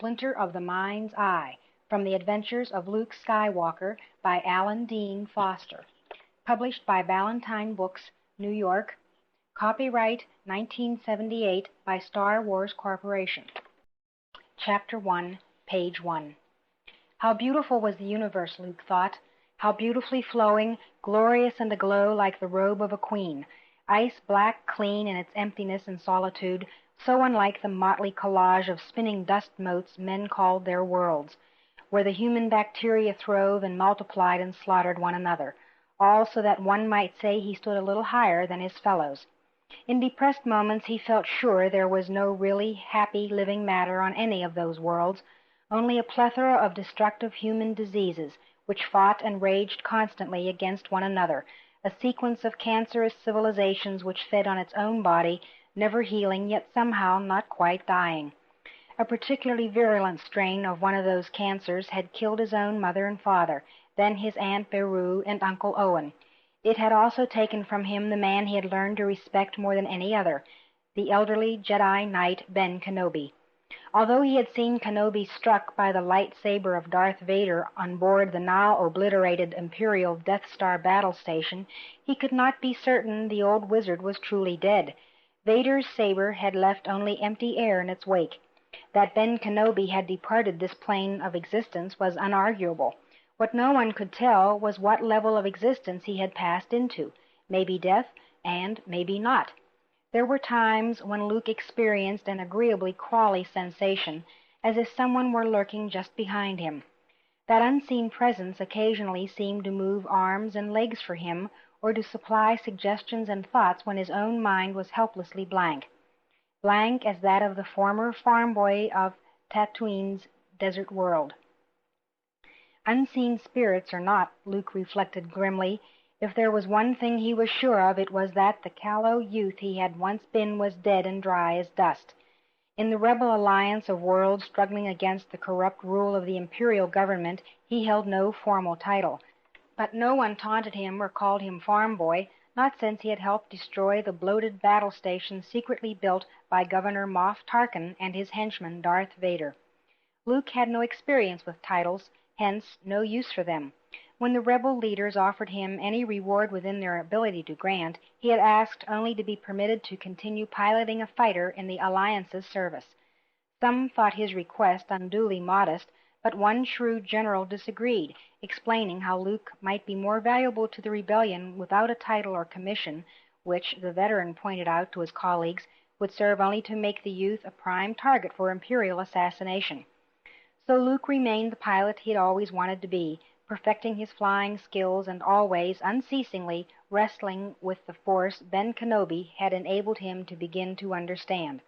Splinter of the Mind's Eye, from the Adventures of Luke Skywalker by Alan Dean Foster. Published by Ballantine Books, New York. Copyright 1978 by Star Wars Corporation. Chapter 1, Page 1. How beautiful was the universe, Luke thought. How beautifully flowing, glorious and aglow like the robe of a queen. Ice black, clean in its emptiness and solitude, so unlike the motley collage of spinning dust motes men called their worlds, where the human bacteria throve and multiplied and slaughtered one another, all so that one might say he stood a little higher than his fellows. In depressed moments he felt sure there was no really happy living matter on any of those worlds, only a plethora of destructive human diseases, which fought and raged constantly against one another, a sequence of cancerous civilizations which fed on its own body, never healing, yet somehow not quite dying. A particularly virulent strain of one of those cancers had killed his own mother and father, then his Aunt Beru and Uncle Owen. It had also taken from him the man he had learned to respect more than any other, the elderly Jedi Knight Ben Kenobi. Although he had seen Kenobi struck by the lightsaber of Darth Vader on board the now obliterated Imperial Death Star battle station, he could not be certain the old wizard was truly dead. Vader's saber had left only empty air in its wake. That Ben Kenobi had departed this plane of existence was unarguable. What no one could tell was what level of existence he had passed into, maybe death, and maybe not. There were times when Luke experienced an agreeably crawly sensation, as if someone were lurking just behind him. That unseen presence occasionally seemed to move arms and legs for him, or to supply suggestions and thoughts when his own mind was helplessly blank as that of the former farm boy of Tatooine's desert world. Unseen spirits or not, Luke reflected grimly, if there was one thing he was sure of, it was that the callow youth he had once been was dead and dry as dust. In the rebel alliance of worlds struggling against the corrupt rule of the Imperial government, he held no formal title. But no one taunted him or called him farm boy, not since he had helped destroy the bloated battle station secretly built by Governor Moff Tarkin and his henchman Darth Vader. Luke had no experience with titles, hence no use for them. When the rebel leaders offered him any reward within their ability to grant, he had asked only to be permitted to continue piloting a fighter in the Alliance's service. Some thought his request unduly modest, but one shrewd general disagreed, explaining how Luke might be more valuable to the rebellion without a title or commission, which, the veteran pointed out to his colleagues, would serve only to make the youth a prime target for Imperial assassination. So Luke remained the pilot he had always wanted to be, perfecting his flying skills and always, unceasingly, wrestling with the force Ben Kenobi had enabled him to begin to understand.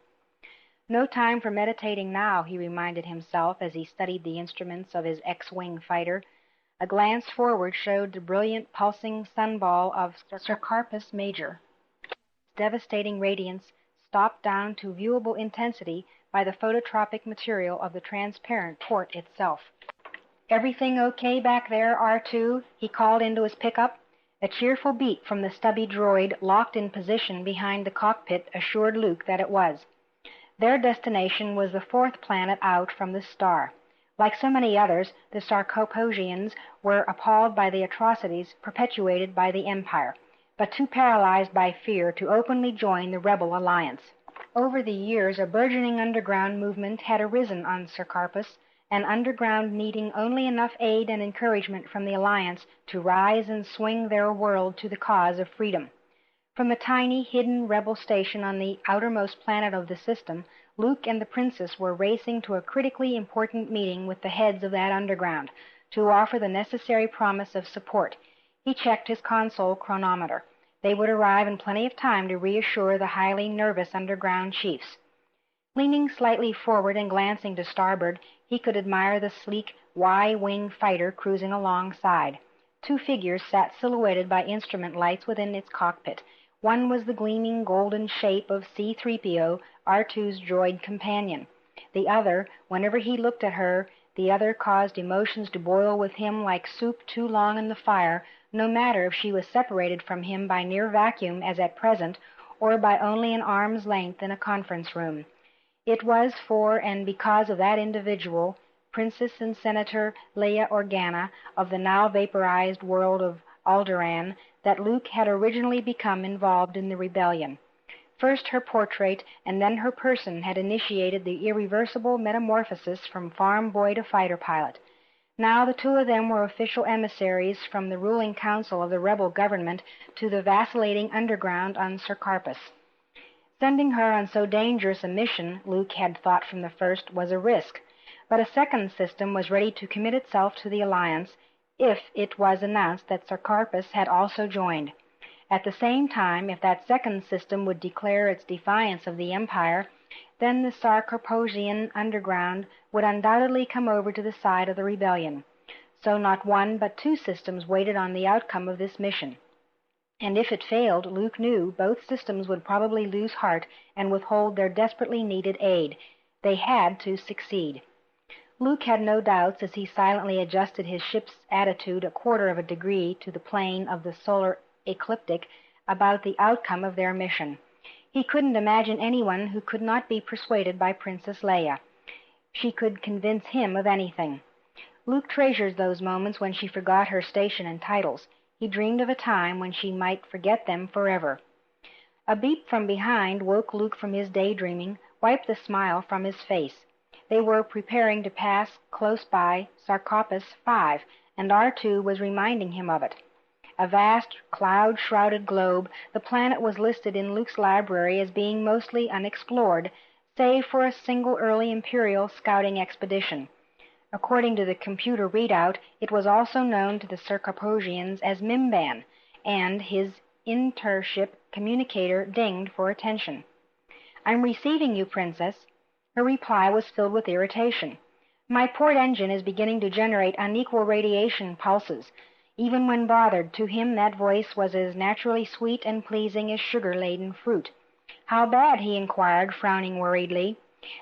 No time for meditating now, he reminded himself as he studied the instruments of his X-wing fighter. A glance forward showed the brilliant, pulsing sunball of Sarkarpus Major. Its devastating radiance stopped down to viewable intensity by the phototropic material of the transparent port itself. "Everything okay back there, R2?" he called into his pickup. A cheerful beat from the stubby droid locked in position behind the cockpit assured Luke that it was. Their destination was the fourth planet out from the star. Like so many others, the Sarkoposians were appalled by the atrocities perpetuated by the Empire, but too paralyzed by fear to openly join the rebel alliance. Over the years, a burgeoning underground movement had arisen on Sarkarpus, an underground needing only enough aid and encouragement from the Alliance to rise and swing their world to the cause of freedom. From the tiny, hidden rebel station on the outermost planet of the system, Luke and the Princess were racing to a critically important meeting with the heads of that underground, to offer the necessary promise of support. He checked his console chronometer. They would arrive in plenty of time to reassure the highly nervous underground chiefs. Leaning slightly forward and glancing to starboard, he could admire the sleek Y-wing fighter cruising alongside. Two figures sat silhouetted by instrument lights within its cockpit. One was the gleaming golden shape of C-3PO, R2's droid companion. The other, whenever he looked at her, the other caused emotions to boil with him like soup too long in the fire, no matter if she was separated from him by near vacuum as at present, or by only an arm's length in a conference room. It was for and because of that individual, Princess and Senator Leia Organa of the now vaporized world of Alderaan, that Luke had originally become involved in the rebellion. First her portrait and then her person had initiated the irreversible metamorphosis from farm boy to fighter pilot. Now the two of them were official emissaries from the ruling council of the rebel government to the vacillating underground on Sarkarpus. Sending her on so dangerous a mission, Luke had thought from the first, was a risk, but a second system was ready to commit itself to the alliance if it was announced that Sarkarpus had also joined. At the same time, if that second system would declare its defiance of the Empire, then the Sarkarposian underground would undoubtedly come over to the side of the rebellion. So not one but two systems waited on the outcome of this mission. And if it failed, Luke knew both systems would probably lose heart and withhold their desperately needed aid. They had to succeed. Luke had no doubts as he silently adjusted his ship's attitude a quarter of a degree to the plane of the solar ecliptic about the outcome of their mission. He couldn't imagine anyone who could not be persuaded by Princess Leia. She could convince him of anything. Luke treasured those moments when she forgot her station and titles. He dreamed of a time when she might forget them forever. A beep from behind woke Luke from his daydreaming, wiped the smile from his face. They were preparing to pass close by Sarcopus 5, and R2 was reminding him of it. A vast, cloud-shrouded globe, the planet was listed in Luke's library as being mostly unexplored, save for a single early Imperial scouting expedition. According to the computer readout, it was also known to the Sarkarposians as Mimban, and his intership communicator dinged for attention. "I'm receiving you, Princess." Her reply was filled with irritation. "My port engine is beginning to generate unequal radiation pulses." Even when bothered, to him that voice was as naturally sweet and pleasing as sugar-laden fruit. "How bad?" he inquired, frowning worriedly.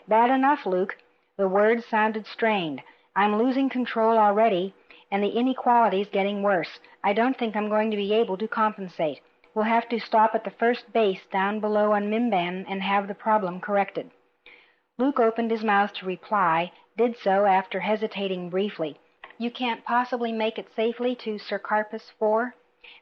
"Bad enough, Luke." The words sounded strained. "I'm losing control already, and the inequality's getting worse. I don't think I'm going to be able to compensate. We'll have to stop at the first base down below on Mimban and have the problem corrected." Luke opened his mouth to reply, did so after hesitating briefly. "You can't possibly make it safely to Sarkarpus 4?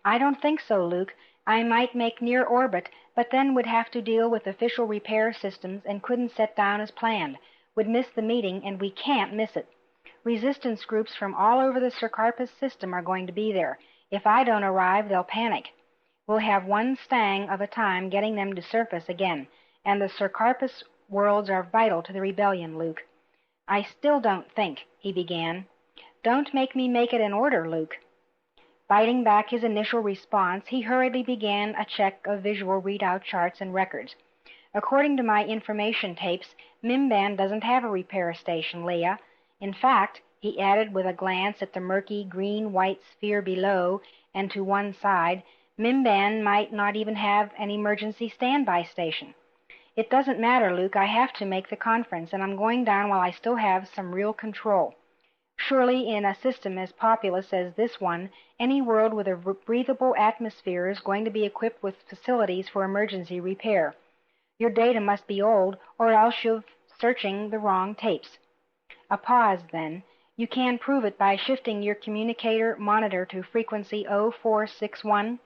"I don't think so, Luke. I might make near orbit, but then would have to deal with official repair systems and couldn't set down as planned. Would miss the meeting, and we can't miss it. Resistance groups from all over the Sarkarpus system are going to be there. If I don't arrive, they'll panic. We'll have one stang of a time getting them to surface again, and the Sarkarpus worlds are vital to the rebellion, Luke." "I still don't think," he began. "Don't make me make it in order, Luke." Biting back his initial response, he hurriedly began a check of visual readout charts and records. "According to my information tapes, Mimban doesn't have a repair station, Leia. In fact," he added with a glance at the murky green-white sphere below and to one side, "Mimban might not even have an emergency standby station." "It doesn't matter, Luke. I have to make the conference, and I'm going down while I still have some real control. Surely, in a system as populous as this one, any world with a breathable atmosphere is going to be equipped with facilities for emergency repair. Your data must be old, or else you're searching the wrong tapes." A pause, then. "You can prove it by shifting your communicator monitor to frequency 0461?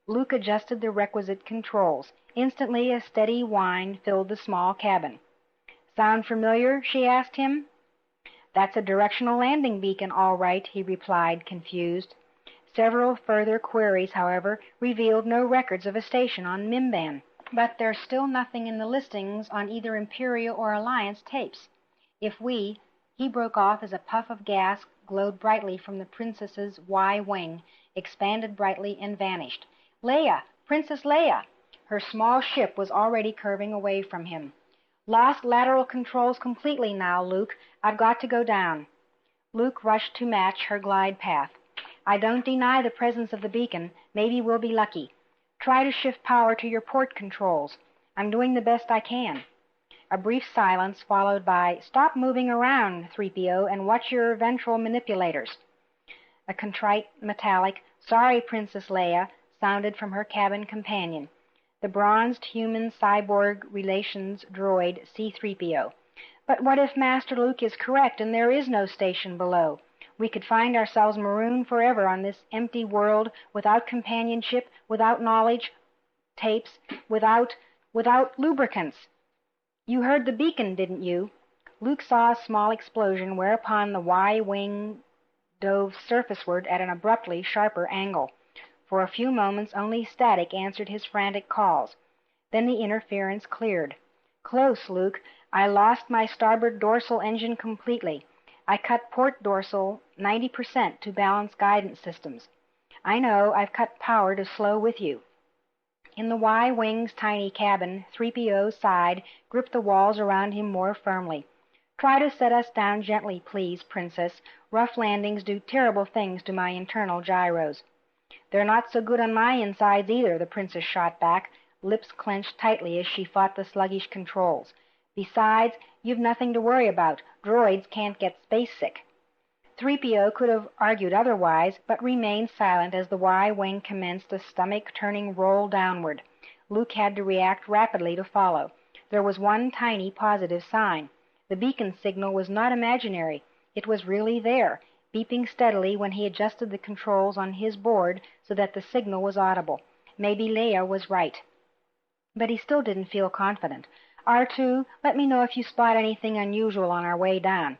Luke adjusted the requisite controls. Instantly a steady whine filled the small cabin. "Sound familiar?" she asked him. "That's a directional landing beacon, all right," he replied, confused. Several further queries, however, revealed no records of a station on Mimban. "But there's still nothing in the listings on either Imperial or Alliance tapes. If we—" He broke off as a puff of gas glowed brightly from the princess's Y-wing, expanded brightly, and vanished. "Leia! Princess Leia!" Her small ship was already curving away from him. "Lost lateral controls completely now, Luke. I've got to go down." Luke rushed to match her glide path. "I don't deny the presence of the beacon. Maybe we'll be lucky. Try to shift power to your port controls." "I'm doing the best I can." A brief silence followed by, "Stop moving around, 3PO, and watch your ventral manipulators." A contrite, metallic, "Sorry, Princess Leia," sounded from her cabin companion. the bronzed human cyborg relations droid C-3PO. But what if Master Luke is correct and there is no station below? We could find ourselves marooned forever on this empty world, without companionship, without knowledge, tapes, without lubricants. You heard the beacon, didn't you? Luke saw a small explosion, whereupon the Y-wing dove surfaceward at an abruptly sharper angle. For a few moments only static answered his frantic calls. Then the interference cleared. Close, Luke. I lost my starboard dorsal engine completely. I cut port dorsal 90% to balance guidance systems. I know, I've cut power to slow with you. In the Y-wing's tiny cabin, 3PO sighed, gripped the walls around him more firmly. Try to set us down gently, please, Princess. Rough landings do terrible things to my internal gyros. They're not so good on my insides either, the Princess shot back, lips clenched tightly as she fought the sluggish controls. Besides, you've nothing to worry about. Droids can't get space sick. 3PO could have argued otherwise, but remained silent as the Y-wing commenced a stomach-turning roll downward. Luke had to react rapidly to follow. There was one tiny positive sign. The beacon signal was not imaginary. It was really there, beeping steadily when he adjusted the controls on his board so that the signal was audible. Maybe Leia was right. But he still didn't feel confident. R2, let me know if you spot anything unusual on our way down.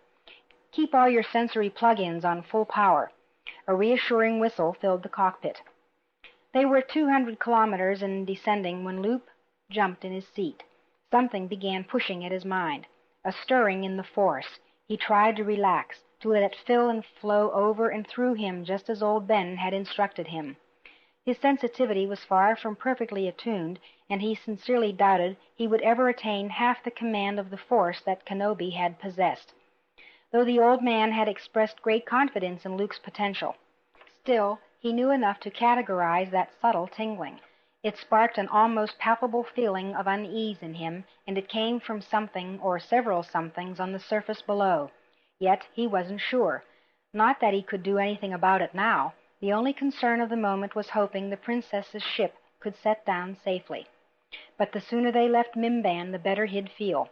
Keep all your sensory plug-ins on full power. A reassuring whistle filled the cockpit. They were 200 kilometers and descending when Luke jumped in his seat. Something began pushing at his mind. A stirring in the Force. He tried to relax, to let it fill and flow over and through him just as old Ben had instructed him. His sensitivity was far from perfectly attuned, and he sincerely doubted he would ever attain half the command of the Force that Kenobi had possessed, though the old man had expressed great confidence in Luke's potential. Still, he knew enough to categorize that subtle tingling. It sparked an almost palpable feeling of unease in him, and it came from something or several somethings on the surface below. Yet he wasn't sure. Not that he could do anything about it now. The only concern of the moment was hoping the princess's ship could set down safely. But the sooner they left Mimban, the better he'd feel.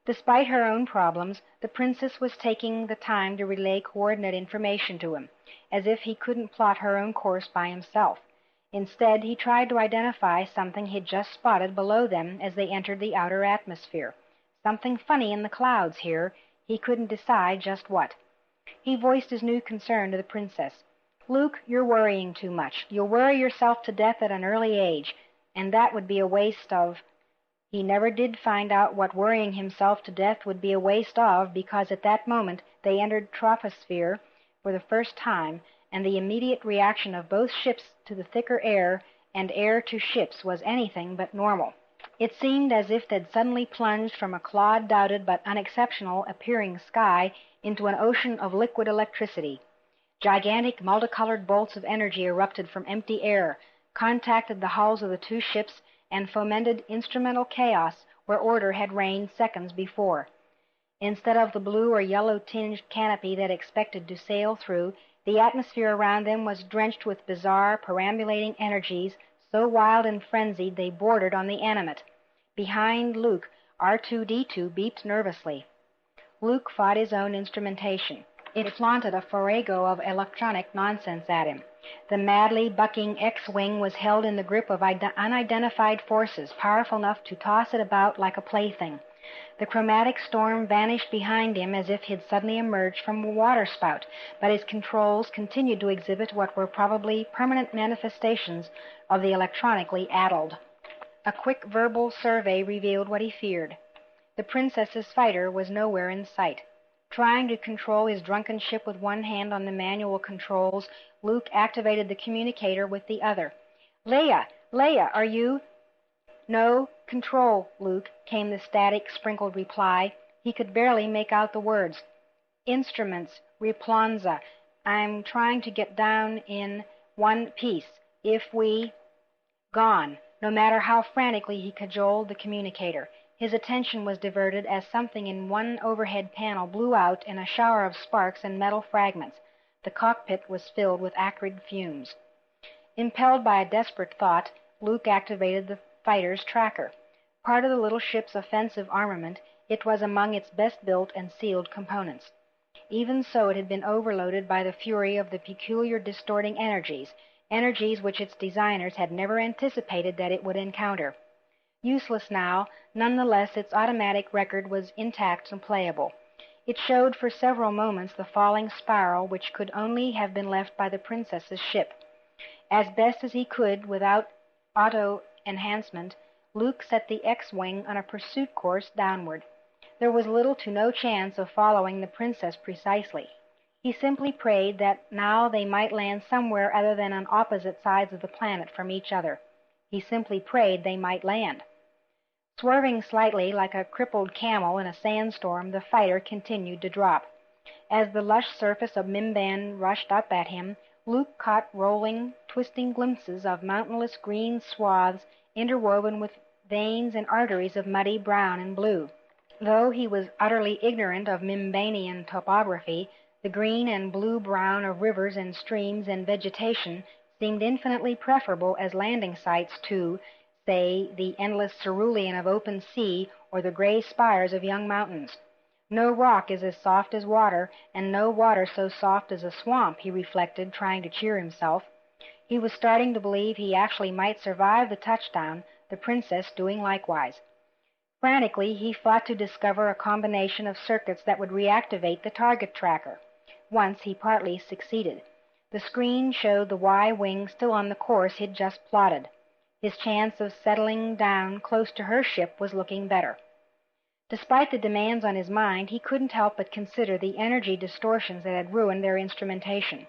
Despite her own problems, the princess was taking the time to relay coordinate information to him, as if he couldn't plot her own course by himself. Instead, he tried to identify something he'd just spotted below them as they entered the outer atmosphere. Something funny in the clouds here. He couldn't decide just what. He voiced his new concern to the princess. Luke, you're worrying too much. You'll worry yourself to death at an early age, and that would be a waste of... He never did find out what worrying himself to death would be a waste of, because at that moment they entered troposphere for the first time, and the immediate reaction of both ships to the thicker air and air to ships was anything but normal. It seemed as if they'd suddenly plunged from a clod-dotted but unexceptional appearing sky into an ocean of liquid electricity. Gigantic multicolored bolts of energy erupted from empty air, contacted the hulls of the two ships, and fomented instrumental chaos where order had reigned seconds before. Instead of the blue or yellow-tinged canopy they'd expected to sail through, the atmosphere around them was drenched with bizarre, perambulating energies, so wild and frenzied they bordered on the animate. Behind Luke, R2-D2 beeped nervously. Luke fought his own instrumentation. It flaunted a farrago of electronic nonsense at him. The madly bucking X-wing was held in the grip of unidentified forces, powerful enough to toss it about like a plaything. The chromatic storm vanished behind him as if he'd suddenly emerged from a waterspout, but his controls continued to exhibit what were probably permanent manifestations of the electronically addled. A quick verbal survey revealed what he feared. The princess's fighter was nowhere in sight. Trying to control his drunken ship with one hand on the manual controls, Luke activated the communicator with the other. Leia! Leia, are you... No, control, Luke, came the static-sprinkled reply. He could barely make out the words. Instruments, Replonza. I'm trying to get down in one piece. If we... Gone. No matter how frantically he cajoled the communicator, his attention was diverted as something in one overhead panel blew out in a shower of sparks and metal fragments. The cockpit was filled with acrid fumes. Impelled by a desperate thought, Luke activated the fighter's tracker. Part of the little ship's offensive armament, it was among its best-built and sealed components. Even so, it had been overloaded by the fury of the peculiar distorting energies which its designers had never anticipated that it would encounter. Useless now, nonetheless its automatic record was intact and playable. It showed for several moments the falling spiral which could only have been left by the princess's ship. As best as he could, without auto-enhancement, Luke set the X-wing on a pursuit course downward. There was little to no chance of following the princess precisely. He simply prayed that now they might land somewhere other than on opposite sides of the planet from each other. He simply prayed they might land. Swerving slightly like a crippled camel in a sandstorm, the fighter continued to drop. As the lush surface of Mimban rushed up at him, Luke caught rolling, twisting glimpses of mountainous green swaths interwoven with veins and arteries of muddy brown and blue. Though he was utterly ignorant of Mimbanian topography, the green and blue-brown of rivers and streams and vegetation seemed infinitely preferable as landing sites to, say, the endless cerulean of open sea or the gray spires of young mountains. No rock is as soft as water, and no water so soft as a swamp, he reflected, trying to cheer himself. He was starting to believe he actually might survive the touchdown, the princess doing likewise. Frantically, he fought to discover a combination of circuits that would reactivate the target tracker. Once he partly succeeded. The screen showed the Y-wing still on the course he'd just plotted. His chance of settling down close to her ship was looking better. Despite the demands on his mind, he couldn't help but consider the energy distortions that had ruined their instrumentation.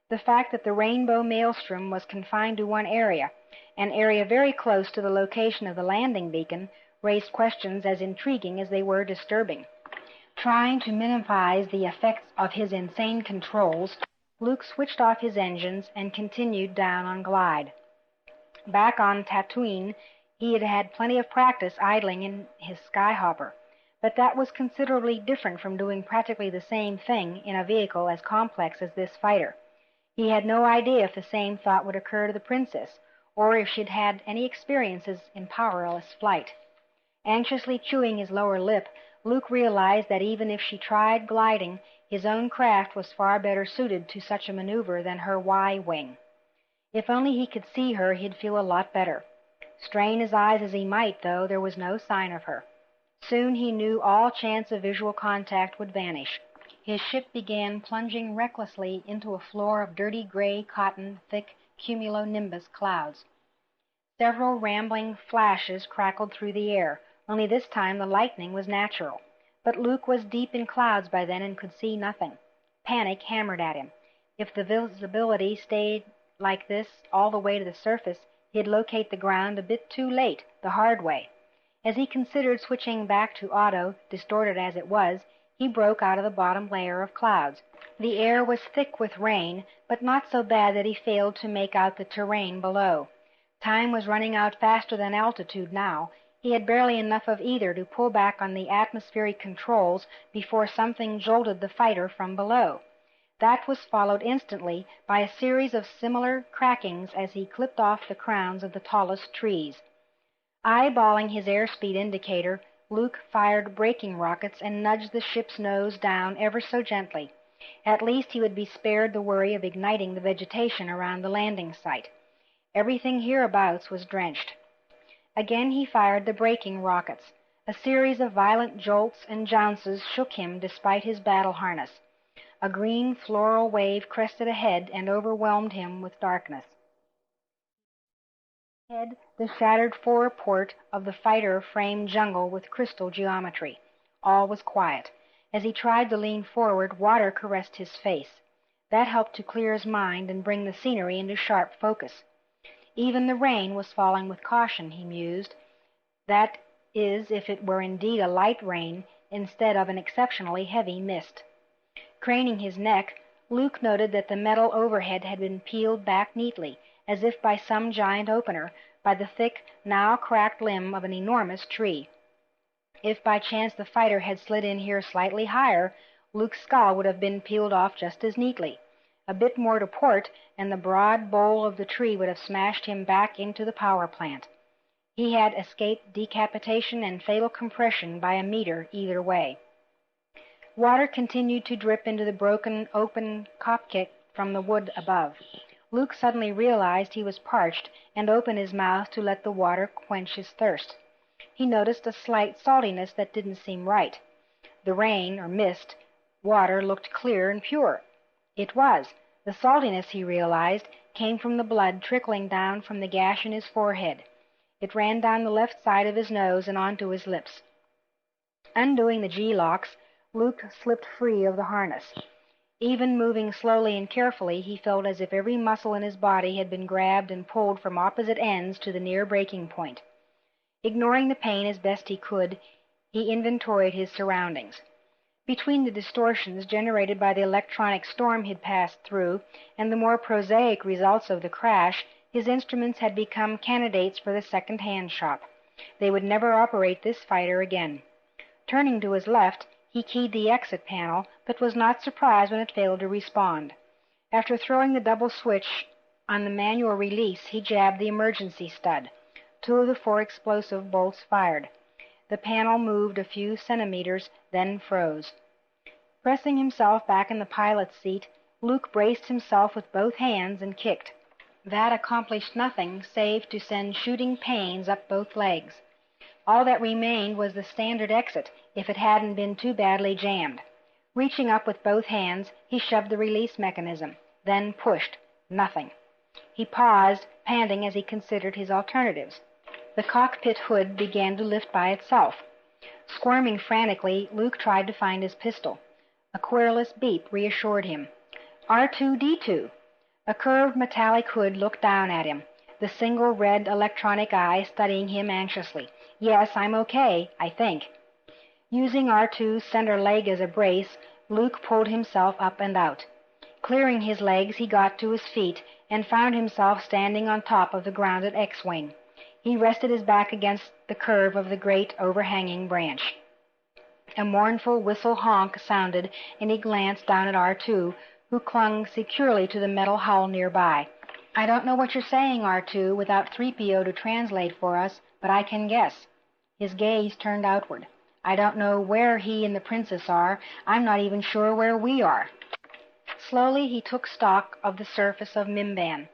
The fact that the rainbow maelstrom was confined to one area, an area very close to the location of the landing beacon, raised questions as intriguing as they were disturbing. Trying to minimize the effects of his insane controls, Luke switched off his engines and continued down on glide. Back on Tatooine, he had had plenty of practice idling in his skyhopper, but that was considerably different from doing practically the same thing in a vehicle as complex as this fighter. He had no idea if the same thought would occur to the princess, or if she'd had any experiences in powerless flight. Anxiously chewing his lower lip, Luke realized that even if she tried gliding, his own craft was far better suited to such a maneuver than her Y-wing. If only he could see her, he'd feel a lot better. Strain his eyes as he might, though, there was no sign of her. Soon he knew all chance of visual contact would vanish. His ship began plunging recklessly into a floor of dirty gray cotton, thick cumulonimbus clouds. Several rambling flashes crackled through the air, only this time the lightning was natural. But Luke was deep in clouds by then and could see nothing. Panic hammered at him. If the visibility stayed like this all the way to the surface, he'd locate the ground a bit too late, the hard way. As he considered switching back to auto, distorted as it was, he broke out of the bottom layer of clouds. The air was thick with rain, but not so bad that he failed to make out the terrain below. Time was running out faster than altitude now. He had barely enough of either to pull back on the atmospheric controls before something jolted the fighter from below. That was followed instantly by a series of similar crackings as he clipped off the crowns of the tallest trees. Eyeballing his airspeed indicator, Luke fired braking rockets and nudged the ship's nose down ever so gently. At least he would be spared the worry of igniting the vegetation around the landing site. Everything hereabouts was drenched. Again he fired the braking rockets. A series of violent jolts and jounces shook him despite his battle harness. A green floral wave crested ahead and overwhelmed him with darkness. Ahead, the shattered foreport of the fighter framed jungle with crystal geometry. All was quiet. As he tried to lean forward, water caressed his face. That helped to clear his mind and bring the scenery into sharp focus. Even the rain was falling with caution, he mused. That is, if it were indeed a light rain instead of an exceptionally heavy mist. Craning his neck, Luke noted that the metal overhead had been peeled back neatly, as if by some giant opener, by the thick, now cracked limb of an enormous tree. If by chance the fighter had slid in here slightly higher, Luke's skull would have been peeled off just as neatly. A bit more to port, and the broad bole of the tree would have smashed him back into the power plant. He had escaped decapitation and fatal compression by a meter either way. Water continued to drip into the broken, open cockpit from the wood above. Luke suddenly realized he was parched and opened his mouth to let the water quench his thirst. He noticed a slight saltiness that didn't seem right. The rain, or mist, water looked clear and pure. It was. The saltiness, he realized, came from the blood trickling down from the gash in his forehead. It ran down the left side of his nose and onto his lips. Undoing the G-locks, Luke slipped free of the harness. Even moving slowly and carefully, he felt as if every muscle in his body had been grabbed and pulled from opposite ends to the near breaking point. Ignoring the pain as best he could, he inventoried his surroundings. Between the distortions generated by the electronic storm he'd passed through and the more prosaic results of the crash, his instruments had become candidates for the second-hand shop. They would never operate this fighter again. Turning to his left, he keyed the exit panel, but was not surprised when it failed to respond. After throwing the double switch on the manual release, he jabbed the emergency stud. 2 of the 4 explosive bolts fired. The panel moved a few centimeters, then froze. Pressing himself back in the pilot's seat, Luke braced himself with both hands and kicked. That accomplished nothing save to send shooting pains up both legs. All that remained was the standard exit, if it hadn't been too badly jammed. Reaching up with both hands, he shoved the release mechanism, then pushed. Nothing. He paused, panting as he considered his alternatives. The cockpit hood began to lift by itself. Squirming frantically, Luke tried to find his pistol. A querulous beep reassured him. R2-D2. A curved metallic hood looked down at him, the single red electronic eye studying him anxiously. Yes, I'm okay, I think. Using R2's center leg as a brace, Luke pulled himself up and out. Clearing his legs, he got to his feet and found himself standing on top of the grounded X-wing. He rested his back against the curve of the great overhanging branch. A mournful whistle honk sounded, and he glanced down at R2, who clung securely to the metal hull nearby. I don't know what you're saying, R2, without 3PO to translate for us, but I can guess. His gaze turned outward. I don't know where he and the princess are. I'm not even sure where we are. Slowly he took stock of the surface of Mimban.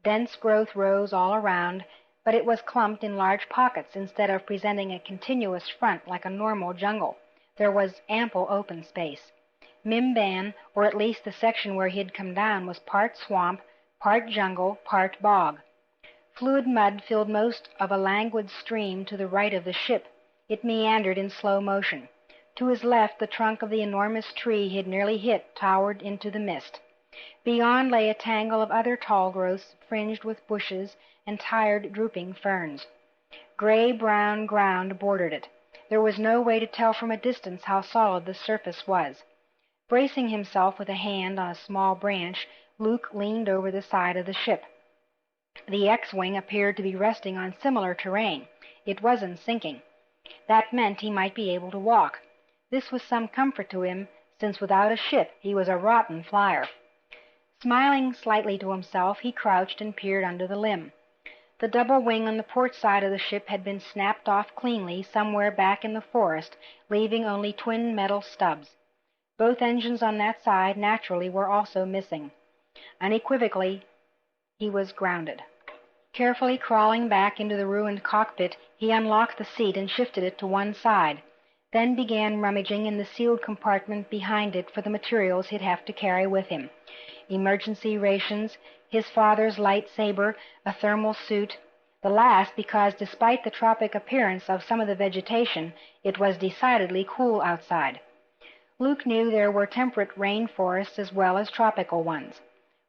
Dense growth rose all around, but it was clumped in large pockets instead of presenting a continuous front like a normal jungle. There was ample open space. Mimban, or at least the section where he had come down, was part swamp, part jungle, part bog. Fluid mud filled most of a languid stream to the right of the ship. It meandered in slow motion. To his left, the trunk of the enormous tree he had nearly hit towered into the mist. Beyond lay a tangle of other tall growths fringed with bushes and tired, drooping ferns. Gray-brown ground bordered it. There was no way to tell from a distance how solid the surface was. Bracing himself with a hand on a small branch, Luke leaned over the side of the ship. The X-wing appeared to be resting on similar terrain. It wasn't sinking. That meant he might be able to walk. This was some comfort to him, since without a ship he was a rotten flyer. Smiling slightly to himself, he crouched and peered under the limb. The double wing on the port side of the ship had been snapped off cleanly somewhere back in the forest, leaving only twin metal stubs. Both engines on that side, naturally, were also missing. Unequivocally, he was grounded. Carefully crawling back into the ruined cockpit, he unlocked the seat and shifted it to one side, then began rummaging in the sealed compartment behind it for the materials he'd have to carry with him. Emergency rations, his father's lightsaber, a thermal suit, the last because, despite the tropic appearance of some of the vegetation, it was decidedly cool outside. Luke knew there were temperate rainforests as well as tropical ones.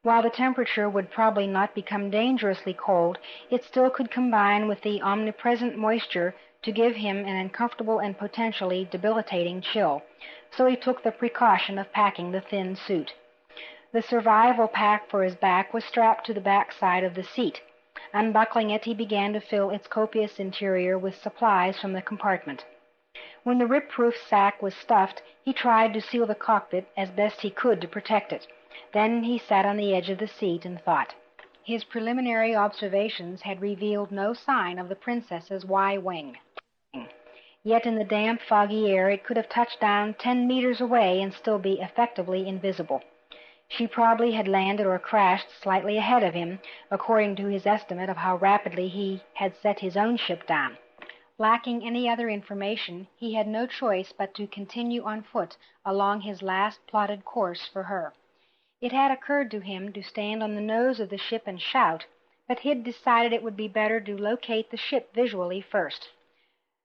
While the temperature would probably not become dangerously cold, it still could combine with the omnipresent moisture to give him an uncomfortable and potentially debilitating chill, so he took the precaution of packing the thin suit. The survival pack for his back was strapped to the back side of the seat. Unbuckling it, he began to fill its copious interior with supplies from the compartment. When the rip-proof sack was stuffed, he tried to seal the cockpit as best he could to protect it. Then he sat on the edge of the seat and thought. His preliminary observations had revealed no sign of the princess's Y-wing. Yet in the damp, foggy air it could have touched down 10 meters away and still be effectively invisible. She probably had landed or crashed slightly ahead of him, according to his estimate of how rapidly he had set his own ship down. Lacking any other information, he had no choice but to continue on foot along his last plotted course for her. It had occurred to him to stand on the nose of the ship and shout, but he had decided it would be better to locate the ship visually first.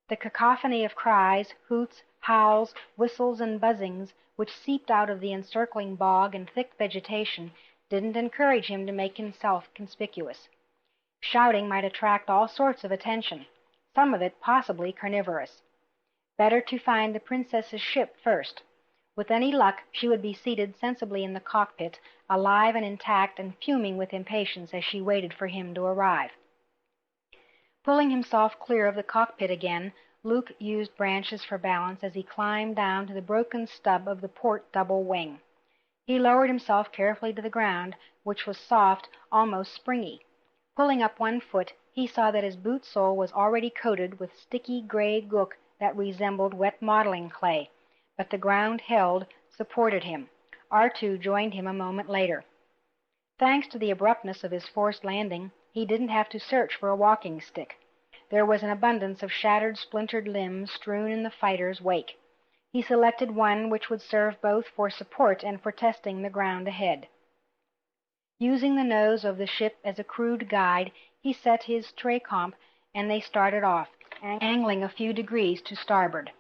The cacophony of cries, hoots, howls, whistles, and buzzings which seeped out of the encircling bog and thick vegetation didn't encourage him to make himself conspicuous. Shouting might attract all sorts of attention, some of it possibly carnivorous. Better to find the princess's ship first. With any luck, she would be seated sensibly in the cockpit, alive and intact and fuming with impatience as she waited for him to arrive. Pulling himself clear of the cockpit again, Luke used branches for balance as he climbed down to the broken stub of the port double wing. He lowered himself carefully to the ground, which was soft, almost springy. Pulling up one foot, he saw that his boot sole was already coated with sticky gray gook that resembled wet modeling clay, but the ground held, supported him. R2 joined him a moment later. Thanks to the abruptness of his forced landing, he didn't have to search for a walking stick. There was an abundance of shattered, splintered limbs strewn in the fighter's wake. He selected one which would serve both for support and for testing the ground ahead. Using the nose of the ship as a crude guide, he set his tray-comp, and they started off, angling a few degrees to starboard.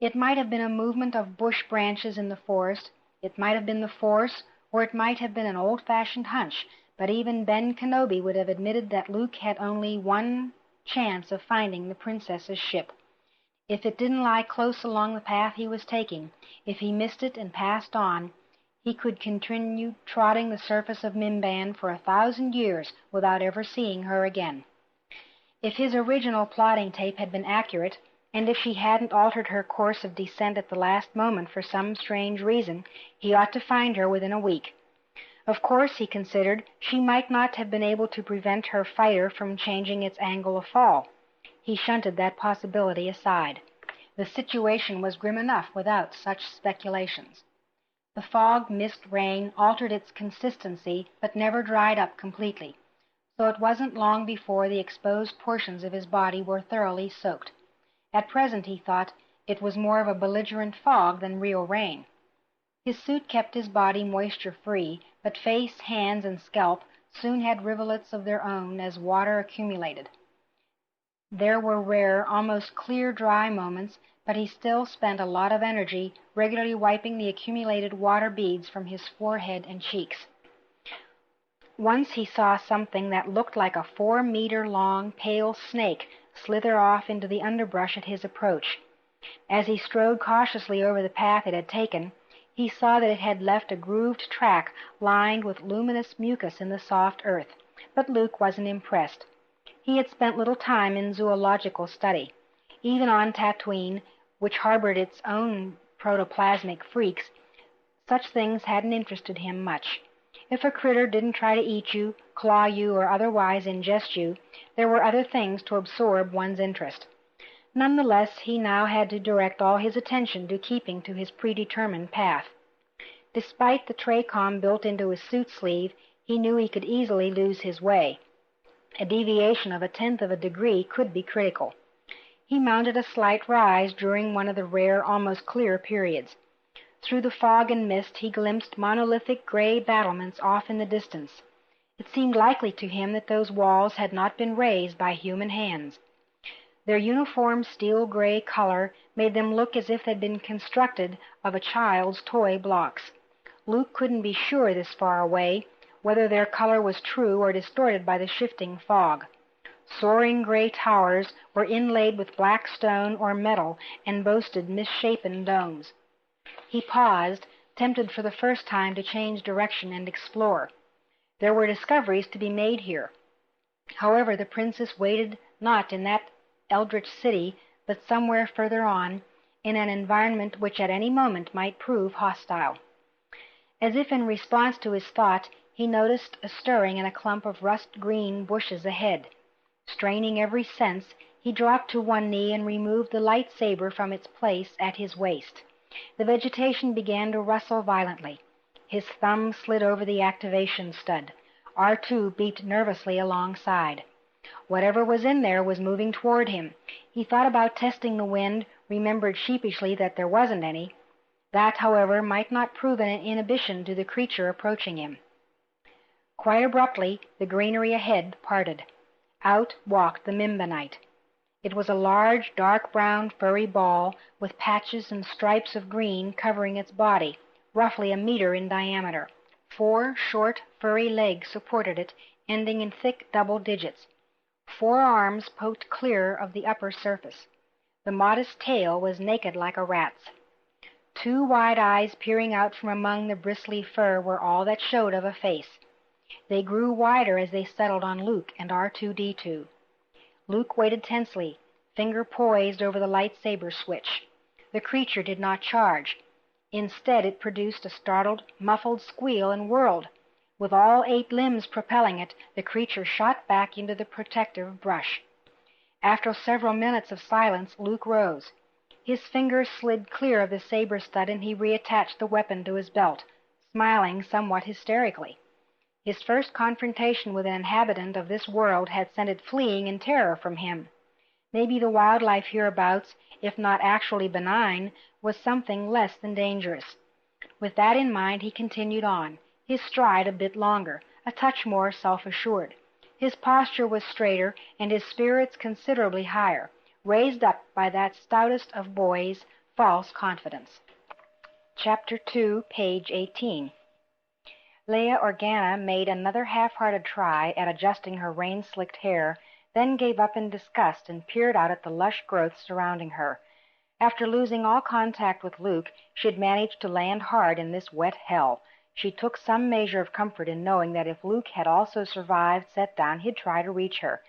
It might have been a movement of bush branches in the forest, it might have been the force, or it might have been an old-fashioned hunch, but even Ben Kenobi would have admitted that Luke had only one chance of finding the princess's ship. If it didn't lie close along the path he was taking, if he missed it and passed on, he could continue trotting the surface of Mimban for 1,000 years without ever seeing her again. If his original plotting tape had been accurate, and if she hadn't altered her course of descent at the last moment for some strange reason, he ought to find her within a week. Of course, he considered, she might not have been able to prevent her fighter from changing its angle of fall. He shunted that possibility aside. The situation was grim enough without such speculations. The fog, mist, rain altered its consistency, but never dried up completely, so it wasn't long before the exposed portions of his body were thoroughly soaked. At present, he thought, it was more of a belligerent fog than real rain. His suit kept his body moisture-free, but face, hands, and scalp soon had rivulets of their own as water accumulated. There were rare, almost clear, dry moments, but he still spent a lot of energy regularly wiping the accumulated water beads from his forehead and cheeks. Once he saw something that looked like a 4-meter-long, pale snake slither off into the underbrush at his approach. As he strode cautiously over the path it had taken, he saw that it had left a grooved track lined with luminous mucus in the soft earth, but Luke wasn't impressed. He had spent little time in zoological study. Even on Tatooine, which harbored its own protoplasmic freaks, such things hadn't interested him much. If a critter didn't try to eat you, claw you, or otherwise ingest you, there were other things to absorb one's interest. Nonetheless, he now had to direct all his attention to keeping to his predetermined path. Despite the tray-com built into his suit sleeve, he knew he could easily lose his way. A deviation of 1/10 of a degree could be critical. He mounted a slight rise during one of the rare, almost clear periods. Through the fog and mist he glimpsed monolithic gray battlements off in the distance. It seemed likely to him that those walls had not been raised by human hands. Their uniform steel-gray color made them look as if they'd been constructed of a child's toy blocks. Luke couldn't be sure this far away whether their color was true or distorted by the shifting fog. Soaring gray towers were inlaid with black stone or metal and boasted misshapen domes. He paused, tempted for the first time to change direction and explore. There were discoveries to be made here. However, the princess waited not in that eldritch city, but somewhere further on, in an environment which at any moment might prove hostile. As if in response to his thought, he noticed a stirring in a clump of rust-green bushes ahead. Straining every sense, he dropped to one knee and removed the lightsaber from its place at his waist. The vegetation began to rustle violently. His thumb slid over the activation stud. R2 beeped nervously alongside. Whatever was in there was moving toward him. He thought about testing the wind, remembered sheepishly that there wasn't any. That, however, might not prove an inhibition to the creature approaching him. Quite abruptly, the greenery ahead parted. Out walked the Mimbanite. It was a large, dark brown, furry ball with patches and stripes of green covering its body, roughly a meter in diameter. 4 short, furry legs supported it, ending in thick double digits. 4 arms poked clear of the upper surface. The modest tail was naked like a rat's. 2 wide eyes peering out from among the bristly fur were all that showed of a face. They grew wider as they settled on Luke and R2-D2. Luke waited tensely, finger poised over the lightsaber switch. The creature did not charge. Instead, it produced a startled, muffled squeal and whirled. With all 8 limbs propelling it, the creature shot back into the protective brush. After several minutes of silence, Luke rose. His fingers slid clear of the saber stud and he reattached the weapon to his belt, smiling somewhat hysterically. His first confrontation with an inhabitant of this world had sent it fleeing in terror from him. Maybe the wildlife hereabouts, if not actually benign, was something less than dangerous. With that in mind, he continued on, his stride a bit longer, a touch more self-assured. His posture was straighter and his spirits considerably higher, raised up by that stoutest of boys, false confidence. Chapter 2, page 18. Leia Organa made another half-hearted try at adjusting her rain-slicked hair, then gave up in disgust and peered out at the lush growth surrounding her. After losing all contact with Luke, she had managed to land hard in this wet hell. She took some measure of comfort in knowing that if Luke had also survived set down, he'd try to reach her.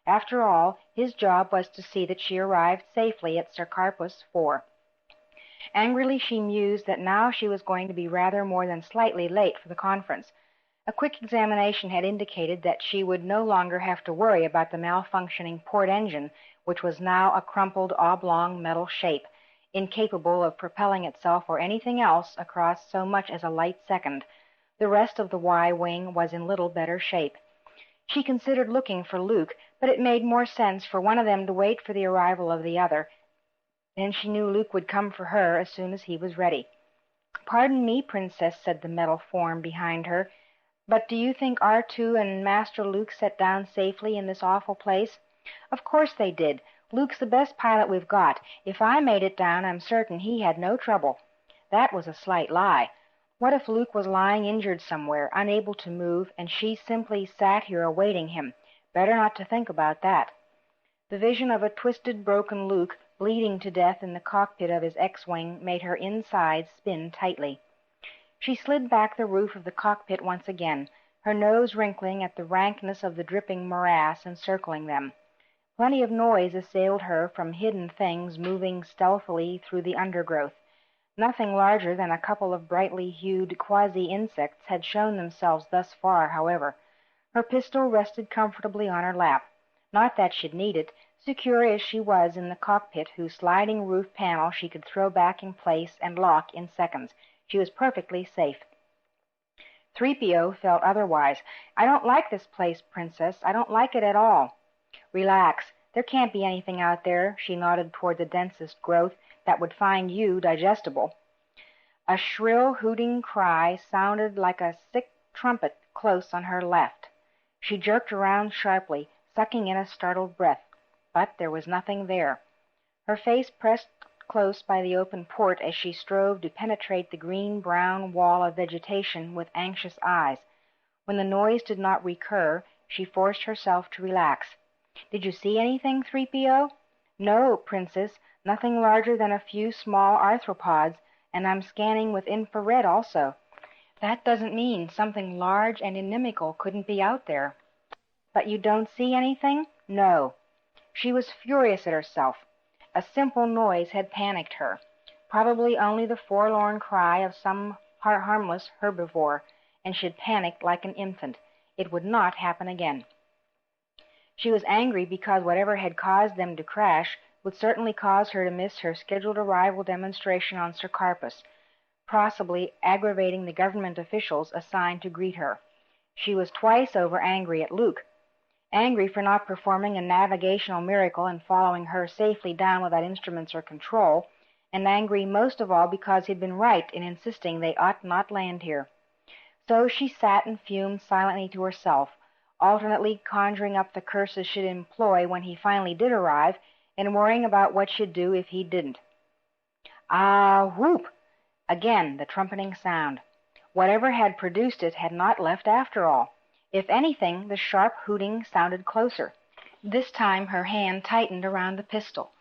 After all, his job was to see that she arrived safely at Sarkarpus 4. Angrily she mused that now she was going to be rather more than slightly late for the conference. A quick examination had indicated that she would no longer have to worry about the malfunctioning port engine, which was now a crumpled oblong metal shape, incapable of propelling itself or anything else across so much as a light second. The rest of the Y-wing was in little better shape. She considered looking for Luke, but it made more sense for one of them to wait for the arrival of the other. Then she knew Luke would come for her as soon as he was ready. "Pardon me, Princess," said the metal form behind her, "but do you think R2 and Master Luke set down safely in this awful place?" "Of course they did. Luke's the best pilot we've got. If I made it down, I'm certain he had no trouble." That was a slight lie. What if Luke was lying injured somewhere, unable to move, and she simply sat here awaiting him? Better not to think about that. The vision of a twisted, broken Luke, bleeding to death in the cockpit of his X-wing, made her insides spin tightly. She slid back the roof of the cockpit once again, her nose wrinkling at the rankness of the dripping morass encircling them. Plenty of noise assailed her from hidden things moving stealthily through the undergrowth. Nothing larger than a couple of brightly hued quasi-insects had shown themselves thus far, however. Her pistol rested comfortably on her lap. Not that she'd need it, secure as she was in the cockpit, whose sliding roof panel she could throw back in place and lock in seconds. She was perfectly safe. 3PO felt otherwise. "I don't like this place, Princess. I don't like it at all." "Relax. There can't be anything out there," she nodded toward the densest growth, "that would find you digestible." A shrill, hooting cry sounded like a sick trumpet close on her left. She jerked around sharply, sucking in a startled breath. But there was nothing there. Her face pressed close by the open port as she strove to penetrate the green-brown wall of vegetation with anxious eyes. When the noise did not recur, she forced herself to relax. "Did you see anything, 3PO?" "No, Princess, nothing larger than a few small arthropods, and I'm scanning with infrared also." "That doesn't mean something large and inimical couldn't be out there." "But you don't see anything?" "No." She was furious at herself. A simple noise had panicked her, probably only the forlorn cry of some harmless herbivore. and she'd panicked like an infant. It would not happen again. She was angry because whatever had caused them to crash would certainly cause her to miss her scheduled arrival demonstration on Sarkarpus, possibly aggravating the government officials assigned to greet her. She was twice over angry at Luke. Angry for not performing a navigational miracle and following her safely down without instruments or control, and angry most of all because he'd been right in insisting they ought not land here. So she sat and fumed silently to herself, alternately conjuring up the curses she'd employ when he finally did arrive, and worrying about what she'd do if he didn't. Ah, whoop! Again the trumpeting sound. Whatever had produced it had not left after all. If anything, the sharp hooting sounded closer. This time her hand tightened around the pistol.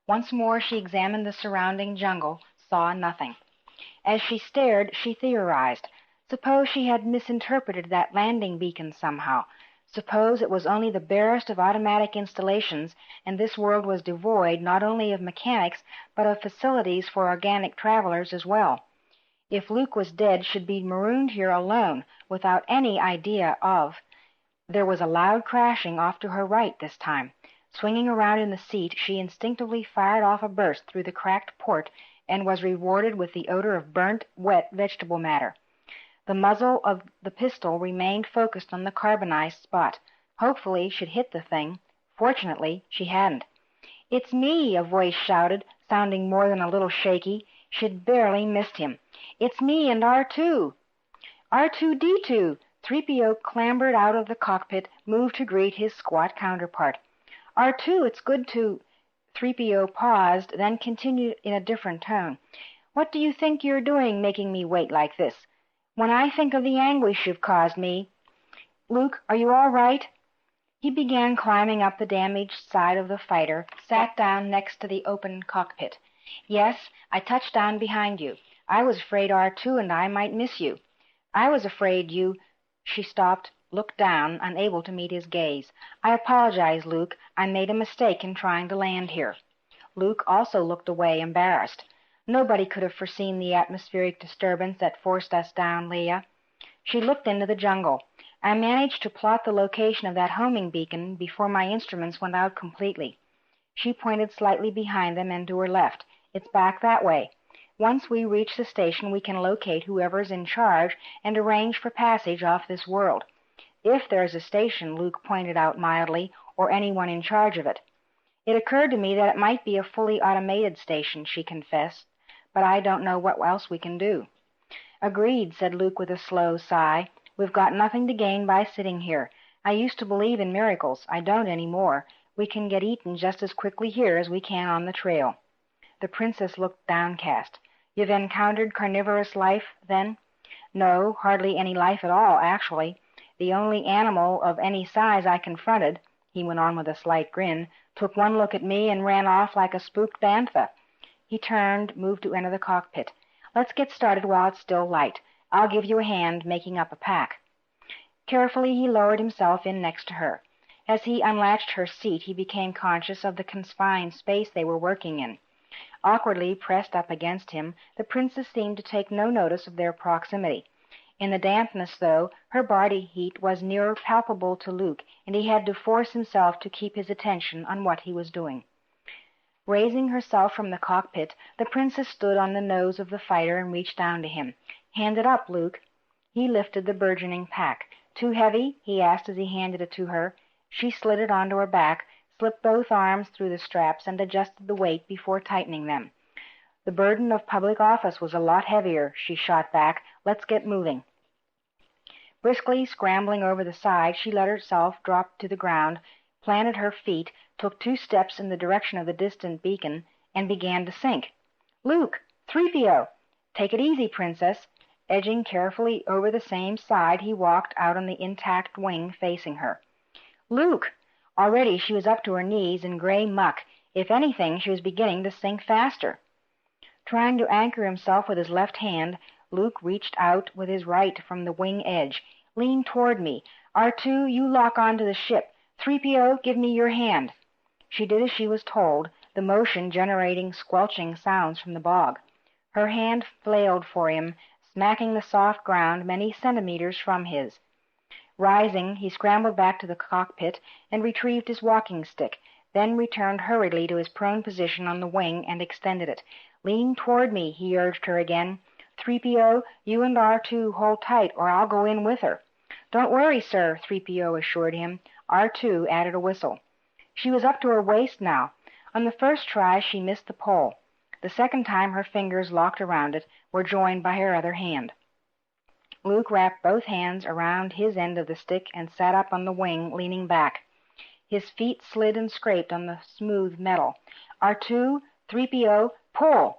Once more she examined the surrounding jungle, saw nothing. As she stared, she theorized. Suppose she had misinterpreted that landing beacon somehow. Suppose it was only the barest of automatic installations, and this world was devoid not only of mechanics, but of facilities for organic travelers as well. If Luke was dead, she'd be marooned here alone, without any idea of... There was a loud crashing off to her right this time. Swinging around in the seat, she instinctively fired off a burst through the cracked port, and was rewarded with the odor of burnt, wet vegetable matter. The muzzle of the pistol remained focused on the carbonized spot. Hopefully she'd hit the thing. Fortunately, she hadn't. "It's me," a voice shouted, sounding more than a little shaky. She'd barely missed him. "It's me and R2." "R2-D2." 3PO clambered out of the cockpit, moved to greet his squat counterpart. "R2, it's good to—" 3PO paused, then continued in a different tone. "What do you think you're doing, making me wait like this? When I think of the anguish you've caused me—" "Luke, are you all right?" He began climbing up the damaged side of the fighter, sat down next to the open cockpit. "Yes, I touched down behind you. I was afraid R2 and I might miss you. I was afraid you—" She stopped, looked down, unable to meet his gaze. "I apologize, Luke. I made a mistake in trying to land here." Luke also looked away, embarrassed. "Nobody could have foreseen the atmospheric disturbance that forced us down, Leia." She looked into the jungle. "I managed to plot the location of that homing beacon before my instruments went out completely." She pointed slightly behind them and to her left. "It's back that way. Once we reach the station, we can locate whoever's in charge and arrange for passage off this world. If there's a station," Luke pointed out mildly, "or anyone in charge of it." "It occurred to me that it might be a fully automated station," she confessed, "but I don't know what else we can do." "Agreed," said Luke with a slow sigh. "We've got nothing to gain by sitting here. I used to believe in miracles. I don't any more. We can get eaten just as quickly here as we can on the trail." The princess looked downcast. "You've encountered carnivorous life, then?" "No, hardly any life at all, actually. The only animal of any size I confronted," he went on with a slight grin, "took one look at me and ran off like a spooked bantha." He turned, moved to enter the cockpit. "Let's get started while it's still light. I'll give you a hand making up a pack." Carefully he lowered himself in next to her. As he unlatched her seat, he became conscious of the confined space they were working in. Awkwardly pressed up against him, the princess seemed to take no notice of their proximity. In the dampness, though, her body heat was nearer palpable to Luke, and he had to force himself to keep his attention on what he was doing. Raising herself from the cockpit, the princess stood on the nose of the fighter and reached down to him. "Hand it up, Luke." He lifted the burgeoning pack. "Too heavy?" he asked as he handed it to her. She slid it onto her back, slipped both arms through the straps, and adjusted the weight before tightening them. "The burden of public office was a lot heavier," she shot back. "Let's get moving." Briskly scrambling over the side, she let herself drop to the ground, planted her feet, took 2 steps in the direction of the distant beacon, and began to sink. "Luke! 3PO! Take it easy, Princess." Edging carefully over the same side, he walked out on the intact wing facing her. "Luke!" Already she was up to her knees in gray muck. If anything, she was beginning to sink faster. Trying to anchor himself with his left hand, Luke reached out with his right from the wing edge. "Lean toward me. R2, you lock on to the ship. 3PO, give me your hand." She did as she was told, the motion generating squelching sounds from the bog. Her hand flailed for him, smacking the soft ground many centimeters from his. Rising, he scrambled back to the cockpit and retrieved his walking stick, then returned hurriedly to his prone position on the wing and extended it. "Lean toward me," he urged her again. "3PO, you and R2 hold tight, or I'll go in with her." "Don't worry, sir," 3PO assured him. R2 added a whistle. She was up to her waist now. On the first try she missed the pole. The second time her fingers, locked around it, were joined by her other hand. Luke wrapped both hands around his end of the stick and sat up on the wing, leaning back. His feet slid and scraped on the smooth metal. "R2, 3PO, pull!"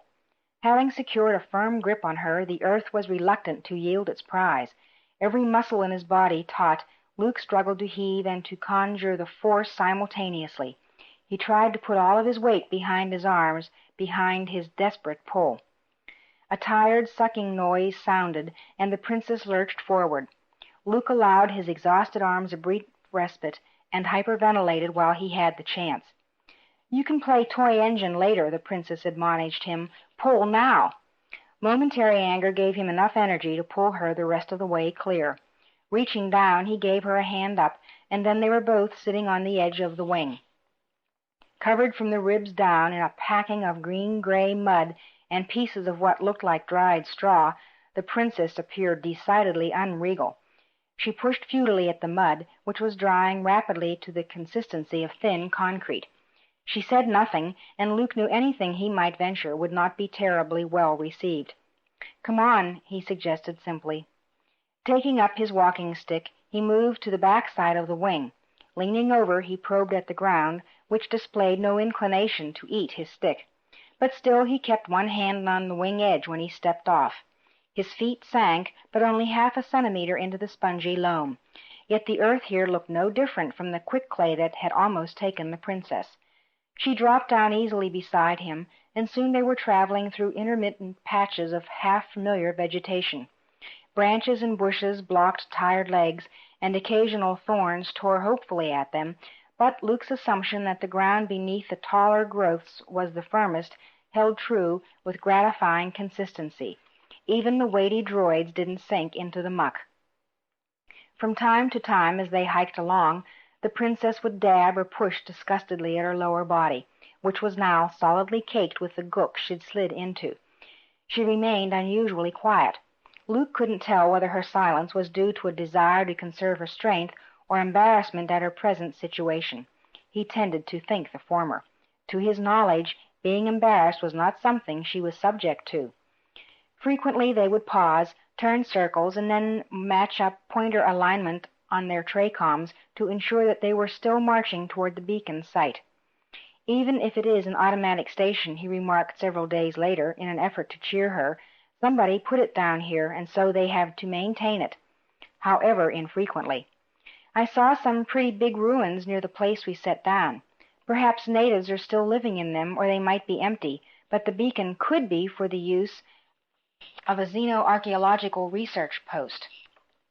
Having secured a firm grip on her, the earth was reluctant to yield its prize. Every muscle in his body taut, Luke struggled to heave and to conjure the force simultaneously. He tried to put all of his weight behind his arms, behind his desperate pull. A tired, sucking noise sounded, and the princess lurched forward. Luke allowed his exhausted arms a brief respite, and hyperventilated while he had the chance. "You can play toy engine later," the princess admonished him. "Pull now." Momentary anger gave him enough energy to pull her the rest of the way clear. Reaching down, he gave her a hand up, and then they were both sitting on the edge of the wing. Covered from the ribs down in a packing of green-gray mud and pieces of what looked like dried straw, the princess appeared decidedly unregal. She pushed futilely at the mud, which was drying rapidly to the consistency of thin concrete. She said nothing, and Luke knew anything he might venture would not be terribly well received. "Come on," he suggested simply. Taking up his walking stick, he moved to the back side of the wing. Leaning over, he probed at the ground, which displayed no inclination to eat his stick. But still he kept one hand on the wing edge when he stepped off. His feet sank, but only half a centimeter into the spongy loam. Yet the earth here looked no different from the quick clay that had almost taken the princess. She dropped down easily beside him, and soon they were traveling through intermittent patches of half-familiar vegetation. Branches and bushes blocked tired legs, and occasional thorns tore hopefully at them, but Luke's assumption that the ground beneath the taller growths was the firmest held true with gratifying consistency. Even the weighty droids didn't sink into the muck. From time to time, as they hiked along, the princess would dab or push disgustedly at her lower body, which was now solidly caked with the gook she'd slid into. She remained unusually quiet. Luke couldn't tell whether her silence was due to a desire to conserve her strength or embarrassment at her present situation. He tended to think the former. To his knowledge, being embarrassed was not something she was subject to. Frequently they would pause, turn circles, and then match up pointer alignment on their TRACOMs to ensure that they were still marching toward the beacon site. "Even if it is an automatic station," he remarked several days later, in an effort to cheer her, "somebody put it down here, and so they have to maintain it, however infrequently. I saw some pretty big ruins near the place we set down. Perhaps natives are still living in them, or they might be empty, but the beacon could be for the use of a xenoarchaeological research post."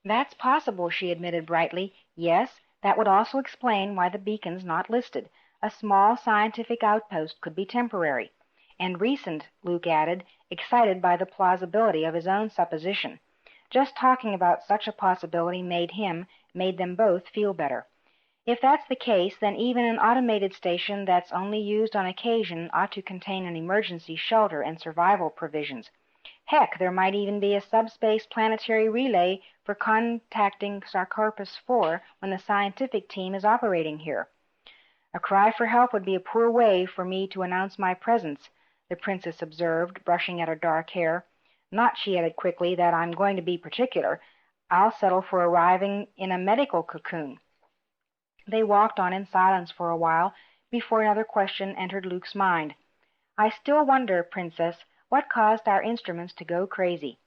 "That's possible," she admitted brightly. "Yes, that would also explain why the beacon's not listed. A small scientific outpost could be temporary. And recent," Luke added, excited by the plausibility of his own supposition. Just talking about such a possibility made them both feel better. "If that's the case, then even an automated station that's only used on occasion ought to contain an emergency shelter and survival provisions. Heck, there might even be a subspace planetary relay for contacting Sarcorpus 4 when the scientific team is operating here." "A cry for help would be a poor way for me to announce my presence," the princess observed, brushing at her dark hair. "Not," she added quickly, "that I'm going to be particular. I'll settle for arriving in a medical cocoon." They walked on in silence for a while before another question entered Luke's mind. "I still wonder, Princess, what caused our instruments to go crazy?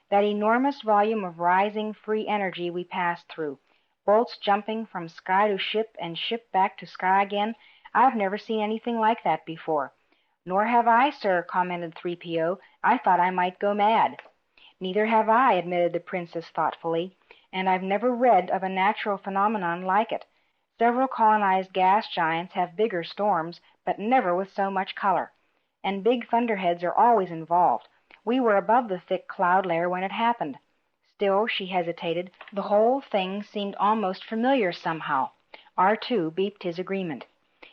That enormous volume of rising free energy we passed through, bolts jumping from sky to ship and ship back to sky again, I've never seen anything like that before." "Nor have I, sir," commented 3PO. "I thought I might go mad." "Neither have I," admitted the princess thoughtfully, "and I've never read of a natural phenomenon like it. Several colonized gas giants have bigger storms, but never with so much color. And big thunderheads are always involved. We were above the thick cloud layer when it happened. Still, she hesitated. The whole thing seemed almost familiar somehow. R2 beeped his agreement.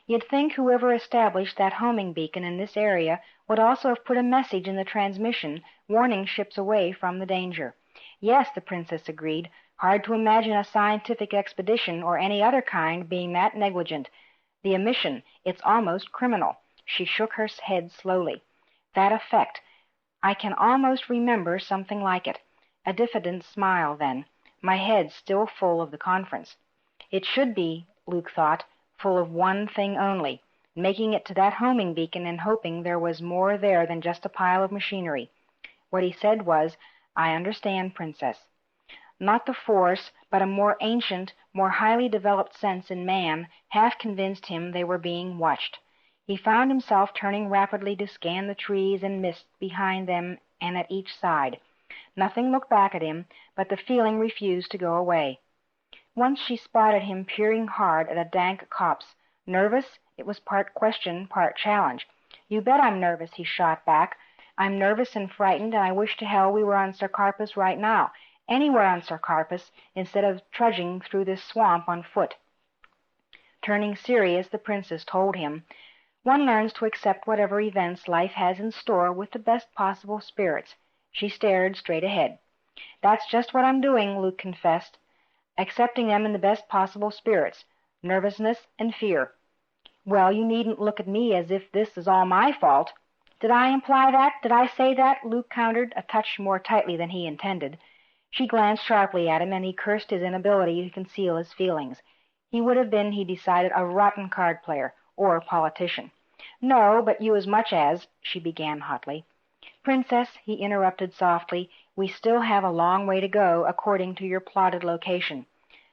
You'd think whoever established that homing beacon in this area would also have put a message in the transmission warning ships away from the danger. Yes, the princess agreed. Hard to imagine a scientific expedition or any other kind being that negligent. The omission, it's almost criminal. She shook her head slowly. That effect. I can almost remember something like it. A diffident smile, then. My head still full of the conference. It should be, Luke thought, full of one thing only, making it to that homing beacon and hoping there was more there than just a pile of machinery. What he said was, I understand, Princess. Not the Force, but a more ancient, more highly developed sense in man half convinced him they were being watched. He found himself turning rapidly to scan the trees and mist behind them and at each side. Nothing looked back at him, but the feeling refused to go away. Once she spotted him peering hard at a dank copse. Nervous? It was part question, part challenge. You bet I'm nervous, he shot back. I'm nervous and frightened, and I wish to hell we were on Sarkarpus right now. Anywhere on Sarkarpus, instead of trudging through this swamp on foot. Turning serious, the princess told him, one learns to accept whatever events life has in store with the best possible spirits. She stared straight ahead. That's just what I'm doing, Luke confessed. Accepting them in the best possible spirits, nervousness and fear. Well, you needn't look at me as if this is all my fault. Did I imply that? Did I say that? Luke countered, a touch more tightly than he intended. She glanced sharply at him, and he cursed his inability to conceal his feelings. He would have been, he decided, a rotten card player, or politician. No, but you as much as, she began hotly. Princess, he interrupted softly, we still have a long way to go, according to your plotted location.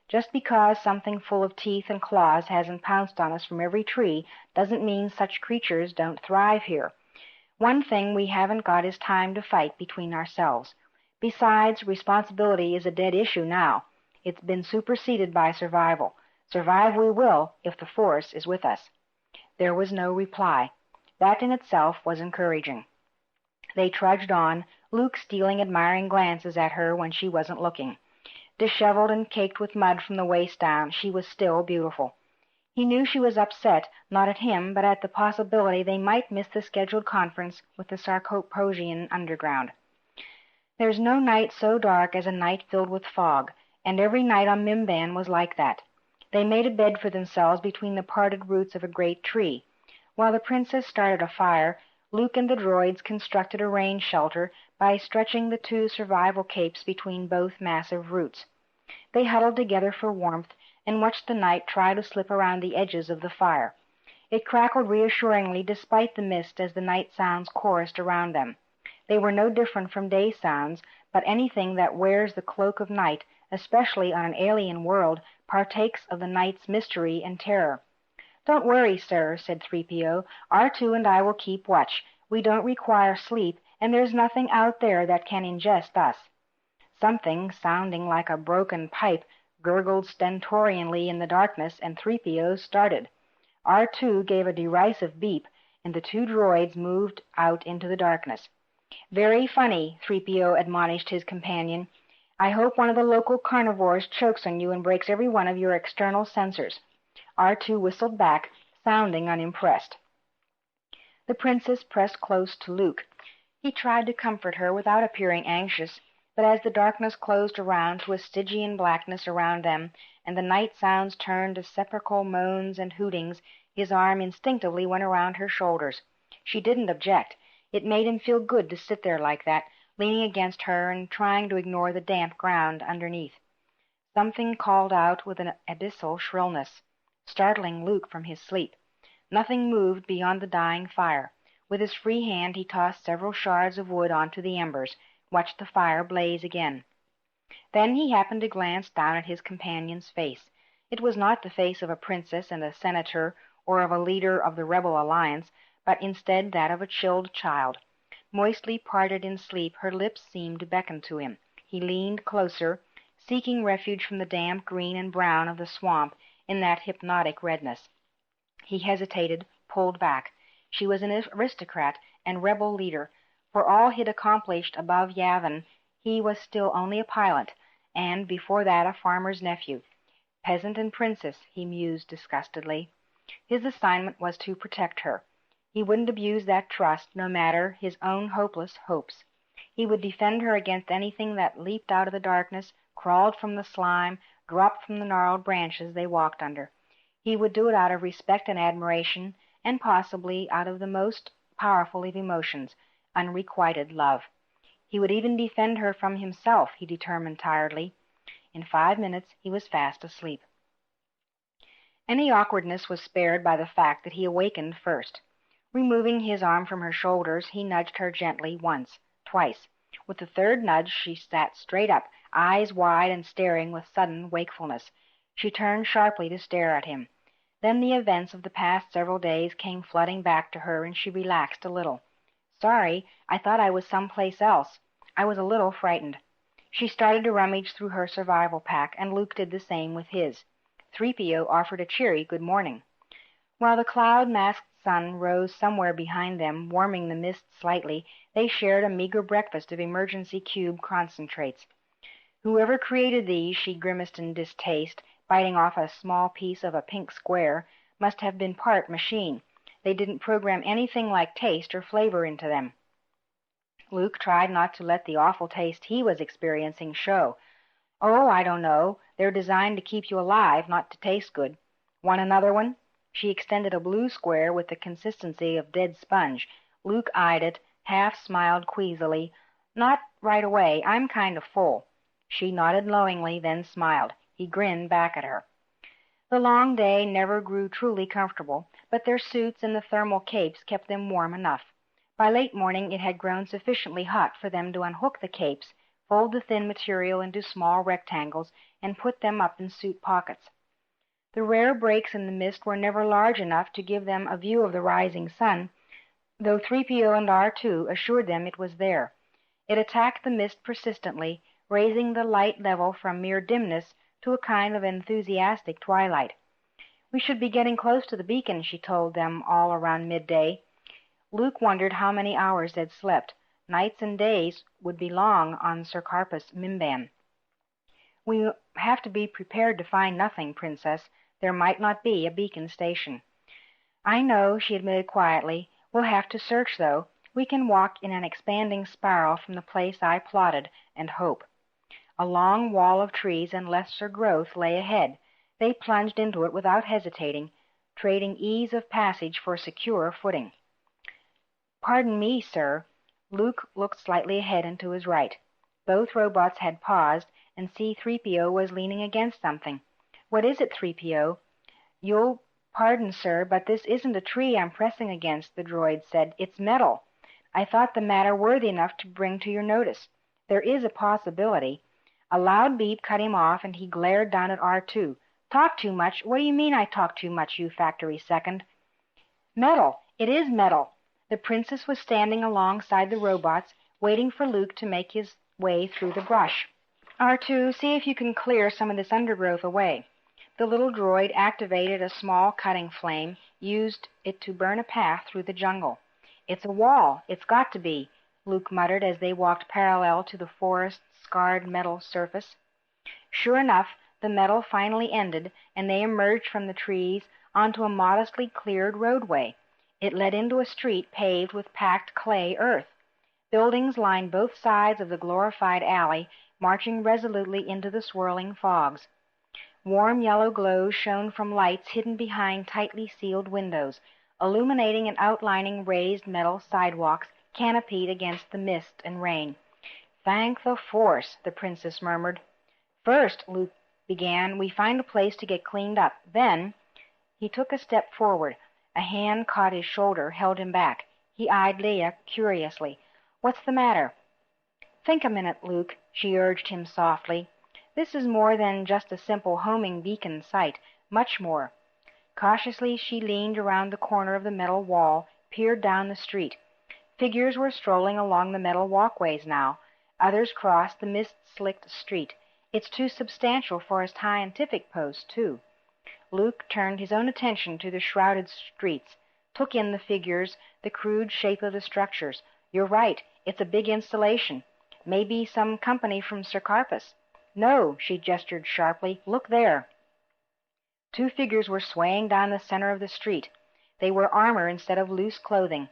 Just because something full of teeth and claws hasn't pounced on us from every tree doesn't mean such creatures don't thrive here. One thing we haven't got is time to fight between ourselves. Besides, responsibility is a dead issue now. It's been superseded by survival. Survive we will, if the Force is with us. There was no reply. That in itself was encouraging. They trudged on, Luke stealing admiring glances at her when she wasn't looking. Disheveled and caked with mud from the waist down, she was still beautiful. He knew she was upset, not at him, but at the possibility they might miss the scheduled conference with the Sarkoposian underground. There's no night so dark as a night filled with fog, and every night on Mimban was like that. They made a bed for themselves between the parted roots of a great tree. While the princess started a fire, Luke and the droids constructed a rain shelter by stretching the two survival capes between both massive roots. They huddled together for warmth and watched the night try to slip around the edges of the fire. It crackled reassuringly despite the mist as the night sounds chorused around them. They were no different from day sounds, but anything that wears the cloak of night, especially on an alien world, partakes of the night's mystery and terror. Don't worry, sir, said 3PO. R2 and I will keep watch. We don't require sleep, and there's nothing out there that can ingest us. Something, sounding like a broken pipe, gurgled stentorianly in the darkness, and 3PO started. R2 gave a derisive beep, and the two droids moved out into the darkness. Very funny, 3PO admonished his companion. I hope one of the local carnivores chokes on you and breaks every one of your external sensors. R2 whistled back, sounding unimpressed. The princess pressed close to Luke. He tried to comfort her without appearing anxious, but as the darkness closed around to a Stygian blackness around them, and the night sounds turned to sepulchral moans and hootings, his arm instinctively went around her shoulders. She didn't object. It made him feel good to sit there like that, leaning against her and trying to ignore the damp ground underneath. Something called out with an abyssal shrillness, startling Luke from his sleep. Nothing moved beyond the dying fire. With his free hand he tossed several shards of wood onto the embers, watched the fire blaze again. Then he happened to glance down at his companion's face. It was not the face of a princess and a senator or of a leader of the rebel alliance, but instead that of a chilled child. Moistly parted in sleep, her lips seemed to beckon to him. He leaned closer, seeking refuge from the damp green and brown of the swamp in that hypnotic redness. He hesitated, pulled back. She was an aristocrat and rebel leader, For all he'd accomplished above Yavin, he was still only a pilot, and before that a farmer's nephew. Peasant and princess, he mused disgustedly. His assignment was to protect her. He wouldn't abuse that trust, no matter his own hopeless hopes. He would defend her against anything that leaped out of the darkness, crawled from the slime, dropped from the gnarled branches they walked under. He would do it out of respect and admiration, and possibly out of the most powerful of emotions, unrequited love. He would even defend her from himself, he determined tiredly. In 5 minutes he was fast asleep. Any awkwardness was spared by the fact that he awakened first. Removing his arm from her shoulders, he nudged her gently once, twice. With the third nudge she sat straight up, eyes wide and staring with sudden wakefulness. She turned sharply to stare at him. Then the events of the past several days came flooding back to her, and she relaxed a little. "Sorry, I thought I was someplace else. I was a little frightened." She started to rummage through her survival pack, and Luke did the same with his. 3PO offered a cheery good morning. While the cloud-masked sun rose somewhere behind them, warming the mist slightly, they shared a meager breakfast of emergency cube concentrates. Whoever created these, she grimaced in distaste, biting off a small piece of a pink square, must have been part machine. They didn't program anything like taste or flavor into them. Luke tried not to let the awful taste he was experiencing show. "Oh, I don't know. They're designed to keep you alive, not to taste good. Want another one?" She extended a blue square with the consistency of dead sponge. Luke eyed it, half-smiled queasily. "Not right away. I'm kind of full." She nodded knowingly, then smiled. He grinned back at her. The long day never grew truly comfortable, but their suits and the thermal capes kept them warm enough. By late morning it had grown sufficiently hot for them to unhook the capes, fold the thin material into small rectangles, and put them up in suit pockets. The rare breaks in the mist were never large enough to give them a view of the rising sun, though 3PO and R2 assured them it was there. It attacked the mist persistently, raising the light level from mere dimness to a kind of enthusiastic twilight. "We should be getting close to the beacon," she told them all around midday. Luke wondered how many hours they'd slept. Nights and days would be long on Sir Carpus Mimban. "We have to be prepared to find nothing, Princess. There might not be a beacon station." "I know," she admitted quietly. "We'll have to search, though. We can walk in an expanding spiral from the place I plotted, and hope." A long wall of trees and lesser growth lay ahead. They plunged into it without hesitating, trading ease of passage for secure footing. "Pardon me, sir." Luke looked slightly ahead and to his right. Both robots had paused, and C-3PO was leaning against something. "What is it, 3PO?" "You'll pardon, sir, but this isn't a tree I'm pressing against," the droid said. "It's metal. I thought the matter worthy enough to bring to your notice. There is a possibility." A loud beep cut him off, and he glared down at R2. "Talk too much? What do you mean I talk too much, you factory second?" "Metal! It is metal!" The princess was standing alongside the robots, waiting for Luke to make his way through the brush. "R2, see if you can clear some of this undergrowth away." The little droid activated a small cutting flame, used it to burn a path through the jungle. "It's a wall. It's got to be," Luke muttered as they walked parallel to the forest's scarred metal surface. Sure enough, the metal finally ended, and they emerged from the trees onto a modestly cleared roadway. It led into a street paved with packed clay earth. Buildings lined both sides of the glorified alley, marching resolutely into the swirling fogs. Warm yellow glows shone from lights hidden behind tightly sealed windows, illuminating and outlining raised metal sidewalks canopied against the mist and rain. "Thank the Force," the princess murmured. "First," Luke began, "we find a place to get cleaned up. Then—" He took a step forward. A hand caught his shoulder, held him back. He eyed Leia curiously. "What's the matter?" "Think a minute, Luke," she urged him softly. "This is more than just a simple homing beacon site. Much more." Cautiously she leaned around the corner of the metal wall, peered down the street. Figures were strolling along the metal walkways now. Others crossed the mist-slicked street. "It's too substantial for a scientific post, too." Luke turned his own attention to the shrouded streets, took in the figures, the crude shape of the structures. You're right. It's a big installation. Maybe some company from Sarkarpus. No, she gestured sharply. Look there. Two figures were swaying down the center of the street. They were armor instead of loose clothing,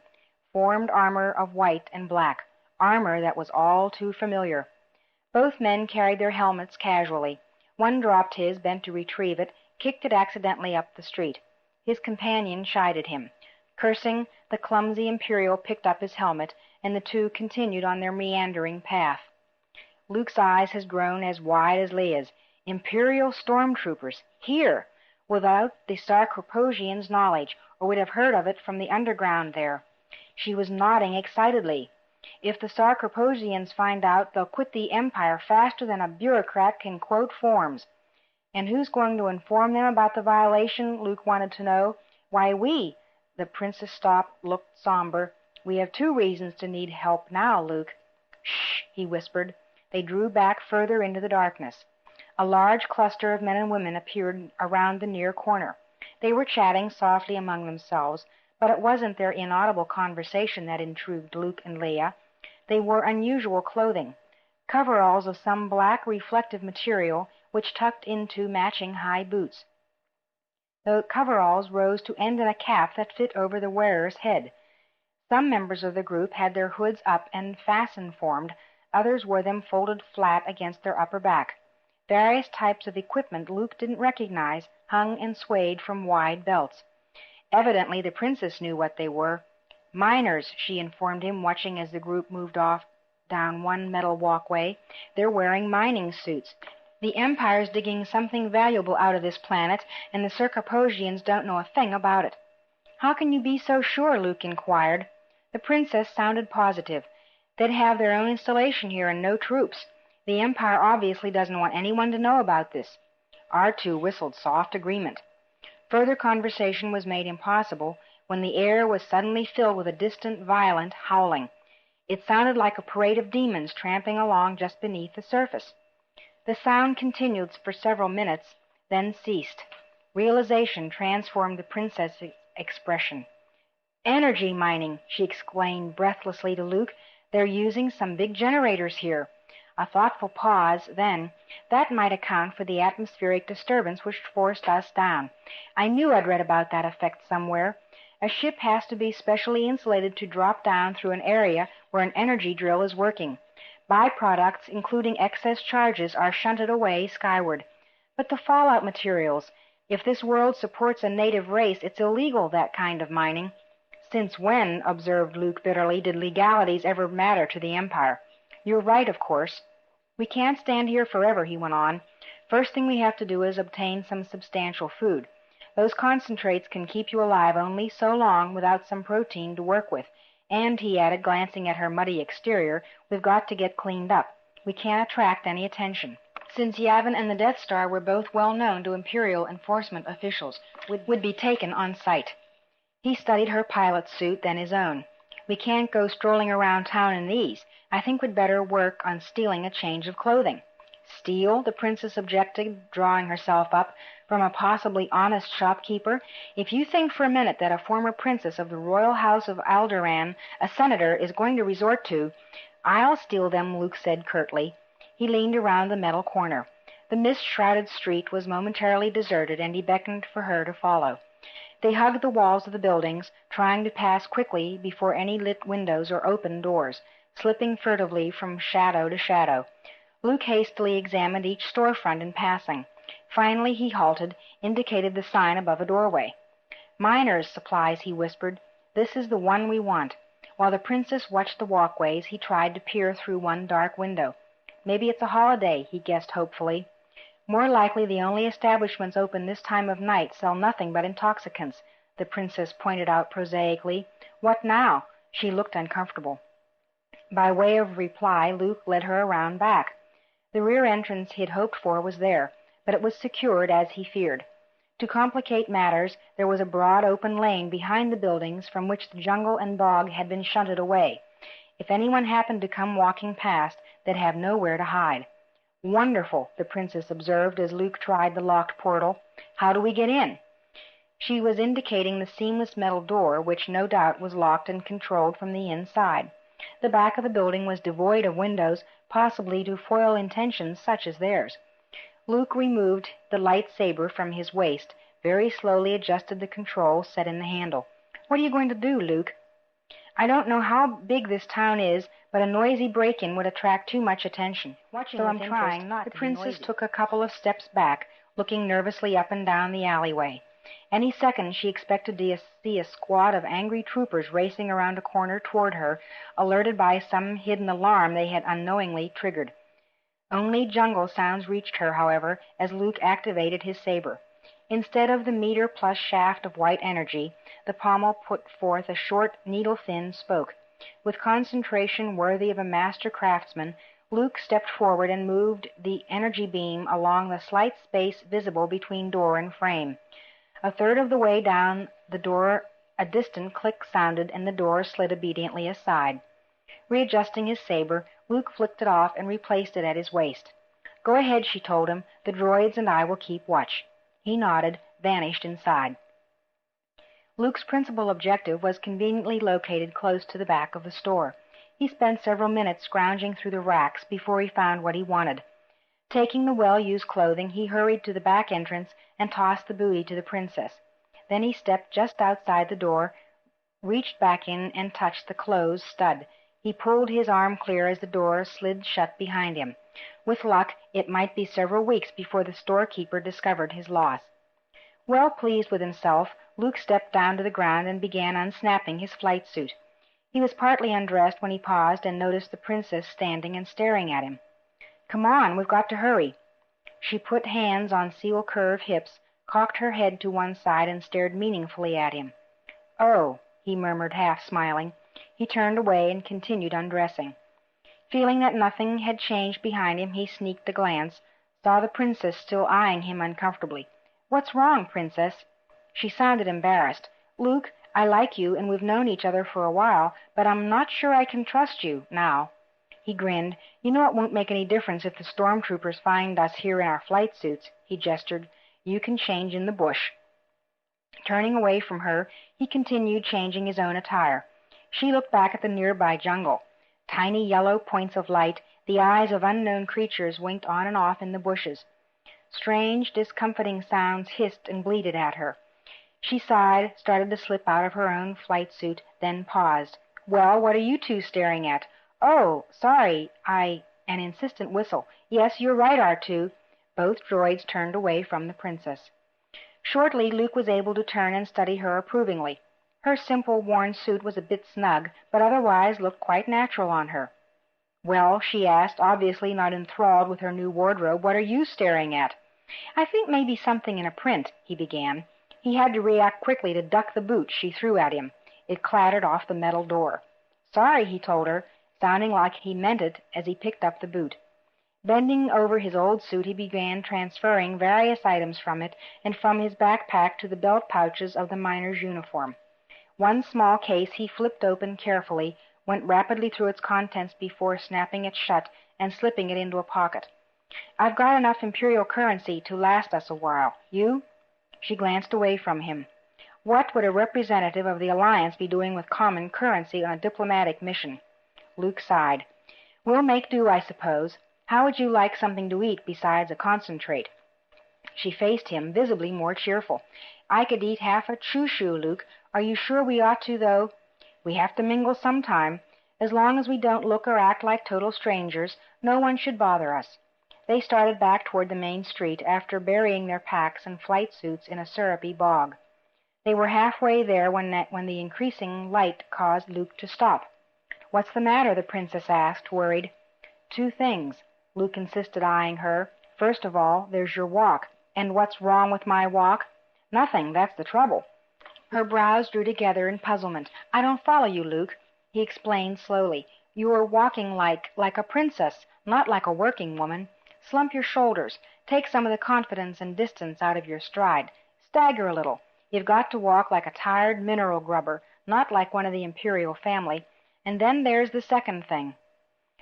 formed armor of white and black, armor that was all too familiar. Both men carried their helmets casually. One dropped his, bent to retrieve it, kicked it accidentally up the street. His companion shied at him. Cursing, the clumsy Imperial picked up his helmet, and the two continued on their meandering path. Luke's eyes had grown as wide as Leia's. Imperial stormtroopers, here, without the Sarkoposian's knowledge, or would have heard of it from the underground there. She was nodding excitedly. If the Sarkoposians find out, they'll quit the Empire faster than a bureaucrat can quote forms. And who's going to inform them about the violation? Luke wanted to know. Why, we. The princess stopped, looked somber. We have two reasons to need help now, Luke. Shh, he whispered. They drew back further into the darkness. A large cluster of men and women appeared around the near corner. They were chatting softly among themselves, but it wasn't their inaudible conversation that intrigued Luke and Leia. They wore unusual clothing, coveralls of some black reflective material which tucked into matching high boots. The coveralls rose to end in a cap that fit over the wearer's head. Some members of the group had their hoods up and fasten-formed, others wore them folded flat against their upper back. Various types of equipment Luke didn't recognize hung and swayed from wide belts. Evidently the princess knew what they were. Miners, she informed him, watching as the group moved off down one metal walkway. They're wearing mining suits. The Empire's digging something valuable out of this planet, and the Sarkoposians don't know a thing about it. How can you be so sure? Luke inquired. The princess sounded positive. They'd have their own installation here and no troops. The Empire obviously doesn't want anyone to know about this. R2 whistled soft agreement. Further conversation was made impossible when the air was suddenly filled with a distant, violent howling. It sounded like a parade of demons tramping along just beneath the surface. The sound continued for several minutes, then ceased. Realization transformed the princess's expression. Energy mining, she exclaimed breathlessly to Luke. They're using some big generators here. A thoughtful pause, then, that might account for the atmospheric disturbance which forced us down. I knew I'd read about that effect somewhere. A ship has to be specially insulated to drop down through an area where an energy drill is working. Byproducts, including excess charges, are shunted away skyward. But the fallout materials, if this world supports a native race, it's illegal, that kind of mining. Since when, observed Luke bitterly, did legalities ever matter to the Empire? You're right, of course. We can't stand here forever, he went on. First thing we have to do is obtain some substantial food. Those concentrates can keep you alive only so long without some protein to work with. And, he added, glancing at her muddy exterior, we've got to get cleaned up. We can't attract any attention. Since Yavin and the Death Star were both well known to Imperial enforcement officials, would be taken on sight. He studied her pilot suit, then his own. We can't go strolling around town in these. I think we'd better work on stealing a change of clothing. Steal? The princess objected, drawing herself up. From a possibly honest shopkeeper? If you think for a minute that a former princess of the royal house of Alderaan, a senator, is going to resort to— I'll steal them, Luke said curtly. He leaned around the metal corner. The mist-shrouded street was momentarily deserted, and he beckoned for her to follow. They hugged the walls of the buildings, trying to pass quickly before any lit windows or open doors, slipping furtively from shadow to shadow. Luke hastily examined each storefront in passing. Finally he halted, indicated the sign above a doorway. Miners' supplies, he whispered. This is the one we want. While the princess watched the walkways, he tried to peer through one dark window. Maybe it's a holiday, he guessed hopefully. More likely the only establishments open this time of night sell nothing but intoxicants, the princess pointed out prosaically. What now? She looked uncomfortable. By way of reply, Luke led her around back. The rear entrance he had hoped for was there, but it was secured as he feared. To complicate matters, there was a broad open lane behind the buildings from which the jungle and bog had been shunted away. If anyone happened to come walking past, they'd have nowhere to hide. Wonderful, the princess observed as Luke tried the locked portal. How do we get in? She was indicating the seamless metal door, which no doubt was locked and controlled from the inside. The back of the building was devoid of windows, possibly to foil intentions such as theirs. Luke removed the lightsaber from his waist, very slowly adjusted the control set in the handle. "What are you going to do, Luke?" "I don't know how big this town is, but a noisy break-in would attract too much attention. So I'm trying not to be noisy." The princess took a couple of steps back, looking nervously up and down the alleyway. Any second she expected to see a squad of angry troopers racing around a corner toward her, alerted by some hidden alarm they had unknowingly triggered. Only jungle sounds reached her, however, as Luke activated his saber. Instead of the meter-plus shaft of white energy, the pommel put forth a short, needle-thin spoke. With concentration worthy of a master craftsman, Luke stepped forward and moved the energy beam along the slight space visible between door and frame. A third of the way down the door a distant click sounded, and the door slid obediently aside. Readjusting his saber, Luke flicked it off and replaced it at his waist. "Go ahead," she told him. "The droids and I will keep watch." He nodded, vanished inside. Luke's principal objective was conveniently located close to the back of the store. He spent several minutes scrounging through the racks before he found what he wanted. Taking the well-used clothing, he hurried to the back entrance and tossed the booty to the princess. Then he stepped just outside the door, reached back in and touched the closed stud. He pulled his arm clear as the door slid shut behind him. With luck, it might be several weeks before the storekeeper discovered his loss. Well pleased with himself, Luke stepped down to the ground and began unsnapping his flight suit. He was partly undressed when he paused and noticed the princess standing and staring at him. "Come on, we've got to hurry." She put hands on seal-curve hips, cocked her head to one side, and stared meaningfully at him. "Oh," he murmured, half smiling. He turned away and continued undressing. Feeling that nothing had changed behind him, he sneaked a glance, saw the princess still eyeing him uncomfortably. "What's wrong, princess?" She sounded embarrassed. "Luke, I like you, and we've known each other for a while, but I'm not sure I can trust you now." He grinned. "You know it won't make any difference if the stormtroopers find us here in our flight suits." He gestured. "You can change in the bush." Turning away from her, he continued changing his own attire. She looked back at the nearby jungle. Tiny yellow points of light, the eyes of unknown creatures, winked on and off in the bushes. Strange, discomforting sounds hissed and bleated at her. She sighed, started to slip out of her own flight suit, then paused. "Well, what are you two staring at?" "Oh, sorry, An insistent whistle. "Yes, you're right, R2." Both droids turned away from the princess. Shortly, Luke was able to turn and study her approvingly. Her simple, worn suit was a bit snug, but otherwise looked quite natural on her. "Well," she asked, obviously not enthralled with her new wardrobe, "what are you staring at?" "I think maybe something in a print," he began. He had to react quickly to duck the boot she threw at him. It clattered off the metal door. "Sorry," he told her, sounding like he meant it as he picked up the boot. Bending over his old suit, he began transferring various items from it and from his backpack to the belt pouches of the miner's uniform. One small case he flipped open carefully, went rapidly through its contents before snapping it shut and slipping it into a pocket. "I've got enough Imperial currency to last us a while. You?" She glanced away from him. What would a representative of the Alliance be doing with common currency on a diplomatic mission? Luke sighed. "We'll make do, I suppose. How would you like something to eat besides a concentrate?" She faced him, visibly more cheerful. "I could eat half a choo-choo, Luke. Are you sure we ought to, though?" "We have to mingle sometime. As long as we don't look or act like total strangers, no one should bother us." They started back toward the main street, after burying their packs and flight suits in a syrupy bog. They were halfway there when the increasing light caused Luke to stop. "What's the matter?" the princess asked, worried. "Two things," Luke insisted, eyeing her. "First of all, there's your walk." "And what's wrong with my walk?" "Nothing. That's the trouble." Her brows drew together in puzzlement. "I don't follow you, Luke." He explained slowly. "You are walking like a princess, not like a working woman. Slump your shoulders. Take some of the confidence and distance out of your stride. Stagger a little. You've got to walk like a tired mineral grubber, not like one of the Imperial family. And then there's the second thing."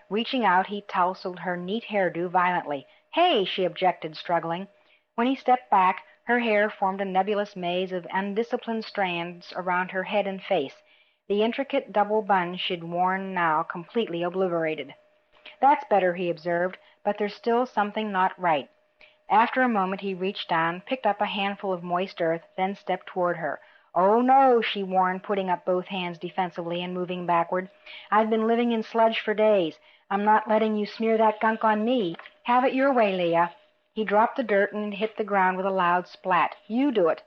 Reaching out, he tousled her neat hairdo violently. "Hey!" she objected, struggling. When he stepped back, her hair formed a nebulous maze of undisciplined strands around her head and face. the intricate double bun she'd worn now completely obliterated. "That's better," he observed, "but there's still something not right." After a moment he reached down, picked up a handful of moist earth, then stepped toward her. "Oh, no," she warned, putting up both hands defensively and moving backward. "I've been living in sludge for days. I'm not letting you smear that gunk on me. Have it your way, Leia." He dropped the dirt and it hit the ground with a loud splat. "You do it."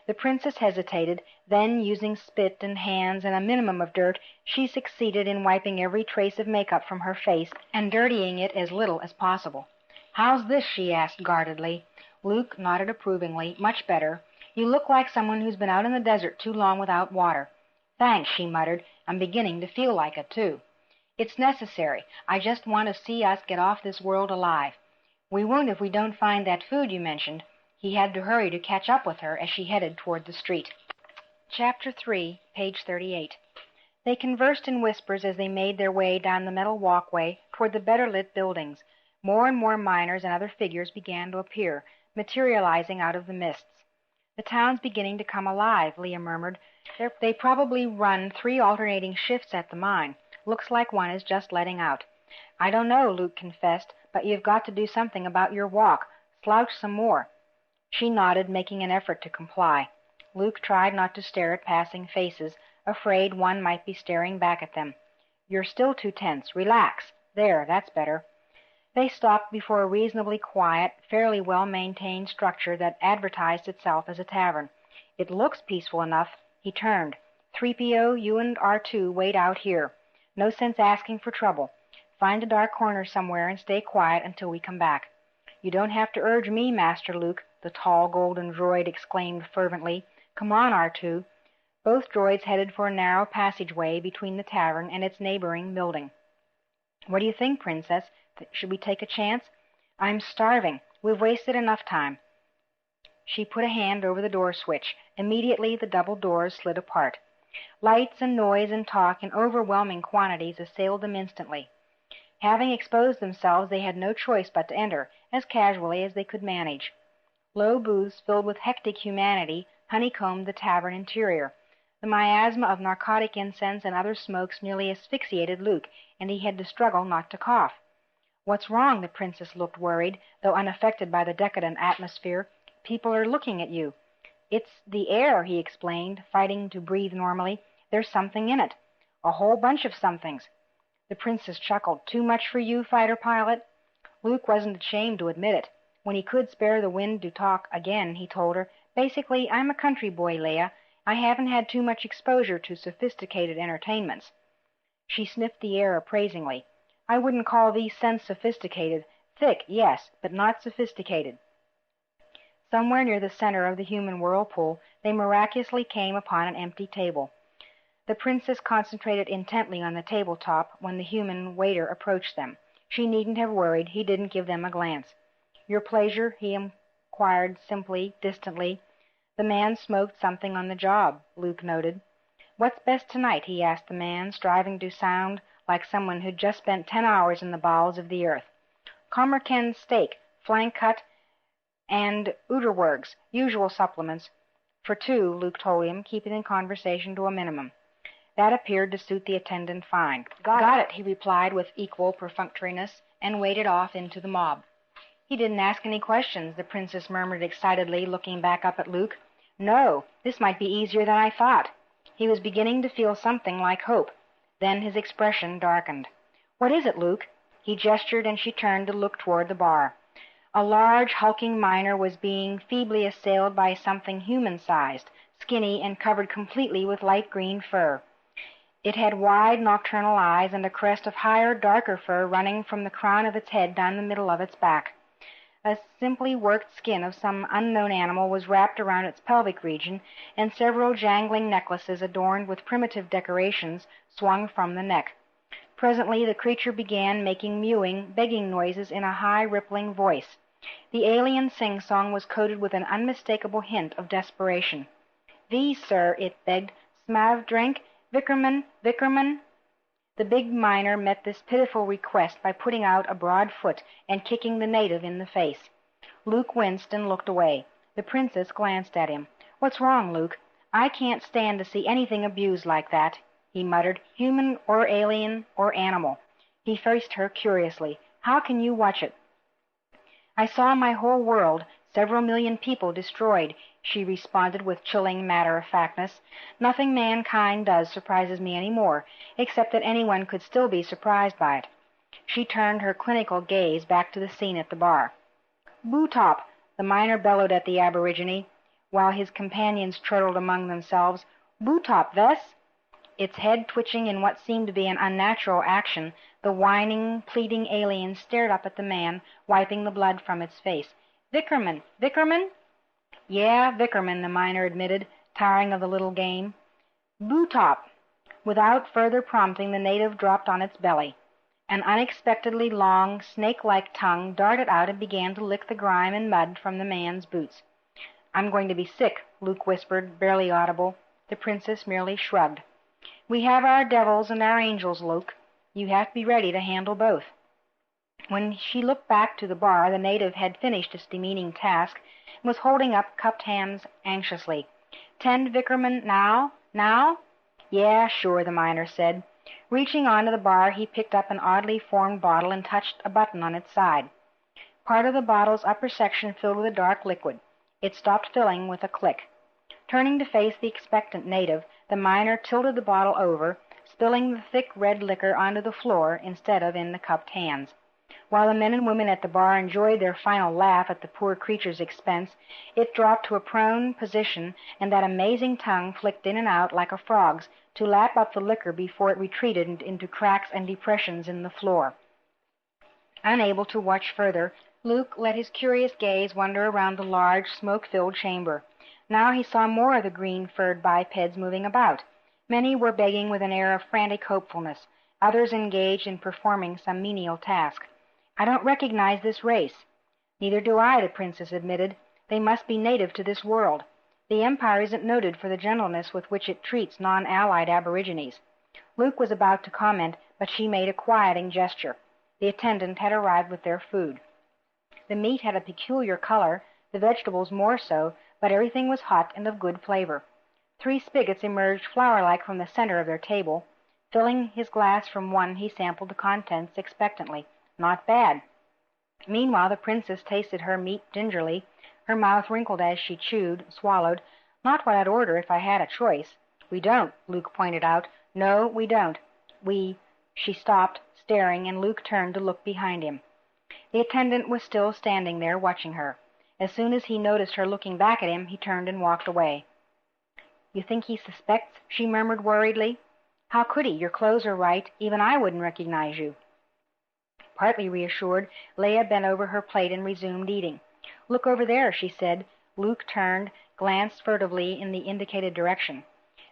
The princess hesitated, then, using spit and hands and a minimum of dirt, she succeeded in wiping every trace of makeup from her face and dirtying it as little as possible. "How's this?" she asked guardedly. Luke nodded approvingly. "Much better. You look like someone who's been out in the desert too long without water." "Thanks," she muttered. "I'm beginning to feel like it, too." "It's necessary. I just want to see us get off this world alive. We won't if we don't find that food you mentioned." He had to hurry to catch up with her as she headed toward the street. Chapter 3, page 38. They conversed in whispers as they made their way down the metal walkway toward the better-lit buildings. More and more miners and other figures began to appear, materializing out of the mists. "The town's beginning to come alive," Leia murmured. "They probably run 3 alternating shifts at the mine. Looks like one is just letting out." "I don't know," Luke confessed, "but you've got to do something about your walk. Slouch some more." She nodded, making an effort to comply. Luke tried not to stare at passing faces, afraid one might be staring back at them. "You're still too tense. Relax. There, that's better." They stopped before a reasonably quiet, fairly well-maintained structure that advertised itself as a tavern. "It looks peaceful enough." He turned. "3PO, you and R2 wait out here. No sense asking for trouble. Find a dark corner somewhere and stay quiet until we come back." "You don't have to urge me, Master Luke," the tall golden droid exclaimed fervently. "Come on, R2." Both droids headed for a narrow passageway between the tavern and its neighboring building. "What do you think, Princess? Should we take a chance?" "I'm starving. We've wasted enough time." She put a hand over the door switch. Immediately the double doors slid apart. Lights and noise and talk in overwhelming quantities assailed them instantly. Having exposed themselves, they had no choice but to enter, as casually as they could manage. Low booths filled with hectic humanity honeycombed the tavern interior. The miasma of narcotic incense and other smokes nearly asphyxiated Luke, and he had to struggle not to cough. "What's wrong?" The princess looked worried, though unaffected by the decadent atmosphere. "People are looking at you." "It's the air," he explained, fighting to breathe normally. "There's something in it." "A whole bunch of somethings." The princess chuckled. "Too much for you, fighter pilot?" Luke wasn't ashamed to admit it. When he could spare the wind to talk again, he told her, "Basically, I'm a country boy, Leia. I haven't had too much exposure to sophisticated entertainments." She sniffed the air appraisingly. "I wouldn't call these scents sophisticated. Thick, yes, but not sophisticated." Somewhere near the center of the human whirlpool, they miraculously came upon an empty table. The princess concentrated intently on the tabletop when the human waiter approached them. She needn't have worried. He didn't give them a glance. "Your pleasure?" he inquired simply, distantly. The man smoked something on the job, Luke noted. "What's best tonight?" he asked the man, striving to sound like someone who'd just spent 10 hours in the bowels of the earth. "Commerken steak, flank cut, and Uterwurgs, usual supplements." "For 2, Luke told him, keeping the conversation to a minimum. That appeared to suit the attendant fine. Got it, he replied with equal perfunctoriness, and waded off into the mob. "He didn't ask any questions," the princess murmured excitedly, looking back up at Luke. "No, this might be easier than I thought." He was beginning to feel something like hope. Then his expression darkened. "What is it, Luke?" He gestured, and she turned to look toward the bar. A large, hulking miner was being feebly assailed by something human-sized, skinny, and covered completely with light green fur. It had wide, nocturnal eyes and a crest of higher, darker fur running from the crown of its head down the middle of its back. A simply worked skin of some unknown animal was wrapped around its pelvic region, and several jangling necklaces adorned with primitive decorations swung from the neck. Presently the creature began making mewing, begging noises in a high, rippling voice. The alien sing-song was coated with an unmistakable hint of desperation. "These, sir," it begged. "Smav drink? Vickerman, Vickerman?" The big miner met this pitiful request by putting out a broad foot and kicking the native in the face. Luke winced and looked away. The princess glanced at him. "What's wrong, Luke? I can't stand to see anything abused like that." he muttered. "Human or alien or animal." He faced her curiously. "How can you watch it?" "I saw my whole world, several million people destroyed," she responded with chilling matter-of-factness. "Nothing mankind does surprises me any more, except that anyone could still be surprised by it." She turned her clinical gaze back to the scene at the bar. "Bootop!" the miner bellowed at the aborigine, while his companions chortled among themselves. "Bootop, Vess!" Its head twitching in what seemed to be an unnatural action, the whining, pleading alien stared up at the man, wiping the blood from its face. "Vickerman! Vickerman?" "Yeah, Vickerman," the miner admitted, tiring of the little game. "Bootop!" Without further prompting, the native dropped on its belly. An unexpectedly long, snake-like tongue darted out and began to lick the grime and mud from the man's boots. "I'm going to be sick," Luke whispered, barely audible. The princess merely shrugged. "We have our devils and our angels, Luke. You have to be ready to handle both." When she looked back to the bar, the native had finished its demeaning task and was holding up cupped hands anxiously. "Tend Vickerman now? Now?" "Yeah, sure," the miner said. Reaching onto the bar, he picked up an oddly formed bottle and touched a button on its side. Part of the bottle's upper section filled with a dark liquid. It stopped filling with a click. Turning to face the expectant native, the miner tilted the bottle over, spilling the thick red liquor onto the floor instead of in the cupped hands. While the men and women at the bar enjoyed their final laugh at the poor creature's expense, it dropped to a prone position, and that amazing tongue flicked in and out like a frog's to lap up the liquor before it retreated into cracks and depressions in the floor. Unable to watch further, Luke let his curious gaze wander around the large, smoke-filled chamber. Now he saw more of the green-furred bipeds moving about. Many were begging with an air of frantic hopefulness, others engaged in performing some menial task. "I don't recognize this race." "Neither do I," the princess admitted. "They must be native to this world. The Empire isn't noted for the gentleness with which it treats non-allied aborigines." Luke was about to comment, but she made a quieting gesture. The attendant had arrived with their food. The meat had a peculiar color, the vegetables more so, but everything was hot and of good flavor. 3 spigots emerged flower-like from the center of their table. Filling his glass from one, he sampled the contents expectantly. Not bad. Meanwhile, the princess tasted her meat gingerly, her mouth wrinkled as she swallowed. "Not what I'd order if I had a choice." "We don't," Luke pointed out. "No, we don't. She stopped, staring, and Luke turned to look behind him. The attendant was still standing there, watching her. As soon as he noticed her looking back at him, he turned and walked away. "You think he suspects?" she murmured worriedly. "How could he? Your clothes are right. Even I wouldn't recognize you." Partly reassured, Leia bent over her plate and resumed eating. "Look over there," she said. Luke turned, glanced furtively in the indicated direction.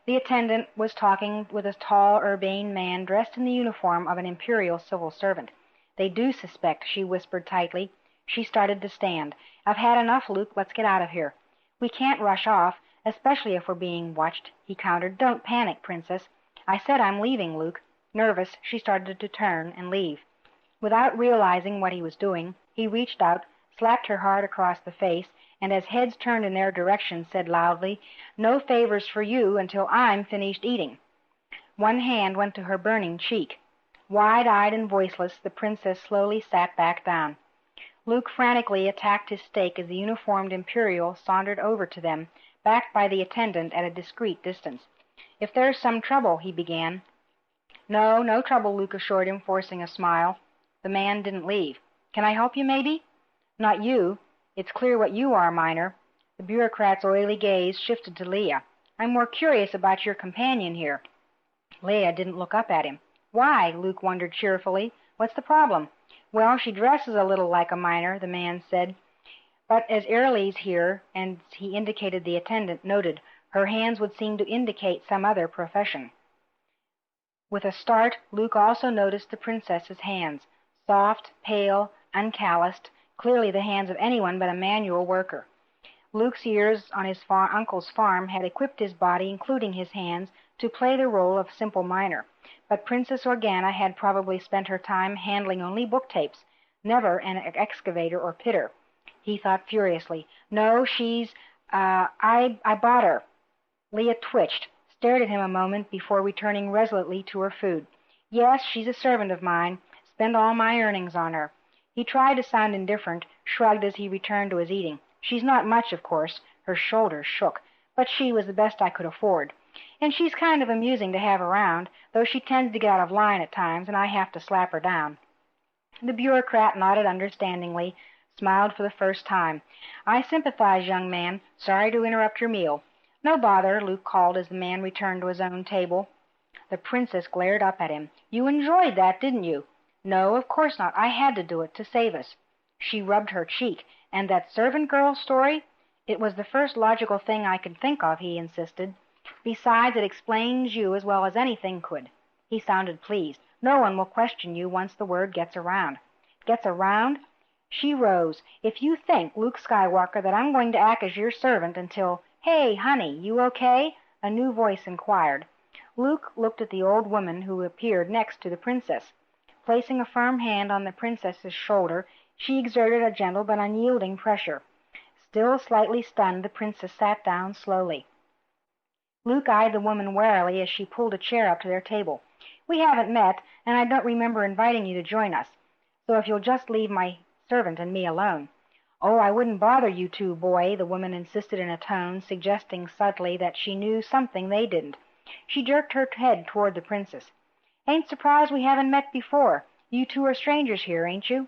The attendant was talking with a tall, urbane man dressed in the uniform of an Imperial civil servant. "They do suspect," she whispered tightly. She started to stand. "I've had enough, Luke. Let's get out of here." "We can't rush off, especially if we're being watched," he countered. "Don't panic, Princess." "I said I'm leaving, Luke." Nervous, she started to turn and leave. Without realizing what he was doing, he reached out, slapped her hard across the face, and as heads turned in their direction, said loudly, "No favors for you until I'm finished eating." One hand went to her burning cheek. Wide-eyed and voiceless, the princess slowly sat back down. Luke frantically attacked his steak as the uniformed Imperial sauntered over to them, backed by the attendant at a discreet distance. "If there's some trouble," he began. "No, no trouble," Luke assured him, forcing a smile. The man didn't leave. "Can I help you, maybe?" "Not you. It's clear what you are, Miner." The bureaucrat's oily gaze shifted to Leia. "I'm more curious about your companion here." Leia didn't look up at him. "Why?" Luke wondered cheerfully. "What's the problem?" "Well, she dresses a little like a miner," the man said. "But as Airlie's here," and he indicated the attendant, noted, "her hands would seem to indicate some other profession." With a start, Luke also noticed the princess's hands. Soft, pale, uncalloused, clearly the hands of anyone but a manual worker. Luke's years on his uncle's farm had equipped his body, including his hands, to play the role of simple miner, but Princess Organa had probably spent her time handling only book tapes, never an excavator or pitter. He thought furiously. "No, she's, I bought her." Leia twitched, stared at him a moment before returning resolutely to her food. Yes, she's a servant of mine. Spend all my earnings on her. He tried to sound indifferent, shrugged as he returned to his eating. She's not much, of course. Her shoulders shook. But she was the best I could afford. And she's kind of amusing to have around, though she tends to get out of line at times, and I have to slap her down. The bureaucrat nodded understandingly, smiled for the first time. I sympathize, young man. Sorry to interrupt your meal. No bother, Luke called as the man returned to his own table. The princess glared up at him. You enjoyed that, didn't you? No, of course not. I had to do it to save us. She rubbed her cheek. And that servant girl story? It was the first logical thing I could think of, he insisted. Besides, it explains you as well as anything could. He sounded pleased. No one will question you once the word gets around. Gets around? She rose. If you think, Luke Skywalker, that I'm going to act as your servant until... Hey, honey, you okay? A new voice inquired. Luke looked at the old woman who appeared next to the princess. Placing a firm hand on the princess's shoulder, she exerted a gentle but unyielding pressure. Still slightly stunned, the princess sat down slowly. Luke eyed the woman warily as she pulled a chair up to their table. We haven't met, and I don't remember inviting you to join us, so if you'll just leave my servant and me alone. Oh, I wouldn't bother you two, boy, the woman insisted in a tone suggesting subtly that she knew something they didn't. She jerked her head toward the princess. Ain't surprised we haven't met before. You two are strangers here, ain't you?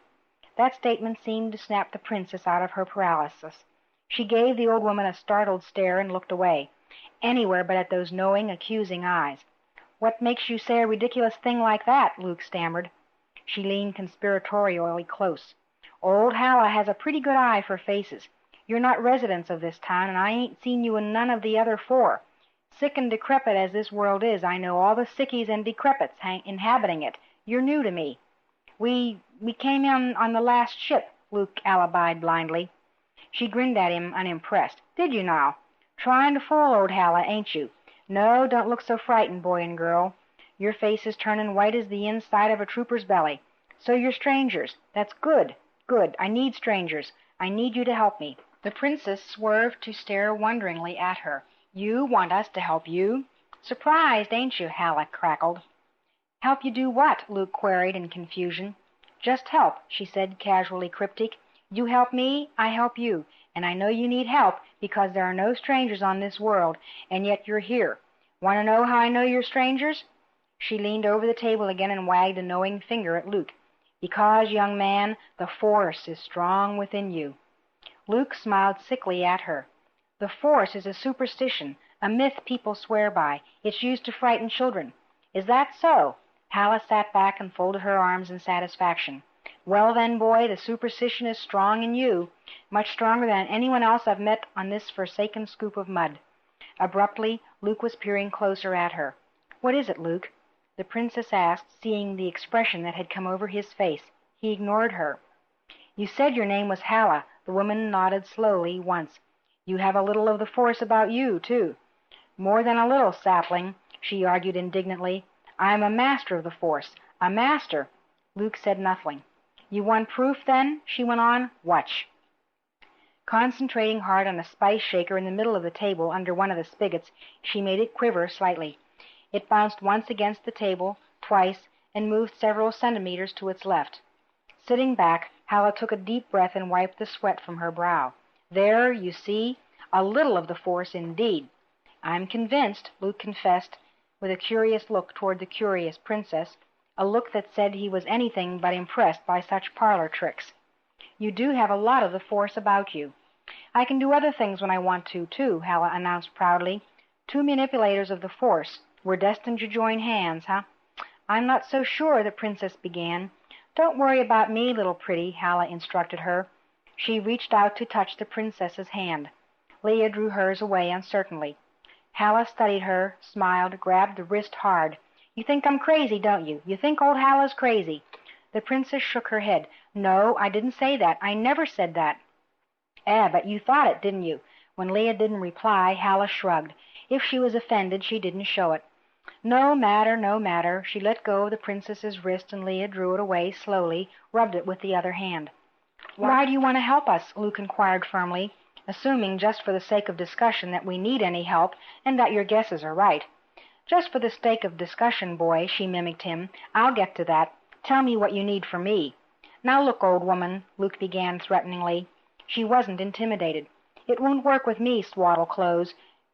That statement seemed to snap the princess out of her paralysis. She gave the old woman a startled stare and looked away. Anywhere but at those knowing, accusing eyes. What makes you say a ridiculous thing like that? Luke stammered. She leaned conspiratorially close. Old Halla has a pretty good eye for faces. You're not residents of this town, and I ain't seen you in none of the other 4. Sick and decrepit as this world is, I know all the sickies and decrepits inhabiting it. You're new to me. We came in on the last ship, Luke alibied blindly. She grinned at him, unimpressed. Did you now? Trying to fool old Halla, ain't you? No, don't look so frightened, boy and girl. Your face is turning white as the inside of a trooper's belly. So you're strangers. That's good. Good. I need strangers. I need you to help me. The princess swerved to stare wonderingly at her. You want us to help you? Surprised, ain't you? Halla crackled. Help you do what? Luke queried in confusion. Just help, she said, casually cryptic. You help me, I help you. And I know you need help because there are no strangers on this world, and yet you're here. Want to know how I know you're strangers? She leaned over the table again and wagged a knowing finger at Luke. Because, young man, the Force is strong within you. Luke smiled sickly at her. The Force is a superstition, a myth people swear by. It's used to frighten children. Is that so? Halla sat back and folded her arms in satisfaction. Well then, boy, the superstition is strong in you, much stronger than anyone else I've met on this forsaken scoop of mud. Abruptly, Luke was peering closer at her. What is it, Luke? The princess asked, seeing the expression that had come over his face. He ignored her. You said your name was Halla. The woman nodded slowly once. You have a little of the Force about you, too. More than a little, sapling, she argued indignantly. I am a master of the Force. A master. Luke said nothing. You want proof, then? She went on. Watch. Concentrating hard on a spice shaker in the middle of the table under one of the spigots, she made it quiver slightly. It bounced once against the table, twice, and moved several centimeters to its left. Sitting back, Halla took a deep breath and wiped the sweat from her brow. There, you see, a little of the Force indeed. I'm convinced, Luke confessed, with a curious look toward the curious princess, a look that said he was anything but impressed by such parlor tricks. You do have a lot of the Force about you. I can do other things when I want to, too, Halla announced proudly. 2 manipulators of the Force. We're destined to join hands, huh? I'm not so sure, the princess began. Don't worry about me, little pretty, Halla instructed her. She reached out to touch the princess's hand. Leia drew hers away uncertainly. Halla studied her, smiled, grabbed the wrist hard. You think I'm crazy, don't you? You think old Halla's crazy? The princess shook her head. No, I didn't say that. I never said that. But you thought it, didn't you? When Leia didn't reply, Halla shrugged. If she was offended, she didn't show it. No matter, no matter. She let go of the princess's wrist, and Leia drew it away slowly, rubbed it with the other hand. Why do you want to help us? Luke inquired firmly, assuming just for the sake of discussion that we need any help, and that your guesses are right. Just for the sake of discussion, boy, she mimicked him. I'll get to that. Tell me what you need from me. Now look, old woman, Luke began threateningly. She wasn't intimidated. It won't work with me, Swaddleclothes.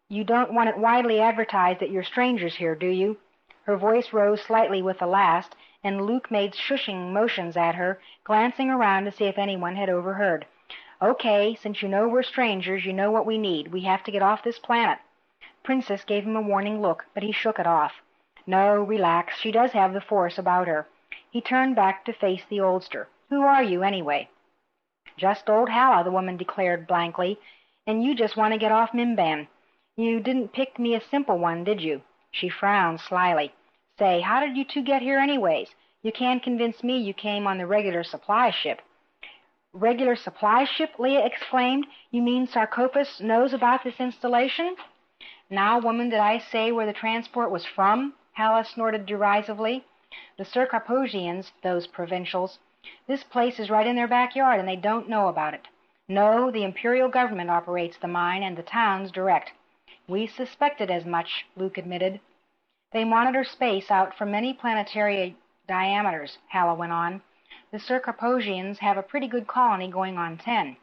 You don't want it widely advertised that you're strangers here, do you? Her voice rose slightly with the last, and Luke made shushing motions at her, glancing around to see if anyone had overheard. Okay, since you know we're strangers, you know what we need. We have to get off this planet. Princess gave him a warning look, but he shook it off. No, relax. She does have the Force about her. He turned back to face the oldster. Who are you, anyway? Just old Halla, the woman declared blankly. And you just want to get off Mimban. You didn't pick me a simple one, did you? She frowned slyly. Say, how did you two get here anyways? You can't convince me you came on the regular supply ship. Regular supply ship? Leia exclaimed. You mean Sarcophagus knows about this installation? Now, woman, did I say where the transport was from? Halla snorted derisively. The Sarcophagians, those provincials. This place is right in their backyard, and they don't know about it. No, the Imperial government operates the mine, and the towns direct. We suspected as much, Luke admitted. They monitor space out from many planetary diameters, Halla went on. The Sarcophagians have a pretty good colony going on 10.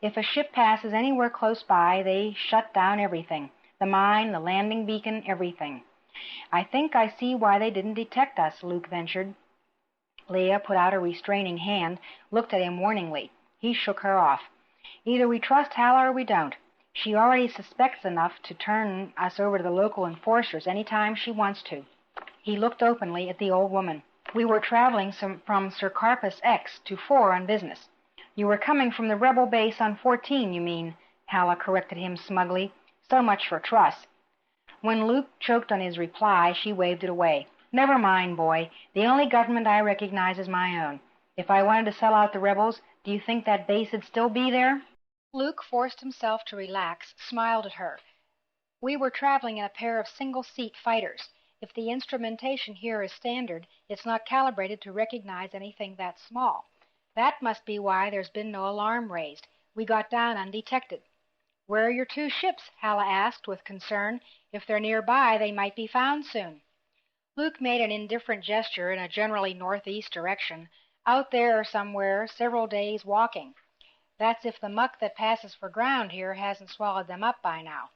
If a ship passes anywhere close by, they shut down everything. The mine, the landing beacon, everything. I think I see why they didn't detect us, Luke ventured. Leia put out a restraining hand, looked at him warningly. He shook her off. Either we trust Halla or we don't. She already suspects enough to turn us over to the local enforcers any time she wants to. He looked openly at the old woman. We were traveling from Sarcophagus X to 4 on business. You were coming from the rebel base on 14, you mean, Halla corrected him smugly. So much for trust. When Luke choked on his reply, she waved it away. Never mind, boy. The only government I recognize is my own. If I wanted to sell out the rebels, do you think that base would still be there? Luke forced himself to relax, smiled at her. We were traveling in a pair of single-seat fighters. If the instrumentation here is standard, it's not calibrated to recognize anything that small. That must be why there's been no alarm raised. We got down undetected. Where are your 2 ships? Halla asked with concern. If they're nearby, they might be found soon. Luke made an indifferent gesture in a generally northeast direction. Out there somewhere, several days walking. That's if the muck that passes for ground here hasn't swallowed them up by now.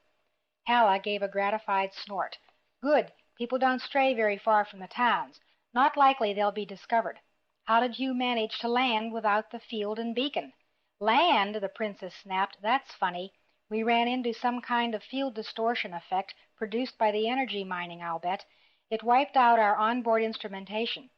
Halla gave a gratified snort. Good. People don't stray very far from the towns. Not likely they'll be discovered. How did you manage to land without the field and beacon? Land? The princess snapped. That's funny. We ran into some kind of field distortion effect produced by the energy mining, I'll bet. It wiped out our onboard instrumentation.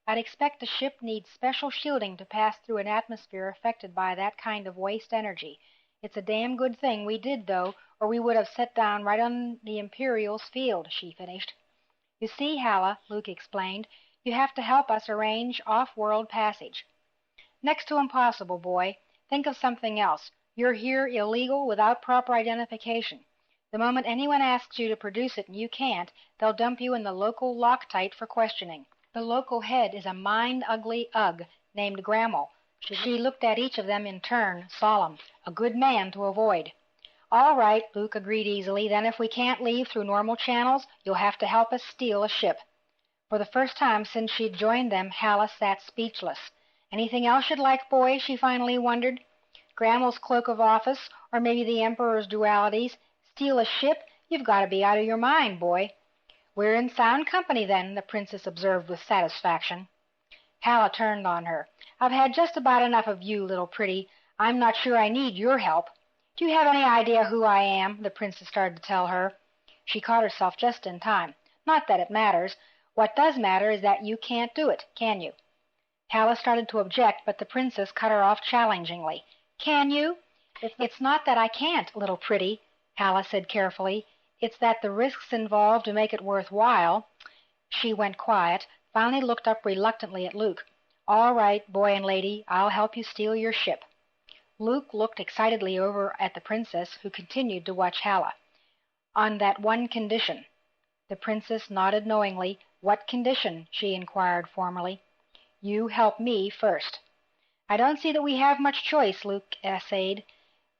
I'd expect a ship needs special shielding to pass through an atmosphere affected by that kind of waste energy. It's a damn good thing we did, though, or we would have set down right on the Imperial's field, she finished. You see, Halla, Luke explained, you have to help us arrange off-world passage. Next to impossible, boy. Think of something else. You're here illegal without proper identification. The moment anyone asks you to produce it and you can't, they'll dump you in the local Loctite for questioning. The local head is a mind-ugly ugg named Grammel. She looked at each of them in turn, solemn. A good man to avoid. All right, Luke agreed easily. Then if we can't leave through normal channels, you'll have to help us steal a ship. For the first time since she'd joined them, Halla sat speechless. Anything else you'd like, boy? She finally wondered. Grammel's cloak of office, or maybe the Emperor's dualities. Steal a ship? You've got to be out of your mind, boy. We're in sound company, then, the princess observed with satisfaction. Halla turned on her. I've had just about enough of you, little pretty. I'm not sure I need your help. Do you have any idea who I am? The princess started to tell her. She caught herself just in time. Not that it matters. What does matter is that you can't do it, can you? Halla started to object, but the princess cut her off challengingly. Can you? It's not that I can't, little pretty, Halla said carefully. It's that the risks involved to make it worthwhile. She went quiet, finally looked up reluctantly at Luke. All right, boy and lady, I'll help you steal your ship. Luke looked excitedly over at the princess, who continued to watch Halla. On that one condition. The princess nodded knowingly. What condition? She inquired formally. You help me first. I don't see that we have much choice, Luke essayed.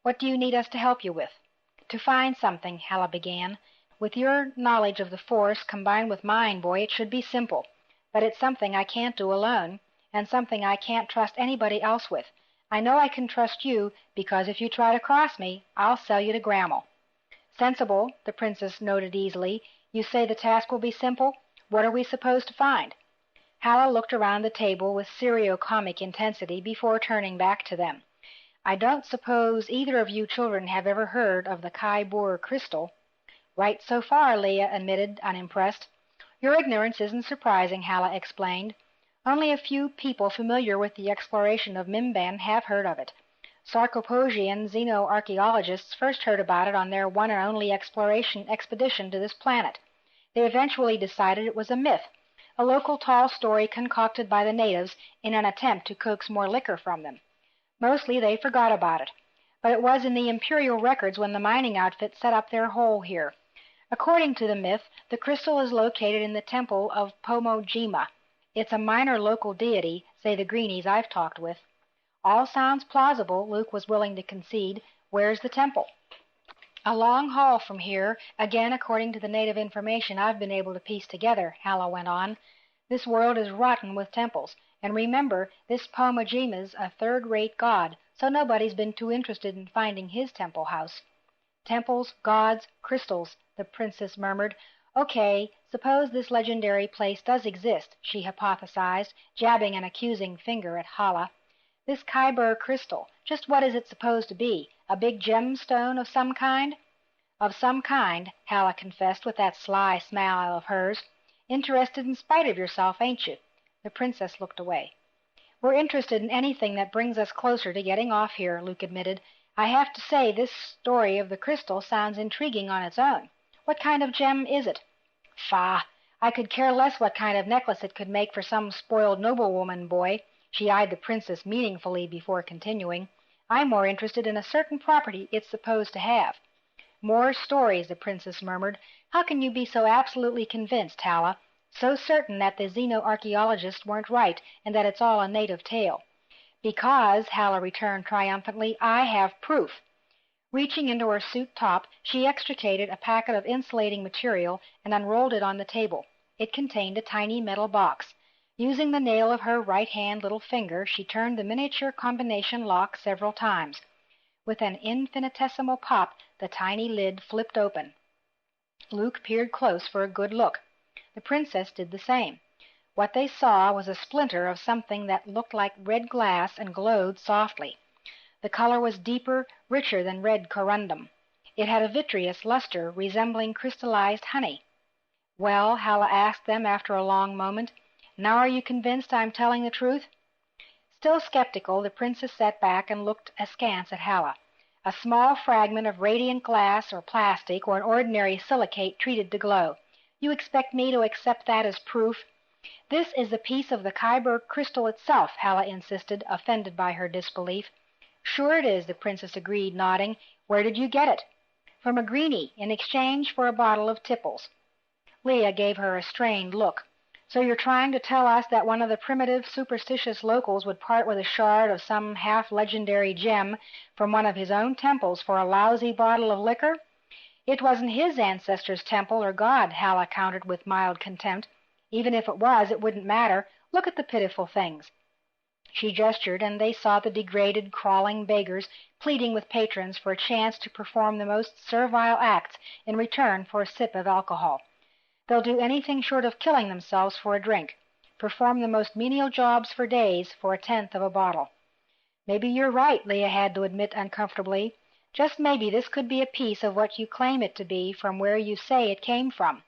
What do you need us to help you with? To find something, Halla began. With your knowledge of the Force combined with mine, boy, it should be simple. But it's something I can't do alone, and something I can't trust anybody else with. I know I can trust you, because if you try to cross me, I'll sell you to Grammel." "Sensible," the Princess noted easily. "You say the task will be simple? What are we supposed to find?" Halla looked around the table with serio-comic intensity before turning back to them. "I don't suppose either of you children have ever heard of the Kaiburr crystal." "Right so far," Leia admitted, unimpressed. "Your ignorance isn't surprising," Halla explained. "Only a few people familiar with the exploration of Mimban have heard of it. Sarkophosian xenoarchaeologists first heard about it on their one and only expedition to this planet. They eventually decided it was a myth, a local tall story concocted by the natives in an attempt to coax more liquor from them. Mostly they forgot about it, but it was in the Imperial records when the mining outfit set up their hole here. According to the myth, the crystal is located in the temple of Pomojima. It's a minor local deity, say the greenies I've talked with." "All sounds plausible," Luke was willing to concede. "Where's the temple?" "A long haul from here, again according to the native information I've been able to piece together," Halla went on. "This world is rotten with temples, and remember, this Pomojima's a third-rate god, so nobody's been too interested in finding his temple house." "Temples, gods, crystals," the Princess murmured. "Okay, suppose this legendary place does exist," she hypothesized, jabbing an accusing finger at Halla. "This Kaiburr crystal, just what is it supposed to be? A big gemstone of some kind?" "Of some kind," Halla confessed with that sly smile of hers. "Interested in spite of yourself, ain't you?" The Princess looked away. "We're interested in anything that brings us closer to getting off here," Luke admitted. "I have to say this story of the crystal sounds intriguing on its own. What kind of gem is it?" "Faugh! I could care less what kind of necklace it could make for some spoiled noblewoman, boy." She eyed the Princess meaningfully before continuing. "I'm more interested in a certain property it's supposed to have." "More stories," the Princess murmured. "How can you be so absolutely convinced, Halla? So certain that the xenoarchaeologists weren't right, and that it's all a native tale?" "Because," Halla returned triumphantly, "I have proof." Reaching into her suit top, she extricated a packet of insulating material and unrolled it on the table. It contained a tiny metal box. Using the nail of her right-hand little finger, she turned the miniature combination lock several times. With an infinitesimal pop, the tiny lid flipped open. Luke peered close for a good look. The Princess did the same. What they saw was a splinter of something that looked like red glass and glowed softly. The color was deeper, richer than red corundum. It had a vitreous luster resembling crystallized honey. "Well?" Halla asked them after a long moment. "Now are you convinced I'm telling the truth?" Still skeptical, the Princess sat back and looked askance at Halla. "A small fragment of radiant glass or plastic or an ordinary silicate treated to glow. You expect me to accept that as proof?" "This is a piece of the Kaiburr crystal itself," Halla insisted, offended by her disbelief. "Sure it is," the Princess agreed, nodding. "Where did you get it?" "From a greenie, in exchange for a bottle of tipples." Leia gave her a strained look. "So you're trying to tell us that one of the primitive, superstitious locals would part with a shard of some half-legendary gem from one of his own temples for a lousy bottle of liquor?" "It wasn't his ancestor's temple or god," Halla countered with mild contempt. "Even if it was, it wouldn't matter. Look at the pitiful things." She gestured, and they saw the degraded, crawling beggars pleading with patrons for a chance to perform the most servile acts in return for a sip of alcohol. They'll do anything short of killing themselves for a drink, perform the most menial jobs for days for a tenth of a bottle. "Maybe you're right," Leia had to admit uncomfortably. "Just maybe this could be a piece of what you claim it to be from where you say it came from.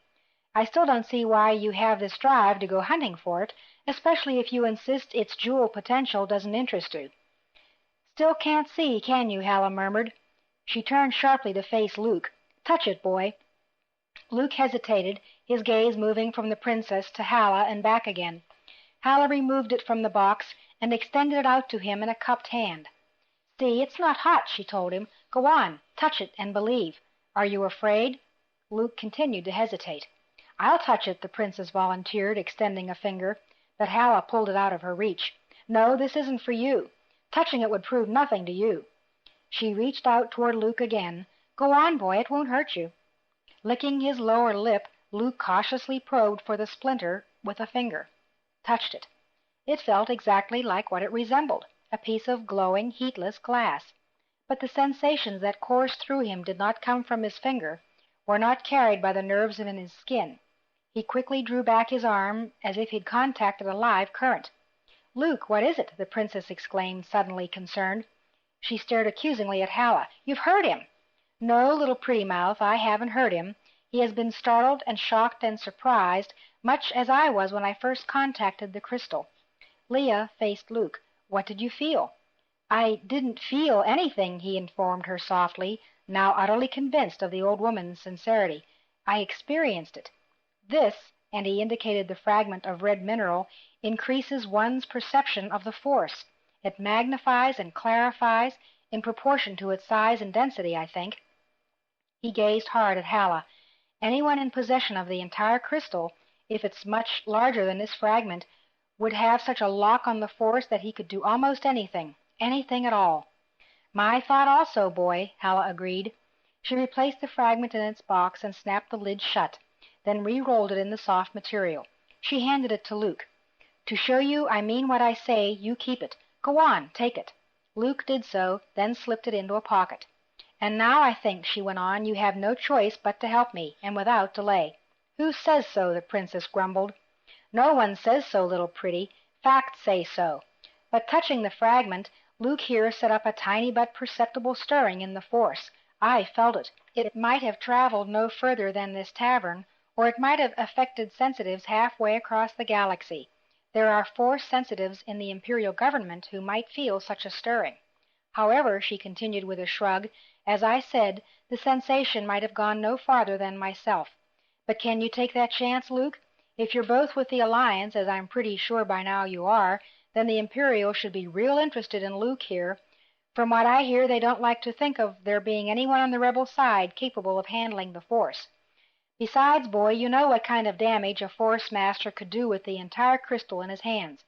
I still don't see why you have this drive to go hunting for it, especially if you insist its jewel potential doesn't interest you." "Still can't see, can you?" Halla murmured. She turned sharply to face Luke. "Touch it, boy." Luke hesitated, his gaze moving from the Princess to Halla and back again. Halla removed it from the box and extended it out to him in a cupped hand. "See, it's not hot," she told him. "Go on, touch it and believe. Are you afraid?" Luke continued to hesitate. "I'll touch it," the Princess volunteered, extending a finger, but Halla pulled it out of her reach. "No, this isn't for you. Touching it would prove nothing to you." She reached out toward Luke again. "Go on, boy, it won't hurt you." Licking his lower lip, Luke cautiously probed for the splinter with a finger. Touched it. It felt exactly like what it resembled, a piece of glowing, heatless glass. But the sensations that coursed through him did not come from his finger, were not carried by the nerves in his skin. He quickly drew back his arm as if he'd contacted a live current. "Luke, what is it?" the princess exclaimed, suddenly concerned. She stared accusingly at Halla. "You've hurt him!" "No, little pretty mouth, I haven't hurt him. He has been startled and shocked and surprised, much as I was when I first contacted the crystal." Leia faced Luke. "What did you feel?" "I didn't feel anything," he informed her softly, now utterly convinced of the old woman's sincerity. "I experienced it. This," and he indicated the fragment of red mineral, "increases one's perception of the Force. It magnifies and clarifies in proportion to its size and density, I think." He gazed hard at Halla. Anyone in possession of the entire crystal, if it's much larger than this fragment, would have such a lock on the Force that he could do almost anything at all. "My thought also, boy," Halla agreed. She replaced the fragment in its box and snapped the lid shut, then re-rolled it in the soft material. She handed it to Luke. "To show you I mean what I say, you keep it. Go on, take it." Luke did so, then slipped it into a pocket. "And now I think," she went on, "you have no choice but to help me, and without delay." "Who says so?" the princess grumbled. "No one says so, little pretty. Facts say so." But touching the fragment, Luke here set up a tiny but perceptible stirring in the Force. I felt it. It might have traveled no further than this tavern, or it might have affected sensitives halfway across the galaxy. There are Force sensitives in the Imperial government who might feel such a stirring. However, she continued with a shrug, as I said, the sensation might have gone no farther than myself. But can you take that chance, Luke? If you're both with the Alliance, as I'm pretty sure by now you are, then the Imperial should be real interested in Luke here. From what I hear, they don't like to think of there being anyone on the rebel side capable of handling the Force. Besides, boy, you know what kind of damage a Force master could do with the entire crystal in his hands.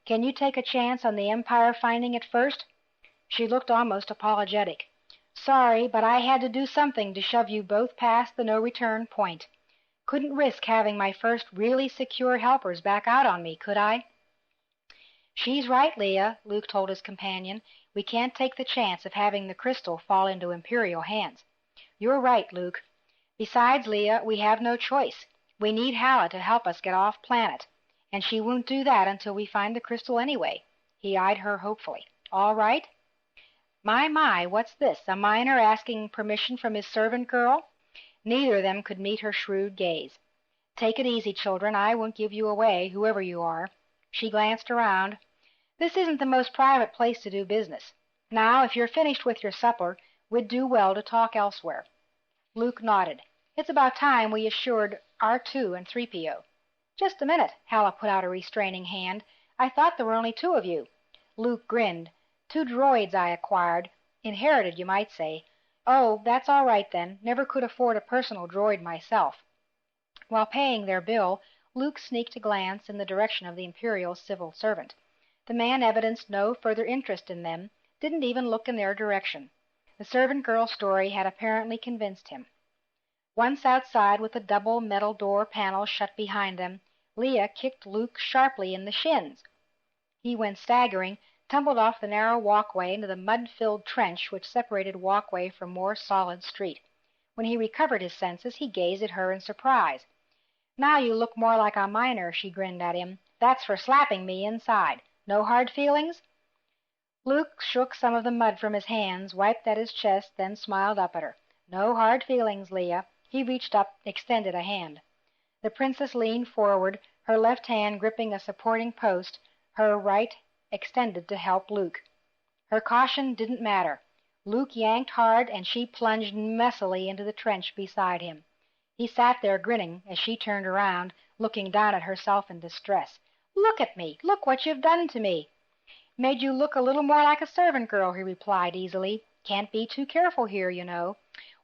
Can you take a chance on the Empire finding it first?" She looked almost apologetic. "Sorry, but I had to do something to shove you both past the no-return point. Couldn't risk having my first really secure helpers back out on me, could I?" "She's right, Leia," Luke told his companion. "We can't take the chance of having the crystal fall into Imperial hands." "You're right, Luke. Besides, Leia, we have no choice. We need Halla to help us get off planet, and she won't do that until we find the crystal anyway." He eyed her hopefully. "All right?" My, what's this? A miner asking permission from his servant girl?" Neither of them could meet her shrewd gaze. "Take it easy, children. I won't give you away, whoever you are." She glanced around. "This isn't the most private place to do business. Now, if you're finished with your supper, we'd do well to talk elsewhere." Luke nodded. "It's about time we assured R2 and 3PO. "Just a minute." Halla put out a restraining hand. "I thought there were only two of you." Luke grinned. "2 droids I acquired. Inherited, you might say." "Oh, that's all right then. Never could afford a personal droid myself." While paying their bill, Luke sneaked a glance in the direction of the Imperial civil servant. The man evidenced no further interest in them, didn't even look in their direction. The servant girl's story had apparently convinced him. Once outside, with the double metal door panels shut behind them, Leia kicked Luke sharply in the shins. He went staggering, tumbled off the narrow walkway into the mud-filled trench which separated walkway from more solid street. When he recovered his senses, he gazed at her in surprise. "Now you look more like a miner," she grinned at him. "That's for slapping me inside. No hard feelings?" Luke shook some of the mud from his hands, wiped at his chest, then smiled up at her. "No hard feelings, Leia." He reached up, extended a hand. The princess leaned forward, her left hand gripping a supporting post, her right extended to help Luke. Her caution didn't matter. Luke yanked hard, and she plunged messily into the trench beside him. He sat there grinning as she turned around, looking down at herself in distress. "Look at me! Look what you've done to me!" "Made you look a little more like a servant girl," he replied easily. "Can't be too careful here, you know."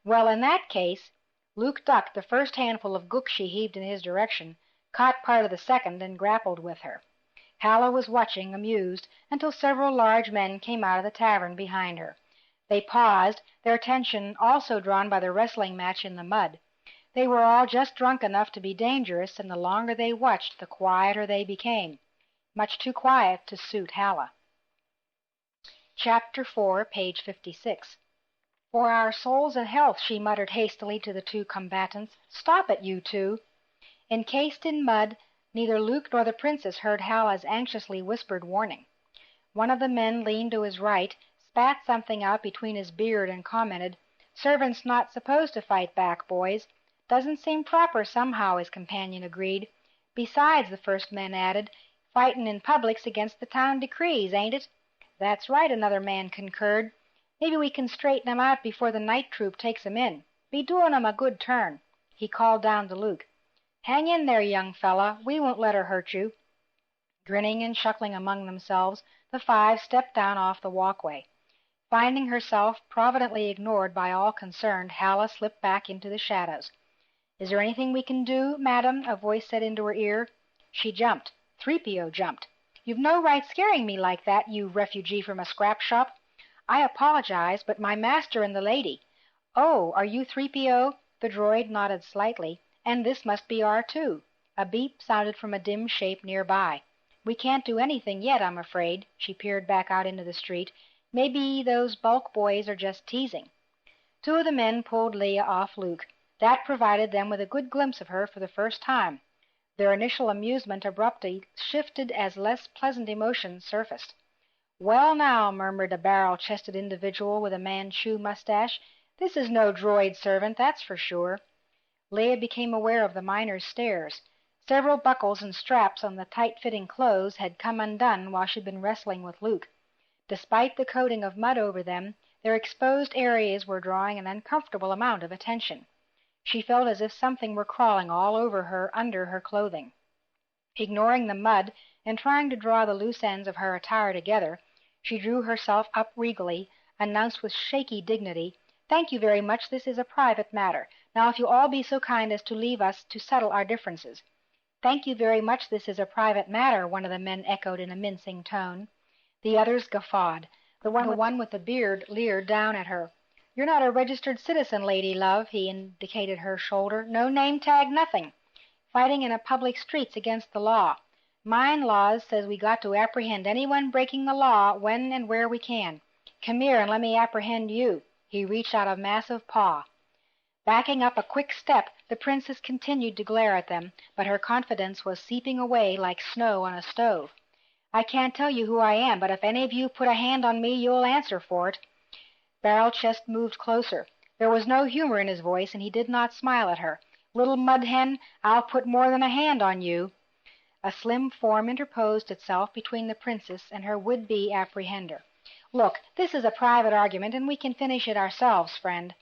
"Well, in that case—" Luke ducked the first handful of gook she heaved in his direction, caught part of the second, and grappled with her. Halla was watching, amused, until several large men came out of the tavern behind her. They paused, their attention also drawn by the wrestling match in the mud. They were all just drunk enough to be dangerous, and the longer they watched, the quieter they became. Much too quiet to suit Halla. Chapter 4, page 56. "For our souls and health," she muttered hastily to the two combatants. "Stop it, you two." Encased in mud, neither Luke nor the princess heard Halla's anxiously whispered warning. One of the men leaned to his right, spat something out between his beard, and commented, "Servants not supposed to fight back, boys." "Doesn't seem proper, somehow," his companion agreed. "Besides," the first man added, "fightin' in public's against the town decrees, ain't it?" "That's right," another man concurred. "Maybe we can straighten 'em out before the night troop takes 'em in. Be doing 'em a good turn." He called down to Luke, "Hang in there, young fella. We won't let her hurt you." Grinning and chuckling among themselves, the five stepped down off the walkway. Finding herself providently ignored by all concerned, Halla slipped back into the shadows. "Is there anything we can do, madam?" a voice said into her ear. She jumped. 3PO jumped. "You've no right scaring me like that, you refugee from a scrap shop." "I apologize, but my master and the lady—" "Oh, are you 3PO?" The droid nodded slightly. "And this must be R2. A beep sounded from a dim shape nearby. "We can't do anything yet, I'm afraid." She peered back out into the street. "Maybe those bulk boys are just teasing." Two of the men pulled Leia off Luke. That provided them with a good glimpse of her for the first time. Their initial amusement abruptly shifted as less pleasant emotions surfaced. "Well now," murmured a barrel-chested individual with a Manchu mustache, "this is no droid servant, that's for sure." Leia became aware of the miner's stares. Several buckles and straps on the tight-fitting clothes had come undone while she'd been wrestling with Luke. Despite the coating of mud over them, their exposed areas were drawing an uncomfortable amount of attention. She felt as if something were crawling all over her under her clothing. Ignoring the mud and trying to draw the loose ends of her attire together, she drew herself up regally, announced with shaky dignity, "Thank you very much, this is a private matter. Now if you'll all be so kind as to leave us to settle our differences." "Thank you very much, this is a private matter," one of the men echoed in a mincing tone. The others guffawed. The one with the beard leered down at her. "You're not a registered citizen, lady love," he indicated her shoulder. "No name tag, nothing. Fighting in a public street's against the law. Mine laws says we got to apprehend anyone breaking the law when and where we can. Come here and let me apprehend you." He reached out a massive paw. Backing up a quick step, the princess continued to glare at them, but her confidence was seeping away like snow on a stove. "I can't tell you who I am, but if any of you put a hand on me, you'll answer for it." Barrel-Chest moved closer. There was no humor in his voice, and he did not smile at her. "Little mud hen, I'll put more than a hand on you." A slim form interposed itself between the princess and her would-be apprehender. "Look, this is a private argument, and we can finish it ourselves, friend."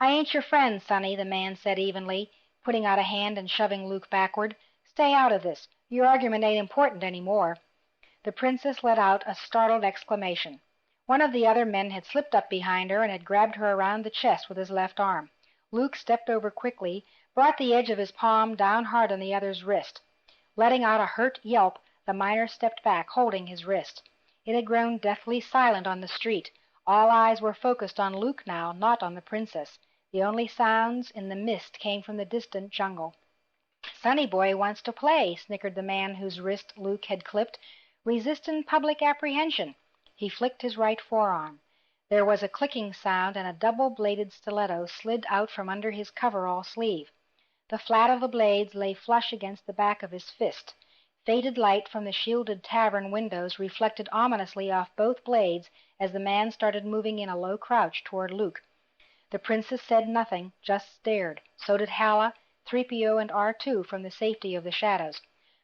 "I ain't your friend, Sonny," the man said evenly, putting out a hand and shoving Luke backward. "Stay out of this. Your argument ain't important any more." The princess let out a startled exclamation. One of the other men had slipped up behind her and had grabbed her around the chest with his left arm. Luke stepped over quickly, brought the edge of his palm down hard on the other's wrist. Letting out a hurt yelp, the miner stepped back, holding his wrist. It had grown deathly silent on the street. All eyes were focused on Luke now, not on the princess. The only sounds in the mist came from the distant jungle. "Sonny boy wants to play," snickered the man whose wrist Luke had clipped. "Resistin' public apprehension." He flicked his right forearm. There was a clicking sound, and a double-bladed stiletto slid out from under his coverall sleeve. The flat of the blades lay flush against the back of his fist. Faded light from the shielded tavern windows reflected ominously off both blades as the man started moving in a low crouch toward Luke. The princess said nothing, just stared. So did Halla, 3PO, and R2 from the safety of the shadows.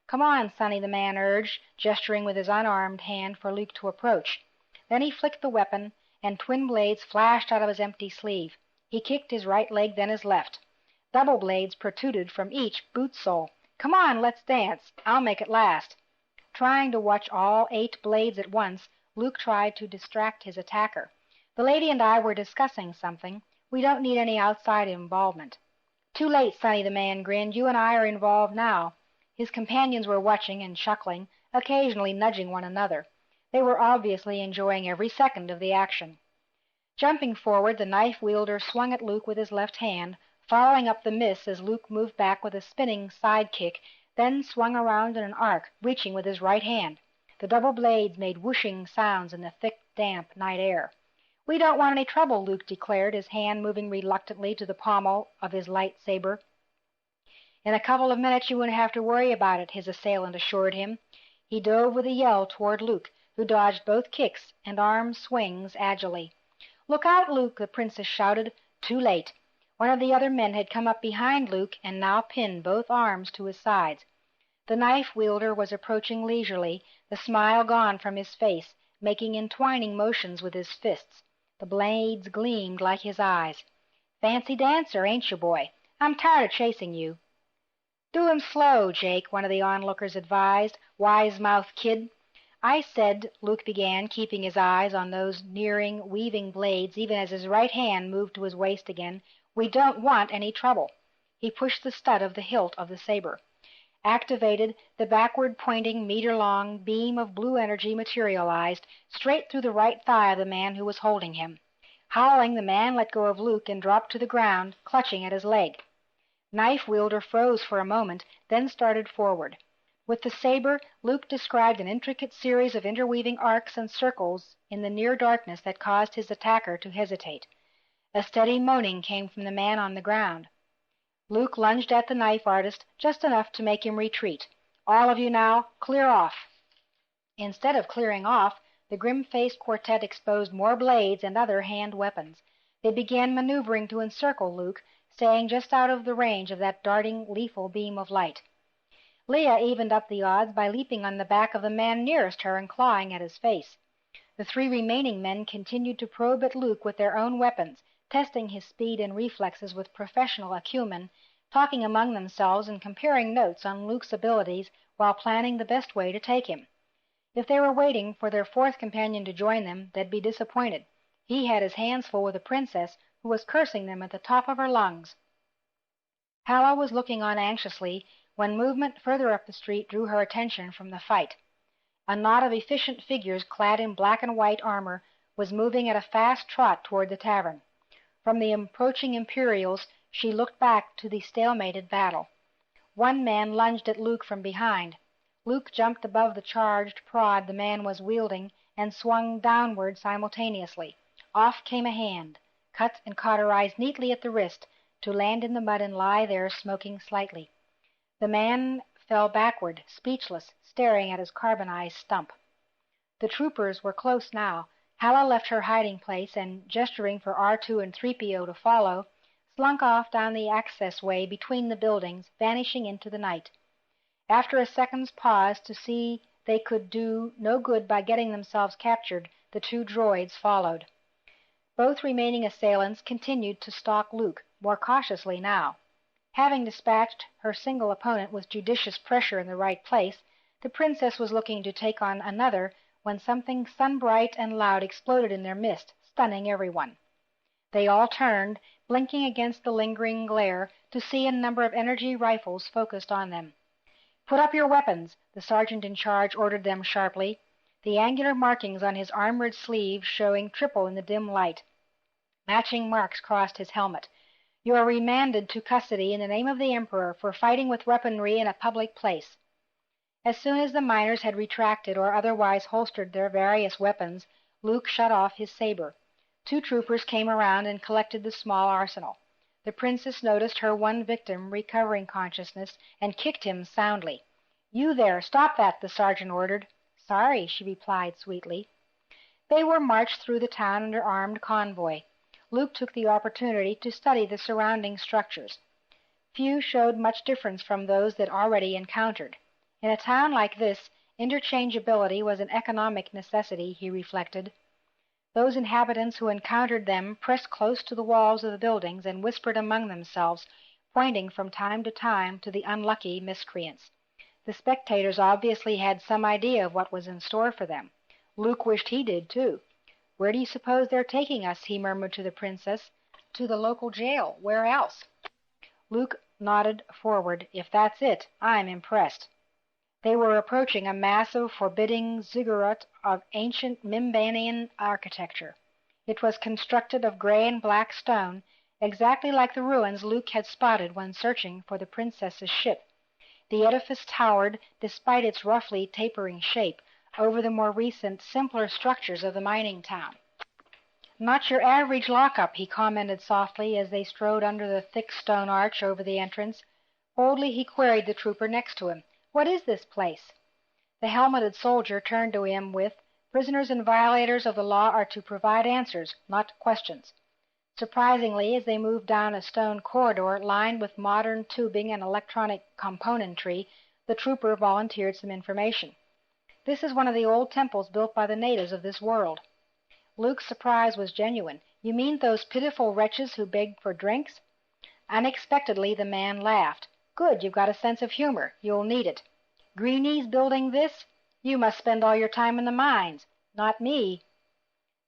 "Come on, Sonny," the man urged, gesturing with his unarmed hand for Luke to approach. Then he flicked the weapon, and twin blades flashed out of his empty sleeve. He kicked his right leg, then his left. Double blades protruded from each boot sole. "Come on, let's dance. I'll make it last." Trying to watch all 8 blades at once, Luke tried to distract his attacker. "The lady and I were discussing something. We don't need any outside involvement." "Too late, Sonny," the man grinned. "You and I are involved now." His companions were watching and chuckling, occasionally nudging one another. They were obviously enjoying every second of the action. Jumping forward, the knife-wielder swung at Luke with his left hand, following up the miss as Luke moved back with a spinning side kick, then swung around in an arc, reaching with his right hand. The double blades made whooshing sounds in the thick, damp night air. "We don't want any trouble," Luke declared, his hand moving reluctantly to the pommel of his light saber. "In a couple of minutes you won't have to worry about it," his assailant assured him. He dove with a yell toward Luke, who dodged both kicks and arm swings agilely. "Look out, Luke!" the princess shouted. Too late. One of the other men had come up behind Luke and now pinned both arms to his sides. The knife-wielder was approaching leisurely, the smile gone from his face, making entwining motions with his fists. The blades gleamed like his eyes. "Fancy dancer, ain't you, boy? I'm tired of chasing you." "Do him slow, Jake," one of the onlookers advised. "Wise-mouthed kid." "I said," Luke began, keeping his eyes on those nearing, weaving blades even as his right hand moved to his waist again, "we don't want any trouble." He pushed the stud of the hilt of the saber. Activated, the backward-pointing, meter-long beam of blue energy materialized straight through the right thigh of the man who was holding him. Howling, the man let go of Luke and dropped to the ground, clutching at his leg. Knife-wielder froze for a moment, then started forward. With the saber, Luke described an intricate series of interweaving arcs and circles in the near darkness that caused his attacker to hesitate. A steady moaning came from the man on the ground. Luke lunged at the knife artist just enough to make him retreat. "All of you now, clear off." Instead of clearing off, the grim-faced quartet exposed more blades and other hand weapons. They began maneuvering to encircle Luke, staying just out of the range of that darting, lethal beam of light. Leia evened up the odds by leaping on the back of the man nearest her and clawing at his face. The three remaining men continued to probe at Luke with their own weapons, testing his speed and reflexes with professional acumen, talking among themselves and comparing notes on Luke's abilities while planning the best way to take him. If they were waiting for their fourth companion to join them, they'd be disappointed. He had his hands full with the princess, who was cursing them at the top of her lungs. Halla was looking on anxiously when movement further up the street drew her attention from the fight. A knot of efficient figures clad in black and white armor was moving at a fast trot toward the tavern. From the approaching Imperials she looked back to the stalemated battle. One man lunged at Luke from behind. Luke jumped above the charged prod the man was wielding and swung downward simultaneously. Off came a hand, cut and cauterized neatly at the wrist, to land in the mud and lie there smoking slightly. The man fell backward, speechless, staring at his carbonized stump. The troopers were close now. Halla left her hiding place and, gesturing for R2 and 3PO to follow, slunk off down the access way between the buildings, vanishing into the night. After a second's pause to see they could do no good by getting themselves captured, the two droids followed. Both remaining assailants continued to stalk Luke, more cautiously now. Having dispatched her single opponent with judicious pressure in the right place, the princess was looking to take on another when something sun-bright and loud exploded in their midst, stunning everyone. They all turned, blinking against the lingering glare, to see a number of energy rifles focused on them. "Put up your weapons," the sergeant in charge ordered them sharply, the angular markings on his armored sleeves showing triple in the dim light. Matching marks crossed his helmet. "You are remanded to custody in the name of the Emperor for fighting with weaponry in a public place." As soon as the miners had retracted or otherwise holstered their various weapons, Luke shut off his saber. Two troopers came around and collected the small arsenal. The princess noticed her one victim recovering consciousness and kicked him soundly. "You there, stop that," the sergeant ordered. "Sorry," she replied sweetly. They were marched through the town under armed convoy. Luke took the opportunity to study the surrounding structures. Few showed much difference from those they'd already encountered. In a town like this, interchangeability was an economic necessity, he reflected. Those inhabitants who encountered them pressed close to the walls of the buildings and whispered among themselves, pointing from time to time to the unlucky miscreants. The spectators obviously had some idea of what was in store for them. Luke wished he did, too. "Where do you suppose they're taking us?" he murmured to the princess. "To the local jail. Where else?" Luke nodded forward. "If that's it, I'm impressed." They were approaching a massive, forbidding ziggurat of ancient Mimbanian architecture. It was constructed of gray and black stone, exactly like the ruins Luke had spotted when searching for the princess's ship. The edifice towered, despite its roughly tapering shape, over the more recent, simpler structures of the mining town. "Not your average lockup," he commented softly as they strode under the thick stone arch over the entrance. Boldly he queried the trooper next to him, "What is this place?" The helmeted soldier turned to him with, "Prisoners and violators of the law are to provide answers, not questions." Surprisingly, as they moved down a stone corridor lined with modern tubing and electronic componentry, the trooper volunteered some information. "This is one of the old temples built by the natives of this world." Luke's surprise was genuine. "You mean those pitiful wretches who begged for drinks?" Unexpectedly the man laughed. "Good, you've got a sense of humor. You'll need it. Greenies building this? You must spend all your time in the mines. Not me."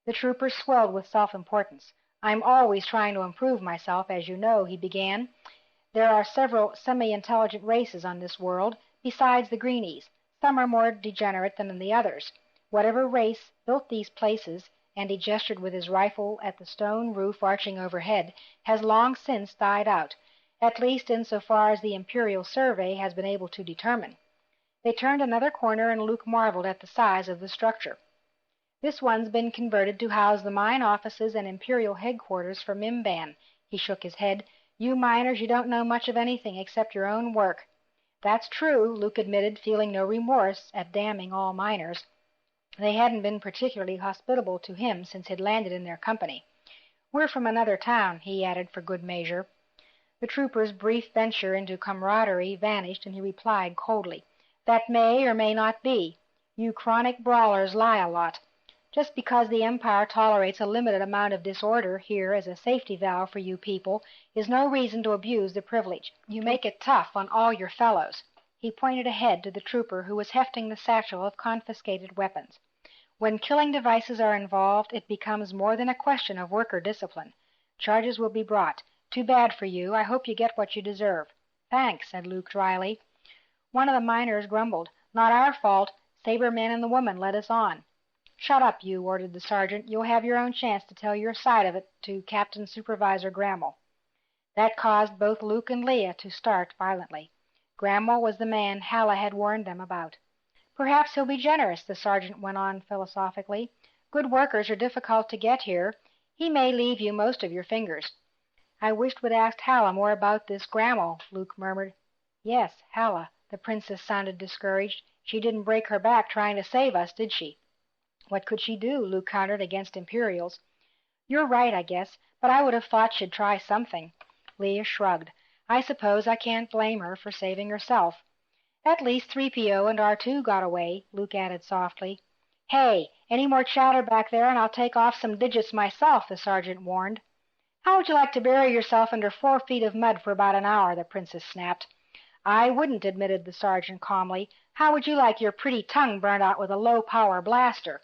The trooper swelled with self-importance. "I'm always trying to improve myself, as you know," he began. "There are several semi-intelligent races on this world, besides the greenies. Some are more degenerate than the others. Whatever race built these places," and he gestured with his rifle at the stone roof arching overhead, "has long since died out, at least in so far as the Imperial survey has been able to determine." They turned another corner, and Luke marveled at the size of the structure. "This one's been converted to house the mine offices and Imperial headquarters for Mimban." He shook his head. "You miners, you don't know much of anything except your own work." "That's true," Luke admitted, feeling no remorse at damning all miners. They hadn't been particularly hospitable to him since he'd landed in their company. "We're from another town," he added for good measure. The trooper's brief venture into camaraderie vanished, and he replied coldly, "That may or may not be. You chronic brawlers lie a lot. Just because the Empire tolerates a limited amount of disorder here as a safety valve for you people is no reason to abuse the privilege. You make it tough on all your fellows." He pointed ahead to the trooper who was hefting the satchel of confiscated weapons. "When killing devices are involved, it becomes more than a question of worker discipline. Charges will be brought. Too bad for you. I hope you get what you deserve." "Thanks," said Luke dryly. One of the miners grumbled, "Not our fault. Saberman and the woman led us on." "Shut up, you," ordered the sergeant. "You'll have your own chance to tell your side of it to Captain Supervisor Grammel." That caused both Luke and Leia to start violently. Grammel was the man Halla had warned them about. "Perhaps he'll be generous," the sergeant went on philosophically. "Good workers are difficult to get here. He may leave you most of your fingers." "I wished we'd asked Halla more about this Grammel," Luke murmured. "Yes, Halla." The princess sounded discouraged. "She didn't break her back trying to save us, did she?" "What could she do?" Luke countered, "against Imperials." "You're right, I guess, but I would have thought she'd try something." Leia shrugged. "I suppose I can't blame her for saving herself." "At least 3PO and R2 got away," Luke added softly. "Hey, any more chatter back there and I'll take off some digits myself," the sergeant warned. "How would you like to bury yourself under 4 feet of mud for about an hour?" the princess snapped. "I wouldn't," admitted the sergeant calmly. "How would you like your pretty tongue burned out with a low-power blaster?"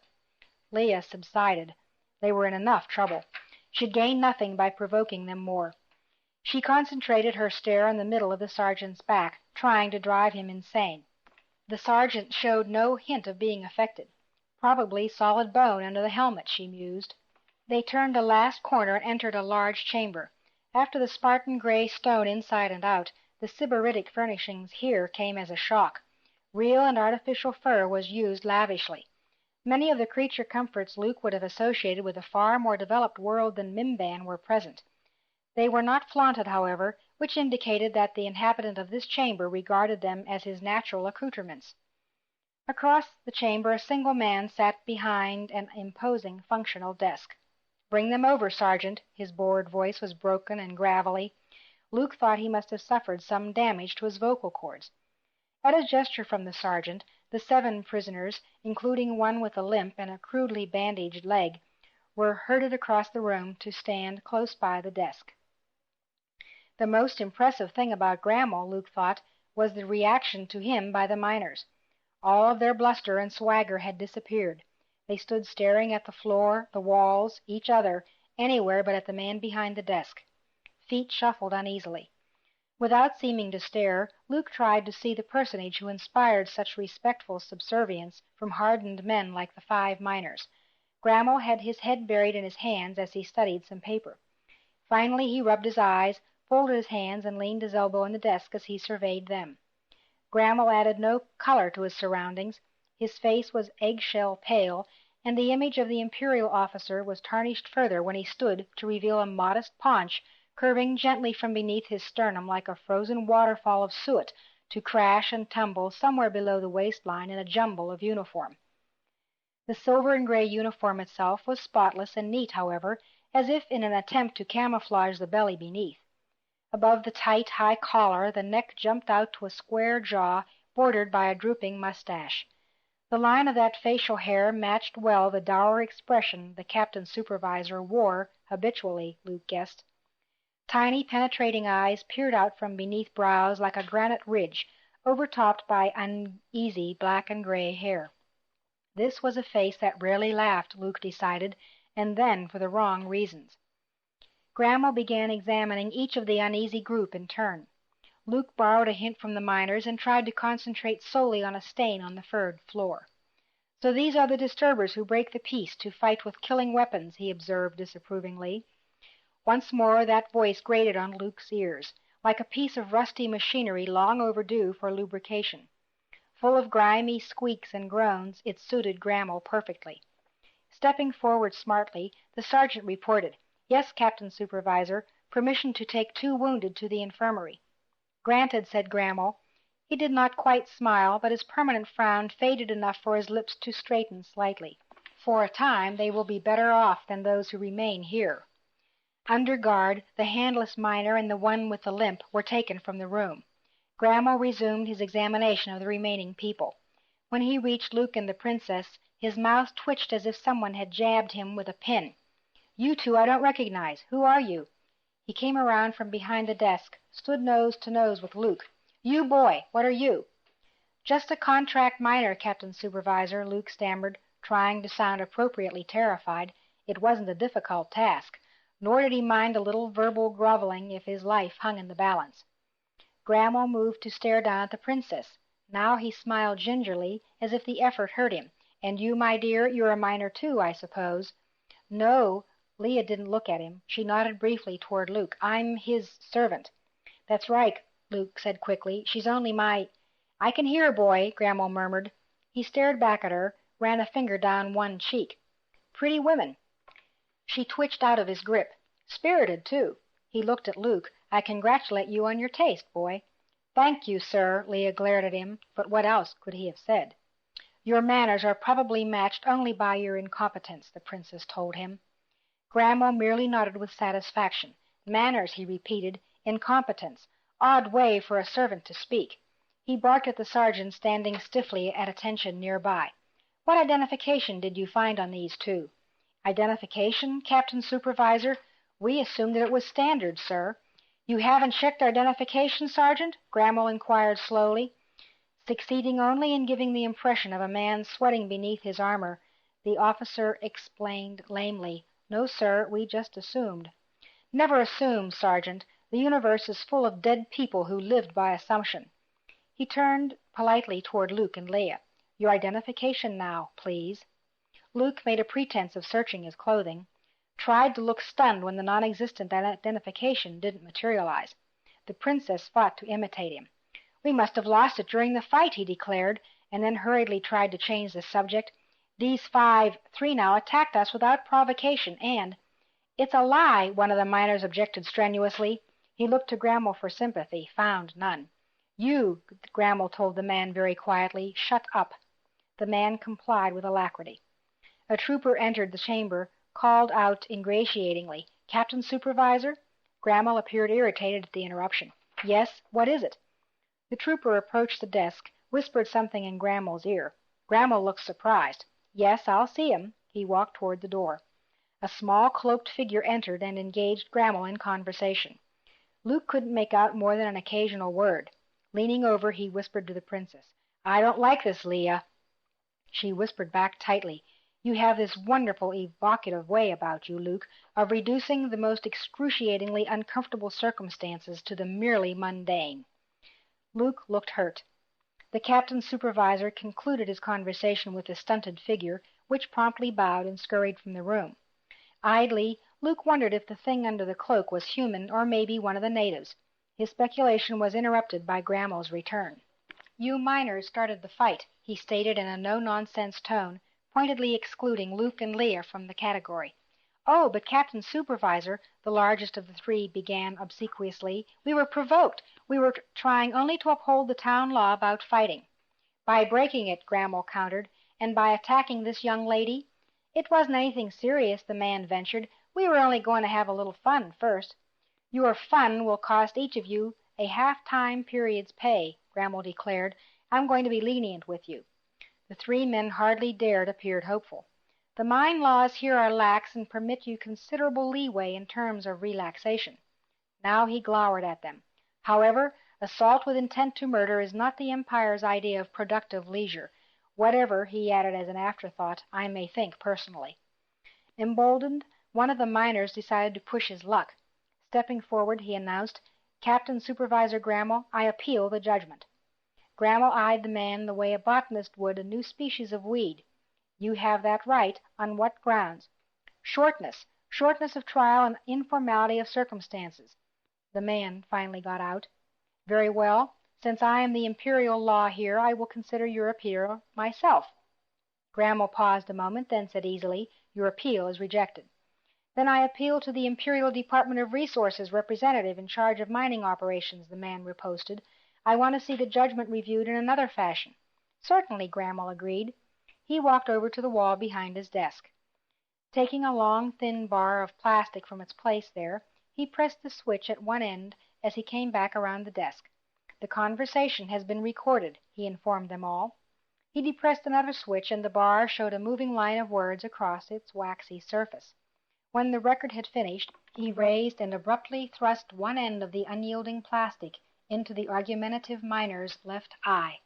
Leia subsided. They were in enough trouble. She'd gain nothing by provoking them more. She concentrated her stare on the middle of the sergeant's back, trying to drive him insane. The sergeant showed no hint of being affected. Probably solid bone under the helmet, she mused. They turned a last corner and entered a large chamber. After the Spartan gray stone inside and out, the sybaritic furnishings here came as a shock. Real and artificial fur was used lavishly. Many of the creature comforts Luke would have associated with a far more developed world than Mimban were present. They were not flaunted, however, which indicated that the inhabitant of this chamber regarded them as his natural accoutrements. Across the chamber a single man sat behind an imposing functional desk. "Bring them over, Sergeant." His bored voice was broken and gravelly. Luke thought he must have suffered some damage to his vocal cords. At a gesture from the sergeant, the 7 prisoners, including one with a limp and a crudely bandaged leg, were herded across the room to stand close by the desk. The most impressive thing about Grammel, Luke thought, was the reaction to him by the miners. All of their bluster and swagger had disappeared. They stood staring at the floor, the walls, each other, anywhere but at the man behind the desk. Feet shuffled uneasily. Without seeming to stare, Luke tried to see the personage who inspired such respectful subservience from hardened men like the 5 miners. Grammel had his head buried in his hands as he studied some paper. Finally he rubbed his eyes, folded his hands, and leaned his elbow on the desk as he surveyed them. Grammel added no color to his surroundings. His face was eggshell pale, and the image of the Imperial officer was tarnished further when he stood to reveal a modest paunch curving gently from beneath his sternum like a frozen waterfall of suet to crash and tumble somewhere below the waistline in a jumble of uniform. The silver and gray uniform itself was spotless and neat, however, as if in an attempt to camouflage the belly beneath. Above the tight, high collar the neck jumped out to a square jaw bordered by a drooping mustache. The line of that facial hair matched well the dour expression the captain supervisor wore habitually, Luke guessed. Tiny, penetrating eyes peered out from beneath brows like a granite ridge, overtopped by uneasy black and gray hair. This was a face that rarely laughed, Luke decided, and then for the wrong reasons. Grammel began examining each of the uneasy group in turn. Luke borrowed a hint from the miners and tried to concentrate solely on a stain on the furred floor. "So these are the disturbers who break the peace to fight with killing weapons," he observed disapprovingly. Once more that voice grated on Luke's ears, like a piece of rusty machinery long overdue for lubrication. Full of grimy squeaks and groans, it suited Grammel perfectly. Stepping forward smartly, the sergeant reported, "Yes, Captain Supervisor, permission to take 2 wounded to the infirmary." "Granted," said Grammel. He did not quite smile, but his permanent frown faded enough for his lips to straighten slightly. "For a time they will be better off than those who remain here." Under guard, the handless miner and the one with the limp were taken from the room. Grammel resumed his examination of the remaining people. When he reached Luke and the Princess, his mouth twitched as if someone had jabbed him with a pin. "You two I don't recognize. Who are you?" He came around from behind the desk, stood nose to nose with Luke. "You boy, what are you?" "Just a contract miner, Captain Supervisor," Luke stammered, trying to sound appropriately terrified. It wasn't a difficult task, nor did he mind a little verbal groveling if his life hung in the balance. Grammel moved to stare down at the Princess. Now he smiled gingerly, as if the effort hurt him. "And you, my dear, you're a miner too, I suppose?" "No." Leia didn't look at him. She nodded briefly toward Luke. "I'm his servant." "That's right," Luke said quickly. "She's only my—" "I can hear, boy," Grammel murmured. He stared back at her, ran a finger down one cheek. "Pretty women." She twitched out of his grip. "Spirited, too." He looked at Luke. "I congratulate you on your taste, boy." "Thank you, sir." Leia glared at him, but what else could he have said? "Your manners are probably matched only by your incompetence," the Princess told him. Grammel merely nodded with satisfaction. "Manners," he repeated. "Incompetence. Odd way for a servant to speak." He barked at the sergeant standing stiffly at attention nearby. "What identification did you find on these 2? "Identification, Captain Supervisor? We assumed that it was standard, sir." "You haven't checked our identification, Sergeant?" Grammel inquired slowly. Succeeding only in giving the impression of a man sweating beneath his armor, the officer explained lamely, "No, sir, we just assumed." "Never assume, Sergeant. The universe is full of dead people who lived by assumption." He turned politely toward Luke and Leia. "Your identification now, please." Luke made a pretense of searching his clothing, tried to look stunned when the non-existent identification didn't materialize. The Princess fought to imitate him. "We must have lost it during the fight," he declared, and then hurriedly tried to change the subject. "These 5-3 now attacked us without provocation, and—" "It's a lie," one of the miners objected strenuously. He looked to Grammel for sympathy, found none. "You," Grammel told the man very quietly, "shut up." The man complied with alacrity. A trooper entered the chamber, called out ingratiatingly, "Captain Supervisor?" Grammel appeared irritated at the interruption. "Yes, what is it?" The trooper approached the desk, whispered something in Grammel's ear. Grammel looked surprised. "Yes, I'll see him." He walked toward the door. A small cloaked figure entered and engaged Grammel in conversation. Luke couldn't make out more than an occasional word. Leaning over, he whispered to the Princess, "I don't like this, Leia." She whispered back tightly, "You have this wonderful evocative way about you, Luke, of reducing the most excruciatingly uncomfortable circumstances to the merely mundane." Luke looked hurt. The Captain Supervisor concluded his conversation with the stunted figure, which promptly bowed and scurried from the room. Idly, Luke wondered if the thing under the cloak was human or maybe one of the natives. His speculation was interrupted by Gramel's return. "You miners started the fight," he stated in a no-nonsense tone, pointedly excluding Luke and Leia from the category. "Oh, but Captain Supervisor," the largest of the three began obsequiously, "we were provoked. We were trying only to uphold the town law about fighting." "By breaking it," Gramel countered, "and by attacking this young lady." "It wasn't anything serious," the man ventured. "We were only going to have a little fun first." "Your fun will cost each of you a half-time period's pay," Gramel declared. "I'm going to be lenient with you." The three men hardly dared appear hopeful. "The mine laws here are lax and permit you considerable leeway in terms of relaxation." Now he glowered at them. "However, assault with intent to murder is not the Empire's idea of productive leisure, whatever," he added as an afterthought, "I may think personally." Emboldened, one of the miners decided to push his luck. Stepping forward, he announced, "Captain Supervisor Gramel, I appeal the judgment." Gramel eyed the man the way a botanist would a new species of weed. "You have that right. On what grounds?" "Shortness. Shortness of trial and informality of circumstances," the man finally got out. "Very well. Since I am the Imperial law here, I will consider your appeal myself." Gramel paused a moment, then said easily, "Your appeal is rejected." "Then I appeal to the Imperial Department of Resources representative in charge of mining operations," the man riposted. "I want to see the judgment reviewed in another fashion." "Certainly," Gramel agreed. He walked over to the wall behind his desk. Taking a long, thin bar of plastic from its place there, he pressed the switch at one end as he came back around the desk. "The conversation has been recorded," he informed them all. He depressed another switch, and the bar showed a moving line of words across its waxy surface. When the record had finished, he raised and abruptly thrust one end of the unyielding plastic into the argumentative miner's left eye.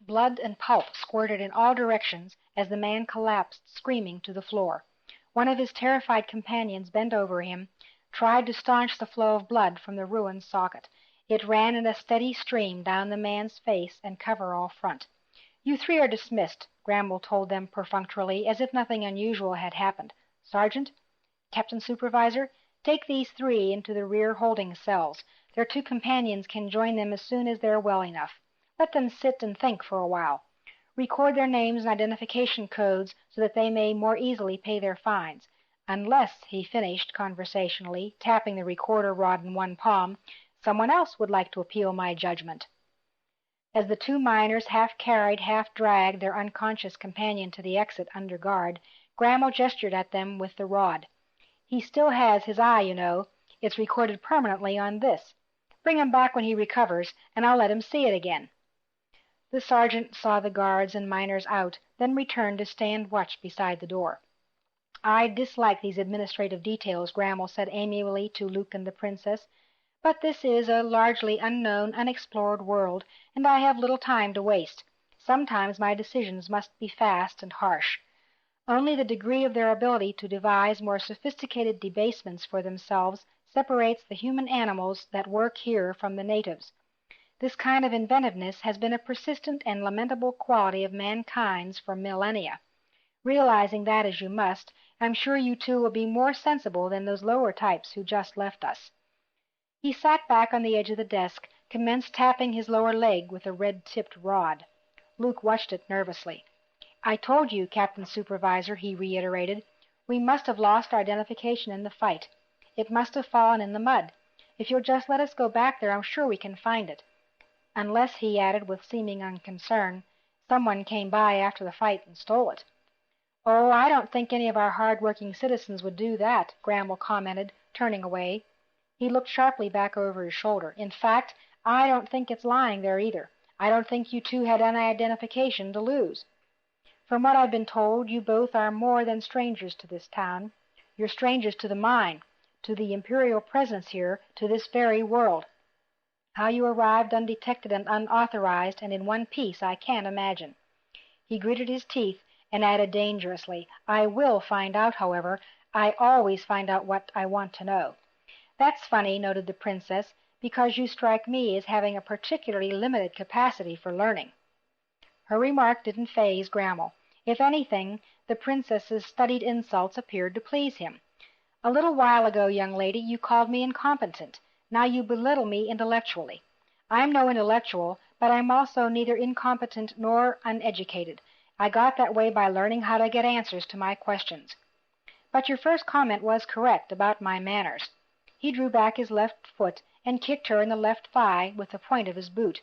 Blood and pulp squirted in all directions as the man collapsed screaming to the floor. One of his terrified companions bent over him, tried to staunch the flow of blood from the ruined socket. It ran in a steady stream down the man's face and coverall front. "You three are dismissed," Gramel told them perfunctorily, as if nothing unusual had happened. "Sergeant, Captain Supervisor, take these three into the rear holding cells. Their two companions can join them as soon as they're well enough. Let them sit and think for a while. Record their names and identification codes so that they may more easily pay their fines. Unless," he finished conversationally, tapping the recorder rod in one palm, "someone else would like to appeal my judgment." As the two miners half carried, half dragged their unconscious companion to the exit under guard, Gramel gestured at them with the rod. "He still has his eye, you know. It's recorded permanently on this. Bring him back when he recovers, and I'll let him see it again." The sergeant saw the guards and miners out, then returned to stand watch beside the door. "I dislike these administrative details," Gramel said amiably to Luke and the Princess, "but this is a largely unknown, unexplored world, and I have little time to waste. Sometimes my decisions must be fast and harsh. Only the degree of their ability to devise more sophisticated debasements for themselves separates the human animals that work here from the natives. This kind of inventiveness has been a persistent and lamentable quality of mankind's for millennia. Realizing that as you must, I'm sure you two will be more sensible than those lower types who just left us." He sat back on the edge of the desk, commenced tapping his lower leg with a red-tipped rod. Luke watched it nervously. "I told you, Captain Supervisor," he reiterated, "we must have lost our identification in the fight. It must have fallen in the mud. If you'll just let us go back there, I'm sure we can find it. Unless," he added with seeming unconcern, "someone came by after the fight and stole it." "Oh, I don't think any of our hard-working citizens would do that," Gramel commented, turning away. He looked sharply back over his shoulder. "In fact, I don't think it's lying there either. I don't think you two had any identification to lose. From what I've been told, you both are more than strangers to this town. You're strangers to the mine, to the Imperial presence here, to this very world. How you arrived undetected and unauthorized and in one piece I can't imagine." He gritted his teeth and added dangerously, "I will find out, however. I always find out what I want to know." "That's funny," noted the Princess, "because you strike me as having a particularly limited capacity for learning." Her remark didn't faze Gramel. If anything, the Princess's studied insults appeared to please him. A little while ago, young lady, you called me incompetent. Now you belittle me intellectually. I'm no intellectual, but I'm also neither incompetent nor uneducated. I got that way by learning how to get answers to my questions. But your first comment was correct about my manners. He drew back his left foot and kicked her in the left thigh with the point of his boot.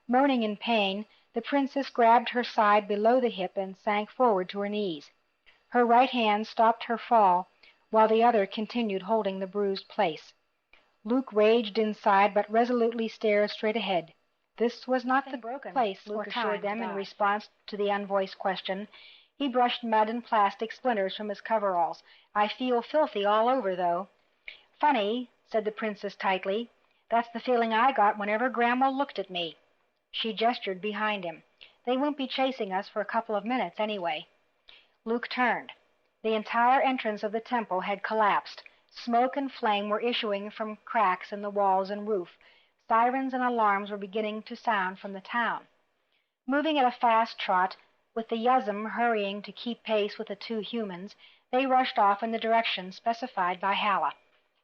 Moaning in pain, the princess grabbed her side below the hip and sank forward to her knees. Her right hand stopped her fall, while the other continued holding the bruised place. Luke raged inside, but resolutely stared straight ahead. This was not the place, Luke assured them in response to the unvoiced question. He brushed mud and plastic splinters from his coveralls. I feel filthy all over, though. Funny, said the princess tightly. That's the feeling I got whenever Grandma looked at me. She gestured behind him. They won't be chasing us for a couple of minutes anyway. Luke turned. The entire entrance of the temple had collapsed. Smoke and flame were issuing from cracks in the walls and roof. Sirens and alarms were beginning to sound from the town. Moving at a fast trot, with the Yuzum hurrying to keep pace with the two humans, they rushed off in the direction specified by Halla.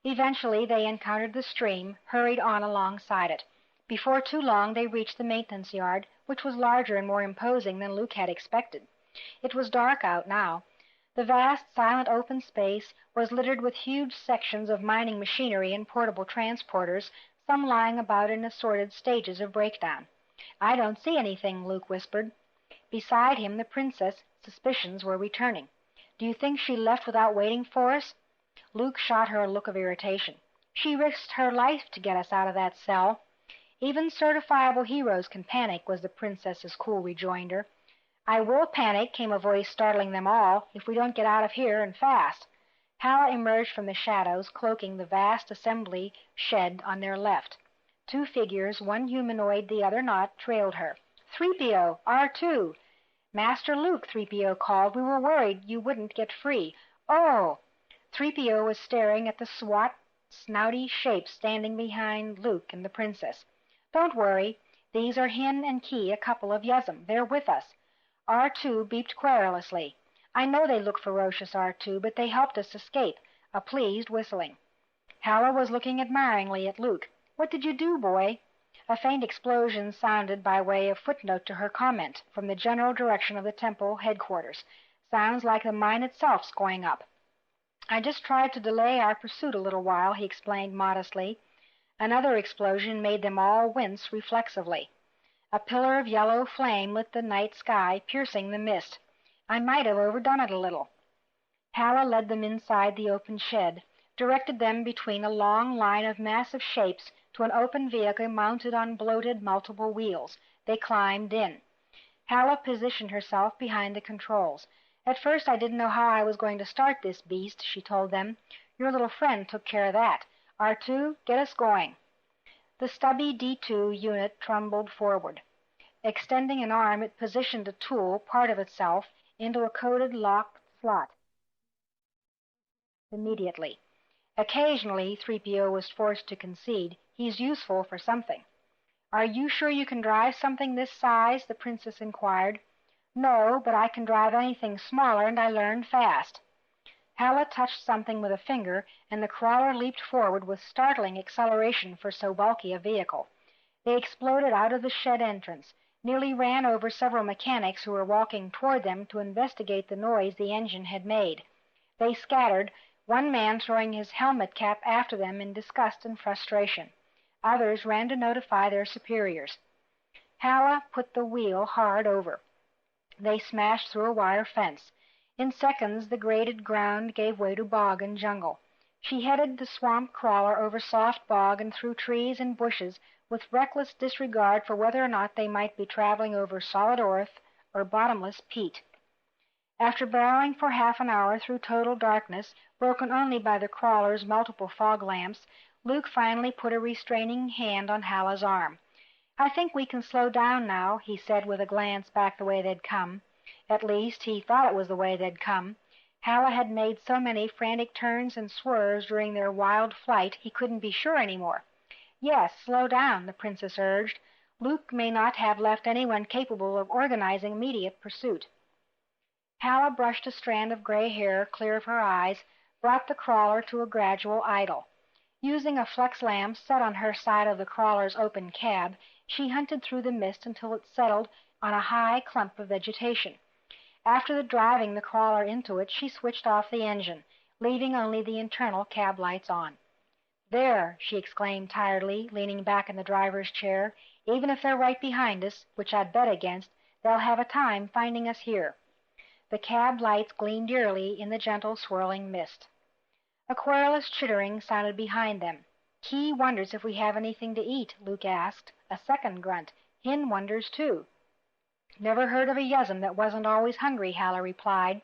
Eventually they encountered the stream, hurried on alongside it. Before too long they reached the maintenance yard, which was larger and more imposing than Luke had expected. It was dark out now. The vast, silent open space was littered with huge sections of mining machinery and portable transporters, some lying about in assorted stages of breakdown. I don't see anything, Luke whispered. Beside him, the princess' suspicions were returning. Do you think she left without waiting for us? Luke shot her a look of irritation. She risked her life to get us out of that cell. Even certifiable heroes can panic, was the princess's cool rejoinder. I will panic, came a voice startling them all, if we don't get out of here and fast. Halla emerged from the shadows, cloaking the vast assembly shed on their left. Two figures, one humanoid, the other not, trailed her. 3PO, R2. Master Luke, 3PO called. We were worried you wouldn't get free. Oh! 3PO was staring at the squat, snouty shape standing behind Luke and the princess. Don't worry. These are Hin and Ki, a couple of Yuzum. They're with us. R2 beeped querulously. I know they look ferocious, R2, but they helped us escape. A pleased whistling. Halla was looking admiringly at Luke. What did you do, boy? A faint explosion sounded by way of footnote to her comment from the general direction of the temple headquarters. Sounds like the mine itself's going up. I just tried to delay our pursuit a little while, he explained modestly. Another explosion made them all wince reflexively. A pillar of yellow flame lit the night sky, piercing the mist. I might have overdone it a little. Halla led them inside the open shed, directed them between a long line of massive shapes to an open vehicle mounted on bloated multiple wheels. They climbed in. Halla positioned herself behind the controls. At first I didn't know how I was going to start this beast, she told them. Your little friend took care of that. R2, get us going. The stubby D2 unit trundled forward. Extending an arm, it positioned a tool, part of itself, into a coded locked slot immediately. Occasionally, 3PO was forced to concede, he's useful for something. Are you sure you can drive something this size? The princess inquired. No, but I can drive anything smaller, and I learned fast. Halla touched something with a finger, and the crawler leaped forward with startling acceleration for so bulky a vehicle. They exploded out of the shed entrance, nearly ran over several mechanics who were walking toward them to investigate the noise the engine had made. They scattered, one man throwing his helmet cap after them in disgust and frustration. Others ran to notify their superiors. Halla put the wheel hard over. They smashed through a wire fence. In seconds the graded ground gave way to bog and jungle. She headed the swamp crawler over soft bog and through trees and bushes with reckless disregard for whether or not they might be traveling over solid earth or bottomless peat. After barreling for half an hour through total darkness, broken only by the crawler's multiple fog lamps, Luke finally put a restraining hand on Halla's arm. I think we can slow down now, he said with a glance back the way they'd come. At least, he thought it was the way they'd come. Halla had made so many frantic turns and swerves during their wild flight he couldn't be sure any more. Yes, slow down, the princess urged. Luke may not have left anyone capable of organizing immediate pursuit. Halla brushed a strand of gray hair clear of her eyes, brought the crawler to a gradual idle. Using a flux lamp set on her side of the crawler's open cab, she hunted through the mist until it settled on a high clump of vegetation. After driving the crawler into it, she switched off the engine, leaving only the internal cab lights on. "There," she exclaimed tiredly, leaning back in the driver's chair. "Even if they're right behind us, which I'd bet against, they'll have a time finding us here." The cab lights gleamed eerily in the gentle swirling mist. A querulous chittering sounded behind them. "Key wonders if we have anything to eat," Luke asked. A second grunt. "Hin wonders, too." "Never heard of a Yuzum that wasn't always hungry," Halla replied.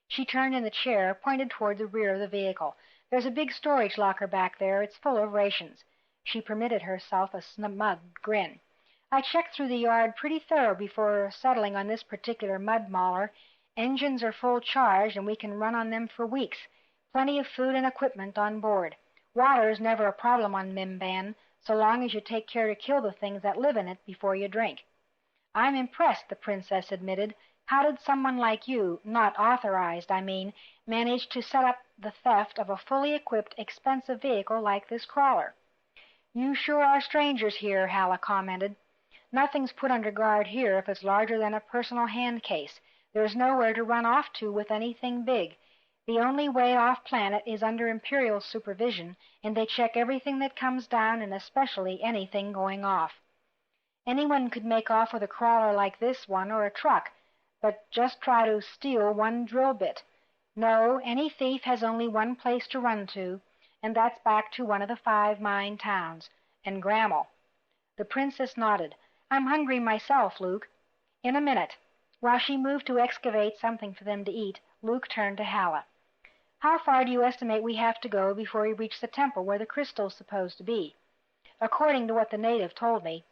She turned in the chair, pointed toward the rear of the vehicle. "There's a big storage locker back there. It's full of rations." She permitted herself a smug grin. "I checked through the yard pretty thorough before settling on this particular mud mauler. Engines are full charged, and we can run on them for weeks. Plenty of food and equipment on board. Water's never a problem on Mimban, so long as you take care to kill the things that live in it before you drink." "I'm impressed," the princess admitted. "How did someone like you, not authorized, I mean, manage to set up the theft of a fully equipped, expensive vehicle like this crawler?" "You sure are strangers here," Halla commented. "Nothing's put under guard here if it's larger than a personal hand case. There's nowhere to run off to with anything big. The only way off planet is under Imperial supervision, and they check everything that comes down, and especially anything going off. Anyone could make off with a crawler like this one or a truck, but just try to steal one drill bit. No, any thief has only one place to run to, and that's back to one of the 5 mine towns, and Grammel." The princess nodded. "I'm hungry myself, Luke." "In a minute." While she moved to excavate something for them to eat, Luke turned to Halla. "How far do you estimate we have to go before we reach the temple where the crystal's supposed to be?" "According to what the native told me."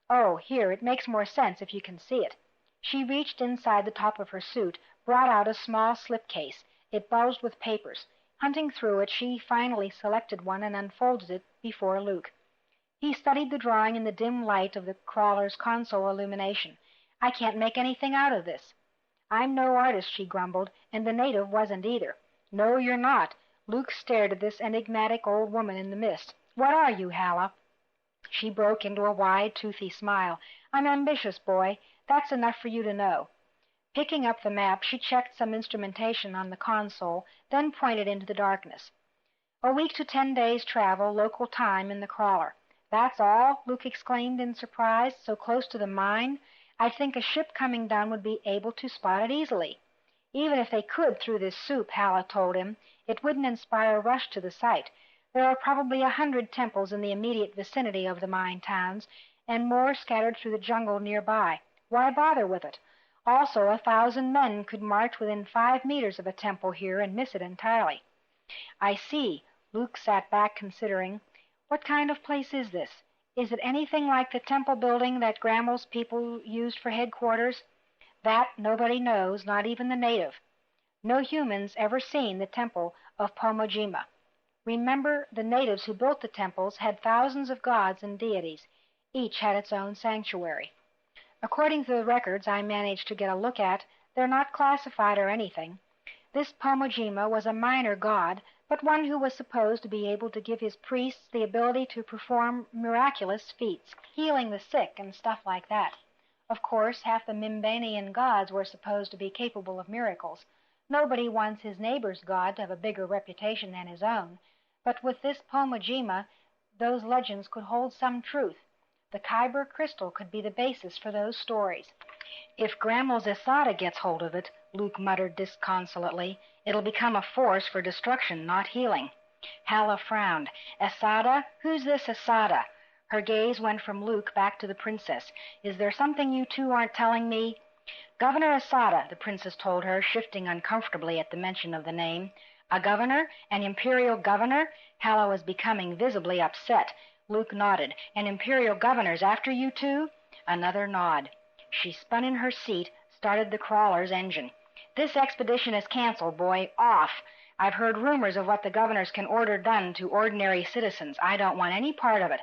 "Oh, here, it makes more sense if you can see it." She reached inside the top of her suit, brought out a small slipcase. It bulged with papers. Hunting through it, she finally selected one and unfolded it before Luke. He studied the drawing in the dim light of the crawler's console illumination. "I can't make anything out of this." "I'm no artist," she grumbled, "and the native wasn't either." "No, you're not." Luke stared at this enigmatic old woman in the mist. "What are you, Halla?" She broke into a wide, toothy smile. "I'm ambitious, boy. That's enough for you to know." Picking up the map, she checked some instrumentation on the console, then pointed into the darkness. "A week to 10 days' travel, local time, in the crawler." "That's all?" Luke exclaimed in surprise. "So close to the mine? I'd think a ship coming down would be able to spot it easily." "Even if they could through this soup," Halla told him, "it wouldn't inspire a rush to the site. There are probably 100 temples in the immediate vicinity of the mine towns, and more scattered through the jungle nearby. Why bother with it? Also, 1,000 men could march within 5 meters of a temple here and miss it entirely." "I see." Luke sat back considering. "What kind of place is this? Is it anything like the temple building that Grammel's people used for headquarters?" "That nobody knows, not even the native. No humans ever seen the temple of Pomojima. Remember, the natives who built the temples had thousands of gods and deities. Each had its own sanctuary. According to the records I managed to get a look at, they're not classified or anything. This Pomojima was a minor god, but one who was supposed to be able to give his priests the ability to perform miraculous feats, healing the sick and stuff like that. Of course, half the Mimbanian gods were supposed to be capable of miracles. Nobody wants his neighbor's god to have a bigger reputation than his own, but with this Pomojima, those legends could hold some truth. The Kaiburr crystal could be the basis for those stories." "If Grammel's Asada gets hold of it," Luke muttered disconsolately, "it'll become a force for destruction, not healing." Halla frowned. "Asada? Who's this Asada?" Her gaze went from Luke back to the princess. "Is there something you two aren't telling me?" "Governor Asada," the princess told her, shifting uncomfortably at the mention of the name. "A governor? An Imperial governor?" Halla was becoming visibly upset. Luke nodded. "An Imperial governor's after you two?" Another nod. She spun in her seat, started the crawler's engine. "This expedition is canceled, boy. Off. I've heard rumors of what the governors can order done to ordinary citizens. I don't want any part of it."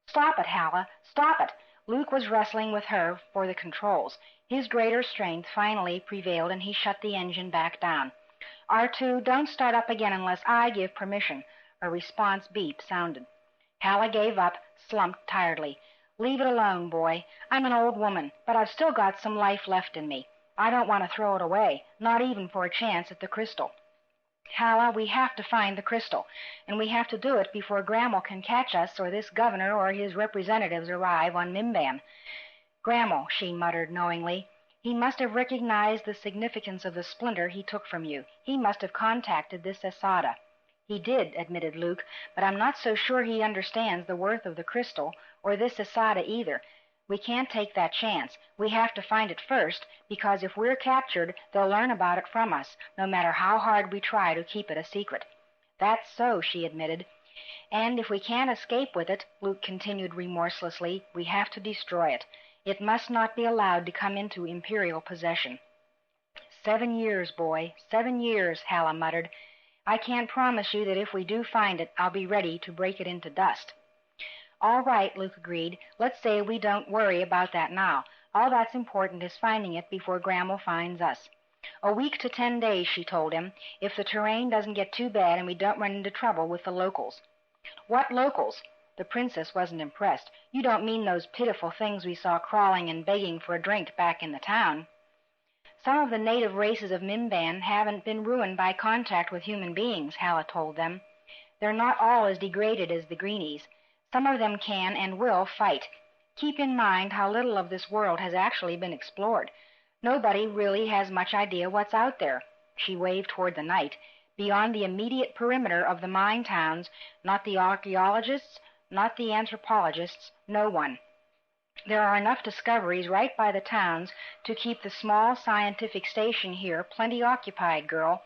"Stop it, Halla. Stop it." Luke was wrestling with her for the controls. His greater strength finally prevailed, and he shut the engine back down. R2, don't start up again unless I give permission. A response beep sounded. Halla gave up, slumped tiredly. Leave it alone, boy. I'm an old woman, but I've still got some life left in me. I don't want to throw it away, not even for a chance at the crystal. Halla, we have to find the crystal, and we have to do it before Grammel can catch us or this governor or his representatives arrive on Mimban. Grammel, she muttered knowingly. He must have recognized the significance of the splinter he took from you. He must have contacted this Asada. He did, admitted Luke, but I'm not so sure he understands the worth of the crystal or this Asada either. We can't take that chance. We have to find it first, because if we're captured, they'll learn about it from us, no matter how hard we try to keep it a secret. That's so, she admitted. And if we can't escape with it, Luke continued remorselessly, we have to destroy it. It must not be allowed to come into Imperial possession. 7 years, boy, 7 years, Halla muttered. I can't promise you that if we do find it, I'll be ready to break it into dust. All right, Luke agreed. Let's say we don't worry about that now. All that's important is finding it before Grammel finds us. A week to 10 days, she told him, if the terrain doesn't get too bad and we don't run into trouble with the locals. What locals? The princess wasn't impressed. You don't mean those pitiful things we saw crawling and begging for a drink back in the town? Some of the native races of Mimban haven't been ruined by contact with human beings, Halla told them. They're not all as degraded as the Greenies. Some of them can and will fight. Keep in mind how little of this world has actually been explored. Nobody really has much idea what's out there. She waved toward the night. Beyond the immediate perimeter of the mine towns, not the archaeologists, not the anthropologists, no one. There are enough discoveries right by the towns to keep the small scientific station here plenty occupied, girl.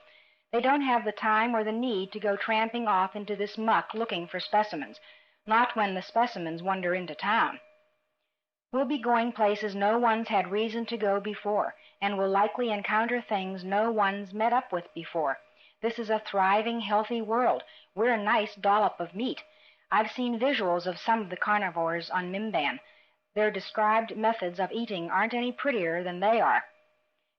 They don't have the time or the need to go tramping off into this muck looking for specimens, not when the specimens wander into town. We'll be going places no one's had reason to go before, and will likely encounter things no one's met up with before. This is a thriving, healthy world. We're a nice dollop of meat. I've seen visuals of some of the carnivores on Mimban. Their described methods of eating aren't any prettier than they are.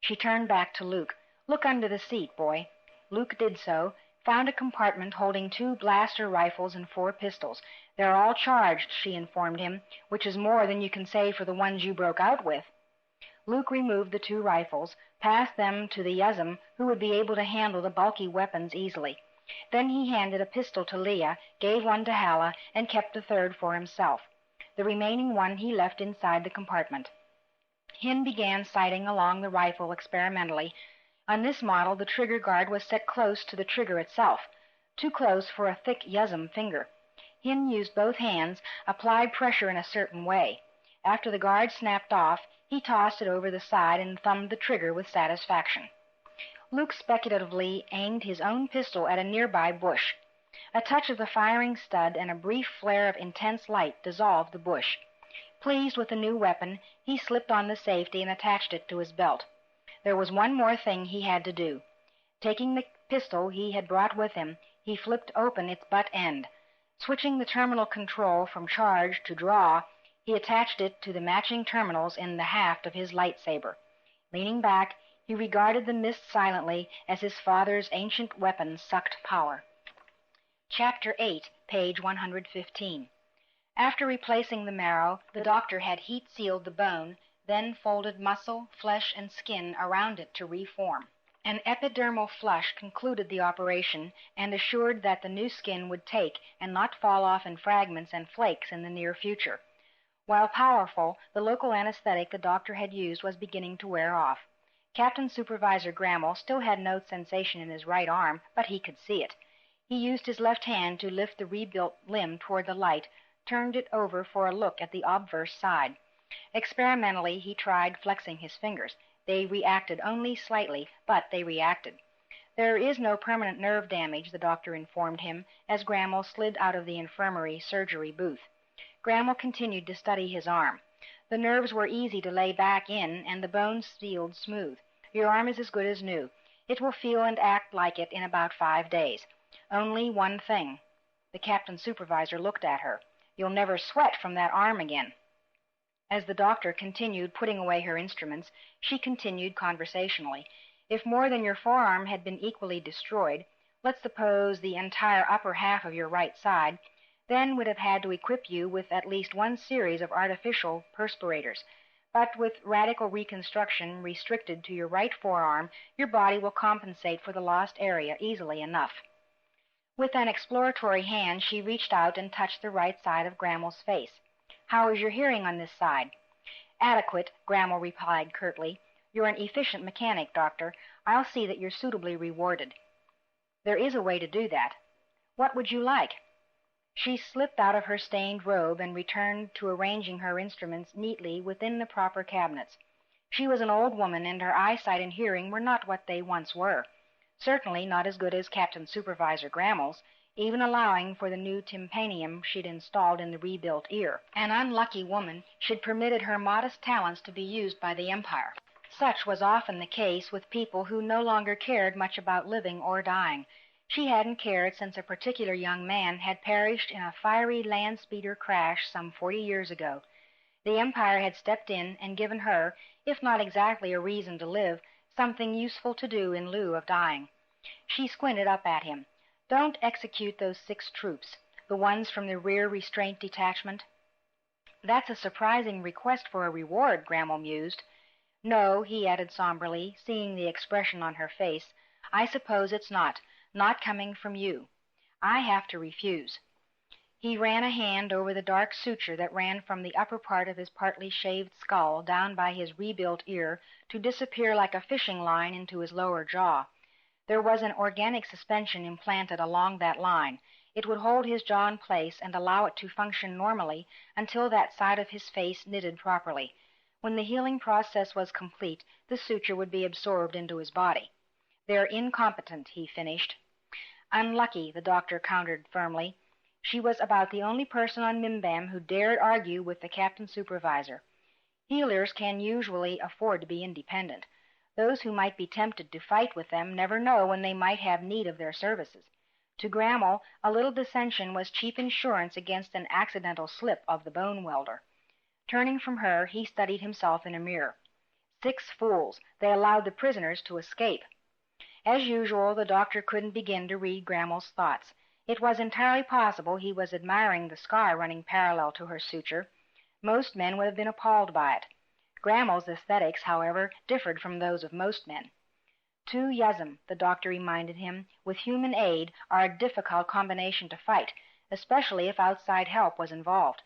She turned back to Luke. Look under the seat, boy. Luke did so, found a compartment holding 2 blaster rifles and 4 pistols. They're all charged, she informed him, which is more than you can say for the ones you broke out with. Luke removed the 2 rifles, passed them to the Yuzum, who would be able to handle the bulky weapons easily. Then he handed a pistol to Leia, gave one to Halla, and kept the 3rd for himself. The remaining one he left inside the compartment. Hin began sighting along the rifle experimentally. On this model, the trigger guard was set close to the trigger itself, too close for a thick Yuzum finger. Hin used both hands, applied pressure in a certain way. After the guard snapped off, he tossed it over the side and thumbed the trigger with satisfaction. Luke speculatively aimed his own pistol at a nearby bush. A touch of the firing stud and a brief flare of intense light dissolved the bush. Pleased with the new weapon, he slipped on the safety and attached it to his belt. There was one more thing he had to do. Taking the pistol he had brought with him, he flipped open its butt end. Switching the terminal control from charge to draw, he attached it to the matching terminals in the haft of his lightsaber. Leaning back, he regarded the mist silently as his father's ancient weapon sucked power. Chapter 8, page 115. After replacing the marrow, the doctor had heat-sealed the bone, then folded muscle, flesh, and skin around it to reform. An epidermal flush concluded the operation and assured that the new skin would take and not fall off in fragments and flakes in the near future. While powerful, the local anesthetic the doctor had used was beginning to wear off. Captain Supervisor Grammel still had no sensation in his right arm, but he could see it. He used his left hand to lift the rebuilt limb toward the light, turned it over for a look at the obverse side. Experimentally, he tried flexing his fingers. They reacted only slightly, but they reacted. There is no permanent nerve damage, the doctor informed him, as Grammel slid out of the infirmary surgery booth. Grammel continued to study his arm. The nerves were easy to lay back in, and the bones sealed smooth. Your arm is as good as new. It will feel and act like it in about 5 days. Only one thing. The captain supervisor looked at her. You'll never sweat from that arm again. As the doctor continued putting away her instruments, she continued conversationally. If more than your forearm had been equally destroyed, let's suppose the entire upper half of your right side, then would have had to equip you with at least one series of artificial perspirators. But with radical reconstruction restricted to your right forearm, your body will compensate for the lost area easily enough. With an exploratory hand, she reached out and touched the right side of Grammel's face. How is your hearing on this side? Adequate, Grammel replied curtly. You're an efficient mechanic, Doctor. I'll see that you're suitably rewarded. There is a way to do that. What would you like? She slipped out of her stained robe and returned to arranging her instruments neatly within the proper cabinets. She was an old woman, and her eyesight and hearing were not what they once were. Certainly not as good as Captain Supervisor Grammel's, even allowing for the new tympanum she'd installed in the rebuilt ear. An unlucky woman, she'd permitted her modest talents to be used by the Empire. Such was often the case with people who no longer cared much about living or dying. She hadn't cared since a particular young man had perished in a fiery land speeder crash some 40 years ago. The Empire had stepped in and given her, if not exactly a reason to live, something useful to do in lieu of dying. She squinted up at him. Don't execute those 6 troops, the ones from the rear restraint detachment. That's a surprising request for a reward, Grammel mused. No, he added somberly, seeing the expression on her face. I suppose it's not coming from you. I have to refuse. He ran a hand over the dark suture that ran from the upper part of his partly shaved skull down by his rebuilt ear to disappear like a fishing line into his lower jaw. There was an organic suspension implanted along that line. It would hold his jaw in place and allow it to function normally until that side of his face knitted properly. When the healing process was complete, the suture would be absorbed into his body. They're incompetent, he finished. Unlucky, the doctor countered firmly. She was about the only person on Mimban who dared argue with the captain supervisor. Healers can usually afford to be independent. Those who might be tempted to fight with them never know when they might have need of their services. To Grammel, a little dissension was cheap insurance against an accidental slip of the bone welder. Turning from her, he studied himself in a mirror. 6 fools. They allowed the prisoners to escape. As usual, the doctor couldn't begin to read Grammel's thoughts. It was entirely possible he was admiring the scar running parallel to her suture. Most men would have been appalled by it. Grammel's aesthetics, however, differed from those of most men. 2 Yuzum, the doctor reminded him, with human aid, are a difficult combination to fight, especially if outside help was involved.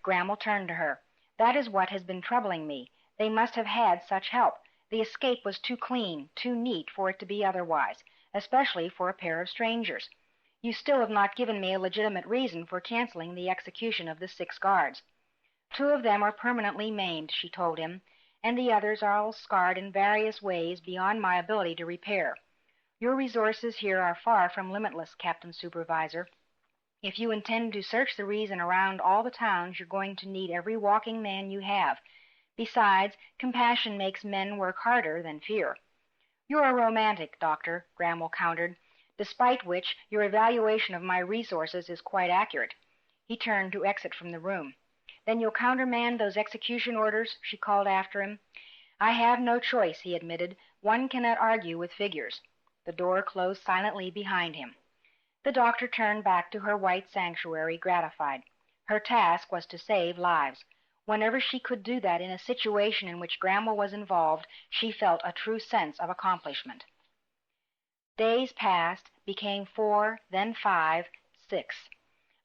Grammel turned to her. That is what has been troubling me. They must have had such help. The escape was too clean, too neat for it to be otherwise, especially for a pair of strangers. You still have not given me a legitimate reason for canceling the execution of the 6 guards. 2 of them are permanently maimed, she told him, and the others are all scarred in various ways beyond my ability to repair. Your resources here are far from limitless, Captain Supervisor. If you intend to search the reason around all the towns, you're going to need every walking man you have. Besides, compassion makes men work harder than fear. You're a romantic, Doctor, Grammel countered, despite which your evaluation of my resources is quite accurate. He turned to exit from the room. Then you'll countermand those execution orders, she called after him. I have no choice, he admitted. One cannot argue with figures. The door closed silently behind him. The doctor turned back to her white sanctuary, gratified. Her task was to save lives. Whenever she could do that in a situation in which Grammel was involved, she felt a true sense of accomplishment. Days passed, became 4, then 5, 6.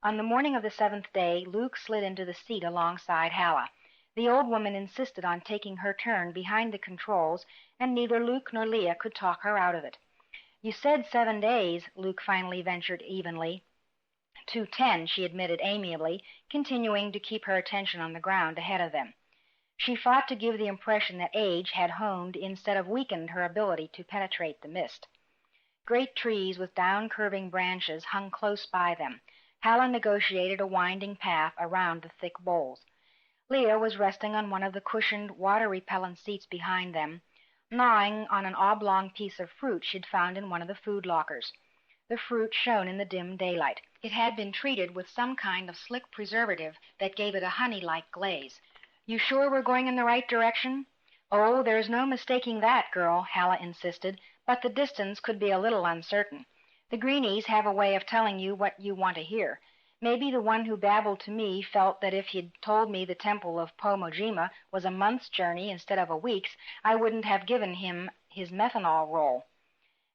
On the morning of the 7th day, Luke slid into the seat alongside Halla. The old woman insisted on taking her turn behind the controls, and neither Luke nor Leia could talk her out of it. You said 7 days, Luke finally ventured evenly. 2:10, she admitted amiably, continuing to keep her attention on the ground ahead of them. She fought to give the impression that age had honed instead of weakened her ability to penetrate the mist. Great trees with down-curving branches hung close by them. Halla negotiated a winding path around the thick boles. Leia was resting on one of the cushioned, water-repellent seats behind them, gnawing on an oblong piece of fruit she'd found in one of the food lockers. The fruit shone in the dim daylight. It had been treated with some kind of slick preservative that gave it a honey-like glaze. You sure we're going in the right direction? Oh, there's no mistaking that, girl, Halla insisted, but the distance could be a little uncertain. The greenies have a way of telling you what you want to hear. Maybe the one who babbled to me felt that if he'd told me the temple of Pomojima was a month's journey instead of a week's, I wouldn't have given him his methanol roll.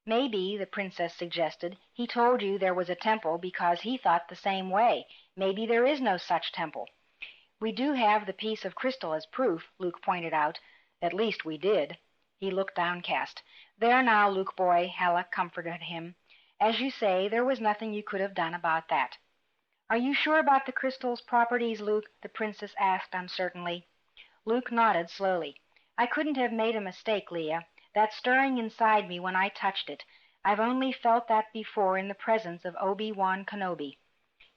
Maybe, the princess suggested, he told you there was a temple because he thought the same way. Maybe there is no such temple. We do have the piece of crystal as proof, Luke pointed out. At least we did. He looked downcast. There now, Luke boy, Halla comforted him. As you say, there was nothing you could have done about that. Are you sure about the crystal's properties, Luke? The princess asked uncertainly. Luke nodded slowly. I couldn't have made a mistake, Leia. That stirring inside me when I touched it, I've only felt that before in the presence of Obi-Wan Kenobi.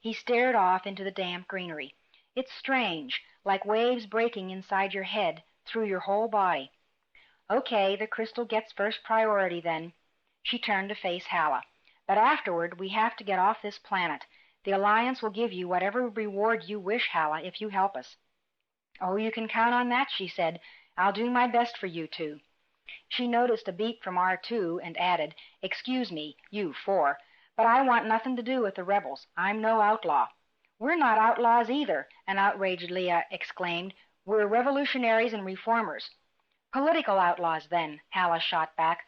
He stared off into the damp greenery. It's strange, like waves breaking inside your head, through your whole body. Okay, the crystal gets first priority then. She turned to face Halla. But afterward, we have to get off this planet. The Alliance will give you whatever reward you wish, Halla, if you help us. Oh, you can count on that, she said. I'll do my best for you two. She noticed a beep from R2 and added, Excuse me, you 4, but I want nothing to do with the rebels. I'm no outlaw. We're not outlaws either, an outraged Leia exclaimed. We're revolutionaries and reformers. Political outlaws, then, Halla shot back.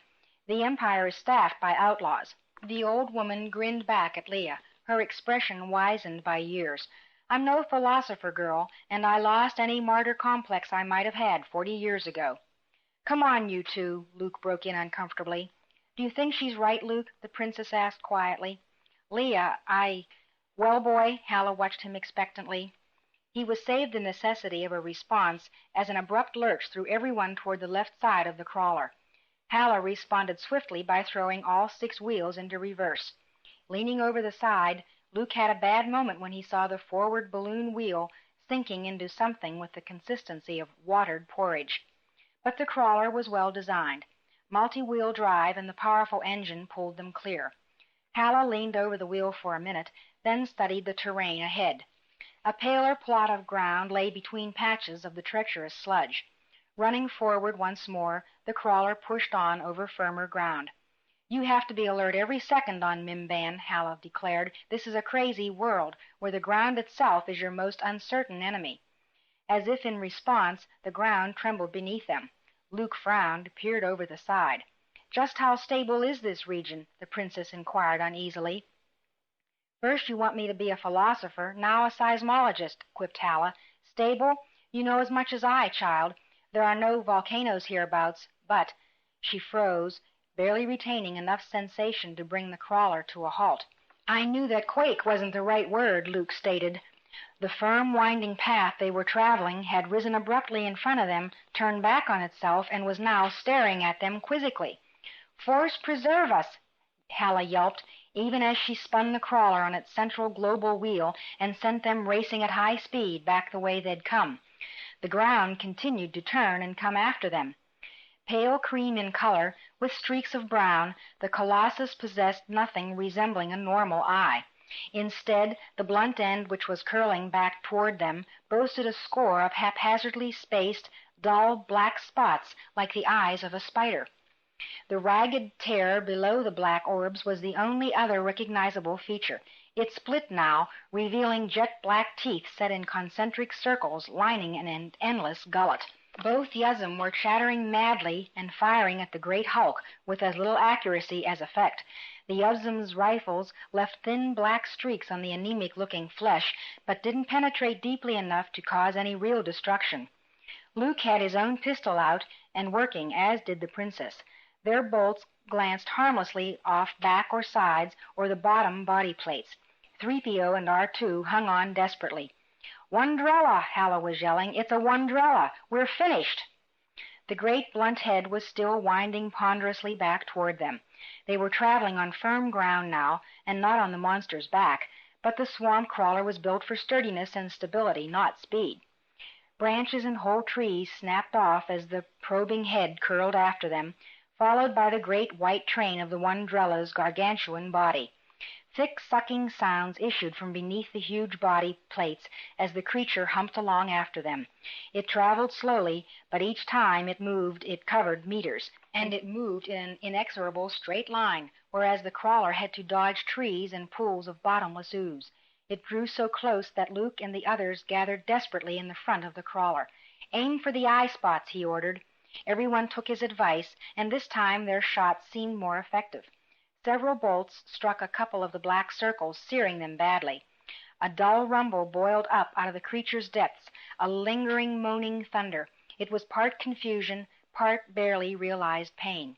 The Empire is staffed by outlaws. The old woman grinned back at Leia, her expression wizened by years. I'm no philosopher, girl, and I lost any martyr complex I might have had 40 years ago. Come on, you two, Luke broke in uncomfortably. Do you think she's right, Luke? The princess asked quietly. Leia, Well, boy, Halla watched him expectantly. He was saved the necessity of a response as an abrupt lurch threw everyone toward the left side of the crawler. Halla responded swiftly by throwing all 6 wheels into reverse. Leaning over the side, Luke had a bad moment when he saw the forward balloon wheel sinking into something with the consistency of watered porridge. But the crawler was well designed. Multi-wheel drive and the powerful engine pulled them clear. Halla leaned over the wheel for a minute, then studied the terrain ahead. A paler plot of ground lay between patches of the treacherous sludge. Running forward once more, the crawler pushed on over firmer ground. You have to be alert every second on Mimban, Halla declared. This is a crazy world, where the ground itself is your most uncertain enemy. As if in response, the ground trembled beneath them. Luke frowned, peered over the side. Just how stable is this region? The princess inquired uneasily. First you want me to be a philosopher, now a seismologist, quipped Halla. Stable? You know as much as I, child. There are no volcanoes hereabouts, but— She froze, barely retaining enough sensation to bring the crawler to a halt. I knew that quake wasn't the right word, Luke stated. The firm, winding path they were traveling had risen abruptly in front of them, turned back on itself, and was now staring at them quizzically. Force preserve us, Halla yelped, even as she spun the crawler on its central global wheel and sent them racing at high speed back the way they'd come. The ground continued to turn and come after them. Pale cream in color, with streaks of brown, the colossus possessed nothing resembling a normal eye. Instead, the blunt end which was curling back toward them boasted a score of haphazardly spaced, dull black spots like the eyes of a spider. The ragged tear below the black orbs was the only other recognizable feature. It split now, revealing jet-black teeth set in concentric circles lining an endless gullet. Both Yuzum were chattering madly and firing at the great hulk with as little accuracy as effect. The Yuzum's rifles left thin black streaks on the anemic-looking flesh, but didn't penetrate deeply enough to cause any real destruction. Luke had his own pistol out and working, as did the princess. Their bolts glanced harmlessly off back or sides or the bottom body plates. 3PO and R2 hung on desperately. "Wondrella!" Halla was yelling. "It's a Wondrella! We're finished!" The great blunt head was still winding ponderously back toward them. They were traveling on firm ground now, and not on the monster's back, but the swamp crawler was built for sturdiness and stability, not speed. Branches and whole trees snapped off as the probing head curled after them, followed by the great white train of the Wondrella's gargantuan body. Thick sucking sounds issued from beneath the huge body plates as the creature humped along after them. It traveled slowly, but each time it moved it covered meters, and it moved in an inexorable straight line, whereas the crawler had to dodge trees and pools of bottomless ooze. It drew so close that Luke and the others gathered desperately in the front of the crawler. "Aim for the eye spots," he ordered. Everyone took his advice, and this time their shots seemed more effective. Several bolts struck a couple of the black circles, searing them badly. A dull rumble boiled up out of the creature's depths, a lingering, moaning thunder. It was part confusion, part barely realized pain.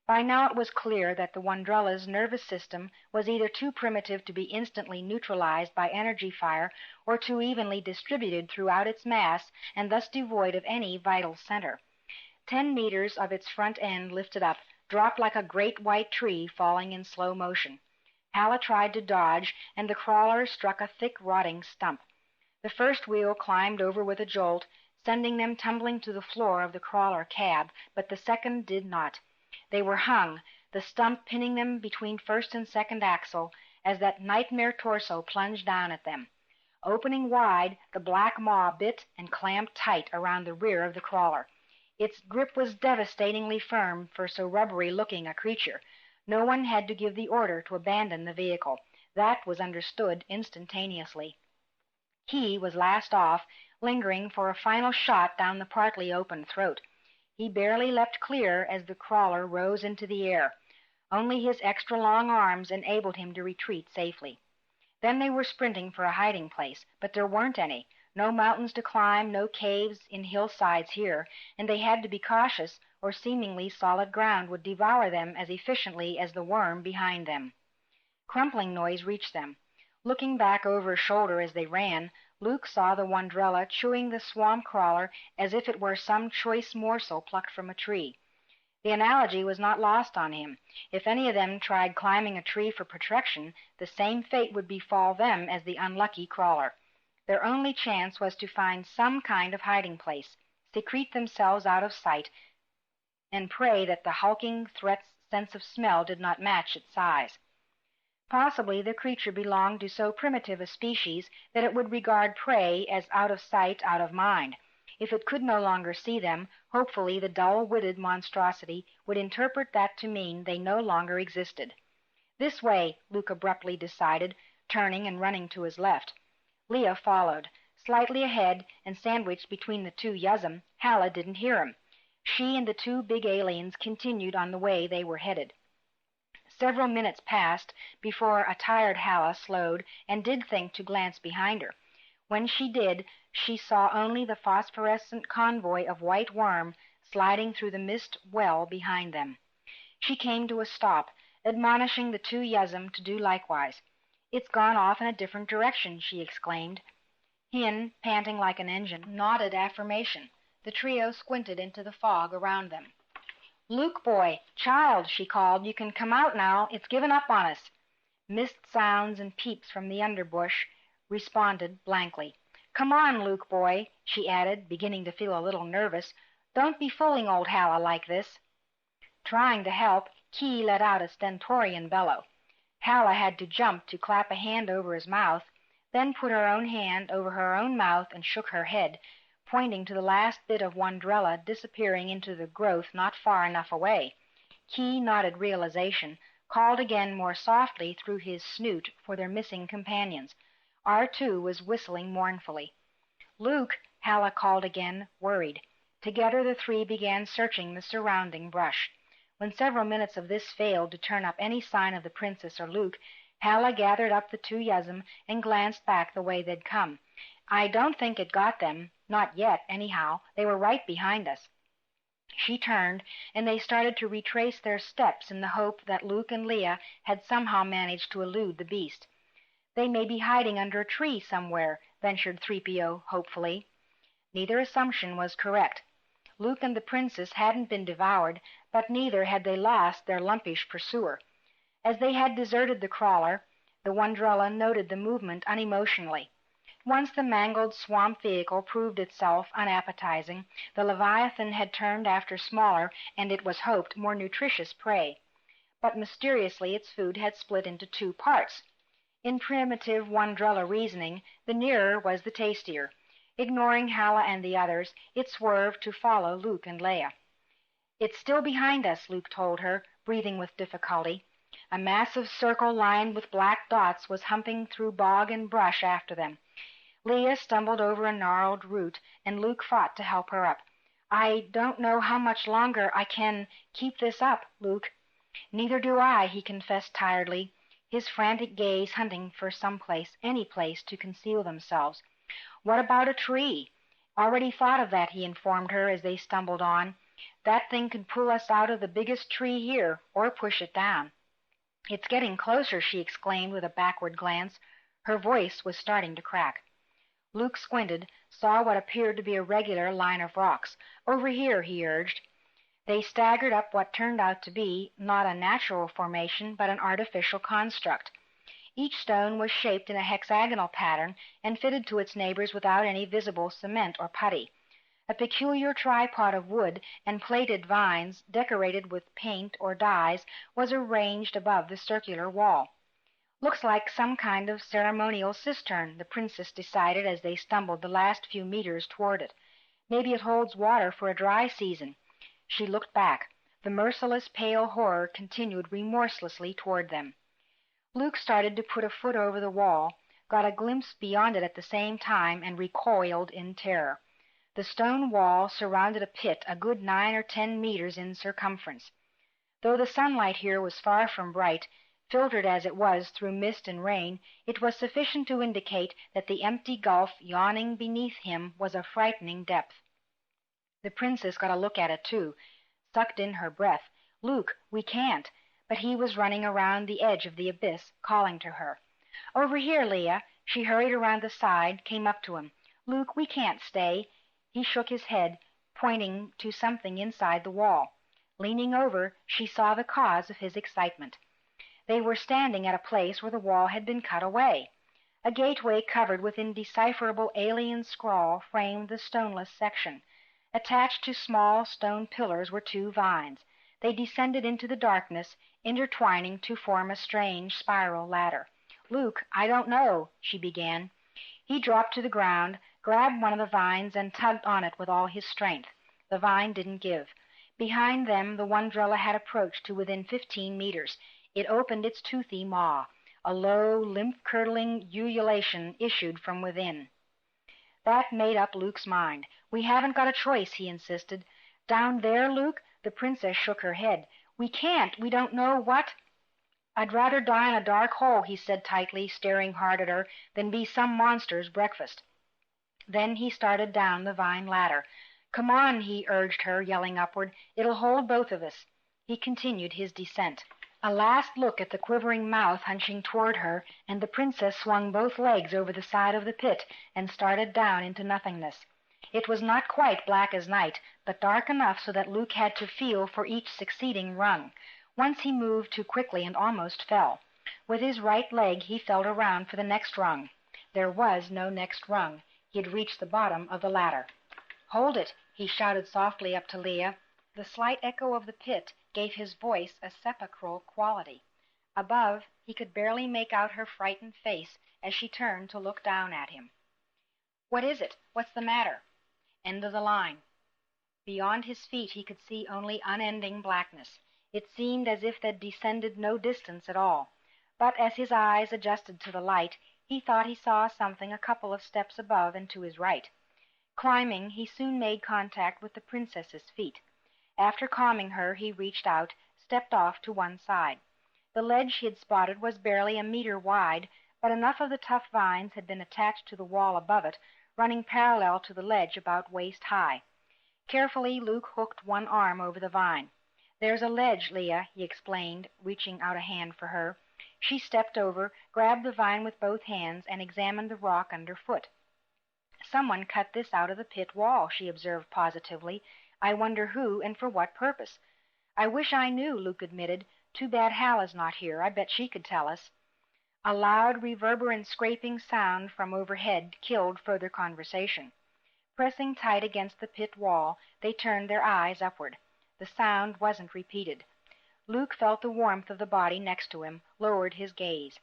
By now it was clear that the Wandrella's nervous system was either too primitive to be instantly neutralized by energy fire, or too evenly distributed throughout its mass, and thus devoid of any vital center. 10 meters of its front end lifted up, dropped like a great white tree falling in slow motion. Halla tried to dodge, and the crawler struck a thick, rotting stump. The first wheel climbed over with a jolt, sending them tumbling to the floor of the crawler cab, but the second did not. They were hung, the stump pinning them between first and second axle, as that nightmare torso plunged down at them. Opening wide, the black maw bit and clamped tight around the rear of the crawler. Its grip was devastatingly firm for so rubbery-looking a creature. No one had to give the order to abandon the vehicle. That was understood instantaneously. Key was last off, lingering for a final shot down the partly open throat. He barely leapt clear as the crawler rose into the air. Only his extra long arms enabled him to retreat safely. Then they were sprinting for a hiding place, but there weren't any. No mountains to climb, no caves in hillsides here, and they had to be cautious, or seemingly solid ground would devour them as efficiently as the worm behind them. Crumpling noise reached them. Looking back over his shoulder as they ran, Luke saw the Wandrella chewing the swamp crawler as if it were some choice morsel plucked from a tree. The analogy was not lost on him. If any of them tried climbing a tree for protection, the same fate would befall them as the unlucky crawler. Their only chance was to find some kind of hiding place, secrete themselves out of sight, and pray that the hulking threat's sense of smell did not match its size. Possibly the creature belonged to so primitive a species that it would regard prey as out of sight, out of mind. If it could no longer see them, hopefully the dull-witted monstrosity would interpret that to mean they no longer existed. "This way," Luke abruptly decided, turning and running to his left. Leia followed. Slightly ahead, and sandwiched between the two Yuzum, Halla didn't hear him. She and the two big aliens continued on the way they were headed. Several minutes passed before a tired Halla slowed and did think to glance behind her. When she did, she saw only the phosphorescent convoy of white worm sliding through the mist well behind them. She came to a stop, admonishing the two Yuzum to do likewise. "It's gone off in a different direction," she exclaimed. Hin, panting like an engine, nodded affirmation. The trio squinted into the fog around them. "Luke boy, child," she called, "you can come out now. It's given up on us." Mist sounds and peeps from the underbush responded blankly. "Come on, Luke boy," she added, beginning to feel a little nervous. "Don't be fooling old Halla like this." Trying to help, Key let out a stentorian bellow. Halla had to jump to clap a hand over his mouth, then put her own hand over her own mouth and shook her head, pointing to the last bit of Wandrella disappearing into the growth not far enough away. Key nodded realization, called again more softly through his snoot for their missing companions. R2 was whistling mournfully. "Luke," Halla called again, worried. Together the three began searching the surrounding brush. When several minutes of this failed to turn up any sign of the princess or Luke, Halla gathered up the two Yuzum and glanced back the way they'd come. "I don't think it got them. Not yet, anyhow. They were right behind us." She turned, and they started to retrace their steps in the hope that Luke and Leia had somehow managed to elude the beast. "They may be hiding under a tree somewhere," ventured 3PO hopefully. Neither assumption was correct. Luke and the princess hadn't been devoured, but neither had they lost their lumpish pursuer. As they had deserted the crawler, the Wandrella noted the movement unemotionally. Once the mangled swamp vehicle proved itself unappetizing, the Leviathan had turned after smaller and, it was hoped, more nutritious prey. but mysteriously its food had split into two parts. In primitive Wandrella reasoning, the nearer was the tastier. Ignoring Halla and the others, it swerved to follow Luke and Leia. "It's still behind us," Luke told her, breathing with difficulty. A massive circle lined with black dots was humping through bog and brush after them. Leia stumbled over a gnarled root, and Luke fought to help her up. "I don't know how much longer I can keep this up, Luke." "Neither do I," he confessed tiredly, his frantic gaze hunting for some place, any place, to conceal themselves. "What about a tree?" "Already thought of that," he informed her as they stumbled on. "That thing could pull us out of the biggest tree here, or push it down." "It's getting closer," she exclaimed with a backward glance. Her voice was starting to crack. Luke squinted, saw what appeared to be a regular line of rocks. "Over here," he urged. They staggered up what turned out to be not a natural formation, but an artificial construct. Each stone was shaped in a hexagonal pattern and fitted to its neighbors without any visible cement or putty. A peculiar tripod of wood and plaited vines, decorated with paint or dyes, was arranged above the circular wall. "Looks like some kind of ceremonial cistern," the princess decided as they stumbled the last few meters toward it. "Maybe it holds water for a dry season." She looked back. The merciless pale horror continued remorselessly toward them. Luke started to put a foot over the wall, got a glimpse beyond it at the same time, and recoiled in terror. The stone wall surrounded a pit a good 9 or 10 meters in circumference. Though the sunlight here was far from bright, filtered as it was through mist and rain, it was sufficient to indicate that the empty gulf yawning beneath him was of frightening depth. The princess got a look at it, too, sucked in her breath. "Luke, we can't." But he was running around the edge of the abyss, calling to her. "Over here, Leia." She hurried around the side, came up to him. "Luke, we can't stay." He shook his head, pointing to something inside the wall. Leaning over, she saw the cause of his excitement. They were standing at a place where the wall had been cut away. A gateway covered with indecipherable alien scrawl framed the stoneless section. Attached to small stone pillars were two vines. They descended into the darkness, intertwining to form a strange spiral ladder. "Luke, I don't know," she began. He dropped to the ground, grabbed one of the vines, and tugged on it with all his strength. The vine didn't give. Behind them the Wandrella had approached to within 15 meters. It opened its toothy maw. A low, lymph-curdling ululation issued from within. That made up Luke's mind. "We haven't got a choice," he insisted. "Down there, Luke?" The princess shook her head. "We can't. We don't know what—" "I'd rather die in a dark hole," he said tightly, staring hard at her, "than be some monster's breakfast." Then he started down the vine ladder. "Come on," he urged her, yelling upward. "It'll hold both of us." He continued his descent. A last look at the quivering mouth hunching toward her, and the princess swung both legs over the side of the pit and started down into nothingness. It was not quite black as night, but dark enough so that Luke had to feel for each succeeding rung. Once he moved too quickly and almost fell. With his right leg he felt around for the next rung. There was no next rung. He had reached the bottom of the ladder. "Hold it," he shouted softly up to Leia. The slight echo of the pit gave his voice a sepulchral quality. Above, he could barely make out her frightened face as she turned to look down at him. "What is it? What's the matter?" End of the line. Beyond his feet he could see only unending blackness. It seemed as if they'd descended no distance at all. But as his eyes adjusted to the light, he thought he saw something a couple of steps above and to his right. Climbing, he soon made contact with the princess's feet. After calming her, he reached out, stepped off to one side. The ledge he had spotted was barely a meter wide, but enough of the tough vines had been attached to the wall above it, running parallel to the ledge about waist high. Carefully, Luke hooked one arm over the vine. "There's a ledge, Leia," he explained, reaching out a hand for her. She stepped over, grabbed the vine with both hands, and examined the rock underfoot. "Someone cut this out of the pit wall," she observed positively. "I wonder who, and for what purpose." "I wish I knew," Luke admitted. "Too bad Halla's not here. I bet she could tell us." A loud, reverberant scraping sound from overhead killed further conversation. Pressing tight against the pit wall, they turned their eyes upward. The sound wasn't repeated. Luke felt the warmth of the body next to him, lowered his gaze.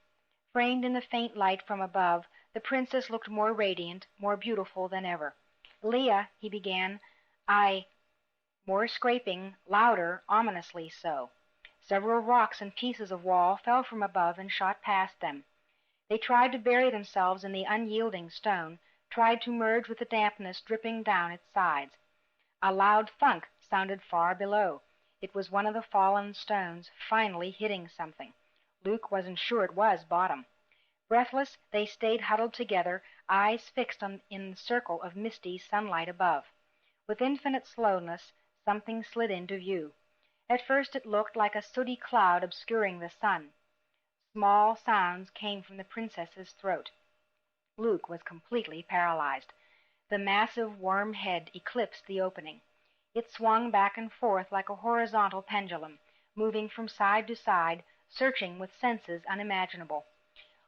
Framed in the faint light from above, the princess looked more radiant, more beautiful than ever. "Leia," he began, more scraping, louder, ominously so. Several rocks and pieces of wall fell from above and shot past them. They tried to bury themselves in the unyielding stone, tried to merge with the dampness dripping down its sides. A loud thunk sounded far below. It was one of the fallen stones finally hitting something. Luke wasn't sure it was bottom. Breathless, they stayed huddled together, eyes fixed in the circle of misty sunlight above. With infinite slowness, something slid into view. At first it looked like a sooty cloud obscuring the sun. Small sounds came from the princess's throat. Luke was completely paralyzed. The massive worm head eclipsed the opening. It swung back and forth like a horizontal pendulum, moving from side to side, searching with senses unimaginable.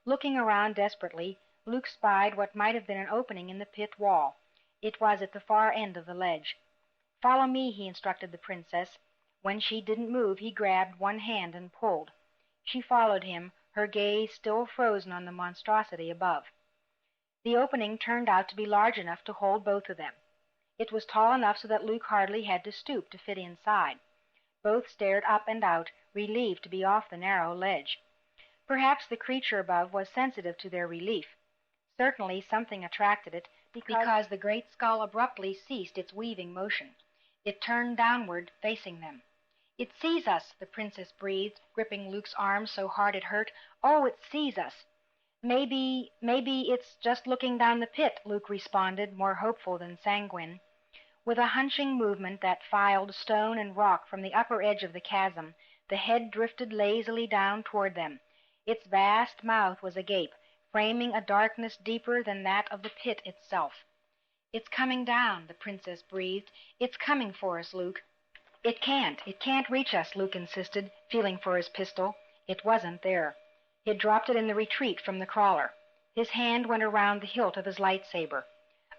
Looking around desperately, Luke spied what might have been an opening in the pit wall. It was at the far end of the ledge. "Follow me," he instructed the princess. When she didn't move, he grabbed one hand and pulled. She followed him, her gaze still frozen on the monstrosity above. The opening turned out to be large enough to hold both of them. It was tall enough so that Luke hardly had to stoop to fit inside. Both stared up and out, relieved to be off the narrow ledge. Perhaps the creature above was sensitive to their relief. Certainly something attracted it, because the great skull abruptly ceased its weaving motion. It turned downward, facing them. "It sees us," the princess breathed, gripping Luke's arm so hard it hurt. "Oh, it sees us." Maybe it's just looking down the pit," Luke responded, more hopeful than sanguine. With a hunching movement that filed stone and rock from the upper edge of the chasm, the head drifted lazily down toward them. Its vast mouth was agape, framing a darkness deeper than that of the pit itself. "It's coming down," the princess breathed. "It's coming for us, Luke." It can't reach us," Luke insisted, feeling for his pistol. It wasn't there. He'd dropped it in the retreat from the crawler. His hand went around the hilt of his lightsaber.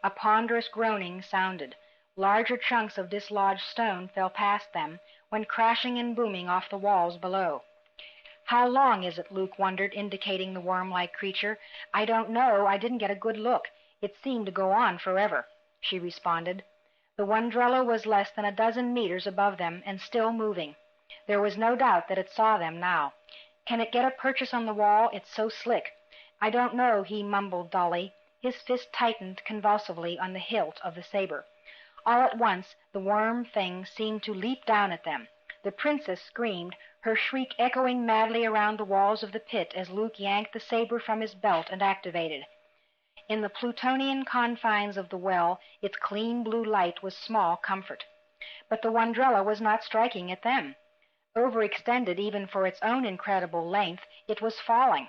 A ponderous groaning sounded. Larger chunks of dislodged stone fell past them, went crashing and booming off the walls below. "How long is it?" Luke wondered, indicating the worm-like creature. "I don't know. I didn't get a good look. It seemed to go on forever," she responded. The Wondrella was less than a dozen meters above them and still moving. There was no doubt that it saw them now. "Can it get a purchase on the wall? It's so slick." "I don't know," he mumbled dully. His fist tightened convulsively on the hilt of the saber. All at once the worm thing seemed to leap down at them. The princess screamed, her shriek echoing madly around the walls of the pit as Luke yanked the saber from his belt and activated. In the Plutonian confines of the well, its clean blue light was small comfort. But the Wondrella was not striking at them. Overextended even for its own incredible length, it was falling.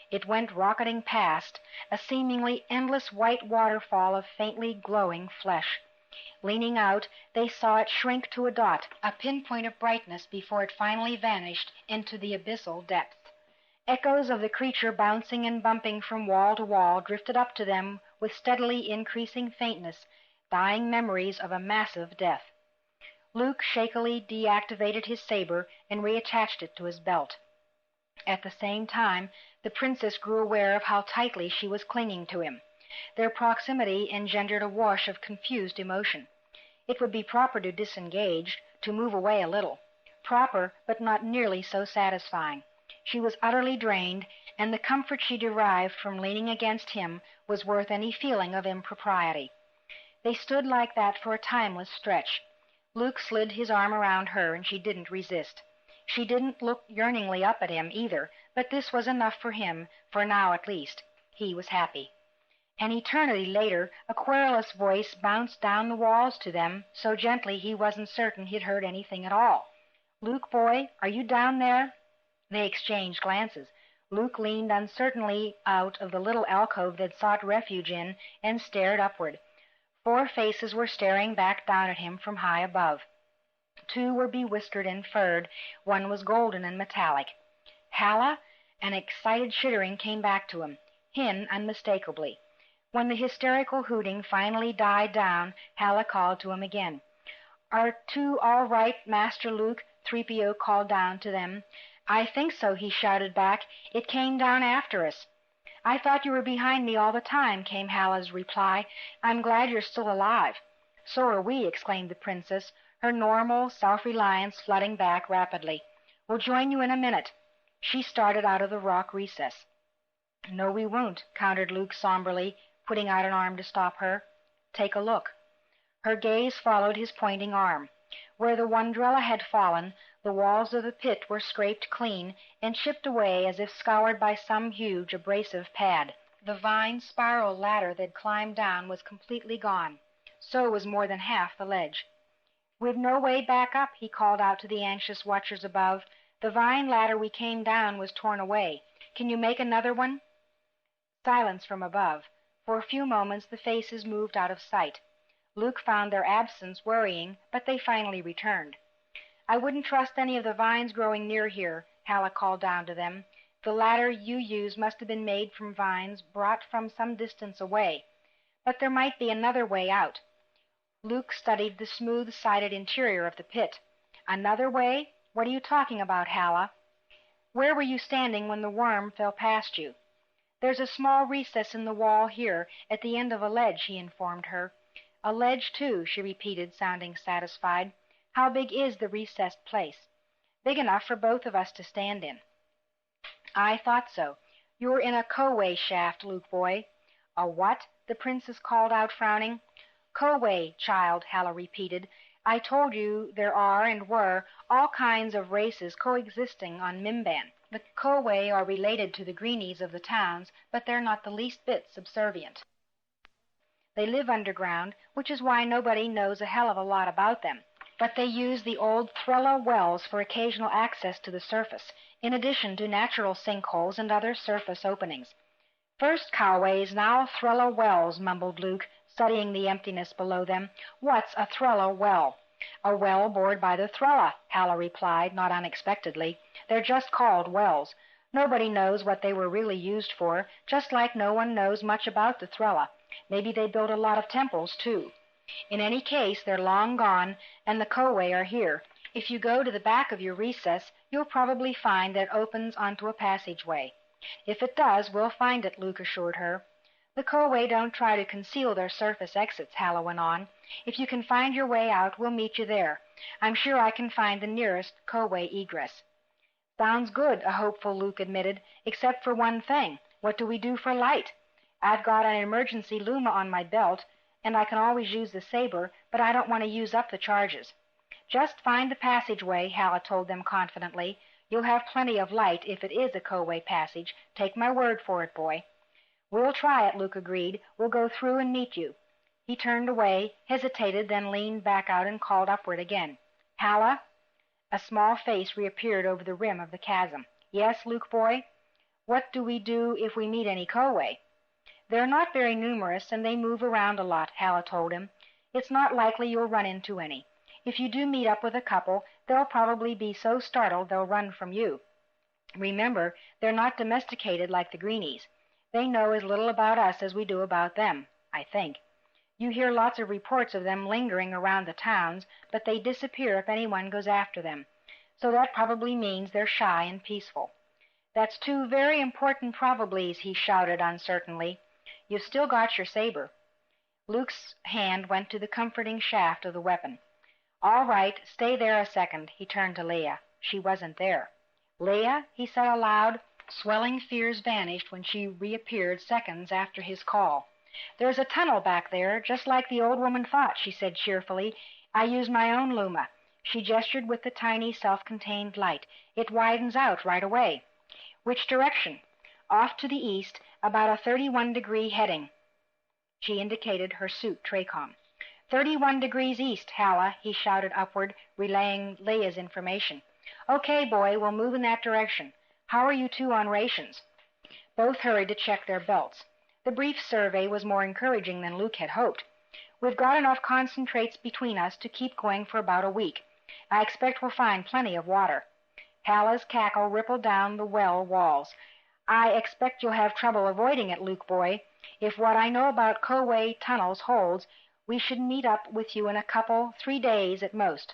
It went rocketing past, a seemingly endless white waterfall of faintly glowing flesh. Leaning out, they saw it shrink to a dot, a pinpoint of brightness, before it finally vanished into the abyssal depths. Echoes of the creature bouncing and bumping from wall to wall drifted up to them with steadily increasing faintness, dying memories of a massive death. Luke shakily deactivated his saber and reattached it to his belt. At the same time, the princess grew aware of how tightly she was clinging to him. Their proximity engendered a wash of confused emotion. It would be proper to disengage, to move away a little. Proper, but not nearly so satisfying. She was utterly drained, and the comfort she derived from leaning against him was worth any feeling of impropriety. They stood like that for a timeless stretch. Luke slid his arm around her, and she didn't resist. She didn't look yearningly up at him either, but this was enough for him, for now at least. He was happy. An eternity later, a querulous voice bounced down the walls to them, so gently he wasn't certain he'd heard anything at all. "Luke, boy, are you down there?" They exchanged glances. Luke leaned uncertainly out of the little alcove they'd sought refuge in and stared upward. 4 faces were staring back down at him from high above. 2 were bewhiskered and furred. 1 was golden and metallic. "Halla?" An excited chittering came back to him. Hin unmistakably. When the hysterical hooting finally died down, Halla called to him again. "Are 2 all right, Master Luke? 3PO called down to them. I think so, he shouted back. It came down after us. I thought you were behind me all the time, came Halla's reply. I'm glad you're still alive. So are we, exclaimed the princess, her normal self-reliance flooding back rapidly. We'll join you in a minute. She started out of the rock recess. No, we won't, countered Luke somberly, putting out an arm to stop her. Take a look. Her gaze followed his pointing arm. Where the Wondrella had fallen, the walls of the pit were scraped clean and chipped away as if scoured by some huge abrasive pad. The vine spiral ladder that climbed down was completely gone. So was more than half the ledge. We've no way back up, he called out to the anxious watchers above. The vine ladder we came down was torn away. Can you make another one? Silence from above. For a few moments the faces moved out of sight. Luke found their absence worrying, but they finally returned. I wouldn't trust any of the vines growing near here, Halla called down to them. The ladder you used must have been made from vines brought from some distance away. But there might be another way out. Luke studied the smooth-sided interior of the pit. Another way? What are you talking about, Halla? Where were you standing when the worm fell past you? There's a small recess in the wall here, at the end of a ledge, he informed her. A ledge, too, she repeated, sounding satisfied. How big is the recessed place? Big enough for both of us to stand in. I thought so. You're in a co-way shaft, Luke boy. A what? The princess called out, frowning. Co-way, child, Halla repeated. I told you there are and were all kinds of races coexisting on Mimban. The co-way are related to the greenies of the towns, but they're not the least bit subservient. They live underground, which is why nobody knows a hell of a lot about them. But they use the old Thrella wells for occasional access to the surface, in addition to natural sinkholes and other surface openings. First cowways, now Thrella wells, mumbled Luke, studying the emptiness below them. What's a Thrella well? A well bored by the Thrella, Halla replied, not unexpectedly. They're just called wells. Nobody knows what they were really used for, just like no one knows much about the Thrella. Maybe they built a lot of temples, too. In any case, they're long gone, and the co-way are here. If you go to the back of your recess, you'll probably find that it opens onto a passageway. If it does, we'll find it, Luke assured her. The co-way don't try to conceal their surface exits, Halla went on. If you can find your way out, we'll meet you there. I'm sure I can find the nearest co-way egress. Sounds good, a hopeful Luke admitted, except for one thing. What do we do for light? I've got an emergency luma on my belt, and I can always use the saber, but I don't want to use up the charges. Just find the passageway, Halla told them confidently. You'll have plenty of light if it is a co-way passage. Take my word for it, boy. We'll try it, Luke agreed. We'll go through and meet you. He turned away, hesitated, then leaned back out and called upward again. Halla? A small face reappeared over the rim of the chasm. Yes, Luke boy? What do we do if we meet any co-way? They're not very numerous, and they move around a lot, Halla told him. It's not likely you'll run into any. If you do meet up with a couple, they'll probably be so startled they'll run from you. Remember, they're not domesticated like the greenies. They know as little about us as we do about them, I think. You hear lots of reports of them lingering around the towns, but they disappear if anyone goes after them. So that probably means they're shy and peaceful. That's two very important probablys, he shouted uncertainly. You've still got your saber. Luke's hand went to the comforting shaft of the weapon. All right, stay there a second, he turned to Leia. She wasn't there. Leia, he said aloud. Swelling fears vanished when she reappeared seconds after his call. There's a tunnel back there, just like the old woman thought, she said cheerfully. I used my own luma. She gestured with the tiny self-contained light. It widens out right away. Which direction? Off to the east, about a 31-degree heading. She indicated her suit TRACOM. 31 degrees east, Halla, he shouted upward, relaying Leia's information. Okay, boy, we'll move in that direction. How are you two on rations? Both hurried to check their belts. The brief survey was more encouraging than Luke had hoped. We've got enough concentrates between us to keep going for about a week. I expect we'll find plenty of water. Halla's cackle rippled down the well walls. I expect you'll have trouble avoiding it, Luke boy. If what I know about co-way tunnels holds, we should meet up with you in a couple, 3 days at most.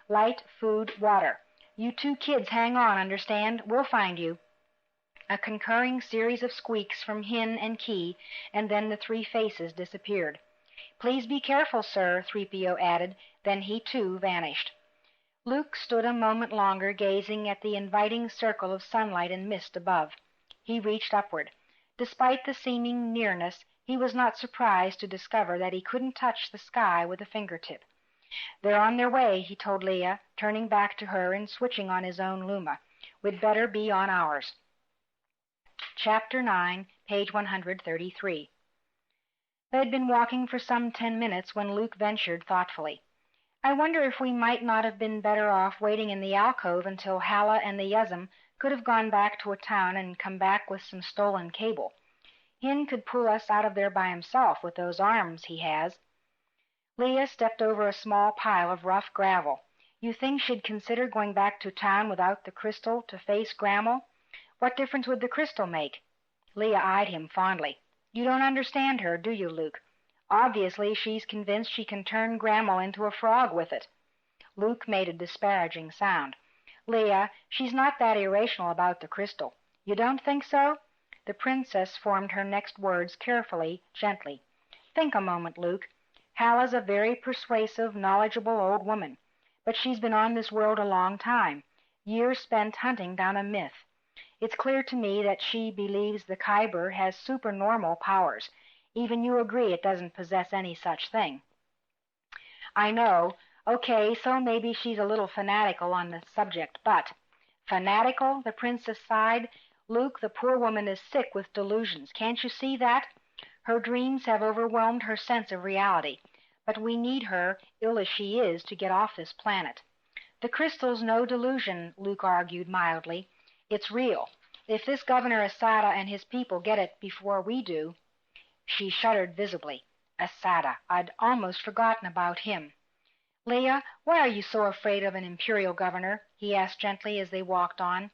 Light, food, water. You two kids hang on, understand? We'll find you." A concurring series of squeaks from Hin and Key, and then the three faces disappeared. "Please be careful, sir," 3PO added, then he too vanished. Luke stood a moment longer gazing at the inviting circle of sunlight and mist above. He reached upward. Despite the seeming nearness, he was not surprised to discover that he couldn't touch the sky with a fingertip. "They're on their way," he told Leia, turning back to her and switching on his own Luma. "We'd better be on ours." Chapter 9, page 133. They had been walking for some 10 minutes when Luke ventured thoughtfully, "I wonder if we might not have been better off waiting in the alcove until Halla and the Yuzum could have gone back to a town and come back with some stolen cable. Hin could pull us out of there by himself with those arms he has." Leia stepped over a small pile of rough gravel. "You think she'd consider going back to town without the crystal to face Grammel? What difference would the crystal make?" Leia eyed him fondly. "You don't understand her, do you, Luke? Obviously she's convinced she can turn Grammel into a frog with it." Luke made a disparaging sound. "Leia, she's not that irrational about the crystal. You don't think so?" The princess formed her next words carefully, gently. "Think a moment, Luke. Halla's a very persuasive, knowledgeable old woman, but she's been on this world a long time, years spent hunting down a myth. It's clear to me that she believes the Kaiburr has supernormal powers. Even you agree it doesn't possess any such thing." "I know. Okay, so maybe she's a little fanatical on the subject, but—" "Fanatical?" the princess sighed. "Luke, the poor woman is sick with delusions. Can't you see that? Her dreams have overwhelmed her sense of reality. But we need her, ill as she is, to get off this planet." "The crystal's no delusion," Luke argued mildly. "It's real. If this Governor Asada and his people get it before we do—" She shuddered visibly. Asada. I'd almost forgotten about him. "Leia, why are you so afraid of an Imperial governor?" he asked gently as they walked on.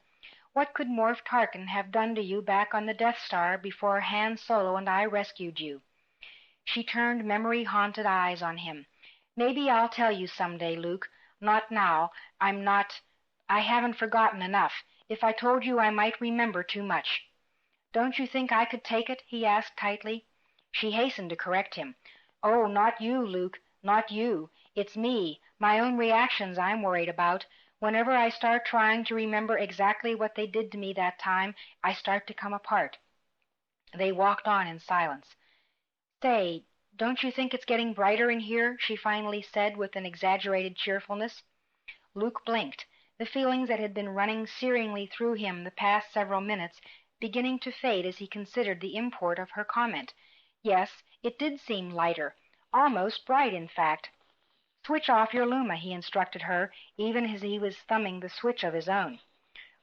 "What could Morph Tarkin have done to you back on the Death Star before Han Solo and I rescued you?" She turned memory-haunted eyes on him. "Maybe I'll tell you someday, Luke. Not now. I haven't forgotten enough. If I told you I might remember too much." "Don't you think I could take it?" he asked tightly. She hastened to correct him. "Oh, not you, Luke, not you. It's me, my own reactions I'm worried about. Whenever I start trying to remember exactly what they did to me that time, I start to come apart." They walked on in silence. "Say, don't you think it's getting brighter in here?" she finally said with an exaggerated cheerfulness. Luke blinked, the feelings that had been running searingly through him the past several minutes beginning to fade as he considered the import of her comment. Yes, it did seem lighter, almost bright, in fact. "Switch off your Luma," he instructed her, even as he was thumbing the switch of his own.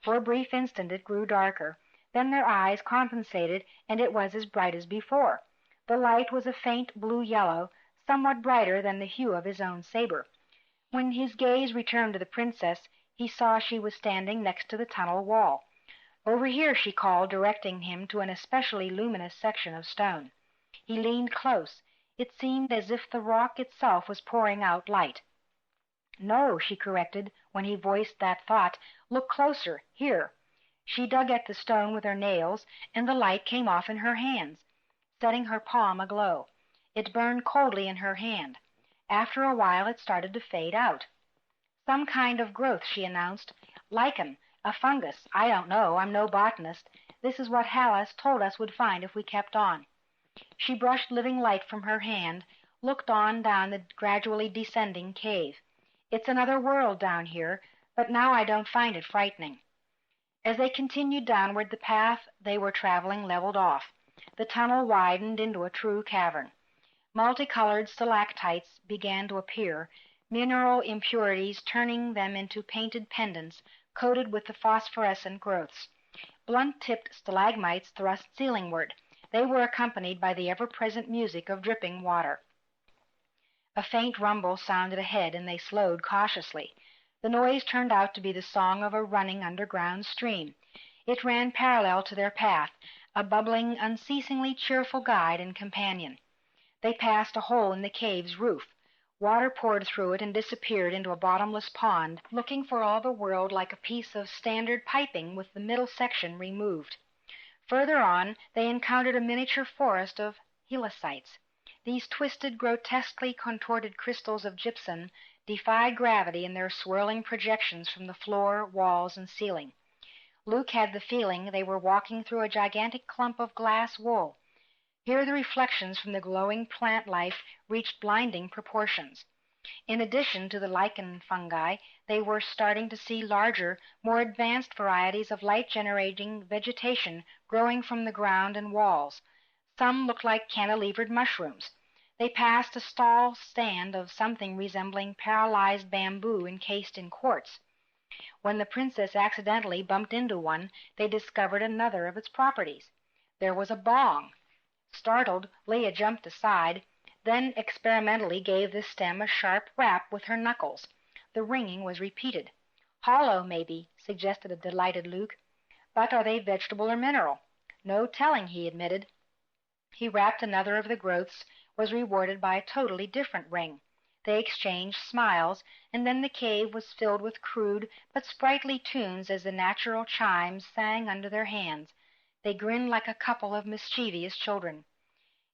For a brief instant it grew darker. Then their eyes compensated, and it was as bright as before. The light was a faint blue-yellow, somewhat brighter than the hue of his own saber. When his gaze returned to the princess, he saw she was standing next to the tunnel wall. "Over here," she called, directing him to an especially luminous section of stone. He leaned close. It seemed as if the rock itself was pouring out light. "No," she corrected when he voiced that thought. "Look closer. Here." She dug at the stone with her nails, and the light came off in her hands, setting her palm aglow. It burned coldly in her hand. After a while it started to fade out. "Some kind of growth," she announced. "Lichen, a fungus. I don't know. I'm no botanist. This is what Halla told us would find if we kept on." She brushed living light from her hand, looked on down the gradually descending cave. "It's another world down here, but now I don't find it frightening." As they continued downward, the path they were traveling leveled off. The tunnel widened into a true cavern. Multicolored stalactites began to appear, mineral impurities turning them into painted pendants coated with the phosphorescent growths. Blunt-tipped stalagmites thrust ceilingward. They were accompanied by the ever-present music of dripping water. A faint rumble sounded ahead, and they slowed cautiously. The noise turned out to be the song of a running underground stream. It ran parallel to their path, a bubbling, unceasingly cheerful guide and companion. They passed a hole in the cave's roof. Water poured through it and disappeared into a bottomless pond, looking for all the world like a piece of standard piping with the middle section removed. Further on, they encountered a miniature forest of helicites. These twisted, grotesquely contorted crystals of gypsum defied gravity in their swirling projections from the floor, walls, and ceiling. Luke had the feeling they were walking through a gigantic clump of glass wool. Here the reflections from the glowing plant life reached blinding proportions. In addition to the lichen fungi, they were starting to see larger, more advanced varieties of light-generating vegetation growing from the ground and walls. Some looked like cantilevered mushrooms. They passed a tall stand of something resembling paralyzed bamboo encased in quartz. When the princess accidentally bumped into one, they discovered another of its properties. There was a bong. Startled, Leia jumped aside, then experimentally gave the stem a sharp rap with her knuckles. The ringing was repeated. Hollow, maybe, suggested a delighted Luke. But are they vegetable or mineral? No telling, he admitted. He rapped another of the growths, was rewarded by a totally different ring. They exchanged smiles, and then the cave was filled with crude but sprightly tunes as the natural chimes sang under their hands. They grinned like a couple of mischievous children.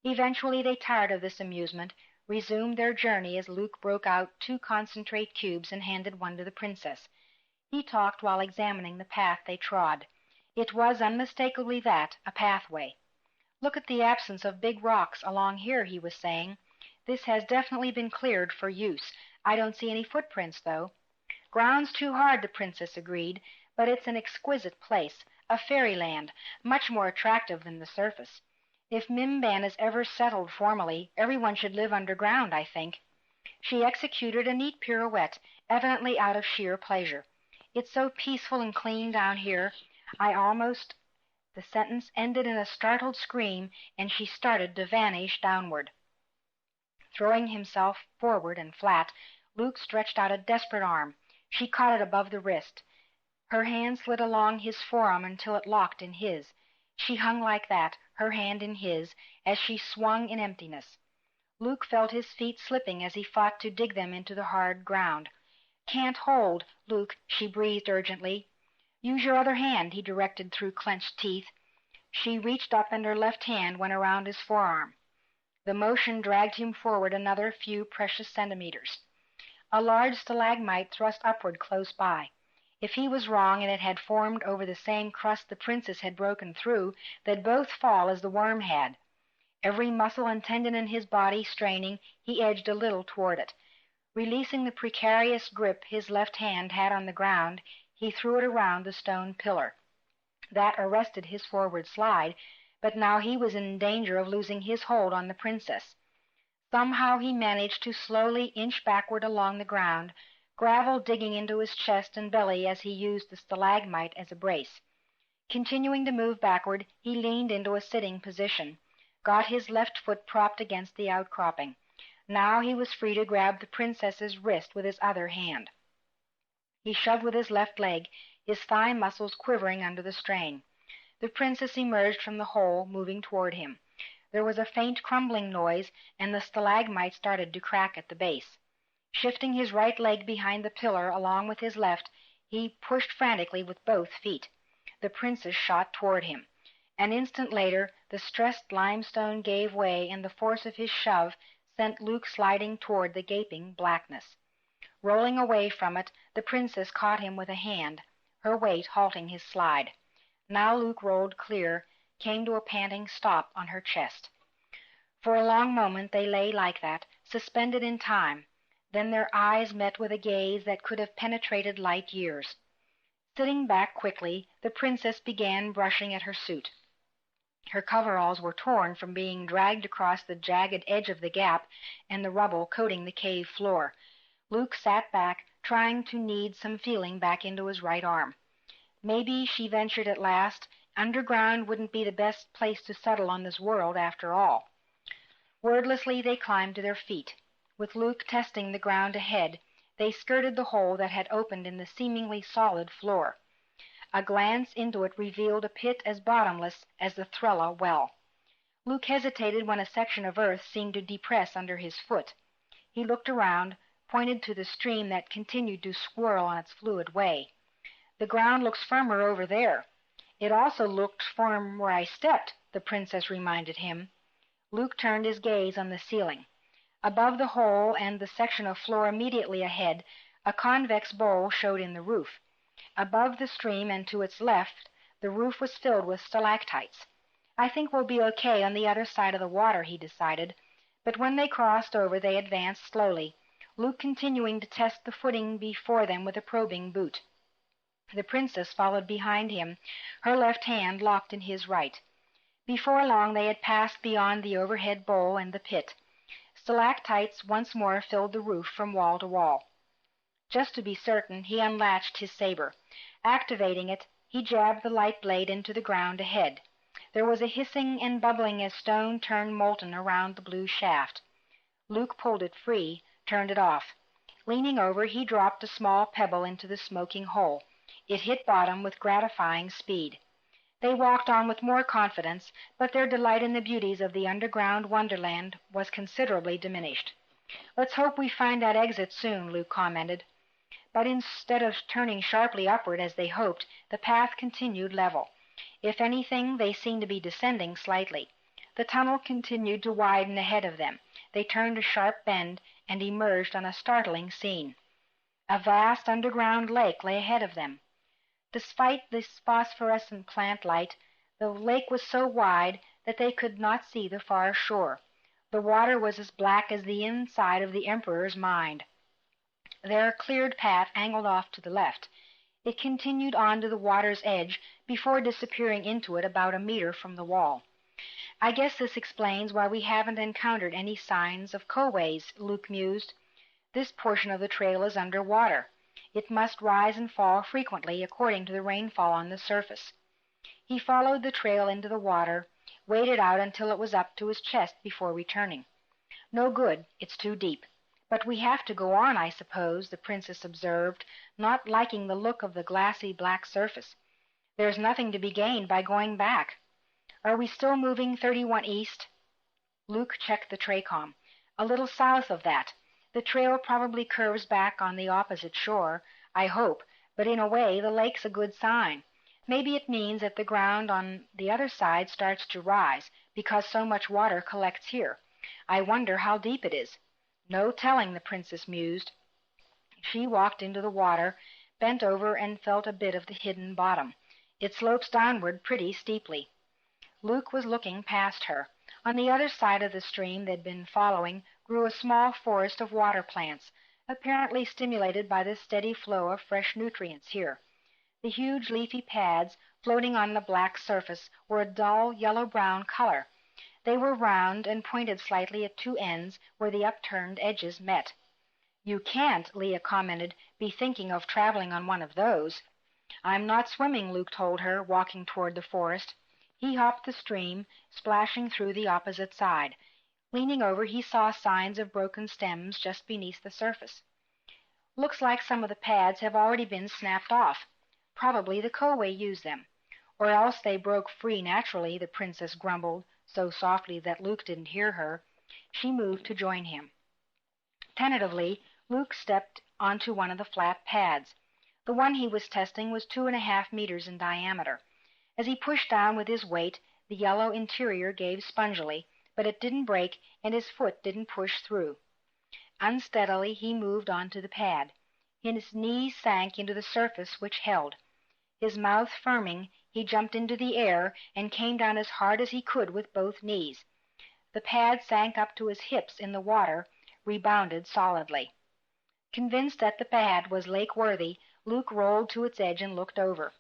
Eventually they tired of this amusement, resumed their journey as Luke broke out 2 concentrate cubes and handed one to the princess. He talked while examining the path they trod. It was unmistakably that, a pathway. "Look at the absence of big rocks along here," he was saying. "This has definitely been cleared for use. I don't see any footprints, though." "Ground's too hard," the princess agreed, "but it's an exquisite place, a fairyland, much more attractive than the surface. If Mimban is ever settled formally, everyone should live underground, I think." She executed a neat pirouette, evidently out of sheer pleasure. "It's so peaceful and clean down here, I almost—" The sentence ended in a startled scream, and she started to vanish downward. Throwing himself forward and flat, Luke stretched out a desperate arm. She caught it above the wrist. Her hand slid along his forearm until it locked in his. She hung like that, her hand in his, as she swung in emptiness. Luke felt his feet slipping as he fought to dig them into the hard ground. "Can't hold, Luke," she breathed urgently. "Use your other hand," he directed through clenched teeth. She reached up, and her left hand went around his forearm. The motion dragged him forward another few precious centimeters. A large stalagmite thrust upward close by. If he was wrong and it had formed over the same crust the princess had broken through, they'd both fall as the worm had. Every muscle and tendon in his body straining, he edged a little toward it. Releasing the precarious grip his left hand had on the ground, he threw it around the stone pillar. That arrested his forward slide, but now he was in danger of losing his hold on the princess. Somehow he managed to slowly inch backward along the ground, gravel digging into his chest and belly as he used the stalagmite as a brace. Continuing to move backward, he leaned into a sitting position, got his left foot propped against the outcropping. Now he was free to grab the princess's wrist with his other hand. He shoved with his left leg, his thigh muscles quivering under the strain. The princess emerged from the hole, moving toward him. There was a faint crumbling noise, and the stalagmite started to crack at the base. Shifting his right leg behind the pillar along with his left, he pushed frantically with both feet. The princess shot toward him. An instant later, the stressed limestone gave way, and the force of his shove sent Luke sliding toward the gaping blackness. Rolling away from it, the princess caught him with a hand, her weight halting his slide. Now Luke rolled clear, came to a panting stop on her chest. For a long moment they lay like that, suspended in time. Then their eyes met with a gaze that could have penetrated light years. Sitting back quickly, the princess began brushing at her suit. Her coveralls were torn from being dragged across the jagged edge of the gap and the rubble coating the cave floor. Luke sat back, trying to knead some feeling back into his right arm. Maybe, she ventured at last, underground wouldn't be the best place to settle on this world after all. Wordlessly they climbed to their feet. With Luke testing the ground ahead, they skirted the hole that had opened in the seemingly solid floor. A glance into it revealed a pit as bottomless as the Thrella well. Luke hesitated when a section of earth seemed to depress under his foot. He looked around, pointed to the stream that continued to swirl on its fluid way. "The ground looks firmer over there." "It also looked firm where I stepped," the Princess reminded him. Luke turned his gaze on the ceiling. Above the hole and the section of floor immediately ahead, a convex bowl showed in the roof. Above the stream and to its left, the roof was filled with stalactites. "I think we'll be okay on the other side of the water," he decided. But when they crossed over, they advanced slowly, Luke continuing to test the footing before them with a probing boot. The Princess followed behind him, her left hand locked in his right. Before long they had passed beyond the overhead bowl and the pit. Stalactites once more filled the roof from wall to wall. Just to be certain, he unlatched his saber. Activating it, he jabbed the light blade into the ground ahead. There was a hissing and bubbling as stone turned molten around the blue shaft. Luke pulled it free, turned it off. Leaning over, he dropped a small pebble into the smoking hole. It hit bottom with gratifying speed. They walked on with more confidence, but their delight in the beauties of the underground wonderland was considerably diminished. "Let's hope we find that exit soon," Luke commented. But instead of turning sharply upward as they hoped, the path continued level. If anything, they seemed to be descending slightly. The tunnel continued to widen ahead of them. They turned a sharp bend and emerged on a startling scene. A vast underground lake lay ahead of them. Despite this phosphorescent plant light, the lake was so wide that they could not see the far shore. The water was as black as the inside of the Emperor's mind. Their cleared path angled off to the left. It continued on to the water's edge before disappearing into it about a meter from the wall. "I guess this explains why we haven't encountered any signs of coways," Luke mused. "This portion of the trail is under water. It must rise and fall frequently according to the rainfall on the surface." He followed the trail into the water, waded out until it was up to his chest before returning. "No good, it's too deep. But we have to go on, I suppose," the Princess observed, not liking the look of the glassy black surface. "There's nothing to be gained by going back. Are we still moving 31 east?" Luke checked the Tracom. "A little south of that. The trail probably curves back on the opposite shore, I hope, but in a way the lake's a good sign. Maybe it means that the ground on the other side starts to rise, because so much water collects here. I wonder how deep it is." "No telling," the Princess mused. She walked into the water, bent over and felt a bit of the hidden bottom. "It slopes downward pretty steeply." Luke was looking past her. On the other side of the stream they'd been following grew a small forest of water plants, apparently stimulated by the steady flow of fresh nutrients here. The huge leafy pads floating on the black surface were a dull yellow-brown color. They were round and pointed slightly at two ends where the upturned edges met. "You can't," Leia commented, "be thinking of traveling on one of those." "I'm not swimming," Luke told her, walking toward the forest. He hopped the stream, splashing through the opposite side. Leaning over, he saw signs of broken stems just beneath the surface. "Looks like some of the pads have already been snapped off. Probably the Koway used them. Or else they broke free naturally," the Princess grumbled, so softly that Luke didn't hear her. She moved to join him. Tentatively, Luke stepped onto one of the flat pads. The one he was testing was 2.5 meters in diameter. As he pushed down with his weight, the yellow interior gave spongily, but it didn't break and his foot didn't push through. Unsteadily, he moved onto the pad. His knees sank into the surface which held. His mouth firming, he jumped into the air and came down as hard as he could with both knees. The pad sank up to his hips in the water, rebounded solidly. Convinced that the pad was lake-worthy, Luke rolled to its edge and looked over.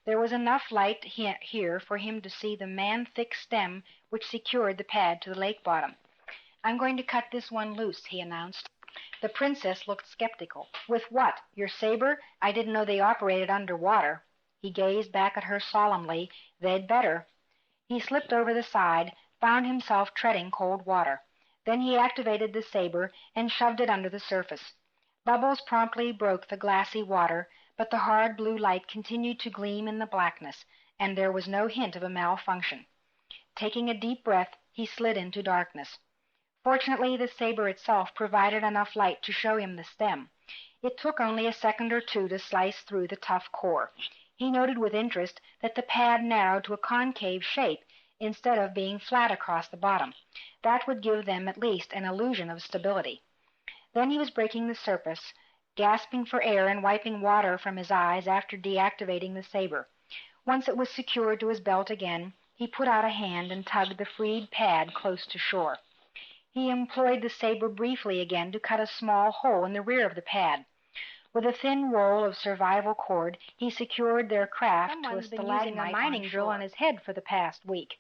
There was enough light here for him to see the man-thick stem which secured the pad to the lake bottom. "I'm going to cut this one loose," he announced. The Princess looked skeptical. "With what? Your saber? I didn't know they operated underwater." He gazed back at her solemnly. "They'd better." He slipped over the side, found himself treading cold water. Then he activated the saber and shoved it under the surface. Bubbles promptly broke the glassy water, but the hard blue light continued to gleam in the blackness, and there was no hint of a malfunction. Taking a deep breath, he slid into darkness. Fortunately, the saber itself provided enough light to show him the stem. It took only a second or two to slice through the tough core. He noted with interest that the pad narrowed to a concave shape instead of being flat across the bottom. That would give them at least an illusion of stability. Then he was breaking the surface, gasping for air and wiping water from his eyes after deactivating the saber. Once it was secured to his belt again, he put out a hand and tugged the freed pad close to shore. He employed the saber briefly again to cut a small hole in the rear of the pad. With a thin roll of survival cord, he secured their craft to a stalagmite mining drill on his head for the past week.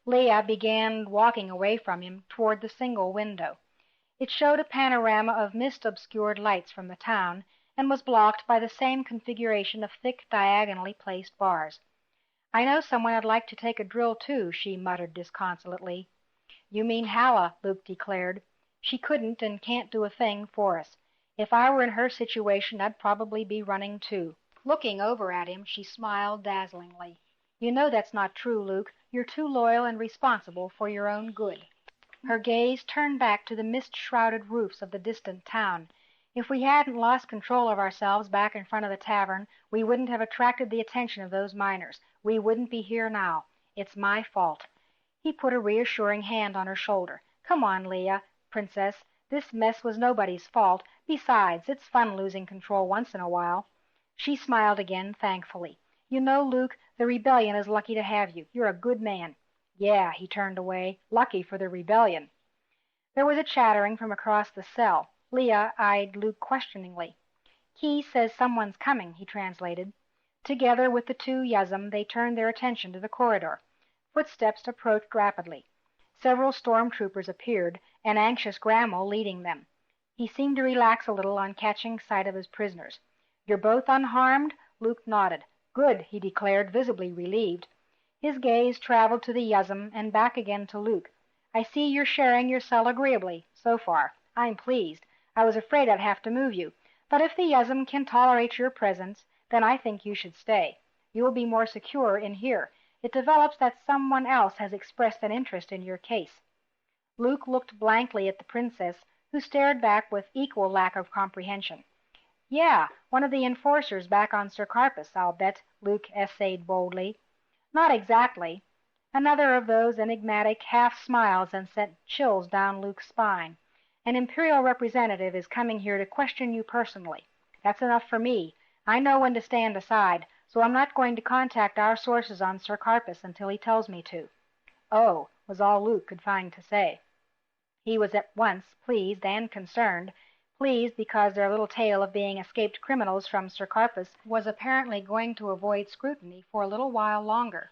Leia began walking away from him toward the single window. It showed a panorama of mist-obscured lights from the town, and was blocked by the same configuration of thick, diagonally placed bars. "I know someone I'd like to take a drill to," she muttered disconsolately. "You mean Halla," Luke declared. "She couldn't and can't do a thing for us. If I were in her situation, I'd probably be running too." Looking over at him, she smiled dazzlingly. "You know that's not true, Luke. You're too loyal and responsible for your own good." Her gaze turned back to the mist-shrouded roofs of the distant town. "If we hadn't lost control of ourselves back in front of the tavern, we wouldn't have attracted the attention of those miners. We wouldn't be here now. It's my fault." He put a reassuring hand on her shoulder. "Come on, Leia, Princess. This mess was nobody's fault. Besides, it's fun losing control once in a while." She smiled again, thankfully. "You know, Luke, the rebellion is lucky to have you. You're a good man." "Yeah," he turned away. "Lucky for the rebellion." There was a chattering from across the cell. Leia eyed Luke questioningly. "Key says someone's coming," he translated. Together with the two Yuzum, they turned their attention to the corridor. Footsteps approached rapidly. Several storm-troopers appeared, an anxious Grammel leading them. He seemed to relax a little on catching sight of his prisoners. "You're both unharmed?" Luke nodded. "Good," he declared, visibly relieved. His gaze traveled to the Yuzum and back again to Luke. "I see you're sharing your cell agreeably, so far. I'm pleased. I was afraid I'd have to move you. But if the Yuzum can tolerate your presence, then I think you should stay. You will be more secure in here. It develops that someone else has expressed an interest in your case." Luke looked blankly at the princess, who stared back with equal lack of comprehension. "Yeah, one of the enforcers back on Serkarpus, I'll bet," Luke essayed boldly. "Not exactly." Another of those enigmatic half-smiles and sent chills down Luke's spine. "An Imperial representative is coming here to question you personally. That's enough for me. I know when to stand aside, so I'm not going to contact our sources on Serkarpus until he tells me to." "Oh," was all Luke could find to say. He was at once pleased and concerned. Pleased because their little tale of being escaped criminals from Serkarpus was apparently going to avoid scrutiny for a little while longer.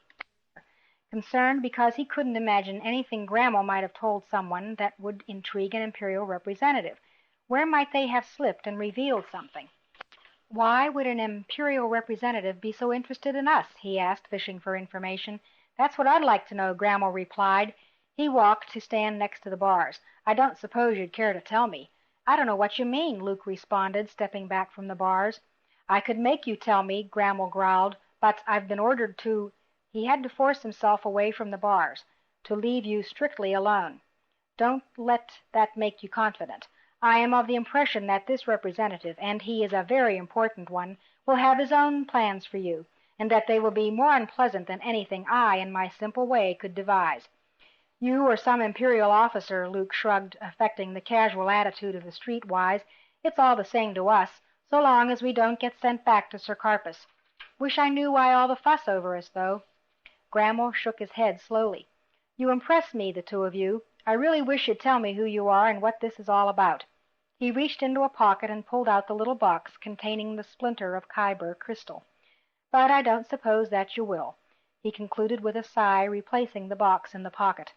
Concerned because he couldn't imagine anything Grammel might have told someone that would intrigue an Imperial representative. Where might they have slipped and revealed something? "Why would an Imperial representative be so interested in us?" he asked, fishing for information. "That's what I'd like to know," Grammel replied. He walked to stand next to the bars. "I don't suppose you'd care to tell me." "I don't know what you mean," Luke responded, stepping back from the bars. "I could make you tell me," Grammel growled, "but I've been ordered to—" He had to force himself away from the bars. "To leave you strictly alone." "Don't let that make you confident. I am of the impression that this representative, and he is a very important one, will have his own plans for you, and that they will be more unpleasant than anything I, in my simple way, could devise." "You or some Imperial officer," Luke shrugged, affecting the casual attitude of the streetwise. "It's all the same to us, so long as we don't get sent back to Serkarpus. Wish I knew why all the fuss over us, though." Grammel shook his head slowly. "You impress me, the two of you. I really wish you'd tell me who you are and what this is all about." He reached into a pocket and pulled out the little box containing the splinter of Kaiburr crystal. "But I don't suppose that you will," he concluded with a sigh, replacing the box in the pocket.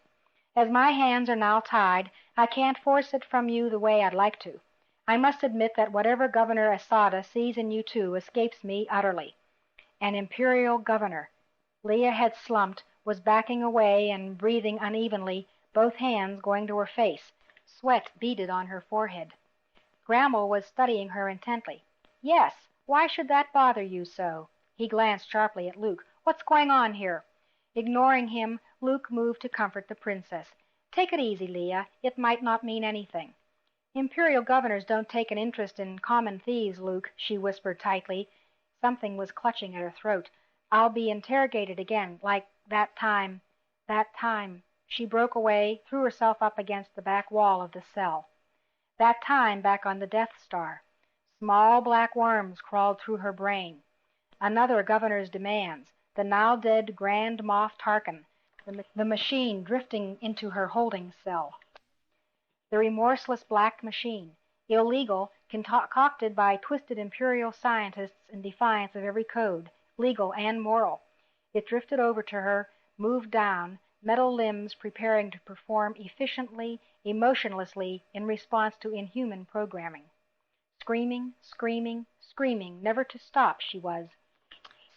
"As my hands are now tied, I can't force it from you the way I'd like to. I must admit that whatever Governor Asada sees in you two escapes me utterly." An Imperial governor! Leia had slumped, was backing away and breathing unevenly, both hands going to her face. Sweat beaded on her forehead. Grammel was studying her intently. "Yes, why should that bother you so?" He glanced sharply at Luke. "What's going on here?" Ignoring him, Luke moved to comfort the princess. Take it easy, Leia. It might not mean anything. Imperial governors don't take an interest in common thieves, Luke, she whispered tightly. Something was clutching at her throat. I'll be interrogated again, like that time. That time. She broke away, threw herself up against the back wall of the cell. That time back on the Death Star. Small black worms crawled through her brain. Another governor's demands, the now-dead Grand Moff Tarkin, the machine drifting into her holding cell. The remorseless black machine, illegal, concocted by twisted Imperial scientists in defiance of every code, legal and moral. It drifted over to her, moved down, metal limbs preparing to perform efficiently, emotionlessly in response to inhuman programming. Screaming, screaming, screaming, never to stop, she was.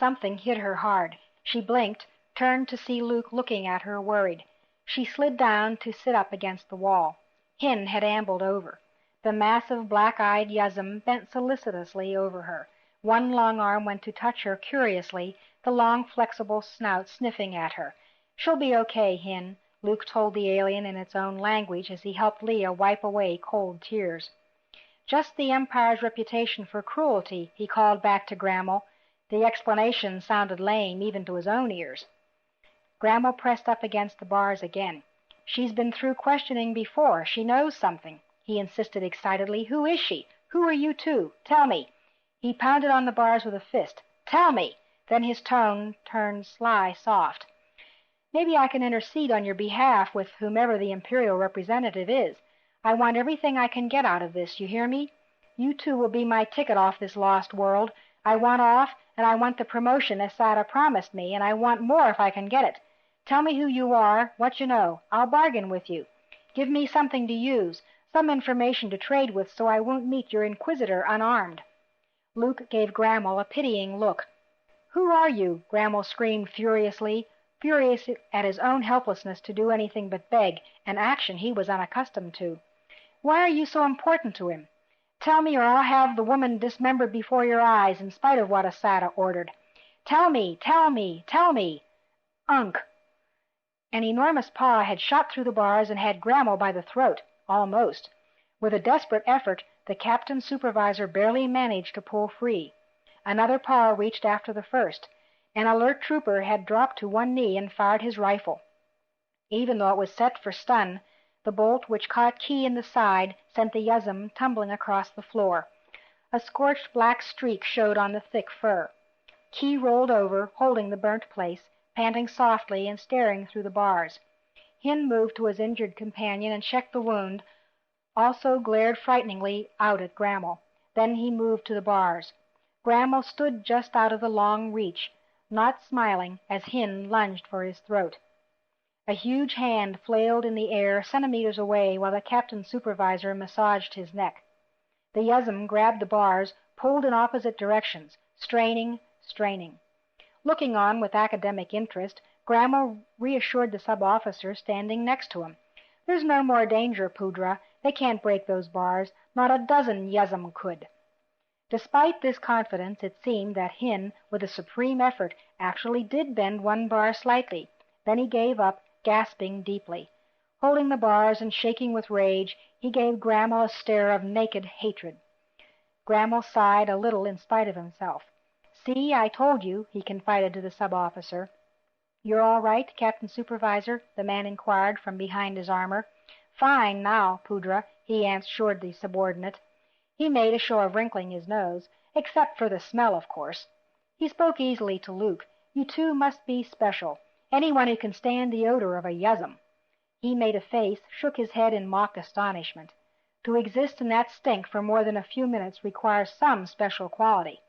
Something hit her hard. She blinked, turned to see Luke looking at her, worried. She slid down to sit up against the wall. Hin had ambled over. The massive black-eyed Yuzum bent solicitously over her. One long arm went to touch her curiously, the long flexible snout sniffing at her. She'll be okay, Hin, Luke told the alien in its own language as he helped Leia wipe away cold tears. Just the Empire's reputation for cruelty, he called back to Grammel. The explanation sounded lame even to his own ears. Grammel pressed up against the bars again. She's been through questioning before. She knows something, he insisted excitedly. Who is she? Who are you two? Tell me. He pounded on the bars with a fist. Tell me. Then his tone turned sly soft. Maybe I can intercede on your behalf with whomever the Imperial representative is. I want everything I can get out of this, you hear me? You two will be my ticket off this lost world. I want off, and I want the promotion Asada promised me, and I want more if I can get it. Tell me who you are, what you know. I'll bargain with you. Give me something to use, some information to trade with so I won't meet your Inquisitor unarmed. Luke gave Grammel a pitying look. Who are you? Grammel screamed furiously, furious at his own helplessness to do anything but beg, an action he was unaccustomed to. Why are you so important to him? Tell me, or I'll have the woman dismembered before your eyes in spite of what Asada ordered. Tell me, tell me, tell me. Unc. An enormous paw had shot through the bars and had Grammel by the throat, almost. With a desperate effort, the captain supervisor barely managed to pull free. Another paw reached after the first. An alert trooper had dropped to one knee and fired his rifle. Even though it was set for stun, the bolt which caught Key in the side sent the Yuzum tumbling across the floor. A scorched black streak showed on the thick fur. Key rolled over, holding the burnt place, panting softly and staring through the bars. Hin moved to his injured companion and checked the wound, also glared frighteningly out at Grammel. Then he moved to the bars. Grammel stood just out of the long reach, not smiling as Hin lunged for his throat. A huge hand flailed in the air centimeters away while the captain supervisor massaged his neck. The Yuzum grabbed the bars, pulled in opposite directions, straining, straining. Looking on with academic interest, Grammel reassured the sub-officer standing next to him. There's no more danger, Pudra. They can't break those bars. Not a dozen Yuzum could. Despite this confidence, it seemed that Hin, with a supreme effort, actually did bend one bar slightly. Then he gave up, gasping deeply. Holding the bars and shaking with rage, he gave Grammel a stare of naked hatred. Grammel sighed a little in spite of himself. See, I told you, he confided to the sub-officer. You're all right, Captain Supervisor? The man inquired from behind his armor. Fine now, Pudra, he assured the subordinate. He made a show of wrinkling his nose, except for the smell, of course. He spoke easily to Luke. You two must be special. Anyone who can stand the odor of a Yuzum. He made a face, shook his head in mock astonishment. To exist in that stink for more than a few minutes requires some special quality.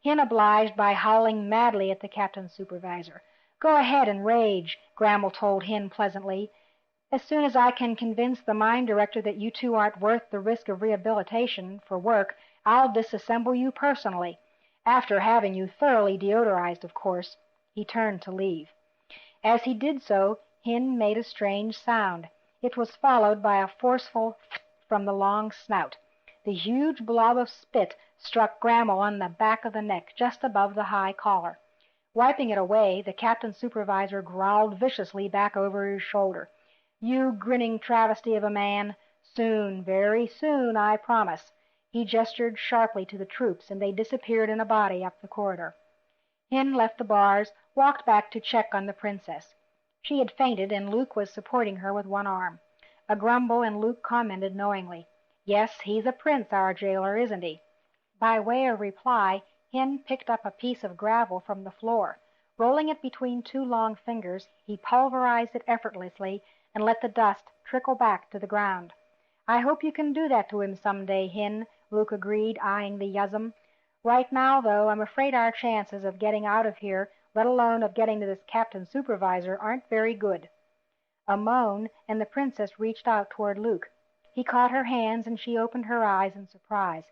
Hin obliged by howling madly at the captain supervisor. Go ahead and rage, Grammel told Hin pleasantly. As soon as I can convince the mine director that you two aren't worth the risk of rehabilitation for work, I'll disassemble you personally. After having you thoroughly deodorized, of course. He turned to leave. As he did so, Hin made a strange sound. It was followed by a forceful "ft" from the long snout. The huge blob of spit struck Grammel on the back of the neck, just above the high collar. Wiping it away, the captain supervisor growled viciously back over his shoulder. You grinning travesty of a man. Soon, very soon, I promise." He gestured sharply to the troops, and they disappeared in a body up the corridor. Hin left the bars, walked back to check on the princess. She had fainted, and Luke was supporting her with one arm. A grumble, and Luke commented knowingly, "Yes, he's a prince, our jailer, isn't he?" By way of reply, Hin picked up a piece of gravel from the floor. Rolling it between two long fingers, he pulverized it effortlessly and let the dust trickle back to the ground. "I hope you can do that to him some day, Hin," Luke agreed, eyeing the Yuzum. "Right now, though, I'm afraid our chances of getting out of here, let alone of getting to this Captain Supervisor, aren't very good." A moan, and the princess reached out toward Luke. He caught her hands, and she opened her eyes in surprise.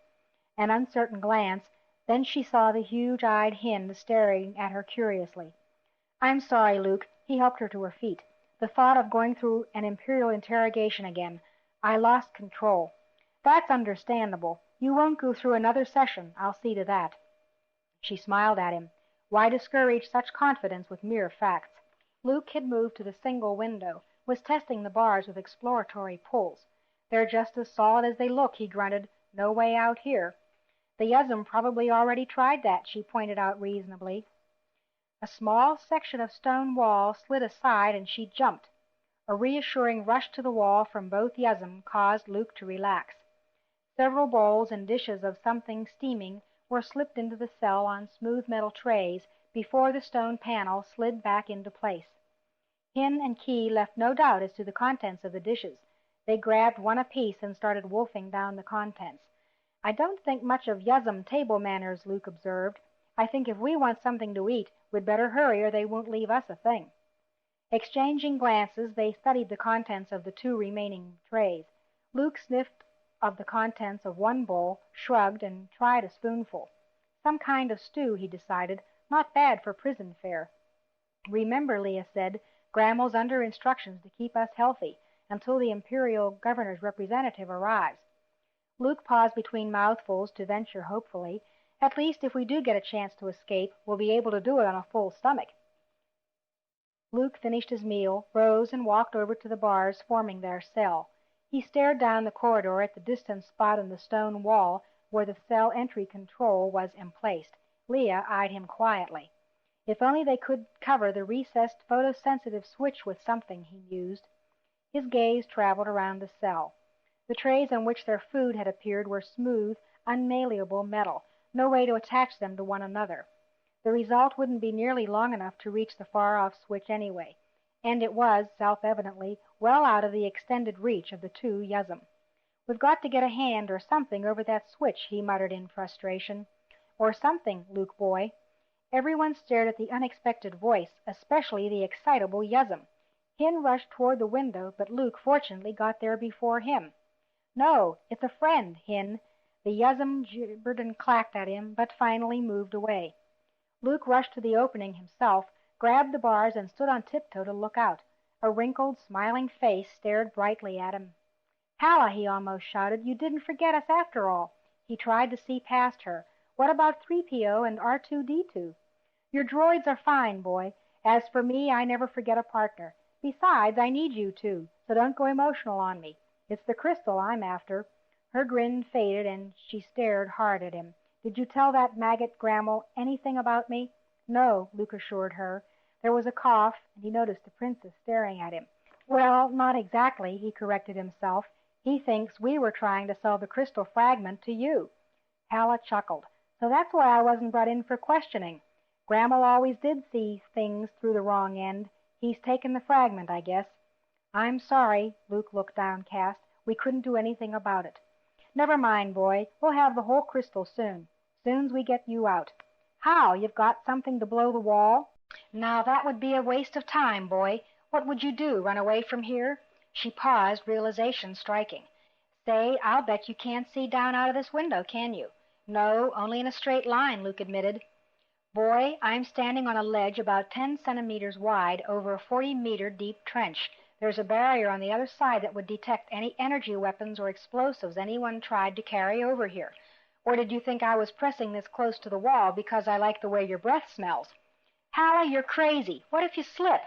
An uncertain glance, then she saw the huge-eyed Hin staring at her curiously. "I'm sorry, Luke." He helped her to her feet. "The thought of going through an Imperial interrogation again. I lost control." "That's understandable. You won't go through another session. I'll see to that." She smiled at him. Why discourage such confidence with mere facts? Luke had moved to the single window, was testing the bars with exploratory pulls. "They're just as solid as they look," he grunted. "No way out here." "The Yuzum probably already tried that," she pointed out reasonably. A small section of stone wall slid aside, and she jumped. A reassuring rush to the wall from both Yuzum caused Luke to relax. Several bowls and dishes of something steaming were slipped into the cell on smooth metal trays before the stone panel slid back into place. Hin and Key left no doubt as to the contents of the dishes. They grabbed one apiece and started wolfing down the contents. "I don't think much of Yuzum table manners," Luke observed. "I think if we want something to eat, we'd better hurry or they won't leave us a thing." Exchanging glances, they studied the contents of the two remaining trays. Luke sniffed of the contents of one bowl, shrugged, and tried a spoonful. Some kind of stew, he decided. Not bad for prison fare. "Remember," Leia said, "Grammel's under instructions to keep us healthy until the Imperial governor's representative arrives." Luke paused between mouthfuls to venture hopefully, "At least, if we do get a chance to escape, we'll be able to do it on a full stomach." Luke finished his meal, rose, and walked over to the bars forming their cell. He stared down the corridor at the distant spot in the stone wall where the cell entry control was emplaced. Leia eyed him quietly. If only they could cover the recessed photosensitive switch with something, he mused. His gaze traveled around the cell. The trays on which their food had appeared were smooth, unmalleable metal, no way to attach them to one another. The result wouldn't be nearly long enough to reach the far-off switch anyway, and it was, self-evidently, well out of the extended reach of the two Yuzum. "We've got to get a hand or something over that switch," he muttered in frustration. "Or something, Luke boy." Everyone stared at the unexpected voice, especially the excitable Yuzum. Hin rushed toward the window, but Luke fortunately got there before him. "No, it's a friend, Hin." The Yuzum gibbered and clacked at him, but finally moved away. Luke rushed to the opening himself, grabbed the bars, and stood on tiptoe to look out. A wrinkled, smiling face stared brightly at him. "Halla," he almost shouted, "you didn't forget us after all." He tried to see past her. "What about 3PO and R2-D2? "Your droids are fine, boy. As for me, I never forget a partner. Besides, I need you too, so don't go emotional on me. It's the crystal I'm after." Her grin faded, and she stared hard at him. "Did you tell that maggot Grammel anything about me?" "No," Luke assured her. There was a cough, and he noticed the princess staring at him. "Well, not exactly," he corrected himself. "He thinks we were trying to sell the crystal fragment to you." Halla chuckled. "So that's why I wasn't brought in for questioning. Grammel always did see things through the wrong end. He's taken the fragment, I guess." "I'm sorry." Luke looked downcast. "We couldn't do anything about it." "Never mind, boy. We'll have the whole crystal soon's we get you out." "How? You've got something to blow the wall?" "Now that would be a waste of time, boy. What would you do, run away from here?" She paused, realization striking. "Say, I'll bet you can't see down out of this window, can you?" "No, only in a straight line," Luke admitted. "Boy, I'm standing on a ledge about 10 centimeters wide over a 40-meter deep trench. There's a barrier on the other side that would detect any energy weapons or explosives anyone tried to carry over here. Or did you think I was pressing this close to the wall because I like the way your breath smells?" "Halla, you're crazy. What if you slip?"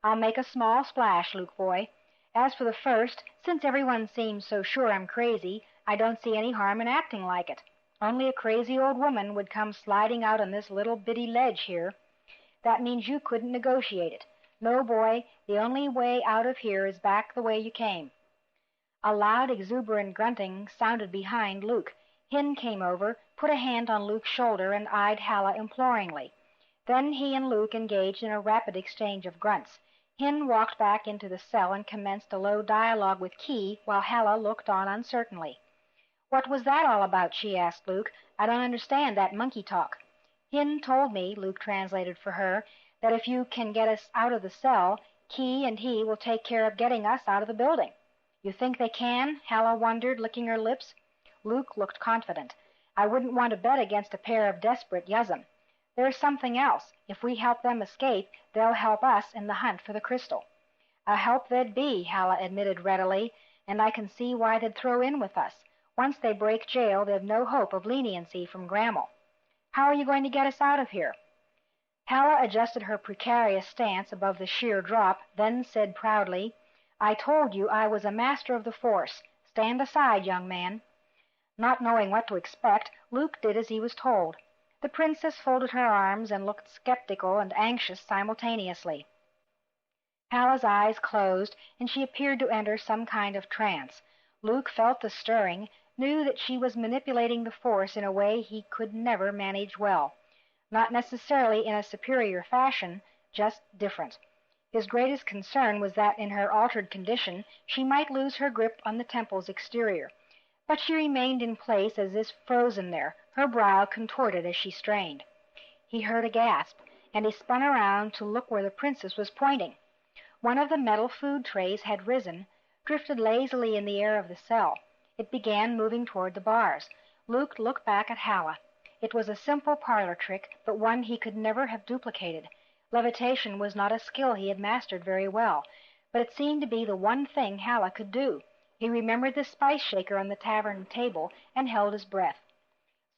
"I'll make a small splash, Luke boy." As for the first, since everyone seems so sure I'm crazy, I don't see any harm in acting like it. Only a crazy old woman would come sliding out on this little bitty ledge here. That means you couldn't negotiate it. No, boy, the only way out of here is back the way you came." A loud, exuberant grunting sounded behind Luke. Hin came over, put a hand on Luke's shoulder, and eyed Halla imploringly. Then he and Luke engaged in a rapid exchange of grunts. Hin walked back into the cell and commenced a low dialogue with Key, while Halla looked on uncertainly. "What was that all about?" she asked Luke. "I don't understand that monkey talk." "Hin told me," Luke translated for her, "that if you can get us out of the cell, Key and he will take care of getting us out of the building." "You think they can?" Halla wondered, licking her lips. Luke looked confident. "I wouldn't want to bet against a pair of desperate Yuzum. There's something else. If we help them escape, they'll help us in the hunt for the crystal." "A help they'd be," Halla admitted readily, "and I can see why they'd throw in with us. Once they break jail, they've no hope of leniency from Grammel. How are you going to get us out of here?" Halla adjusted her precarious stance above the sheer drop, then said proudly, "I told you I was a master of the Force. Stand aside, young man." Not knowing what to expect, Luke did as he was told. The princess folded her arms and looked skeptical and anxious simultaneously. Halla's eyes closed, and she appeared to enter some kind of trance. Luke felt the stirring, knew that she was manipulating the Force in a way he could never manage well. Not necessarily in a superior fashion, just different. His greatest concern was that in her altered condition she might lose her grip on the temple's exterior. But she remained in place as if frozen there, her brow contorted as she strained. He heard a gasp, and he spun around to look where the princess was pointing. One of the metal food trays had risen, drifted lazily in the air of the cell. It began moving toward the bars. Luke looked back at Halla. It was a simple parlor trick, but one he could never have duplicated. Levitation was not a skill he had mastered very well, but it seemed to be the one thing Halla could do. He remembered the spice shaker on the tavern table and held his breath.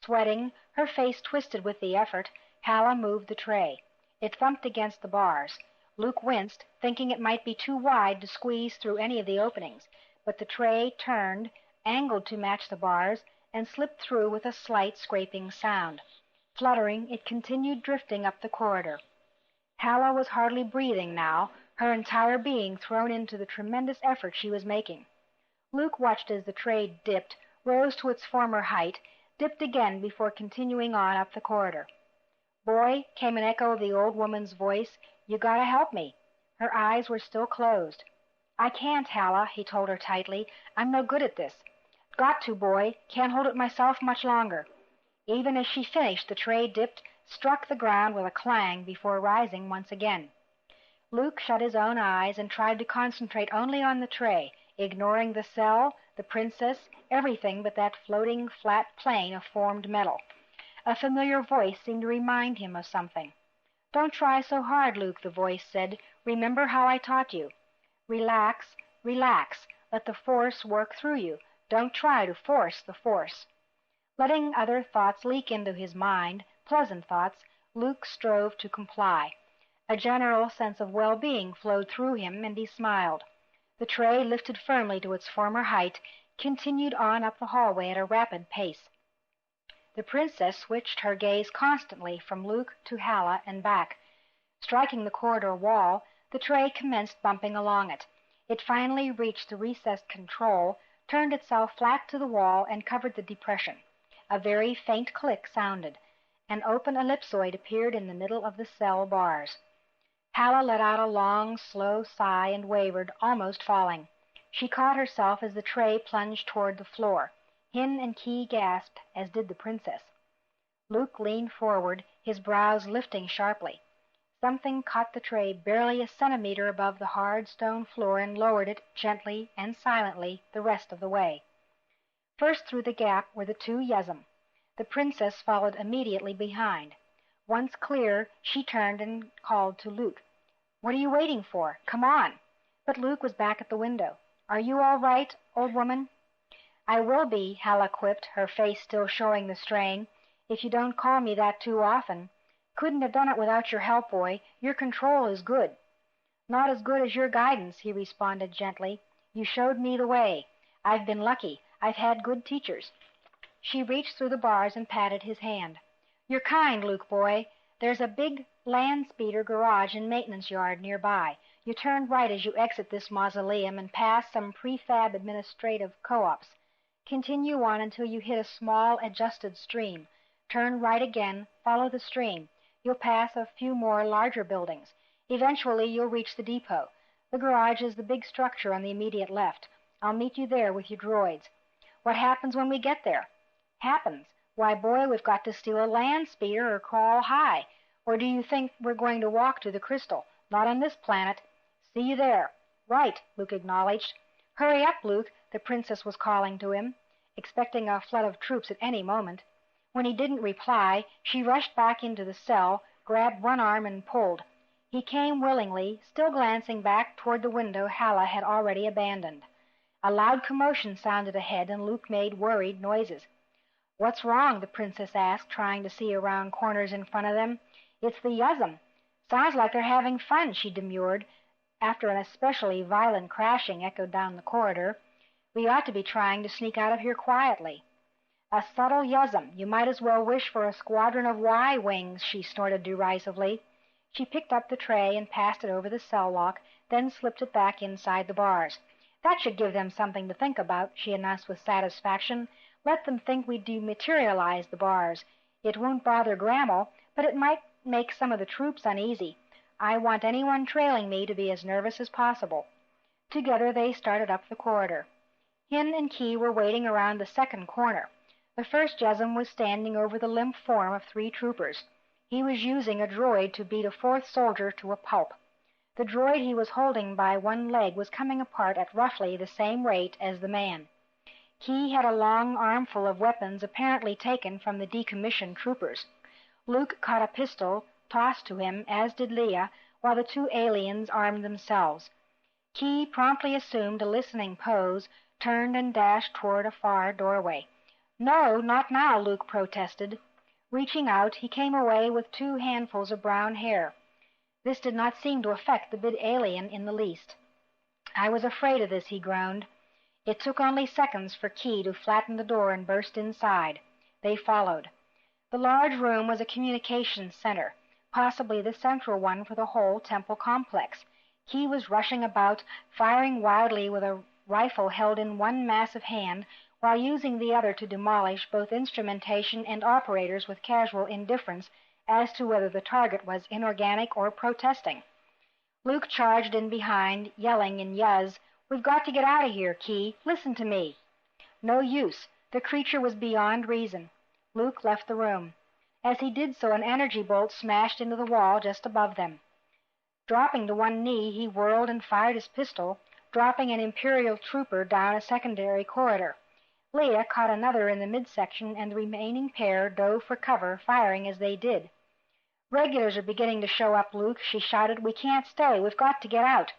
Sweating, her face twisted with the effort, Halla moved the tray. It thumped against the bars. Luke winced, thinking it might be too wide to squeeze through any of the openings, but the tray turned, angled to match the bars, and slipped through with a slight scraping sound. Fluttering, it continued drifting up the corridor. Halla was hardly breathing now, her entire being thrown into the tremendous effort she was making. Luke watched as the tray dipped, rose to its former height, dipped again before continuing on up the corridor. "Boy," came an echo of the old woman's voice, "you gotta help me." Her eyes were still closed. "I can't, Halla," he told her tightly. "I'm no good at this." "Got to, boy. Can't hold it myself much longer." Even as she finished, the tray dipped, struck the ground with a clang before rising once again. Luke shut his own eyes and tried to concentrate only on the tray, ignoring the cell, the princess, everything but that floating flat plane of formed metal. A familiar voice seemed to remind him of something. "Don't try so hard, Luke," the voice said. "Remember how I taught you. Relax, relax. Let the Force work through you. Don't try to force the Force." Letting other thoughts leak into his mind, pleasant thoughts, Luke strove to comply. A general sense of well-being flowed through him, and he smiled. The tray, lifted firmly to its former height, continued on up the hallway at a rapid pace. The princess switched her gaze constantly from Luke to Halla and back. Striking the corridor wall, the tray commenced bumping along it. It finally reached the recessed control, turned itself flat to the wall, and covered the depression. A very faint click sounded. An open ellipsoid appeared in the middle of the cell bars. Halla let out a long, slow sigh and wavered, almost falling. She caught herself as the tray plunged toward the floor. Hin and Key gasped, as did the princess. Luke leaned forward, his brows lifting sharply. Something caught the tray barely a centimeter above the hard stone floor and lowered it gently and silently the rest of the way. First through the gap were the two Yuzum. The princess followed immediately behind. Once clear, she turned and called to Luke. "What are you waiting for? Come on." But Luke was back at the window. "Are you all right, old woman?" "I will be," Halla quipped, her face still showing the strain, "if you don't call me that too often. Couldn't have done it without your help, boy. Your control is good." "Not as good as your guidance," he responded gently. You showed me the way. I've been lucky. I've had good teachers." She reached through the bars and patted his hand. "You're kind, Luke boy. There's a big land speeder garage and maintenance yard nearby. You turn right as you exit this mausoleum and pass some prefab administrative co-ops. Continue on until you hit a small adjusted stream. Turn right again, follow the stream. You'll pass a few more larger buildings. Eventually you'll reach the depot. The garage is the big structure on the immediate left. I'll meet you there with your droids." "What happens when we get there?" "Happens? Why, boy, we've got to steal a land speeder or crawl high. Or do you think we're going to walk to the crystal? Not on this planet. See you there." "Right," Luke acknowledged. "Hurry up, Luke," the princess was calling to him, expecting a flood of troops at any moment. When he didn't reply, she rushed back into the cell, grabbed one arm and pulled. He came willingly, still glancing back toward the window Halla had already abandoned. A loud commotion sounded ahead, and Luke made worried noises. "What's wrong?" the princess asked, trying to see around corners in front of them. "It's the Yuzum. Sounds like they're having fun," she demurred, after an especially violent crashing echoed down the corridor. "We ought to be trying to sneak out of here quietly." "A subtle Yuzum. You might as well wish for a squadron of Y-wings," she snorted derisively. She picked up the tray and passed it over the cell lock, then slipped it back inside the bars. "That should give them something to think about," she announced with satisfaction. "Let them think we dematerialized the bars. It won't bother Grammel, but it might make some of the troops uneasy. I want anyone trailing me to be as nervous as possible." Together they started up the corridor. Hin and Key were waiting around the second corner. The first Yuzum was standing over the limp form of 3 troopers. He was using a droid to beat a 4th soldier to a pulp. The droid he was holding by one leg was coming apart at roughly the same rate as the man. Key had a long armful of weapons apparently taken from the decommissioned troopers. Luke caught a pistol, tossed to him, as did Leia, while the 2 aliens armed themselves. Key promptly assumed a listening pose, turned and dashed toward a far doorway. "No, not now," Luke protested. Reaching out, he came away with 2 handfuls of brown hair. This did not seem to affect the big alien in the least. "I was afraid of this," he groaned. It took only seconds for Key to flatten the door and burst inside. They followed. The large room was a communications center, possibly the central one for the whole temple complex. Key was rushing about, firing wildly with a rifle held in one massive hand, while using the other to demolish both instrumentation and operators with casual indifference as to whether the target was inorganic or protesting. Luke charged in behind, yelling in Yuz, "We've got to get out of here, Key. Listen to me." No use. The creature was beyond reason. Luke left the room. As he did so, an energy bolt smashed into the wall just above them. Dropping to one knee, he whirled and fired his pistol, dropping an Imperial trooper down a secondary corridor. Leia caught another in the midsection, and the remaining pair dove for cover, firing as they did. "Regulars are beginning to show up, Luke," she shouted. "We can't stay. We've got to get out."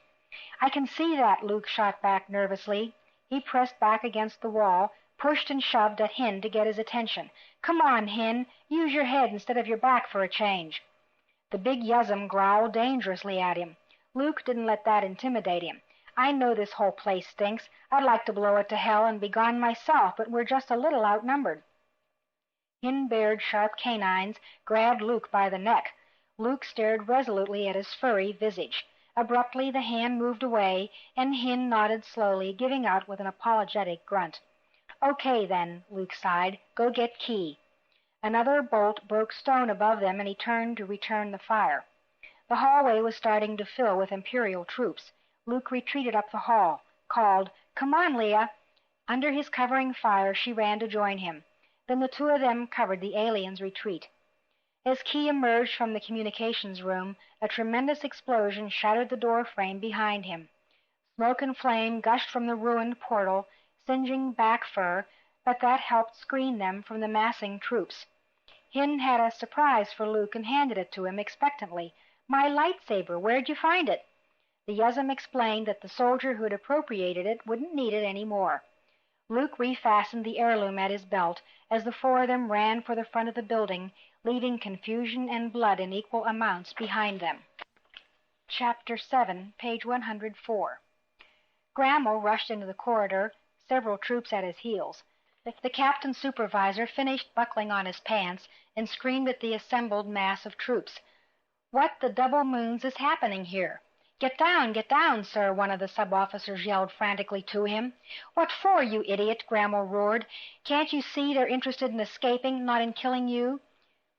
"I can see that," Luke shot back nervously. He pressed back against the wall, pushed and shoved at Hin to get his attention. "Come on, Hin. Use your head instead of your back for a change." The big Yuzum growled dangerously at him. Luke didn't let that intimidate him. "I know this whole place stinks. I'd like to blow it to hell and be gone myself, but we're just a little outnumbered." Hin bared sharp canines, grabbed Luke by the neck. Luke stared resolutely at his furry visage. Abruptly the hand moved away, and Hin nodded slowly, giving out with an apologetic grunt. "Okay, then," Luke sighed. "Go get Key." Another bolt broke stone above them, and he turned to return the fire. The hallway was starting to fill with Imperial troops. Luke retreated up the hall, called, "Come on, Leia." Under his covering fire, she ran to join him. Then the 2 of them covered the alien's retreat. As Key emerged from the communications room, a tremendous explosion shattered the door frame behind him. Smoke and flame gushed from the ruined portal, singeing back fur, but that helped screen them from the massing troops. Hin had a surprise for Luke and handed it to him expectantly. "My lightsaber, where'd you find it?" The Yuzum explained that the soldier who had appropriated it wouldn't need it any more. Luke refastened the heirloom at his belt as the 4 of them ran for the front of the building, leaving confusion and blood in equal amounts behind them. Chapter 7, page 104. Grammel rushed into the corridor, several troops at his heels. The captain supervisor finished buckling on his pants and screamed at the assembled mass of troops. "What the double moons is happening here?" Get down, sir," one of the sub-officers yelled frantically to him. "What for, you idiot?" Grammel roared. "Can't you see they're interested in escaping, not in killing you?"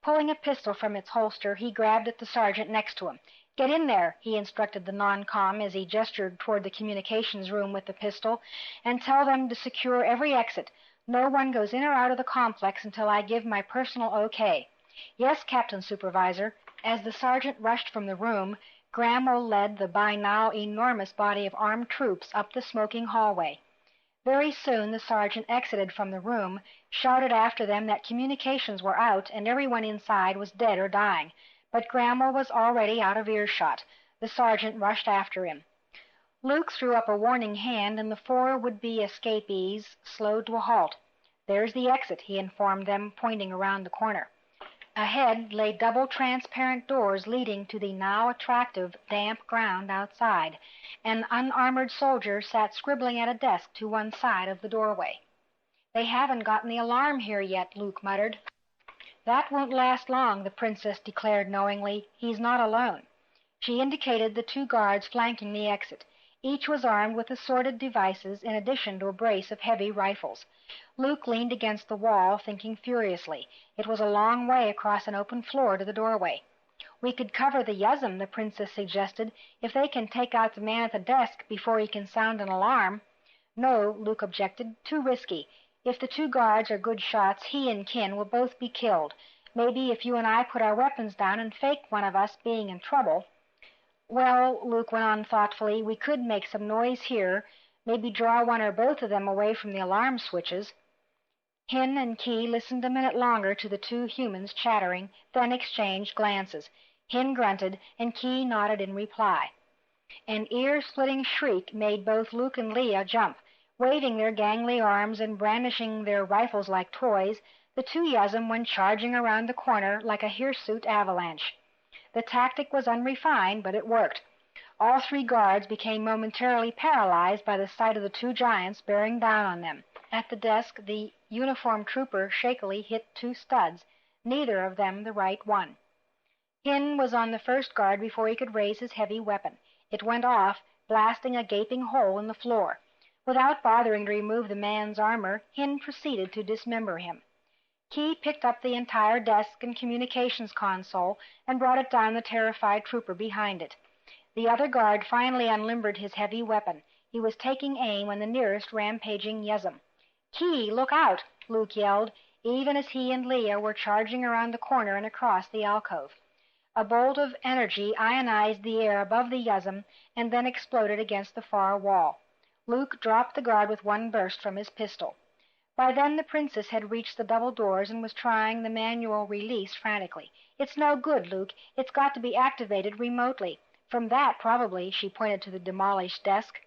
Pulling a pistol from its holster, he grabbed at the sergeant next to him. "Get in there," he instructed the non-com as he gestured toward the communications room with the pistol, "and tell them to secure every exit. No one goes in or out of the complex until I give my personal okay." "Yes, Captain Supervisor." As the sergeant rushed from the room, Grammel led the by now enormous body of armed troops up the smoking hallway. Very soon the sergeant exited from the room, shouted after them that communications were out and everyone inside was dead or dying, but Grammel was already out of earshot. The sergeant rushed after him. Luke threw up a warning hand, and the four would-be escapees slowed to a halt. "There's the exit," he informed them, pointing around the corner. Ahead lay double transparent doors leading to the now attractive, damp ground outside. An unarmored soldier sat scribbling at a desk to one side of the doorway. "They haven't gotten the alarm here yet," Luke muttered. "That won't last long," the princess declared knowingly. "He's not alone." She indicated the two guards flanking the exit. Each was armed with assorted devices in addition to a brace of heavy rifles. Luke leaned against the wall, thinking furiously. It was a long way across an open floor to the doorway. "We could cover the Yuzum," the princess suggested, "if they can take out the man at the desk before he can sound an alarm." "No," Luke objected. "Too risky. If the two guards are good shots, he and Kin will both be killed. Maybe if you and I put our weapons down and fake one of us being in trouble—" "Well," Luke went on thoughtfully, "we could make some noise here, maybe draw one or both of them away from the alarm switches." Hin and Ki listened a minute longer to the two humans chattering, then exchanged glances. Hin grunted, and Ki nodded in reply. An ear-splitting shriek made both Luke and Leia jump. Waving their gangly arms and brandishing their rifles like toys, the two Yuzum went charging around the corner like a hirsute avalanche. The tactic was unrefined, but it worked. All three guards became momentarily paralyzed by the sight of the two giants bearing down on them. At the desk, the uniformed trooper shakily hit two studs, neither of them the right one. Hin was on the first guard before he could raise his heavy weapon. It went off, blasting a gaping hole in the floor. Without bothering to remove the man's armor, Hin proceeded to dismember him. Ki picked up the entire desk and communications console and brought it down the terrified trooper behind it. The other guard finally unlimbered his heavy weapon. He was taking aim on the nearest rampaging Yuzum. "Ki, look out!" Luke yelled, even as he and Leia were charging around the corner and across the alcove. A bolt of energy ionized the air above the Yuzum and then exploded against the far wall. Luke dropped the guard with one burst from his pistol. By then the princess had reached the double doors and was trying the manual release frantically. "It's no good, Luke. It's got to be activated remotely. From that, probably." She pointed to the demolished desk.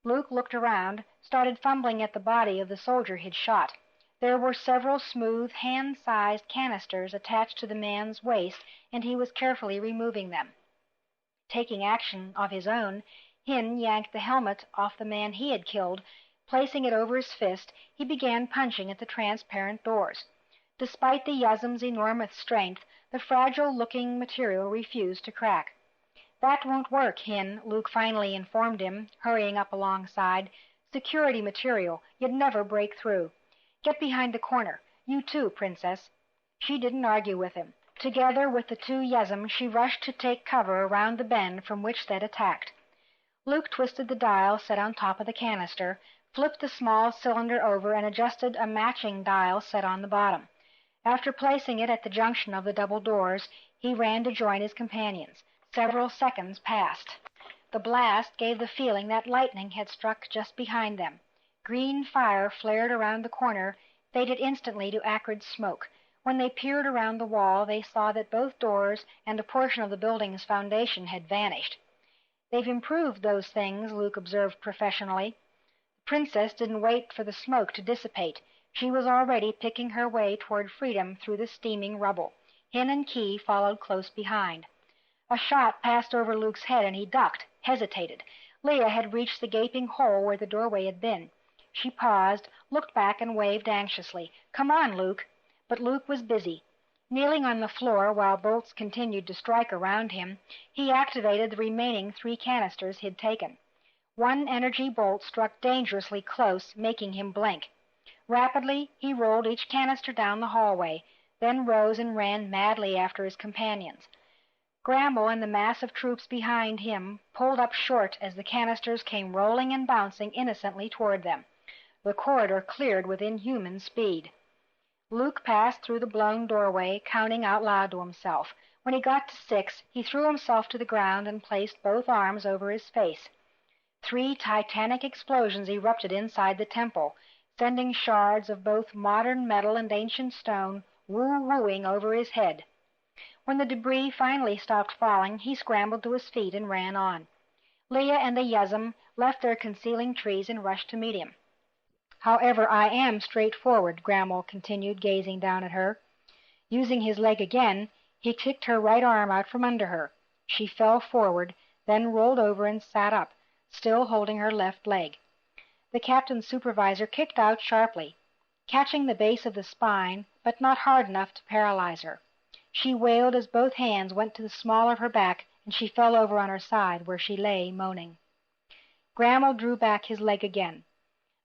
Luke looked around, started fumbling at the body of the soldier he'd shot. There were several smooth, hand-sized canisters attached to the man's waist, and he was carefully removing them. Taking action of his own, Hin yanked the helmet off the man he had killed. Placing it over his fist, he began punching at the transparent doors. Despite the Yuzum's enormous strength, the fragile-looking material refused to crack. "That won't work, Hin," Luke finally informed him, hurrying up alongside. "Security material. You'd never break through. Get behind the corner. You too, Princess." She didn't argue with him. Together with the two Yuzum, she rushed to take cover around the bend from which they'd attacked. Luke twisted the dial set on top of the canister, flipped the small cylinder over, and adjusted a matching dial set on the bottom. After placing it at the junction of the double doors, he ran to join his companions. Several seconds passed. The blast gave the feeling that lightning had struck just behind them. Green fire flared around the corner, faded instantly to acrid smoke. When they peered around the wall, they saw that both doors and a portion of the building's foundation had vanished. "They've improved those things," Luke observed professionally. The princess didn't wait for the smoke to dissipate. She was already picking her way toward freedom through the steaming rubble. Hin and Ki followed close behind. A shot passed over Luke's head, and he ducked, hesitated. Leia had reached the gaping hole where the doorway had been. She paused, looked back, and waved anxiously. "Come on, Luke." But Luke was busy. Kneeling on the floor while bolts continued to strike around him, he activated the remaining 3 canisters he'd taken. One energy bolt struck dangerously close, making him blink. Rapidly he rolled each canister down the hallway, then rose and ran madly after his companions. Gramble and the mass of troops behind him pulled up short as the canisters came rolling and bouncing innocently toward them. The corridor cleared with inhuman speed. Luke passed through the blown doorway, counting out loud to himself. When he got to 6, he threw himself to the ground and placed both arms over his face. 3 titanic explosions erupted inside the temple, sending shards of both modern metal and ancient stone woo-wooing over his head. When the debris finally stopped falling, he scrambled to his feet and ran on. Leia and the Yuzum left their concealing trees and rushed to meet him. "However, I am straightforward," Gramble continued, gazing down at her. Using his leg again, he kicked her right arm out from under her. She fell forward, then rolled over and sat up, still holding her left leg. The captain's supervisor kicked out sharply, catching the base of the spine, but not hard enough to paralyze her. She wailed as both hands went to the small of her back, and she fell over on her side, where she lay moaning. Gramble drew back his leg again.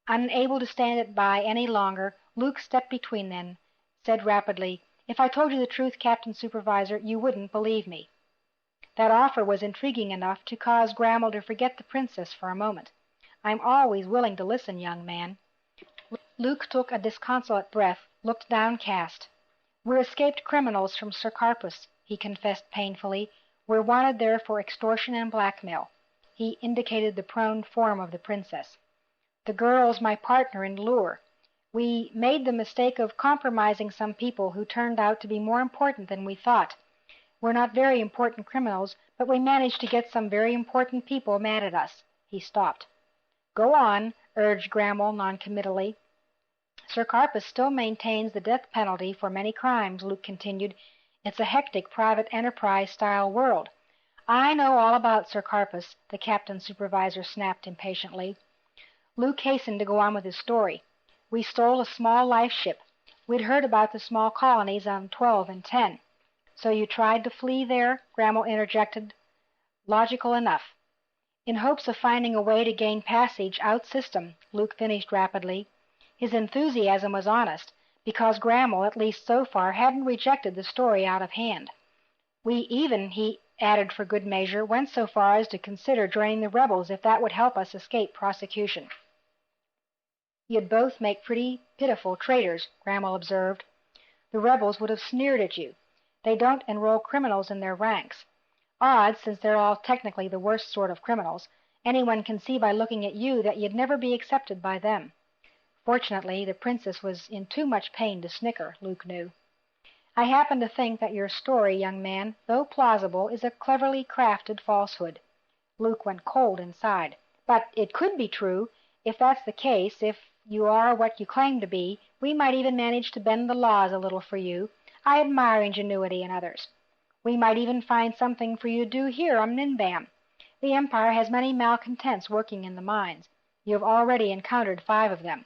Unable to stand it by any longer, Luke stepped between them, said rapidly, "If I told you the truth, Captain Supervisor, you wouldn't believe me." That offer was intriguing enough to cause Gramble to forget the princess for a moment. "I'm always willing to listen, young man." Luke took a disconsolate breath, looked downcast. "We're escaped criminals from Sarkarpus," he confessed painfully. "We're wanted there for extortion and blackmail." He indicated the prone form of the princess. "The girl's my partner in lure. We made the mistake of compromising some people who turned out to be more important than we thought. We're not very important criminals, but we managed to get some very important people mad at us." He stopped. "Go on," urged Gramble noncommittally. "Sarkarpus still maintains the death penalty for many crimes," Luke continued. "It's a hectic private enterprise-style world." "I know all about Sarkarpus," the captain supervisor snapped impatiently. Luke hastened to go on with his story. "We stole a small life ship. We'd heard about the small colonies on 12 and 10. "So you tried to flee there?" Gramble interjected. "Logical enough." "In hopes of finding a way to gain passage out-system," Luke finished rapidly. His enthusiasm was honest, because Gramble, at least so far, hadn't rejected the story out of hand. "We even," he added for good measure, "went so far as to consider joining the rebels if that would help us escape prosecution." "You'd both make pretty pitiful traitors," Gramble observed. "The rebels would have sneered at you. They don't enroll criminals in their ranks. Odd, since they're all technically the worst sort of criminals. Anyone can see by looking at you that you'd never be accepted by them." Fortunately, the princess was in too much pain to snicker, Luke knew. "I happen to think that your story, young man, though plausible, is a cleverly crafted falsehood." Luke went cold inside. "But it could be true. If that's the case, if you are what you claim to be, we might even manage to bend the laws a little for you. I admire ingenuity in others. We might even find something for you to do here on Mimban. The Empire has many malcontents working in the mines. You have already encountered 5 of them.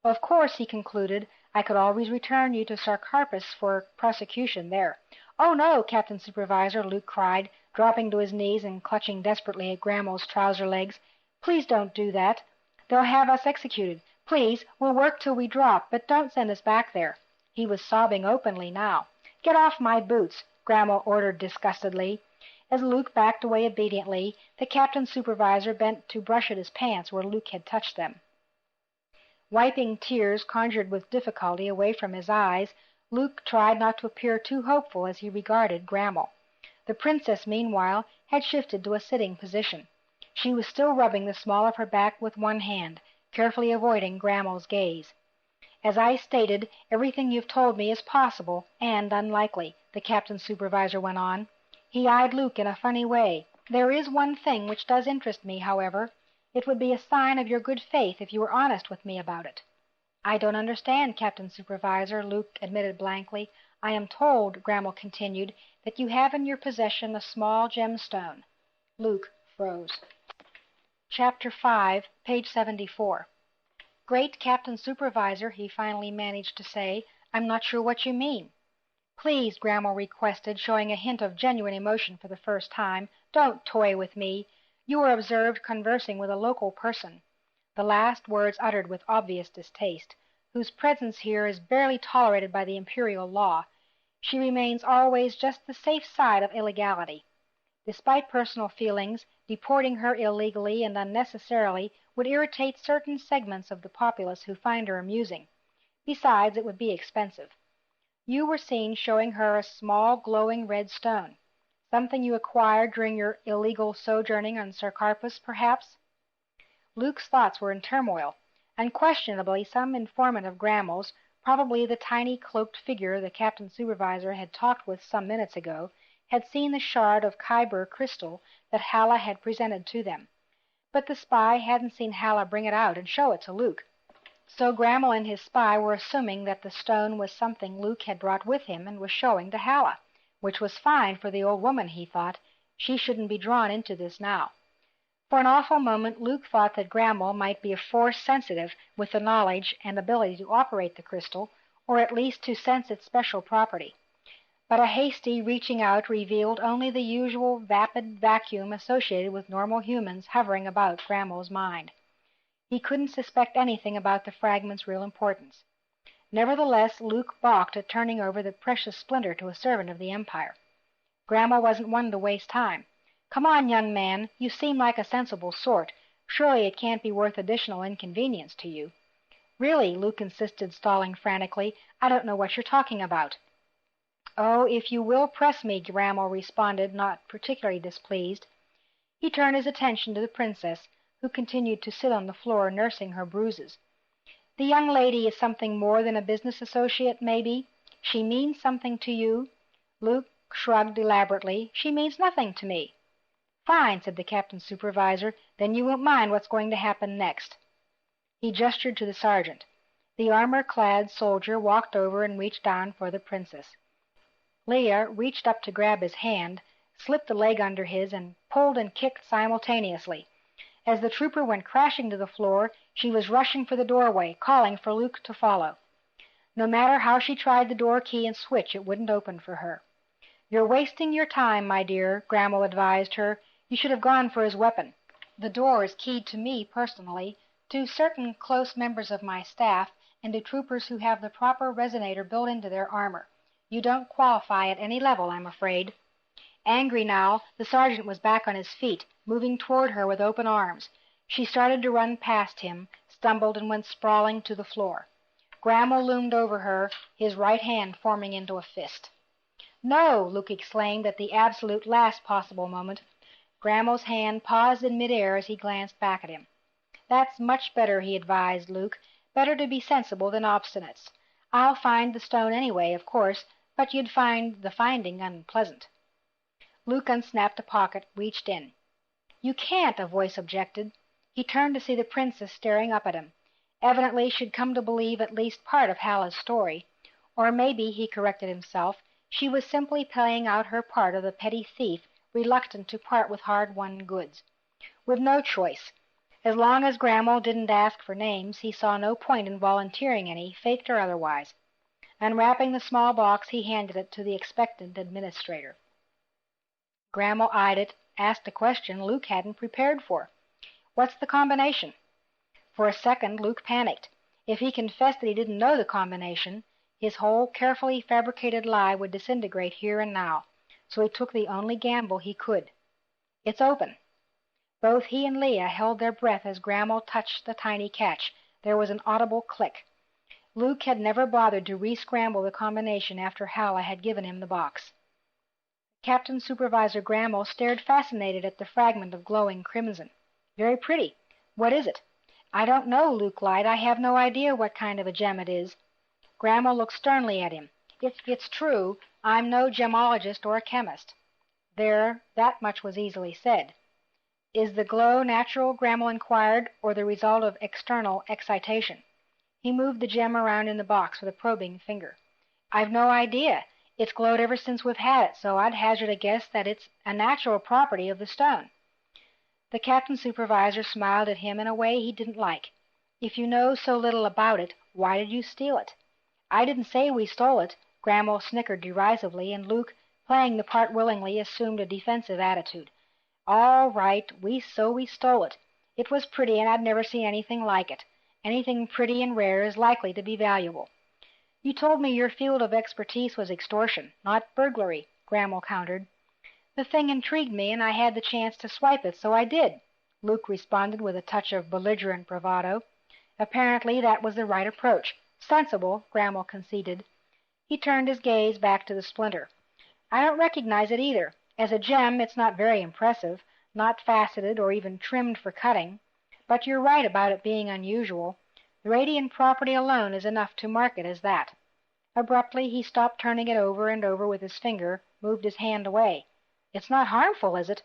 Of course," he concluded, "I could always return you to Sarkarpus for prosecution there." "Oh, no, Captain Supervisor," Luke cried, dropping to his knees and clutching desperately at Gramble's trouser legs. "Please don't do that. They'll have us executed. Please, we'll work till we drop, but don't send us back there." He was sobbing openly now. "Get off my boots," Gramble ordered disgustedly. As Luke backed away obediently, the captain supervisor bent to brush at his pants where Luke had touched them. Wiping tears conjured with difficulty away from his eyes, Luke tried not to appear too hopeful as he regarded Gramble. The princess, meanwhile, had shifted to a sitting position. She was still rubbing the small of her back with one hand, carefully avoiding Gramble's gaze. "As I stated, everything you've told me is possible and unlikely," the captain supervisor went on. He eyed Luke in a funny way. "There is one thing which does interest me, however. It would be a sign of your good faith if you were honest with me about it." "I don't understand, Captain Supervisor," Luke admitted blankly. "I am told," Gramble continued, "that you have in your possession a small gemstone." Luke froze. Chapter 5, page 74. Great Captain Supervisor, he finally managed to say, I'm not sure what you mean. Please, Grammel requested, showing a hint of genuine emotion for the first time, don't toy with me. You are observed conversing with a local person, the last words uttered with obvious distaste, whose presence here is barely tolerated by the Imperial law. She remains always just the safe side of illegality. Despite personal feelings, deporting her illegally and unnecessarily would irritate certain segments of the populace who find her amusing. Besides, it would be expensive. You were seen showing her a small glowing red stone. Something you acquired during your illegal sojourning on Sarkarpus, perhaps? Luke's thoughts were in turmoil. Unquestionably, some informant of Grammel's, probably the tiny cloaked figure the Captain Supervisor had talked with some minutes ago, had seen the shard of Kaiburr crystal that Halla had presented to them. But the spy hadn't seen Halla bring it out and show it to Luke. So Grammel and his spy were assuming that the stone was something Luke had brought with him and was showing to Halla, which was fine for the old woman, he thought. She shouldn't be drawn into this now. For an awful moment Luke thought that Grammel might be a force sensitive with the knowledge and ability to operate the crystal, or at least to sense its special property. But a hasty reaching out revealed only the usual vapid vacuum associated with normal humans hovering about Grammel's mind. He couldn't suspect anything about the fragment's real importance. Nevertheless, Luke balked at turning over the precious splinter to a servant of the Empire. Grammel wasn't one to waste time. Come on, young man, you seem like a sensible sort. Surely it can't be worth additional inconvenience to you. Really, Luke insisted, stalling frantically, I don't know what you're talking about. Oh, if you will press me, Grammel responded, not particularly displeased. He turned his attention to the princess, who continued to sit on the floor nursing her bruises. The young lady is something more than a business associate, maybe? She means something to you? Luke shrugged elaborately. She means nothing to me. Fine, said the Captain Supervisor. Then you won't mind what's going to happen next. He gestured to the sergeant. The armor-clad soldier walked over and reached down for the princess. Leia reached up to grab his hand, slipped a leg under his, and pulled and kicked simultaneously. As the trooper went crashing to the floor, she was rushing for the doorway, calling for Luke to follow. No matter how she tried the door key and switch, it wouldn't open for her. You're wasting your time, my dear, Grammel advised her. You should have gone for his weapon. The door is keyed to me personally, to certain close members of my staff, and to troopers who have the proper resonator built into their armor. You don't qualify at any level, I'm afraid. Angry now, the sergeant was back on his feet, moving toward her with open arms. She started to run past him, stumbled, and went sprawling to the floor. Grammel loomed over her, his right hand forming into a fist. No, Luke exclaimed at the absolute last possible moment. Grammel's hand paused in midair as he glanced back at him. That's much better, he advised Luke. Better to be sensible than obstinate. I'll find the stone anyway, of course, but you'd find the finding unpleasant. Luke unsnapped a pocket, reached in. You can't, a voice objected. He turned to see the princess staring up at him. Evidently she'd come to believe at least part of Halla's story. Or maybe, he corrected himself, she was simply playing out her part of the petty thief, reluctant to part with hard-won goods. With no choice. As long as Grammel didn't ask for names, he saw no point in volunteering any, faked or otherwise. Unwrapping the small box, he handed it to the expectant administrator. Grammel eyed it, asked a question Luke hadn't prepared for. What's the combination? For a second, Luke panicked. If he confessed that he didn't know the combination, his whole carefully fabricated lie would disintegrate here and now, so he took the only gamble he could. It's open. Both he and Leia held their breath as Grammel touched the tiny catch. There was an audible click. Luke had never bothered to re-scramble the combination after Halla had given him the box. Captain Supervisor Grammel stared fascinated at the fragment of glowing crimson. Very pretty. What is it? I don't know, Luke lied. I have no idea what kind of a gem it is. Grammel looked sternly at him. It's true. I'm no gemologist or a chemist. There, that much was easily said. Is the glow natural, Grammel inquired, or the result of external excitation? He moved the gem around in the box with a probing finger. I've no idea. It's glowed ever since we've had it, so I'd hazard a guess that it's a natural property of the stone. The captain supervisor smiled at him in a way he didn't like. "If you know so little about it, why did you steal it?" "I didn't say we stole it." Grammel snickered derisively, and Luke, playing the part willingly, assumed a defensive attitude. "All right, we stole it. It was pretty, and I'd never seen anything like it. Anything pretty and rare is likely to be valuable." "You told me your field of expertise was extortion, not burglary," Grammel countered. "The thing intrigued me, and I had the chance to swipe it, so I did," Luke responded with a touch of belligerent bravado. Apparently that was the right approach. "Sensible," Grammel conceded. He turned his gaze back to the splinter. "I don't recognize it either. As a gem it's not very impressive, not faceted or even trimmed for cutting. But you're right about it being unusual. The radiant property alone is enough to mark it as that." Abruptly he stopped turning it over and over with his finger, moved his hand away. "It's not harmful, is it?"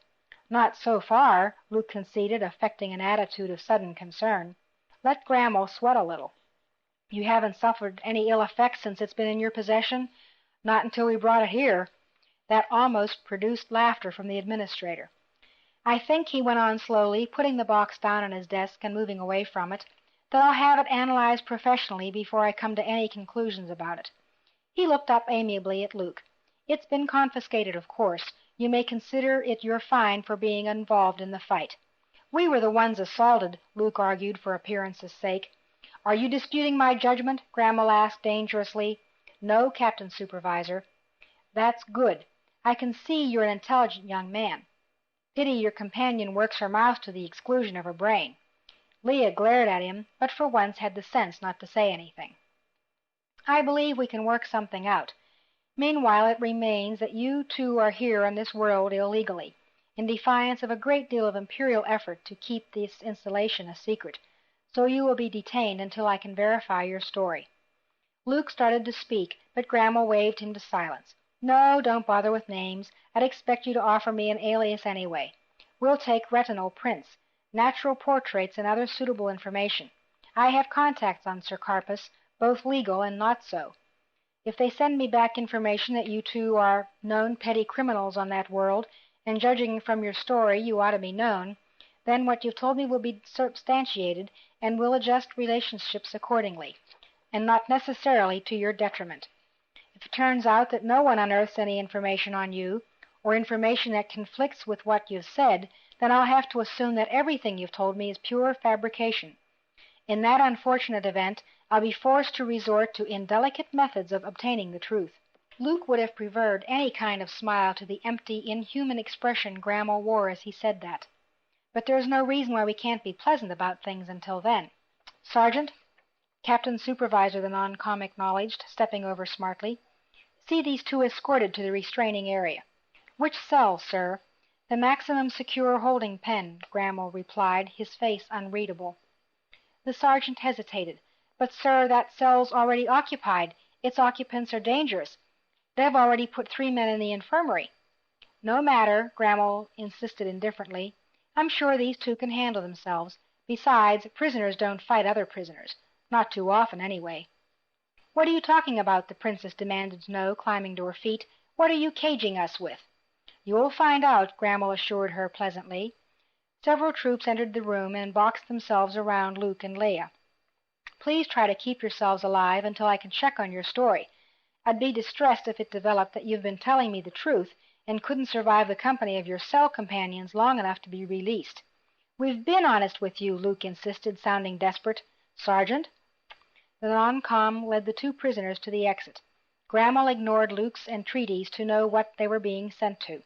"Not so far," Luke conceded, affecting an attitude of sudden concern. Let Grammel sweat a little. "You haven't suffered any ill effects since it's been in your possession?" "Not until we brought it here." That almost produced laughter from the administrator. "I think," he went on slowly, putting the box down on his desk and moving away from it, "that I'll have it analyzed professionally before I come to any conclusions about it." He looked up amiably at Luke. "It's been confiscated, of course. You may consider it your fine for being involved in the fight." "We were the ones assaulted," Luke argued for appearance's sake. "Are you disputing my judgment?" Grammel asked dangerously. "No, Captain Supervisor." "That's good. I can see you're an intelligent young man. Pity your companion works her mouth to the exclusion of her brain." Leia glared at him, but for once had the sense not to say anything. "I believe we can work something out. Meanwhile it remains that you two are here on this world illegally, in defiance of a great deal of Imperial effort to keep this installation a secret, so you will be detained until I can verify your story." Luke started to speak, but Grammel waved him to silence. "No, don't bother with names. I'd expect you to offer me an alias anyway. We'll take retinal prints, natural portraits, and other suitable information. I have contacts on Sercarpus, both legal and not so. If they send me back information that you two are known petty criminals on that world, and judging from your story you ought to be known, then what you've told me will be substantiated, and we'll adjust relationships accordingly, and not necessarily to your detriment. If it turns out that no one unearths any information on you, or information that conflicts with what you've said, then I'll have to assume that everything you've told me is pure fabrication. In that unfortunate event, I'll be forced to resort to indelicate methods of obtaining the truth." Luke would have preferred any kind of smile to the empty, inhuman expression Grammel wore as he said that. "But there's no reason why we can't be pleasant about things until then. Sergeant," Captain Supervisor the non-com acknowledged, stepping over smartly, "see these two escorted to the restraining area." "Which cell, sir?" "The maximum secure holding pen," Grammel replied, his face unreadable. The sergeant hesitated. "But, sir, that cell's already occupied. Its occupants are dangerous. They've already put 3 men in the infirmary." "No matter," Grammel insisted indifferently. "I'm sure these two can handle themselves. Besides, prisoners don't fight other prisoners. Not too often, anyway." "What are you talking about?" the princess demanded to know, climbing to her feet. "What are you caging us with?" "You'll find out," Grammel assured her pleasantly. Several troops entered the room and boxed themselves around Luke and Leia. "Please try to keep yourselves alive until I can check on your story. I'd be distressed if it developed that you've been telling me the truth and couldn't survive the company of your cell companions long enough to be released." "We've been honest with you," Luke insisted, sounding desperate. "Sergeant?" The non-com led the two prisoners to the exit. Grammel ignored Luke's entreaties to know what they were being sent to.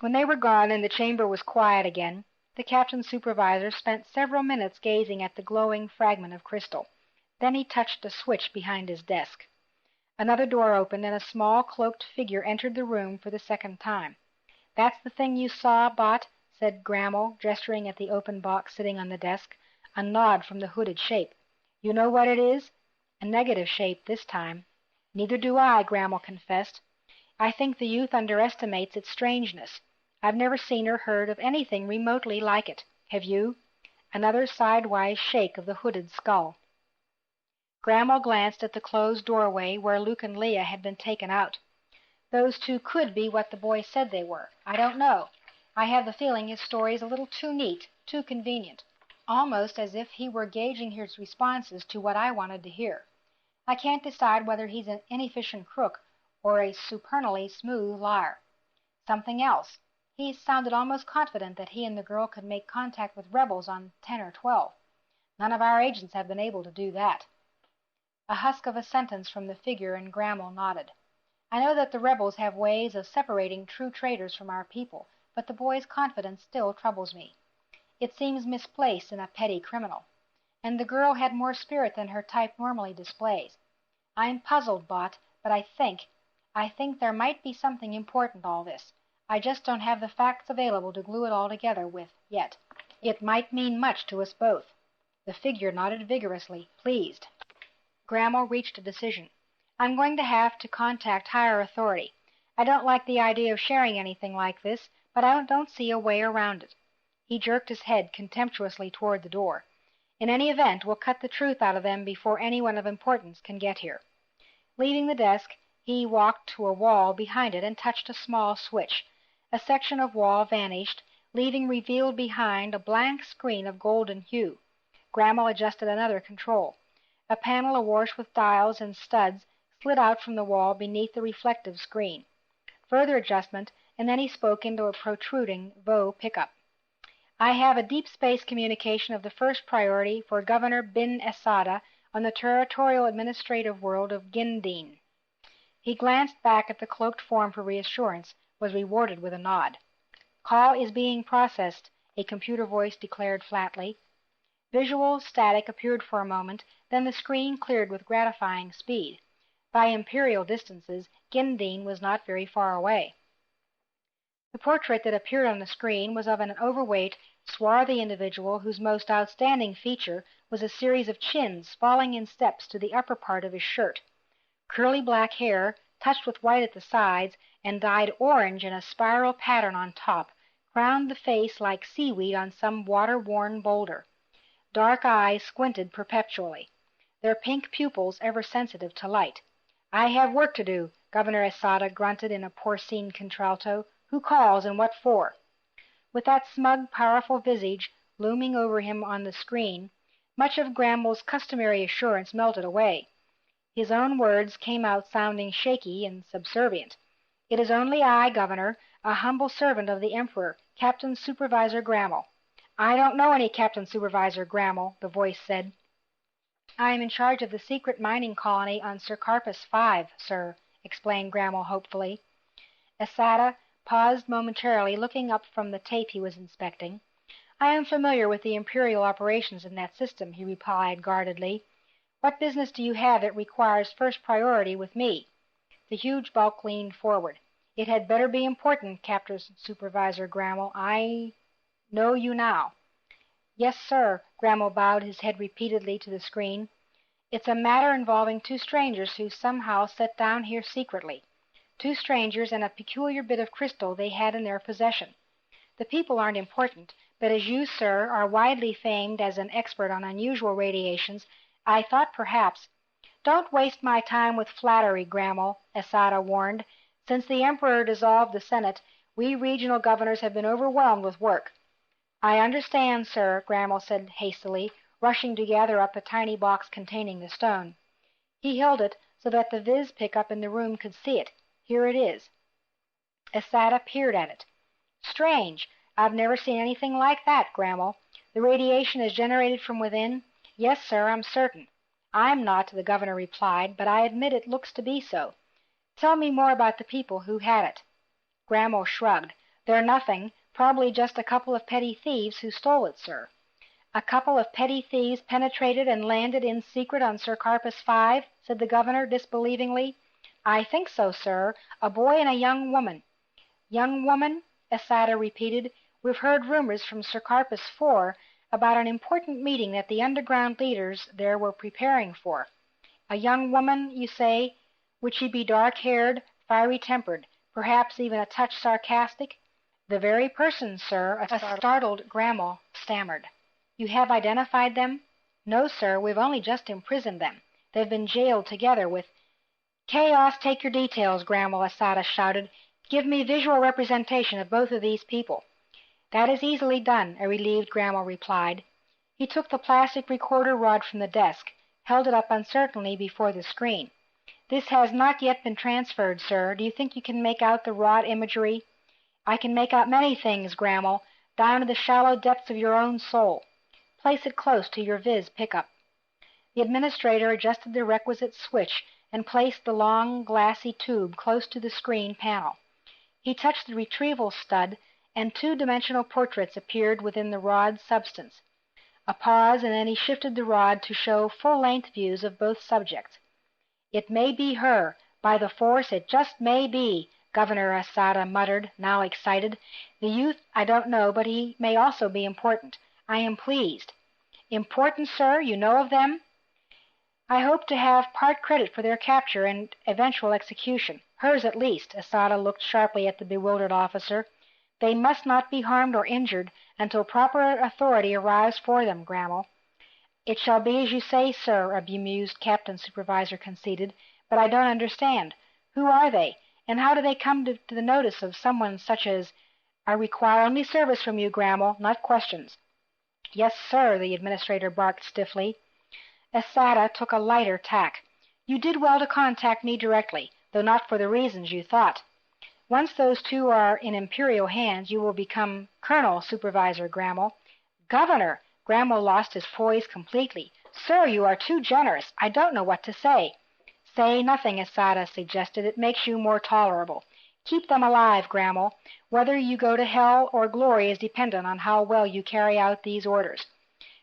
When they were gone and the chamber was quiet again, the captain supervisor spent several minutes gazing at the glowing fragment of crystal. Then he touched a switch behind his desk. Another door opened, and a small cloaked figure entered the room for the second time. "That's the thing you saw, Bot," said Grammel, gesturing at the open box sitting on the desk, a nod from the hooded shape. "You know what it is?" "A negative shape this time." "Neither do I," Grammel confessed. "I think the youth underestimates its strangeness. I've never seen or heard of anything remotely like it. Have you?" Another sidewise shake of the hooded skull. Grammel glanced at the closed doorway where Luke and Leia had been taken out. "Those two could be what the boy said they were. I don't know. I have the feeling his story is a little too neat, too convenient, almost as if he were gauging his responses to what I wanted to hear. I can't decide whether he's an inefficient crook or a supernally smooth liar. Something else. He sounded almost confident that he and the girl could make contact with rebels on 10 or 12. None of our agents have been able to do that. A husk of a sentence from the figure, and Grammel nodded. I know that the rebels have ways of separating true traitors from our people, but the boy's confidence still troubles me. It seems misplaced in a petty criminal. And the girl had more spirit than her type normally displays. I'm puzzled, Bot, but I think there might be something important all this. I just don't have the facts available to glue it all together with yet. It might mean much to us both. The figure nodded vigorously, pleased. Grammel reached a decision. I'm going to have to contact higher authority. I don't like the idea of sharing anything like this, but I don't see a way around it. He jerked his head contemptuously toward the door. In any event, we'll cut the truth out of them before anyone of importance can get here. Leaving the desk, he walked to a wall behind it and touched a small switch. A section of wall vanished, leaving revealed behind a blank screen of golden hue. Grammel adjusted another control. A panel awash with dials and studs slid out from the wall beneath the reflective screen. Further adjustment, and then he spoke into a protruding Vaux pickup. I have a deep space communication of the first priority for Governor Bin Esada on the territorial administrative world of Gindeen. He glanced back at the cloaked form for reassurance, was rewarded with a nod. Call is being processed, a computer voice declared flatly. Visual static appeared for a moment, then the screen cleared with gratifying speed. By Imperial distances, Gindeen was not very far away. The portrait that appeared on the screen was of an overweight, swarthy individual whose most outstanding feature was a series of chins falling in steps to the upper part of his shirt. Curly black hair, touched with white at the sides and dyed orange in a spiral pattern on top, crowned the face like seaweed on some water-worn boulder. Dark eyes squinted perpetually, their pink pupils ever sensitive to light. I have work to do, Governor Esada grunted in a porcine contralto. Who calls, and what for? With that smug, powerful visage looming over him on the screen, much of Grammel's customary assurance melted away. His own words came out sounding shaky and subservient. It is only I, Governor, a humble servant of the Emperor, Captain Supervisor Grammel. I don't know any Captain Supervisor Grammel, the voice said. I am in charge of the secret mining colony on Sercarpus 5, sir, explained Grammel hopefully. Esada paused momentarily, looking up from the tape he was inspecting. I am familiar with the Imperial operations in that system, he replied guardedly. What business do you have that requires first priority with me? The huge bulk leaned forward. It had better be important, Captain Supervisor Grammel. I know you now. Yes, sir. Grammel bowed his head repeatedly to the screen. It's a matter involving two strangers who somehow set down here secretly. Two strangers and a peculiar bit of crystal they had in their possession. The people aren't important, but as you, sir, are widely famed as an expert on unusual radiations, I thought perhaps— Don't waste my time with flattery, Grammel, Esada warned. Since the Emperor dissolved the Senate, we regional governors have been overwhelmed with work. I understand, sir, Grammel said hastily, rushing to gather up the tiny box containing the stone. He held it so that the Viz pickup in the room could see it. Here it is. Esada peered at it. Strange. I've never seen anything like that, Grammel. The radiation is generated from within? Yes, sir, I'm certain. I'm not, the governor replied, but I admit it looks to be so. Tell me more about the people who had it. Grammel shrugged. They're nothing, probably just a couple of petty thieves who stole it, sir. A couple of petty thieves penetrated and landed in secret on Sercarpus 5, said the governor disbelievingly. I think so, sir. A boy and a young woman. Young woman? Esada repeated. We've heard rumors from Sercarpus 4 about an important meeting that the underground leaders there were preparing for. A young woman, you say? Would she be dark-haired, fiery-tempered, perhaps even a touch sarcastic? The very person, sir, a startled Grammel stammered. You have identified them? No, sir, we've only just imprisoned them. They've been jailed together with— Chaos, take your details, Grammel, Esada shouted. Give me visual representation of both of these people. That is easily done, a relieved Grandma replied. He took the plastic recorder rod from the desk, held it up uncertainly before the screen. This has not yet been transferred, sir. Do you think you can make out the rod imagery? I can make out many things, Grandma, down to the shallow depths of your own soul. Place it close to your Viz pickup. The administrator adjusted the requisite switch and placed the long, glassy tube close to the screen panel. He touched the retrieval stud, and two-dimensional portraits appeared within the rod's substance. A pause, and then he shifted the rod to show full-length views of both subjects. It may be her. By the Force, it just may be, Governor Asada muttered, now excited. The youth, I don't know, but he may also be important. I am pleased. Important, sir? You know of them? I hope to have part credit for their capture and eventual execution. Hers at least. Asada looked sharply at the bewildered officer. They must not be harmed or injured until proper authority arrives for them, Grandma. It shall be as you say, sir, a bemused Captain Supervisor conceded, but I don't understand. Who are they, and how do they come to the notice of someone such as— I require only service from you, Grandma, not questions. Yes, sir, the administrator barked stiffly. Asada took a lighter tack. You did well to contact me directly, though not for the reasons you thought. Once those two are in Imperial hands, you will become Colonel Supervisor, Grandma. Governor! Grandma lost his poise completely. Sir, you are too generous. I don't know what to say. Say nothing, Asada suggested. It makes you more tolerable. Keep them alive, Grandma. Whether you go to hell or glory is dependent on how well you carry out these orders.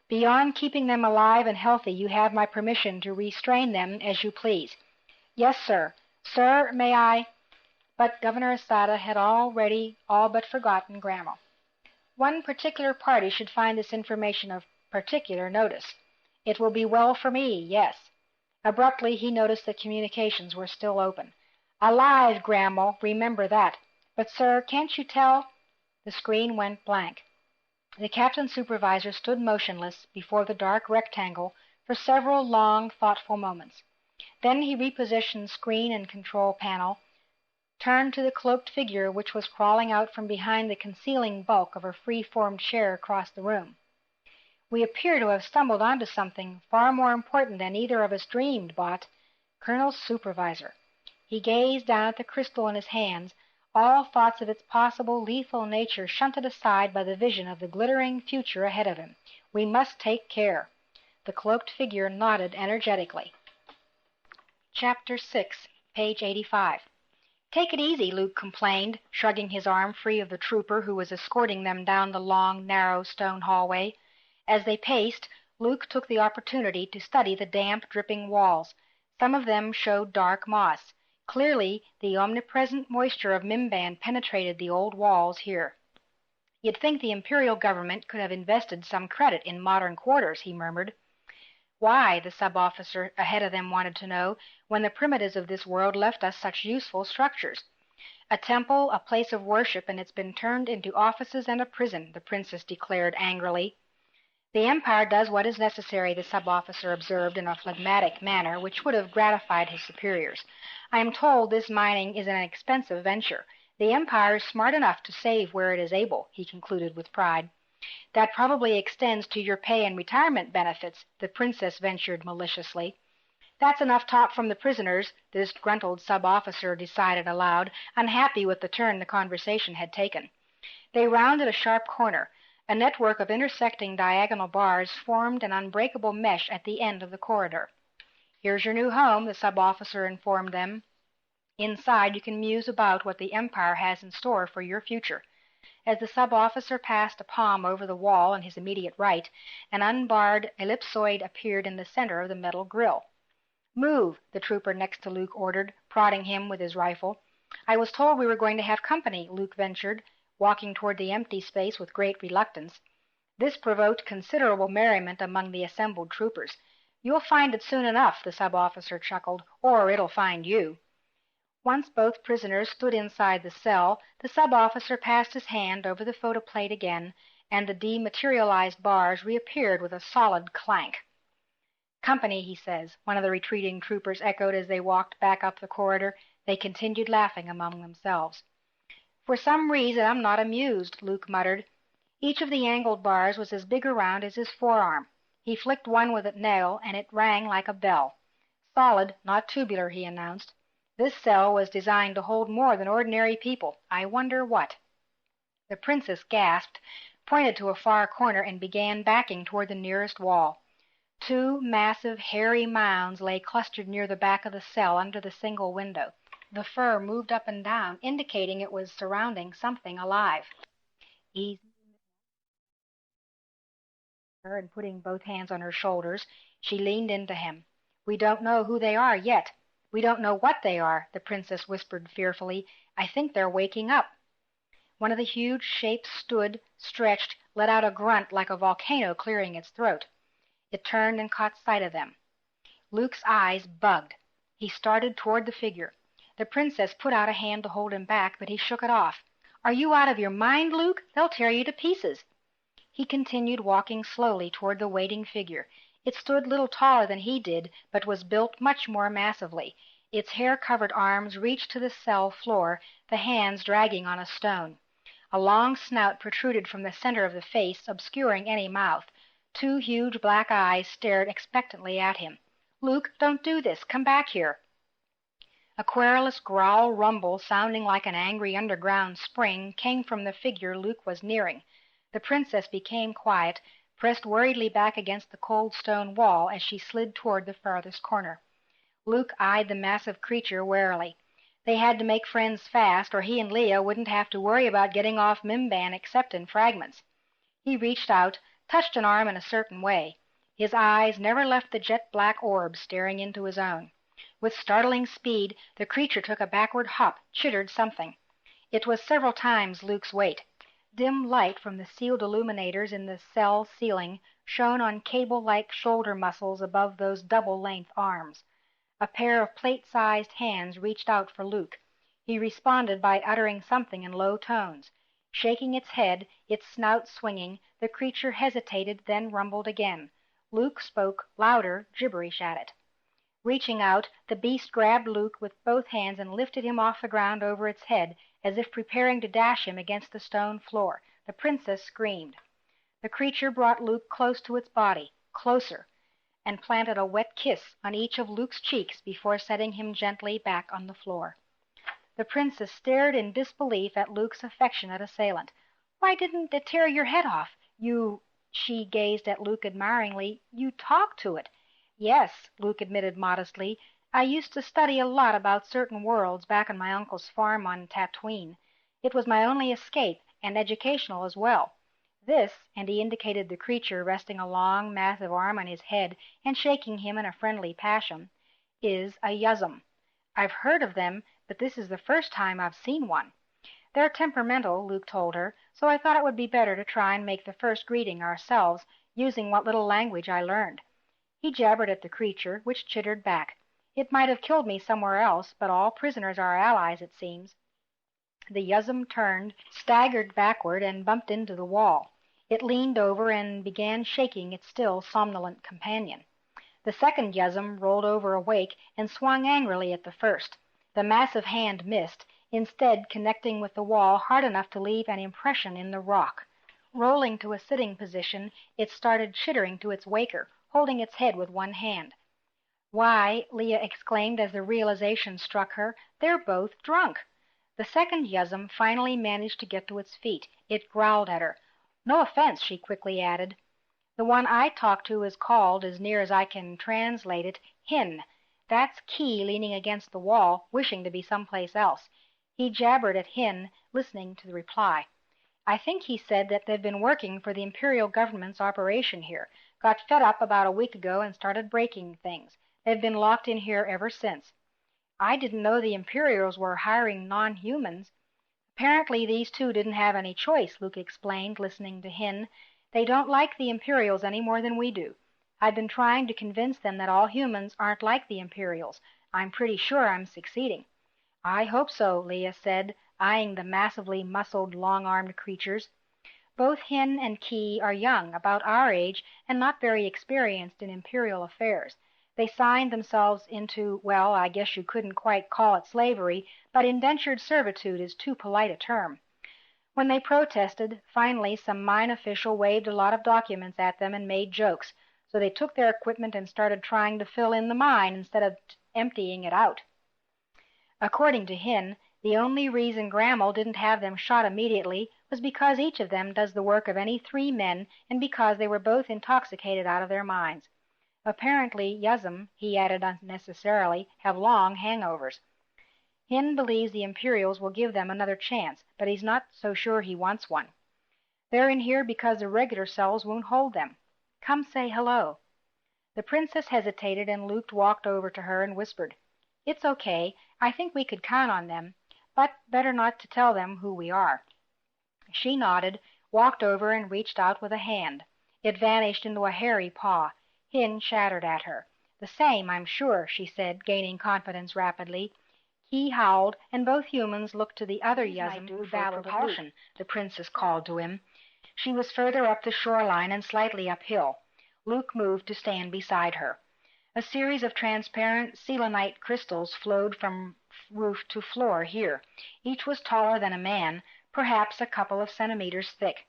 Beyond keeping them alive and healthy, you have my permission to restrain them as you please. Yes, sir. Sir, may I— But Governor Asada had already all but forgotten Grandma. One particular party should find this information of particular notice. It will be well for me, yes. Abruptly, he noticed that communications were still open. Alive, Grandma, remember that. But, sir, can't you tell? The screen went blank. The Captain Supervisor stood motionless before the dark rectangle for several long, thoughtful moments. Then he repositioned screen and control panel, turned to the cloaked figure which was crawling out from behind the concealing bulk of a free-formed chair across the room. We appear to have stumbled onto something far more important than either of us dreamed, Bot. Colonel Supervisor. He gazed down at the crystal in his hands, all thoughts of its possible lethal nature shunted aside by the vision of the glittering future ahead of him. We must take care. The cloaked figure nodded energetically. Chapter 6, page 85. Take it easy, Luke complained, shrugging his arm free of the trooper who was escorting them down the long, narrow stone hallway. As they paced, Luke took the opportunity to study the damp, dripping walls. Some of them showed dark moss. Clearly, the omnipresent moisture of Mimban penetrated the old walls here. You'd think the Imperial government could have invested some credit in modern quarters, he murmured. Why, the sub-officer ahead of them wanted to know, when the primitives of this world left us such useful structures. A temple, a place of worship, and it's been turned into offices and a prison, the princess declared angrily. The Empire does what is necessary, the sub-officer observed in a phlegmatic manner which would have gratified his superiors. I am told this mining is an expensive venture. The Empire is smart enough to save where it is able, he concluded with pride. That probably extends to your pay and retirement benefits, the princess ventured maliciously. That's enough talk from the prisoners, the disgruntled sub-officer decided aloud, unhappy with the turn the conversation had taken. They rounded a sharp corner. A network of intersecting diagonal bars formed an unbreakable mesh at the end of the corridor. Here's your new home, the sub-officer informed them. Inside you can muse about what the Empire has in store for your future. As the sub-officer passed a palm over the wall on his immediate right, an unbarred ellipsoid appeared in the center of the metal grill. Move, the trooper next to Luke ordered, prodding him with his rifle. I was told we were going to have company, Luke ventured, walking toward the empty space with great reluctance. This provoked considerable merriment among the assembled troopers. You'll find it soon enough, the sub-officer chuckled, or it'll find you. Once both prisoners stood inside the cell, the sub-officer passed his hand over the photoplate again, and the dematerialized bars reappeared with a solid clank. Company, he says, one of the retreating troopers echoed as they walked back up the corridor. They continued laughing among themselves. For some reason I'm not amused, Luke muttered. Each of the angled bars was as big around as his forearm. He flicked one with a nail, and it rang like a bell. Solid, not tubular, he announced. This cell was designed to hold more than ordinary people. I wonder what. The princess gasped, pointed to a far corner, and began backing toward the nearest wall. Two massive, hairy mounds lay clustered near the back of the cell under the single window. The fur moved up and down, indicating it was surrounding something alive. Easy, and putting both hands on her shoulders, she leaned into him. "We don't know who they are yet. We don't know what they are," the princess whispered fearfully. "I think they're waking up." One of the huge shapes stood, stretched, let out a grunt like a volcano clearing its throat. It turned and caught sight of them. Luke's eyes bugged. He started toward the figure. The princess put out a hand to hold him back, but he shook it off. "Are you out of your mind, Luke? They'll tear you to pieces." He continued walking slowly toward the waiting figure. It stood little taller than he did, but was built much more massively. Its hair-covered arms reached to the cell floor, the hands dragging on a stone. A long snout protruded from the center of the face, obscuring any mouth. Two huge black eyes stared expectantly at him. "Luke, don't do this. Come back here." A querulous growl rumble, sounding like an angry underground spring, came from the figure Luke was nearing. The princess became quiet, pressed worriedly back against the cold stone wall as she slid toward the farthest corner. Luke eyed the massive creature warily. They had to make friends fast, or he and Leia wouldn't have to worry about getting off Mimban except in fragments. He reached out, touched an arm in a certain way. His eyes never left the jet-black orb staring into his own. With startling speed, the creature took a backward hop, chittered something. It was several times Luke's weight. Dim light from the sealed illuminators in the cell ceiling shone on cable-like shoulder muscles above those double-length arms. A pair of plate-sized hands reached out for Luke. He responded by uttering something in low tones. Shaking its head, its snout swinging, the creature hesitated, then rumbled again. Luke spoke louder, gibberish at it. Reaching out, the beast grabbed Luke with both hands and lifted him off the ground over its head, as if preparing to dash him against the stone floor. The princess screamed. The creature brought Luke close to its body, closer, and planted a wet kiss on each of Luke's cheeks before setting him gently back on the floor. The princess stared in disbelief at Luke's affectionate assailant. "Why didn't it tear your head off? She gazed at Luke admiringly. "You talked to it." "Yes," Luke admitted modestly. "I used to study a lot about certain worlds back on my uncle's farm on Tatooine. It was my only escape, and educational as well. This," and he indicated the creature resting a long, massive arm on his head and shaking him in a friendly passion, "is a Yuzum. I've heard of them, but this is the first time I've seen one. They're temperamental," Luke told her, "so I thought it would be better to try and make the first greeting ourselves, using what little language I learned." He jabbered at the creature, which chittered back. "It might have killed me somewhere else, but all prisoners are allies, it seems." The Yuzum turned, staggered backward, and bumped into the wall. It leaned over and began shaking its still somnolent companion. The second Yuzum rolled over awake and swung angrily at the first. The massive hand missed, instead connecting with the wall hard enough to leave an impression in the rock. Rolling to a sitting position, it started chittering to its waker, holding its head with one hand. "Why," Leia exclaimed as the realization struck her, "they're both drunk." The second Yuzum finally managed to get to its feet. It growled at her. "No offense," she quickly added. "The one I talked to is called, as near as I can translate it, Hin. That's Key leaning against the wall, wishing to be someplace else." He jabbered at Hin, listening to the reply. "I think he said that they've been working for the Imperial government's operation here. Got fed up about a week ago and started breaking things. They've been locked in here ever since." "I didn't know the Imperials were hiring non-humans." "Apparently these two didn't have any choice," Luke explained, listening to Hin. "They don't like the Imperials any more than we do. I've been trying to convince them that all humans aren't like the Imperials. I'm pretty sure I'm succeeding." "I hope so," Leia said, eyeing the massively muscled, long-armed creatures. "Both Hin and Key are young, about our age, and not very experienced in Imperial affairs. They signed themselves into, well, I guess you couldn't quite call it slavery, but indentured servitude is too polite a term. When they protested, finally some mine official waved a lot of documents at them and made jokes, so they took their equipment and started trying to fill in the mine instead of emptying it out. According to Hin, the only reason Grammel didn't have them shot immediately was because each of them does the work of any 3 men, and because they were both intoxicated out of their minds. Apparently Yuzum, he added unnecessarily, have long hangovers. Hin believes the Imperials will give them another chance, but he's not so sure he wants one. They're in here because the regular cells won't hold them. Come say hello. The princess hesitated, and Luke walked over to her and whispered, "It's okay. I think we could count on them, but better not to tell them who we are." She nodded, walked over, and reached out with a hand. It vanished into a hairy paw. Hin chattered at her. "The same, I'm sure," she said, gaining confidence rapidly. He howled, and both humans looked to the other Yuzum who babbled propulsion. The princess called to him. She was further up the shoreline and slightly uphill. Luke moved to stand beside her. A series of transparent selenite crystals flowed from roof to floor here. Each was taller than a man, perhaps a couple of centimeters thick.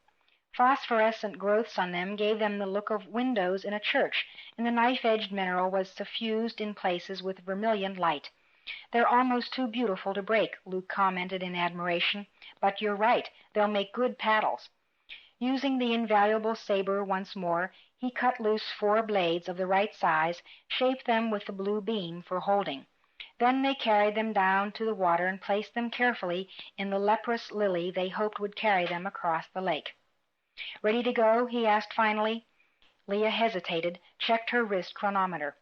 Phosphorescent growths on them gave them the look of windows in a church, and the knife-edged mineral was suffused in places with vermilion light. "They're almost too beautiful to break," Luke commented in admiration. "But you're right, they'll make good paddles." Using the invaluable saber once more, he cut loose 4 blades of the right size, shaped them with the blue beam for holding. Then they carried them down to the water and placed them carefully in the leprous lily they hoped would carry them across the lake. "Ready to go?" he asked finally. Leia hesitated, checked her wrist chronometer.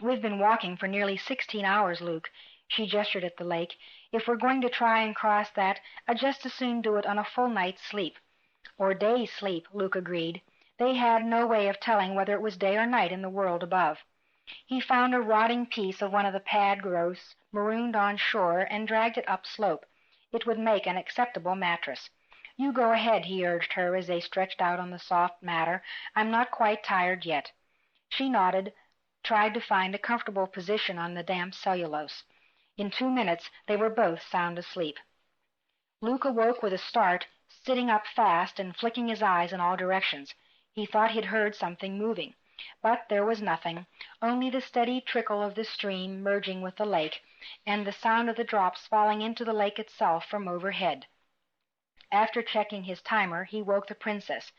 "We've been walking for nearly 16 hours, Luke." She gestured at the lake. "If we're going to try and cross that, I'd just as soon do it on a full night's sleep." "Or day's sleep," Luke agreed. They had no way of telling whether it was day or night in the world above. He found a rotting piece of one of the pad growths marooned on shore and dragged it up slope. It would make an acceptable mattress. "You go ahead," he urged her as they stretched out on the soft matter. "I'm not quite tired yet." She nodded, tried to find a comfortable position on the damp cellulose. In 2 minutes they were both sound asleep. Luke awoke with a start, sitting up fast and flicking his eyes in all directions. He thought he'd heard something moving. But there was nothing, only the steady trickle of the stream merging with the lake, and the sound of the drops falling into the lake itself from overhead. After checking his timer, he woke the princess.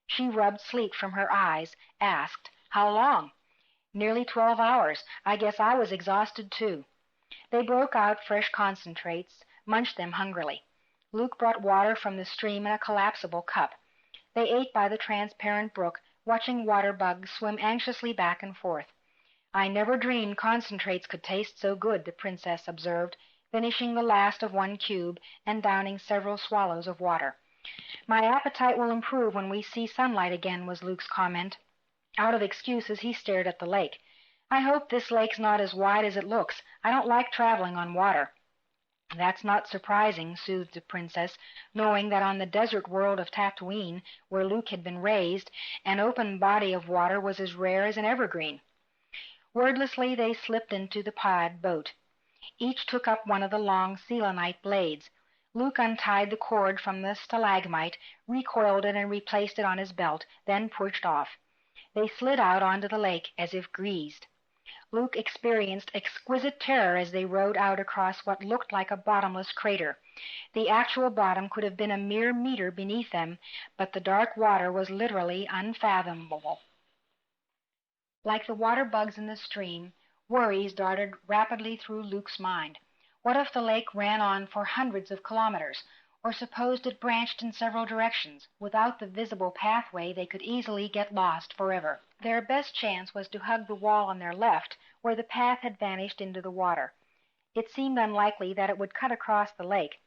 She rubbed sleep from her eyes, asked, "How long?" "Nearly 12 hours. I guess I was exhausted, too." They broke out fresh concentrates, munched them hungrily. Luke brought water from the stream in a collapsible cup. They ate by the transparent brook, watching water bugs swim anxiously back and forth. "I never dreamed concentrates could taste so good," the princess observed, finishing the last of 1 cube and downing several swallows of water. "My appetite will improve when we see sunlight again," was Luke's comment. Out of excuses, he stared at the lake. "I hope this lake's not as wide as it looks. I don't like traveling on water." "That's not surprising," soothed the princess, knowing that on the desert world of Tatooine, where Luke had been raised, an open body of water was as rare as an evergreen. Wordlessly they slipped into the pad boat. Each took up one of the long selenite blades. Luke untied the cord from the stalagmite, recoiled it and replaced it on his belt, then pushed off. They slid out onto the lake as if greased. Luke experienced exquisite terror as they rowed out across what looked like a bottomless crater. The actual bottom could have been a mere meter beneath them, but the dark water was literally unfathomable. Like the water bugs in the stream, worries darted rapidly through Luke's mind. What if the lake ran on for hundreds of kilometers, or supposed it branched in several directions? Without the visible pathway, they could easily get lost forever. Their best chance was to hug the wall on their left, where the path had vanished into the water. It seemed unlikely that it would cut across the lake.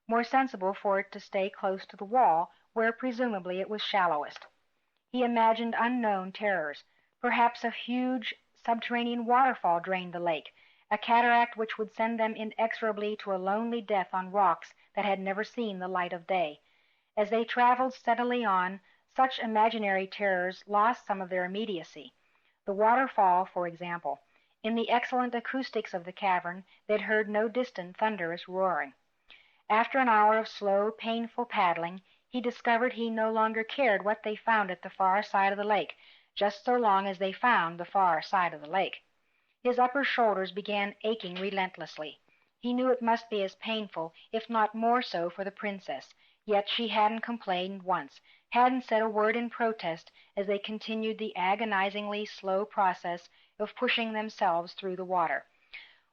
More sensible for it to stay close to the wall, where presumably it was shallowest. He imagined unknown terrors. Perhaps a huge subterranean waterfall drained the lake, a cataract which would send them inexorably to a lonely death on rocks that had never seen the light of day. As they traveled steadily on, such imaginary terrors lost some of their immediacy. The waterfall, for example. In the excellent acoustics of the cavern, they'd heard no distant thunderous roaring. After an hour of slow, painful paddling, he discovered he no longer cared what they found at the far side of the lake, just so long as they found the far side of the lake. His upper shoulders began aching relentlessly. He knew it must be as painful, if not more so, for the princess, yet she hadn't complained once, hadn't said a word in protest as they continued the agonizingly slow process of pushing themselves through the water.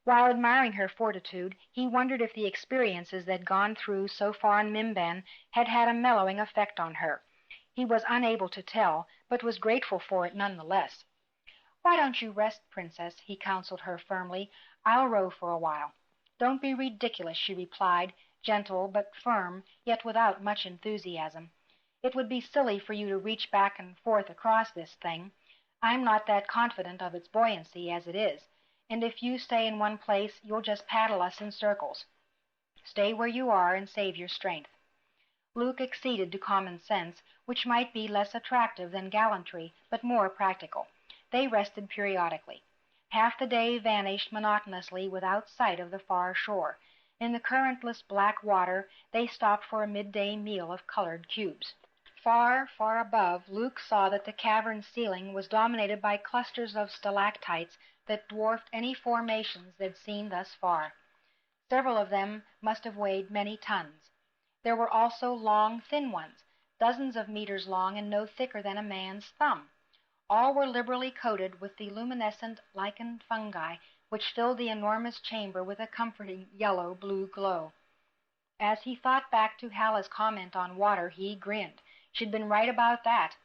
While admiring her fortitude, he wondered if the experiences they'd gone through so far in Mimban had had a mellowing effect on her. He was unable to tell, but was grateful for it none the less. "Why don't you rest, Princess?" he counseled her firmly. "I'll row for a while." "Don't be ridiculous," she replied, gentle but firm, yet without much enthusiasm. "It would be silly for you to reach back and forth across this thing. I'm not that confident of its buoyancy as it is, and if you stay in one place you'll just paddle us in circles. Stay where you are and save your strength." Luke acceded to common sense, which might be less attractive than gallantry, but more practical. They rested periodically. Half the day vanished monotonously without sight of the far shore. In the currentless black water they stopped for a midday meal of colored cubes. Far, far above, Luke saw that the cavern ceiling was dominated by clusters of stalactites that dwarfed any formations they'd seen thus far. Several of them must have weighed many tons. There were also long, thin ones, dozens of meters long and no thicker than a man's thumb. All were liberally coated with the luminescent lichen fungi which filled the enormous chamber with a comforting yellow-blue glow. As he thought back to Halla's comment on water, he grinned. She'd been right about that.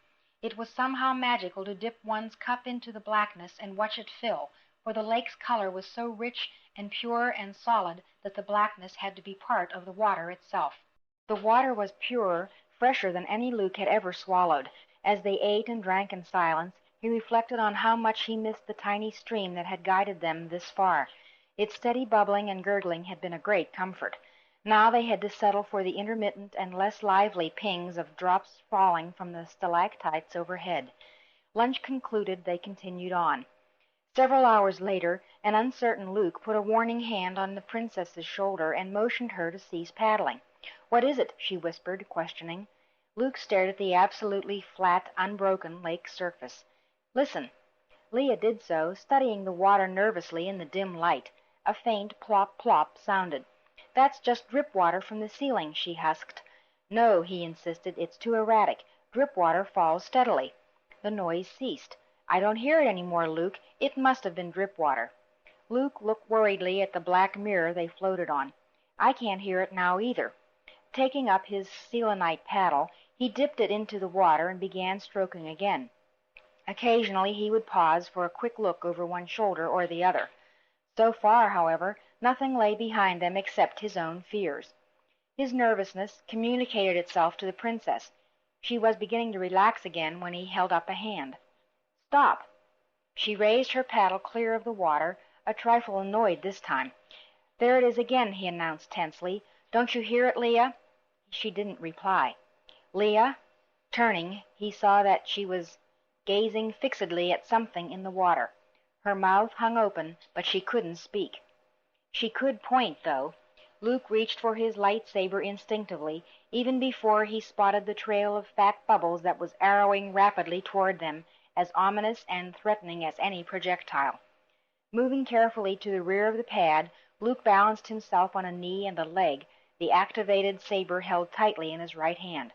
It was somehow magical to dip one's cup into the blackness and watch it fill, for the lake's color was so rich and pure and solid that the blackness had to be part of the water itself. The water was purer, fresher than any Luke had ever swallowed. As they ate and drank in silence, he reflected on how much he missed the tiny stream that had guided them this far. Its steady bubbling and gurgling had been a great comfort. Now they had to settle for the intermittent and less lively pings of drops falling from the stalactites overhead. Lunch concluded, they continued on. Several hours later, an uncertain Luke put a warning hand on the princess's shoulder and motioned her to cease paddling. "What is it?" she whispered, questioning. Luke stared at the absolutely flat, unbroken lake surface. "Listen." Leia did so, studying the water nervously in the dim light. A faint plop-plop sounded. "That's just drip water from the ceiling," she husked. "No," he insisted, "it's too erratic. Drip water falls steadily." The noise ceased. "I don't hear it any more, Luke. It must have been drip water." Luke looked worriedly at the black mirror they floated on. "I can't hear it now either." Taking up his selenite paddle, he dipped it into the water and began stroking again. Occasionally he would pause for a quick look over one shoulder or the other. So far, however, nothing lay behind them except his own fears. His nervousness communicated itself to the princess. She was beginning to relax again when he held up a hand. "Stop." She raised her paddle clear of the water, a trifle annoyed this time. "There it is again," he announced tensely. "Don't you hear it, Leia?" She didn't reply. "Leia?" Turning, he saw that she was gazing fixedly at something in the water. Her mouth hung open, but she couldn't speak. She could point, though. Luke reached for his lightsaber instinctively, even before he spotted the trail of fat bubbles that was arrowing rapidly toward them, as ominous and threatening as any projectile. Moving carefully to the rear of the pad, Luke balanced himself on a knee and a leg, the activated saber held tightly in his right hand.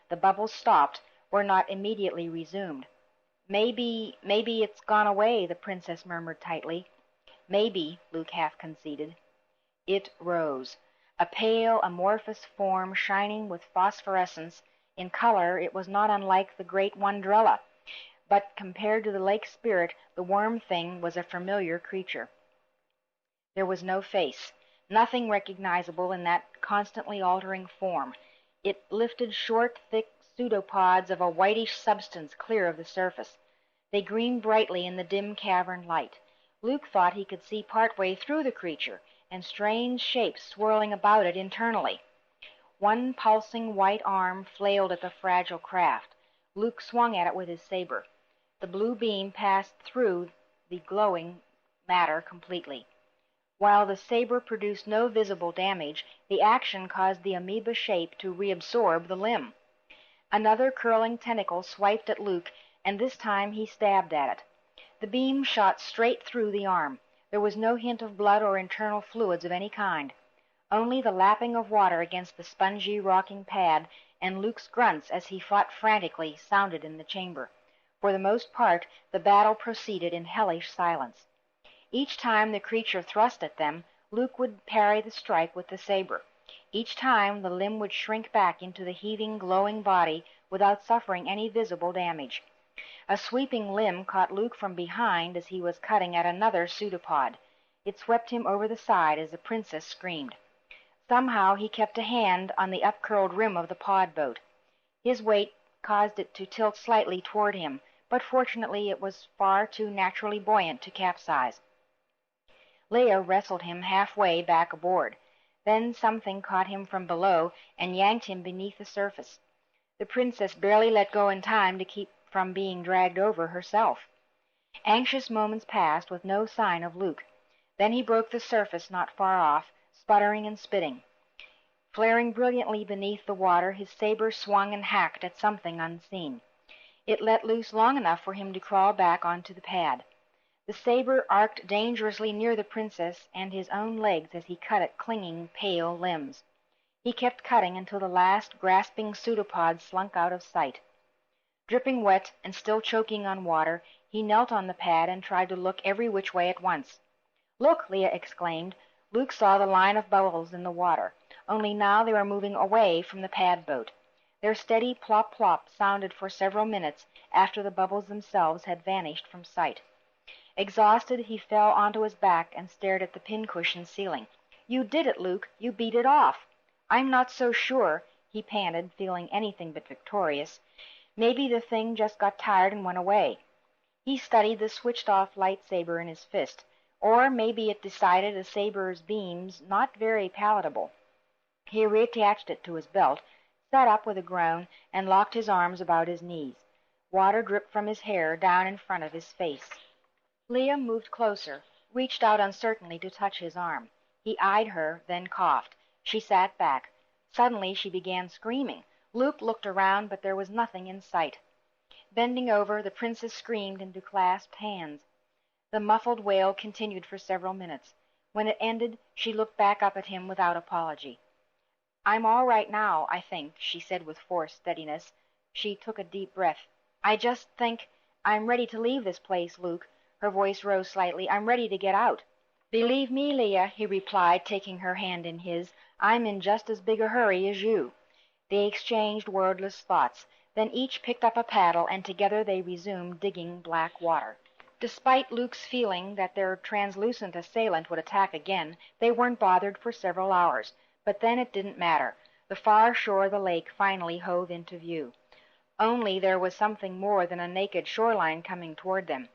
The bubbles stopped, were not immediately resumed. Maybe it's gone away," the princess murmured tightly. "Maybe," Luke half conceded. It rose, a pale, amorphous form shining with phosphorescence. In color it was not unlike the great Wondrella, but compared to the lake spirit, the worm thing was a familiar creature. There was no face, nothing recognizable in that constantly altering form. It lifted short, thick pseudopods of a whitish substance clear of the surface. They gleamed brightly in the dim cavern light. Luke thought he could see part way through the creature, and strange shapes swirling about it internally. One pulsing white arm flailed at the fragile craft. Luke swung at it with his saber. The blue beam passed through the glowing matter completely. While the saber produced no visible damage, the action caused the amoeba shape to reabsorb the limb. Another curling tentacle swiped at Luke, and this time he stabbed at it. The beam shot straight through the arm. There was no hint of blood or internal fluids of any kind. Only the lapping of water against the spongy, rocking pad and Luke's grunts as he fought frantically sounded in the chamber. For the most part, the battle proceeded in hellish silence. Each time the creature thrust at them, Luke would parry the strike with the saber. Each time the limb would shrink back into the heaving, glowing body without suffering any visible damage. A sweeping limb caught Luke from behind as he was cutting at another pseudopod. It swept him over the side as the princess screamed. Somehow he kept a hand on the upcurled rim of the pod boat. His weight caused it to tilt slightly toward him, but fortunately it was far too naturally buoyant to capsize. Leia wrestled him halfway back aboard. Then something caught him from below and yanked him beneath the surface. The princess barely let go in time to keep from being dragged over herself. Anxious moments passed with no sign of Luke. Then he broke the surface not far off, sputtering and spitting. Flaring brilliantly beneath the water, his saber swung and hacked at something unseen. It let loose long enough for him to crawl back onto the pad. The saber arced dangerously near the princess and his own legs as he cut at clinging, pale limbs. He kept cutting until the last grasping pseudopod slunk out of sight. Dripping wet and still choking on water, he knelt on the pad and tried to look every which way at once. "Look!" Leia exclaimed. Luke saw the line of bubbles in the water, only now they were moving away from the pad boat. Their steady plop-plop sounded for several minutes after the bubbles themselves had vanished from sight. Exhausted, he fell onto his back and stared at the pincushion ceiling. "You did it, Luke. You beat it off." "I'm not so sure," he panted, feeling anything but victorious. "Maybe the thing just got tired and went away." He studied the switched-off lightsaber in his fist. Or maybe it decided a saber's beams not very palatable. He reattached it to his belt, sat up with a groan, and locked his arms about his knees. Water dripped from his hair down in front of his face. Leia moved closer, reached out uncertainly to touch his arm. He eyed her, then coughed. She sat back. Suddenly she began screaming. Luke looked around, but there was nothing in sight. Bending over, the princess screamed into clasped hands. The muffled wail continued for several minutes. When it ended, she looked back up at him without apology. "I'm all right now, I think," she said with forced steadiness. She took a deep breath. "I just think I'm ready to leave this place, Luke." Her voice rose slightly. "I'm ready to get out." "Believe me, Leia," he replied, taking her hand in his, "I'm in just as big a hurry as you." They exchanged wordless thoughts. Then each picked up a paddle, and together they resumed digging black water. Despite Luke's feeling that their translucent assailant would attack again, they weren't bothered for several hours. But then it didn't matter. The far shore of the lake finally hove into view. Only there was something more than a naked shoreline coming toward them.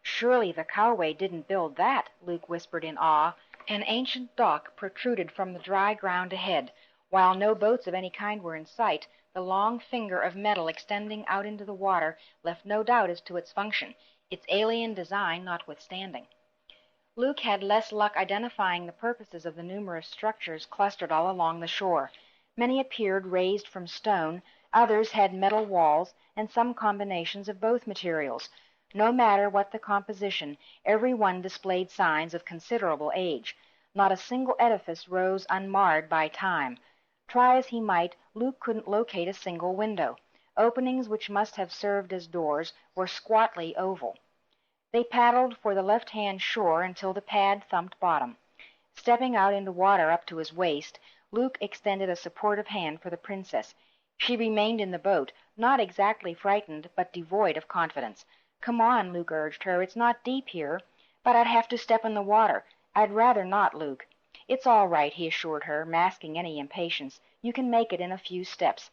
"Surely the cowway didn't build that," Luke whispered in awe. An ancient dock protruded from the dry ground ahead. While no boats of any kind were in sight, the long finger of metal extending out into the water left no doubt as to its function, its alien design notwithstanding. Luke had less luck identifying the purposes of the numerous structures clustered all along the shore. Many appeared raised from stone, others had metal walls, and some combinations of both materials. No matter what the composition, every one displayed signs of considerable age. Not a single edifice rose unmarred by time. Try as he might, Luke couldn't locate a single window. Openings which must have served as doors were squatly oval. They paddled for the left-hand shore until the pad thumped bottom. Stepping out into water up to his waist, Luke extended a supportive hand for the princess. She remained in the boat, not exactly frightened, but devoid of confidence. "Come on," Luke urged her. "It's not deep here." "But I'd have to step in the water." "I'd rather not, Luke." "It's all right," he assured her, masking any impatience. "You can make it in a few steps."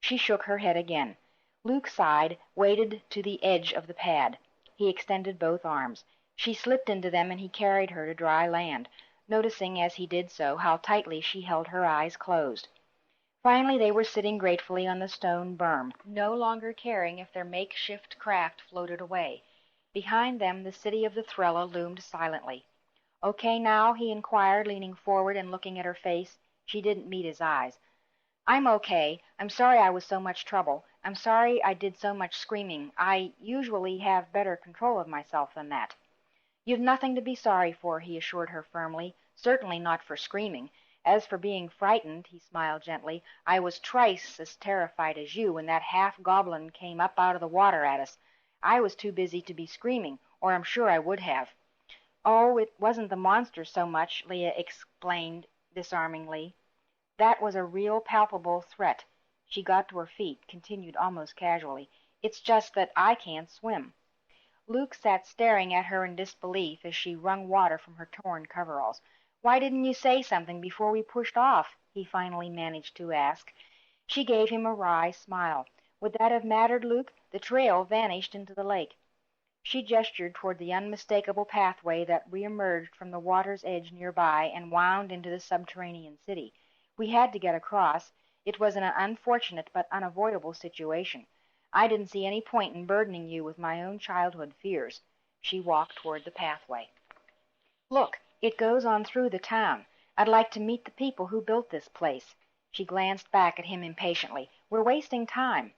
She shook her head again. Luke sighed, waded to the edge of the pad. He extended both arms. She slipped into them, and he carried her to dry land, noticing as he did so how tightly she held her eyes closed. Finally they were sitting gratefully on the stone berm, no longer caring if their makeshift craft floated away. Behind them the city of the Thrella loomed silently. "Okay now?" he inquired, leaning forward and looking at her face. She didn't meet his eyes. "I'm okay. I'm sorry I was so much trouble. I'm sorry I did so much screaming. I usually have better control of myself than that." "You've nothing to be sorry for," he assured her firmly. "Certainly not for screaming. As for being frightened," he smiled gently, "I was twice as terrified as you when that half-goblin came up out of the water at us. I was too busy to be screaming, or I'm sure I would have." "Oh, it wasn't the monster so much," Leia explained disarmingly. "That was a real palpable threat." She got to her feet, continued almost casually, "It's just that I can't swim." Luke sat staring at her in disbelief as she wrung water from her torn coveralls. "Why didn't you say something before we pushed off?" he finally managed to ask. She gave him a wry smile. "Would that have mattered, Luke? The trail vanished into the lake." She gestured toward the unmistakable pathway that reemerged from the water's edge nearby and wound into the subterranean city. "We had to get across. It was an unfortunate but unavoidable situation. I didn't see any point in burdening you with my own childhood fears." She walked toward the pathway. "Look, it goes on through the town. I'd like to meet the people who built this place." She glanced back at him impatiently. "We're wasting time."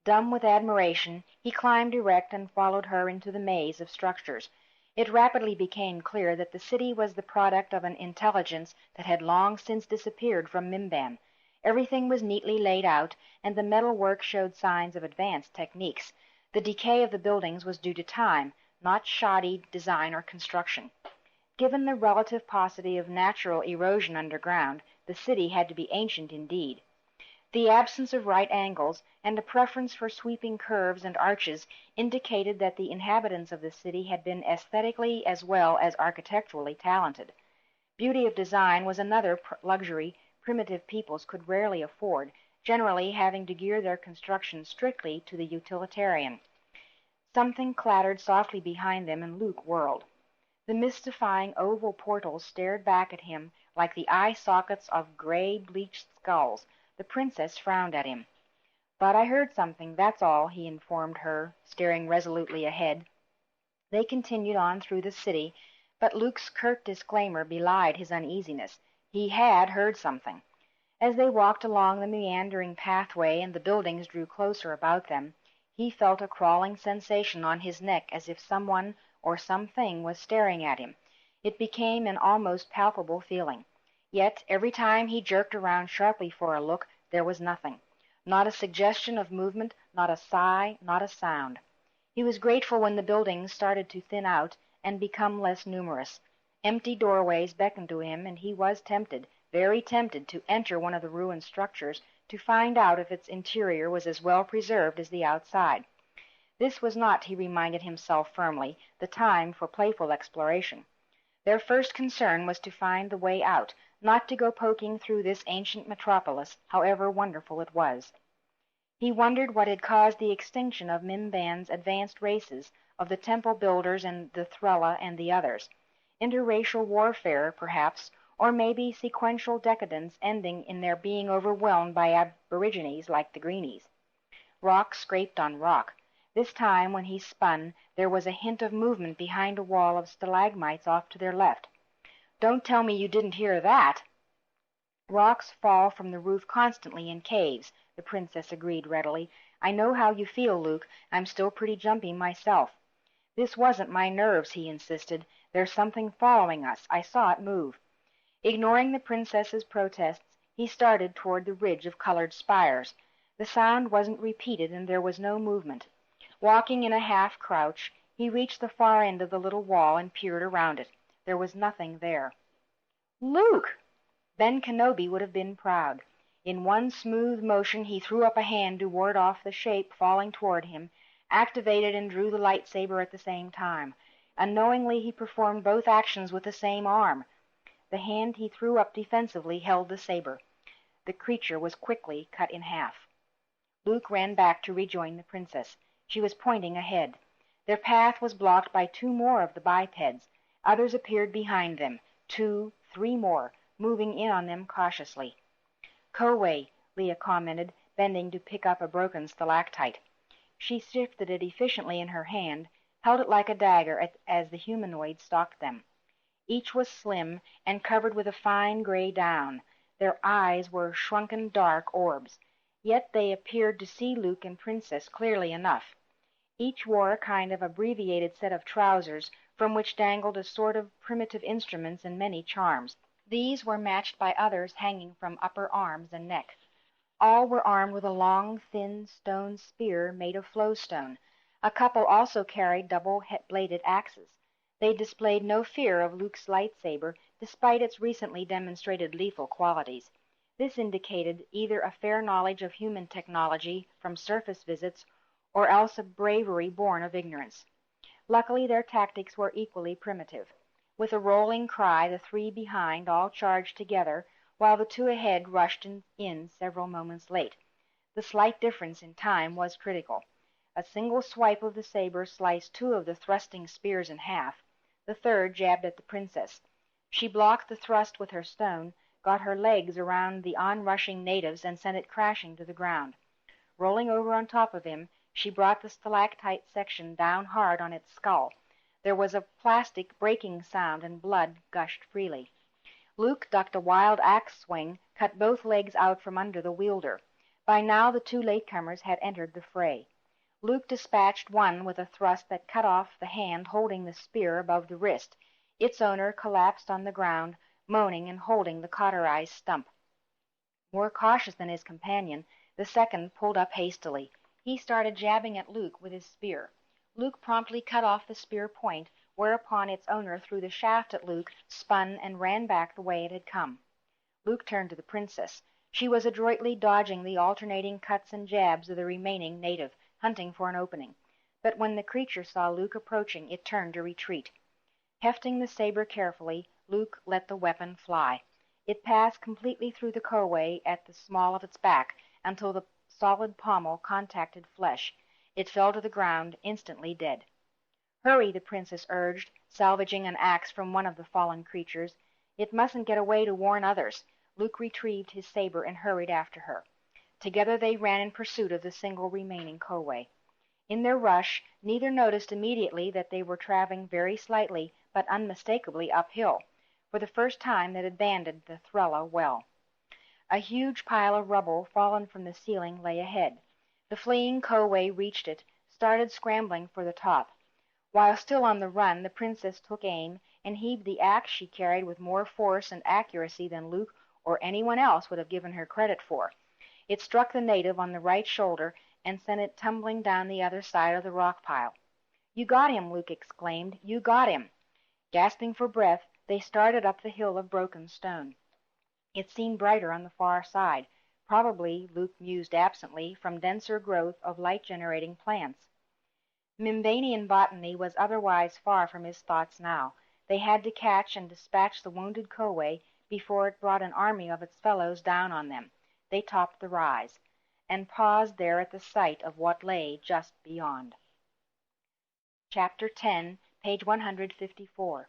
Dumb with admiration, he climbed erect and followed her into the maze of structures. It rapidly became clear that the city was the product of an intelligence that had long since disappeared from Mimban. Everything was neatly laid out, and the metal work showed signs of advanced techniques. The decay of the buildings was due to time, not shoddy design or construction. Given the relative paucity of natural erosion underground, the city had to be ancient indeed. The absence of right angles, and a preference for sweeping curves and arches, indicated that the inhabitants of the city had been aesthetically as well as architecturally talented. Beauty of design was another luxury primitive peoples could rarely afford, generally having to gear their construction strictly to the utilitarian. Something clattered softly behind them, and Luke whirled. The mystifying oval portals stared back at him like the eye sockets of gray, bleached skulls. The princess frowned at him. "But I heard something, that's all," he informed her, staring resolutely ahead. They continued on through the city, but Luke's curt disclaimer belied his uneasiness. He had heard something. As they walked along the meandering pathway and the buildings drew closer about them, he felt a crawling sensation on his neck as if someone or something was staring at him. It became an almost palpable feeling. Yet every time he jerked around sharply for a look, there was nothing. Not a suggestion of movement, not a sigh, not a sound. He was grateful when the buildings started to thin out and become less numerous. Empty doorways beckoned to him, and he was tempted, very tempted, to enter one of the ruined structures to find out if its interior was as well preserved as the outside. This was not, he reminded himself firmly, the time for playful exploration. Their first concern was to find the way out, not to go poking through this ancient metropolis, however wonderful it was. He wondered what had caused the extinction of Mimban's advanced races, of the temple builders and the Thrella and the others. Interracial warfare, perhaps, or maybe sequential decadence ending in their being overwhelmed by aborigines like the Greenies. Rock scraped on rock. This time, when he spun, there was a hint of movement behind a wall of stalagmites off to their left. "Don't tell me you didn't hear that!" "Rocks fall from the roof constantly in caves," the princess agreed readily. "I know how you feel, Luke. I'm still pretty jumpy myself." "This wasn't my nerves," he insisted. "There's something following us. I saw it move." Ignoring the princess's protests, he started toward the ridge of colored spires. The sound wasn't repeated, and there was no movement. Walking in a half-crouch, he reached the far end of the little wall and peered around it. There was nothing there. "Luke!" Ben Kenobi would have been proud. In one smooth motion he threw up a hand to ward off the shape falling toward him, activated and drew the lightsaber at the same time. Unknowingly he performed both actions with the same arm. The hand he threw up defensively held the saber. The creature was quickly cut in half. Luke ran back to rejoin the princess. She was pointing ahead. Their path was blocked by two more of the bipeds. Others appeared behind them. 2, 3 more, moving in on them cautiously. "Koway," Leia commented, bending to pick up a broken stalactite. She shifted it efficiently in her hand, held it like a dagger as the humanoid stalked them. Each was slim and covered with a fine gray down. Their eyes were shrunken dark orbs, yet they appeared to see Luke and Princess clearly enough. Each wore a kind of abbreviated set of trousers from which dangled a sort of primitive instruments and many charms. These were matched by others hanging from upper arms and neck. All were armed with a long, thin stone spear made of flowstone. A couple also carried double-bladed axes. They displayed no fear of Luke's lightsaber, despite its recently demonstrated lethal qualities. This indicated either a fair knowledge of human technology from surface visits, or else a bravery born of ignorance. Luckily, their tactics were equally primitive. With a rolling cry, the three behind all charged together, while the two ahead rushed in several moments late. The slight difference in time was critical. A single swipe of the saber sliced two of the thrusting spears in half. The third jabbed at the princess. She blocked the thrust with her stone, got her legs around the onrushing natives, and sent it crashing to the ground. Rolling over on top of him, she brought the stalactite section down hard on its skull. There was a plastic breaking sound, and blood gushed freely. Luke ducked a wild axe swing, cut both legs out from under the wielder. By now the two latecomers had entered the fray. Luke dispatched one with a thrust that cut off the hand holding the spear above the wrist. Its owner collapsed on the ground, moaning and holding the cauterized stump. More cautious than his companion, the second pulled up hastily. He started jabbing at Luke with his spear. Luke promptly cut off the spear point, whereupon its owner threw the shaft at Luke, spun, and ran back the way it had come. Luke turned to the princess. She was adroitly dodging the alternating cuts and jabs of the remaining native, hunting for an opening. But when the creature saw Luke approaching, it turned to retreat. Hefting the saber carefully, Luke let the weapon fly. It passed completely through the koway at the small of its back, until the solid pommel contacted flesh. It fell to the ground, instantly dead. "Hurry," the princess urged, salvaging an axe from one of the fallen creatures. "It mustn't get away to warn others." Luke retrieved his saber and hurried after her. Together they ran in pursuit of the single remaining koway. In their rush, neither noticed immediately that they were traveling very slightly but unmistakably uphill. For the first time they had abandoned the Thrella well. A huge pile of rubble fallen from the ceiling lay ahead. The fleeing koway reached it, started scrambling for the top. While still on the run, the princess took aim and heaved the axe she carried with more force and accuracy than Luke or anyone else would have given her credit for. It struck the native on the right shoulder and sent it tumbling down the other side of the rock pile. "You got him!" Luke exclaimed. "You got him!" Gasping for breath, they started up the hill of broken stone. It seemed brighter on the far side, probably, Luke mused absently, from denser growth of light-generating plants. Mimbanian botany was otherwise far from his thoughts now. They had to catch and dispatch the wounded koway before it brought an army of its fellows down on them. They topped the rise, and paused there at the sight of what lay just beyond. Chapter 10, page 154.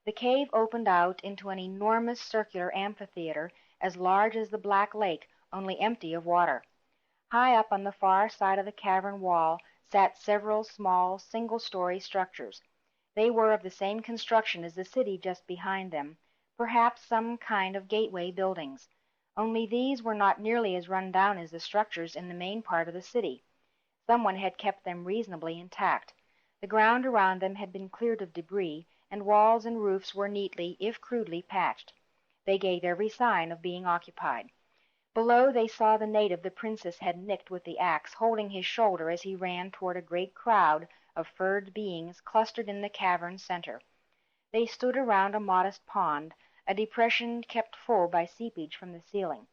The cave opened out into an enormous circular amphitheater as large as the Black Lake, only empty of water. High up on the far side of the cavern wall sat several small, single-story structures. They were of the same construction as the city just behind them, perhaps some kind of gateway buildings. Only these were not nearly as run down as the structures in the main part of the city. Someone had kept them reasonably intact. The ground around them had been cleared of debris, and walls and roofs were neatly, if crudely, patched. They gave every sign of being occupied. Below they saw the native the princess had nicked with the axe, holding his shoulder as he ran toward a great crowd of furred beings clustered in the cavern's center. They stood around a modest pond, a depression kept full by seepage from the ceiling.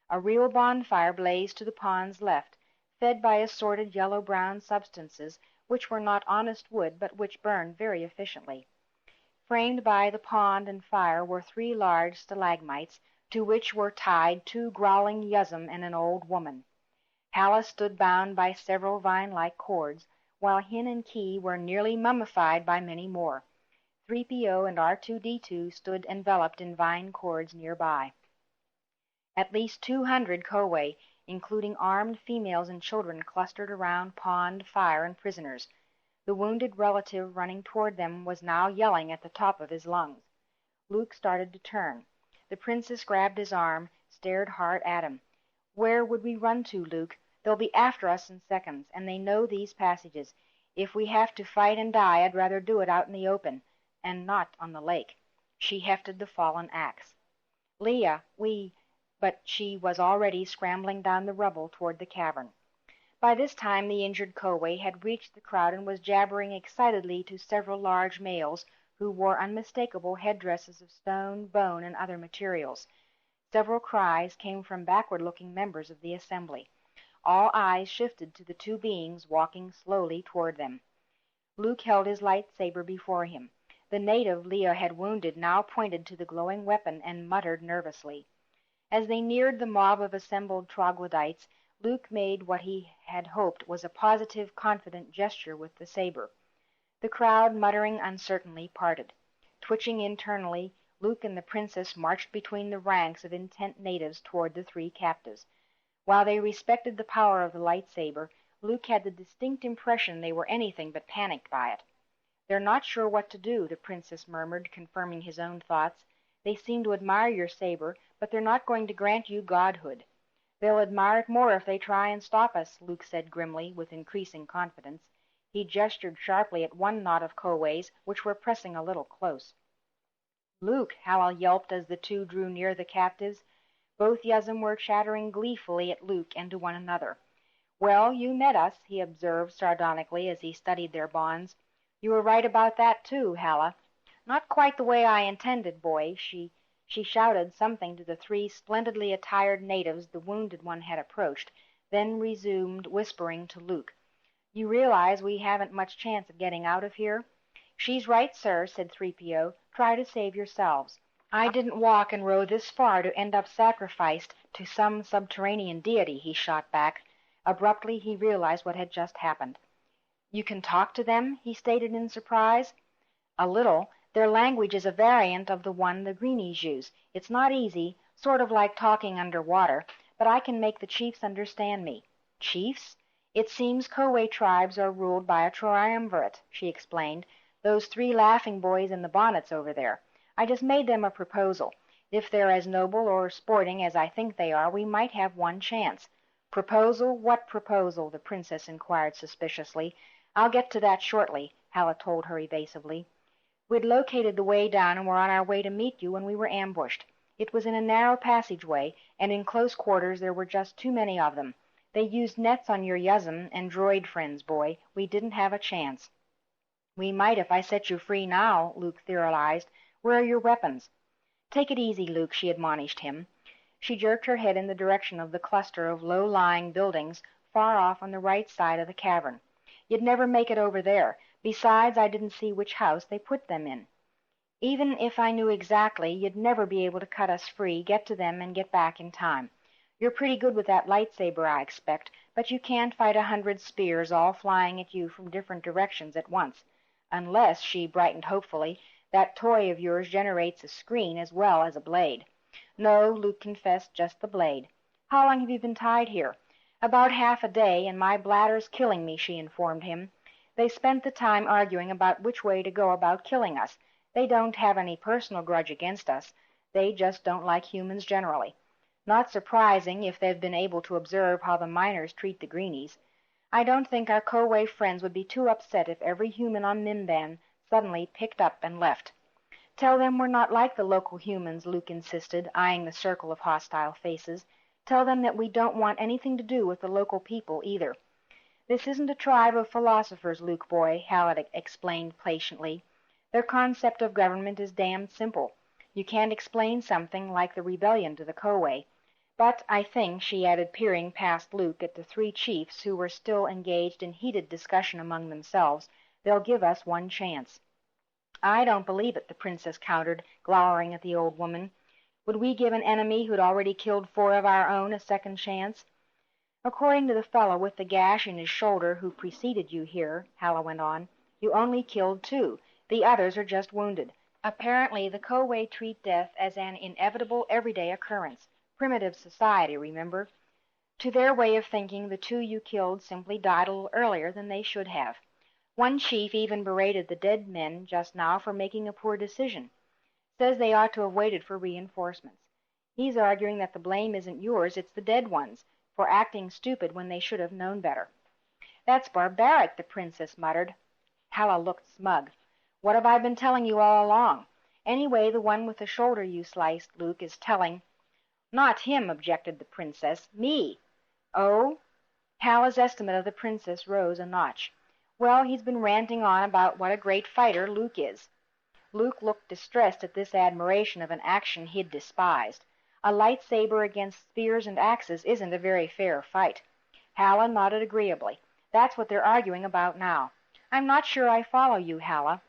A real bonfire blazed to the pond's left, fed by assorted yellow-brown substances which were not honest wood but which burned very efficiently. Framed by the pond and fire were 3 large stalagmites, to which were tied 2 growling Yuzum and an old woman. Halla stood bound by several vine-like cords, while Hin and Ki were nearly mummified by many more. 3PO and R2-D2 stood enveloped in vine cords nearby. At least 200 koway, including armed females and children, clustered around pond, fire, and prisoners. The wounded relative running toward them was now yelling at the top of his lungs. Luke started to turn. The princess grabbed his arm, stared hard at him. "Where would we run to, Luke? They'll be after us in seconds, and they know these passages. If we have to fight and die, I'd rather do it out in the open, and not on the lake." She hefted the fallen axe. "Leia, But she was already scrambling down the rubble toward the cavern. By this time the injured Koway had reached the crowd and was jabbering excitedly to several large males who wore unmistakable headdresses of stone, bone, and other materials. Several cries came from backward-looking members of the assembly. All eyes shifted to the two beings walking slowly toward them. Luke held his lightsaber before him. The native Leia had wounded now pointed to the glowing weapon and muttered nervously. As they neared the mob of assembled troglodytes, Luke made what he had hoped was a positive, confident gesture with the saber. The crowd, muttering uncertainly, parted. Twitching internally, Luke and the princess marched between the ranks of intent natives toward the three captives. While they respected the power of the lightsaber, Luke had the distinct impression they were anything but panicked by it. "They're not sure what to do," the princess murmured, confirming his own thoughts. "They seem to admire your saber, but they're not going to grant you godhood." "They'll admire it more if they try and stop us," Luke said grimly, with increasing confidence. He gestured sharply at one knot of Koways, which were pressing a little close. "Luke!" Halla yelped as the two drew near the captives. Both Yuzum were chattering gleefully at Luke and to one another. "Well, you met us," he observed sardonically as he studied their bonds. "You were right about that, too, Halla." "Not quite the way I intended, boy." She shouted something to the three splendidly attired natives the wounded one had approached, then resumed whispering to Luke. "You realize we haven't much chance of getting out of here?" "She's right, sir," said 3PO. "Try to save yourselves." "I didn't walk and row this far to end up sacrificed to some subterranean deity," he shot back. Abruptly he realized what had just happened. "You can talk to them?" he stated in surprise. "A little. Their language is a variant of the one the Greenies use. It's not easy, sort of like talking under water, but I can make the chiefs understand me." "Chiefs?" "It seems Koway tribes are ruled by a triumvirate," she explained. "Those three laughing boys in the bonnets over there. I just made them a proposal. If they're as noble or sporting as I think they are, we might have one chance." "Proposal? What proposal?" the princess inquired suspiciously. "I'll get to that shortly," Halla told her evasively. "We'd located the way down and were on our way to meet you when we were ambushed. It was in a narrow passageway, and in close quarters there were just too many of them. They used nets on your Yuzum and droid friends, boy. We didn't have a chance." "We might if I set you free now," Luke theorized. "Where are your weapons?" "Take it easy, Luke," she admonished him. She jerked her head in the direction of the cluster of low-lying buildings far off on the right side of the cavern. "You'd never make it over there. Besides, I didn't see which house they put them in. Even if I knew exactly, you'd never be able to cut us free, get to them, and get back in time. You're pretty good with that lightsaber, I expect, but you can't fight 100 spears all flying at you from different directions at once. Unless," she brightened hopefully, "that toy of yours generates a screen as well as a blade." "No," Luke confessed, "just the blade." "How long have you been tied here?" "About half a day, and my bladder's killing me," she informed him. "They spent the time arguing about which way to go about killing us. They don't have any personal grudge against us. They just don't like humans generally. Not surprising if they've been able to observe how the miners treat the greenies. I don't think our Koway friends would be too upset if every human on Mimban suddenly picked up and left." "Tell them we're not like the local humans," Luke insisted, eyeing the circle of hostile faces. "Tell them that we don't want anything to do with the local people either." "This isn't a tribe of philosophers, Luke boy," Halla explained patiently. "Their concept of government is damned simple. You can't explain something like the rebellion to the Koway. But I think," she added, peering past Luke at the three chiefs who were still engaged in heated discussion among themselves, "they'll give us one chance." "I don't believe it," the princess countered, glowering at the old woman. "Would we give an enemy who'd already killed 4 of our own a second chance?" "According to the fellow with the gash in his shoulder who preceded you here," Halla went on, "you only killed 2. The others are just wounded. Apparently the Koway treat death as an inevitable everyday occurrence. Primitive society, remember. To their way of thinking, the 2 you killed simply died a little earlier than they should have. One chief even berated the dead men just now for making a poor decision. Says they ought to have waited for reinforcements. He's arguing that the blame isn't yours, it's the dead ones, for acting stupid when they should have known better. That's barbaric, the princess muttered. Halla looked smug. What have I been telling you all along? Anyway, the one with the shoulder you sliced, Luke, is telling. Not him, objected the princess. Me. Oh? Halla's estimate of the princess rose a notch. Well, he's been ranting on about what a great fighter Luke is. Luke looked distressed at this admiration of an action he'd despised. A lightsaber against spears and axes isn't a very fair fight. Halla nodded agreeably. That's what they're arguing about now. I'm not sure I follow you, Halla.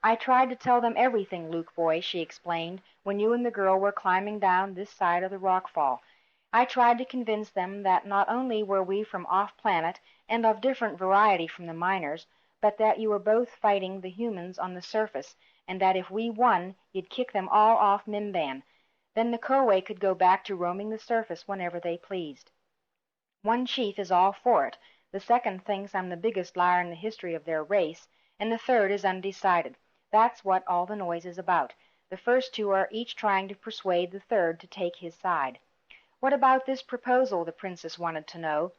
I tried to tell them everything, Luke boy, she explained, when you and the girl were climbing down this side of the rockfall. I tried to convince them that not only were we from off-planet and of different variety from the miners, but that you were both fighting the humans on the surface, and that if we won, you'd kick them all off Mimban. Then the Koway could go back to roaming the surface whenever they pleased. One chief is all for it, the second thinks I'm the biggest liar in the history of their race, and the third is undecided. That's what all the noise is about. The first two are each trying to persuade the third to take his side. What about this proposal, the princess wanted to know.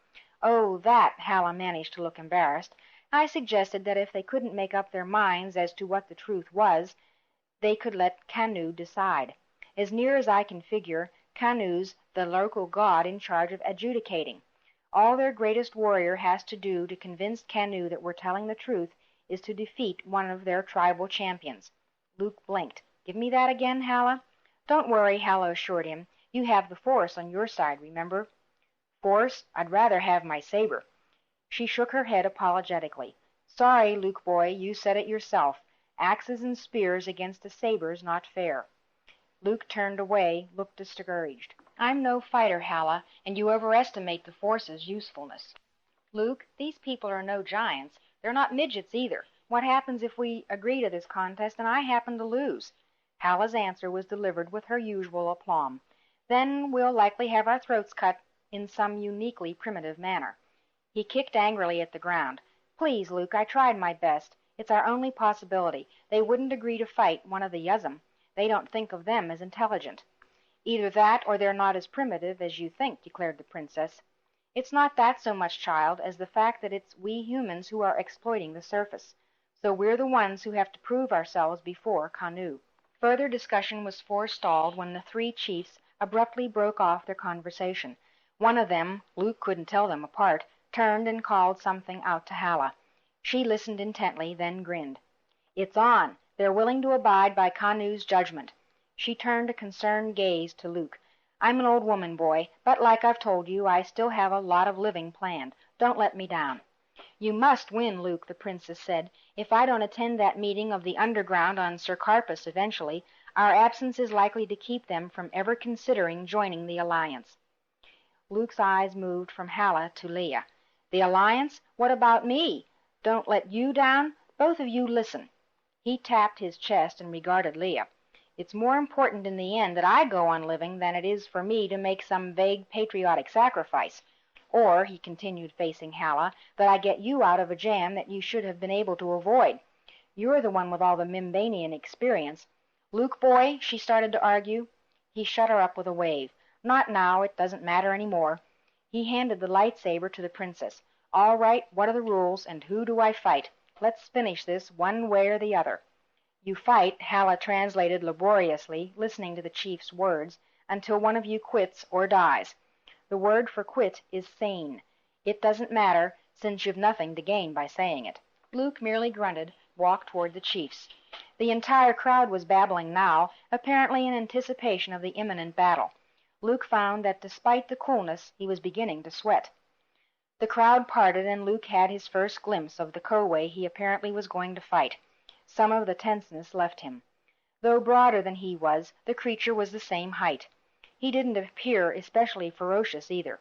Oh, that, Halla managed to look embarrassed. I suggested that if they couldn't make up their minds as to what the truth was, they could let Kanu decide. As near as I can figure, Kanu's the local god in charge of adjudicating. All their greatest warrior has to do to convince Kanu that we're telling the truth is to defeat one of their tribal champions. Luke blinked. Give me that again, Halla? Don't worry, Halla assured him. You have the Force on your side, remember? Force? I'd rather have my saber. She shook her head apologetically. Sorry, Luke boy, you said it yourself. Axes and spears against a saber's not fair. Luke turned away, looked discouraged. I'm no fighter, Halla, and you overestimate the Force's usefulness. Luke, these people are no giants. They're not midgets either. What happens if we agree to this contest and I happen to lose? Halla's answer was delivered with her usual aplomb. Then we'll likely have our throats cut in some uniquely primitive manner. He kicked angrily at the ground. Please, Luke, I tried my best. It's our only possibility. They wouldn't agree to fight one of the Yuzum. They don't think of them as intelligent. Either that or they're not as primitive as you think, declared the princess. It's not that so much, child, as the fact that it's we humans who are exploiting the surface. So we're the ones who have to prove ourselves before Kanu. Further discussion was forestalled when the three chiefs abruptly broke off their conversation. One of them, Luke couldn't tell them apart, turned and called something out to Halla. She listened intently, then grinned. It's on. They're willing to abide by Kanu's judgment. She turned a concerned gaze to Luke. I'm an old woman, boy, but like I've told you, I still have a lot of living planned. Don't let me down. You must win, Luke, the princess said. If I don't attend that meeting of the underground on Sir Carpus eventually, our absence is likely to keep them from ever considering joining the alliance. Luke's eyes moved from Halla to Leia. The alliance? What about me? Don't let you down? Both of you listen. He tapped his chest and regarded Leia. It's more important in the end that I go on living than it is for me to make some vague patriotic sacrifice. Or, he continued facing Halla, that I get you out of a jam that you should have been able to avoid. You're the one with all the Mimbanian experience. Luke boy, she started to argue. He shut her up with a wave. Not now, it doesn't matter any more. He handed the lightsaber to the princess. All right, what are the rules, and who do I fight? Let's finish this one way or the other. You fight, Halla translated laboriously, listening to the chief's words, until one of you quits or dies. The word for quit is sane. It doesn't matter, since you've nothing to gain by saying it. Luke merely grunted, walked toward the chiefs. The entire crowd was babbling now, apparently in anticipation of the imminent battle. Luke found that despite the coolness, he was beginning to sweat. The crowd parted, and Luke had his first glimpse of the Koway he apparently was going to fight. Some of the tenseness left him. Though broader than he was, the creature was the same height. He didn't appear especially ferocious either.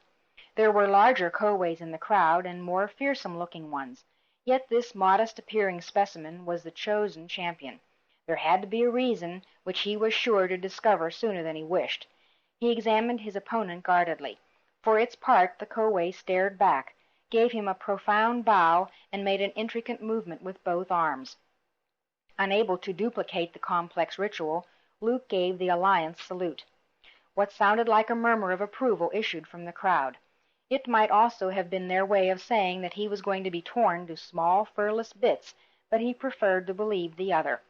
There were larger Koways in the crowd, and more fearsome-looking ones. Yet this modest-appearing specimen was the chosen champion. There had to be a reason, which he was sure to discover sooner than he wished. He examined his opponent guardedly. For its part, the Koway stared back. gave him a profound bow, and made an intricate movement with both arms. Unable to duplicate the complex ritual, Luke gave the Alliance salute. What sounded like a murmur of approval issued from the crowd. It might also have been their way of saying that he was going to be torn to small, furless bits, but he preferred to believe the other.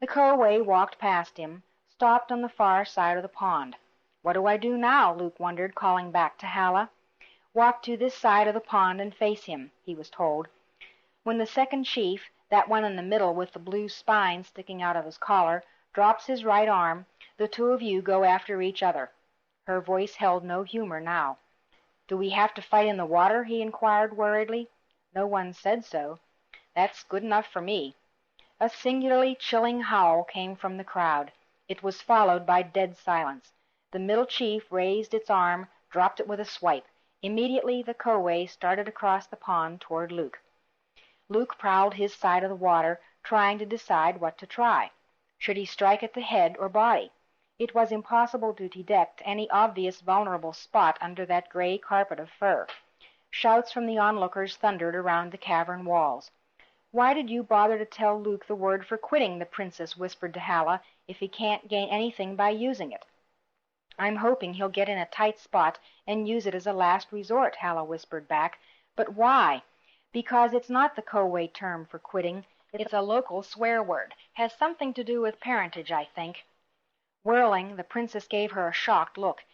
The Koway walked past him, stopped on the far side of the pond. "What do I do now?" Luke wondered, calling back to Halla. "Walk to this side of the pond and face him," he was told. When the second chief, that one in the middle with the blue spine sticking out of his collar, drops his right arm, the two of you go after each other. Her voice held no humor now. "Do we have to fight in the water?" he inquired worriedly. "No one said so." "That's good enough for me." A singularly chilling howl came from the crowd. It was followed by dead silence. The middle chief raised its arm, dropped it with a swipe. Immediately the Koway started across the pond toward Luke. Luke prowled his side of the water, trying to decide what to try. Should he strike at the head or body? It was impossible to detect any obvious vulnerable spot under that gray carpet of fur. Shouts from the onlookers thundered around the cavern walls. "Why did you bother to tell Luke the word for quitting?" the princess whispered to Halla, "if he can't gain anything by using it." "I'm hoping he'll get in a tight spot and use it as a last resort," Halla whispered back. "But why?" "Because it's not the Koway term for quitting. It's a local swear word. Has something to do with parentage, I think." Whirling, the princess gave her a shocked look.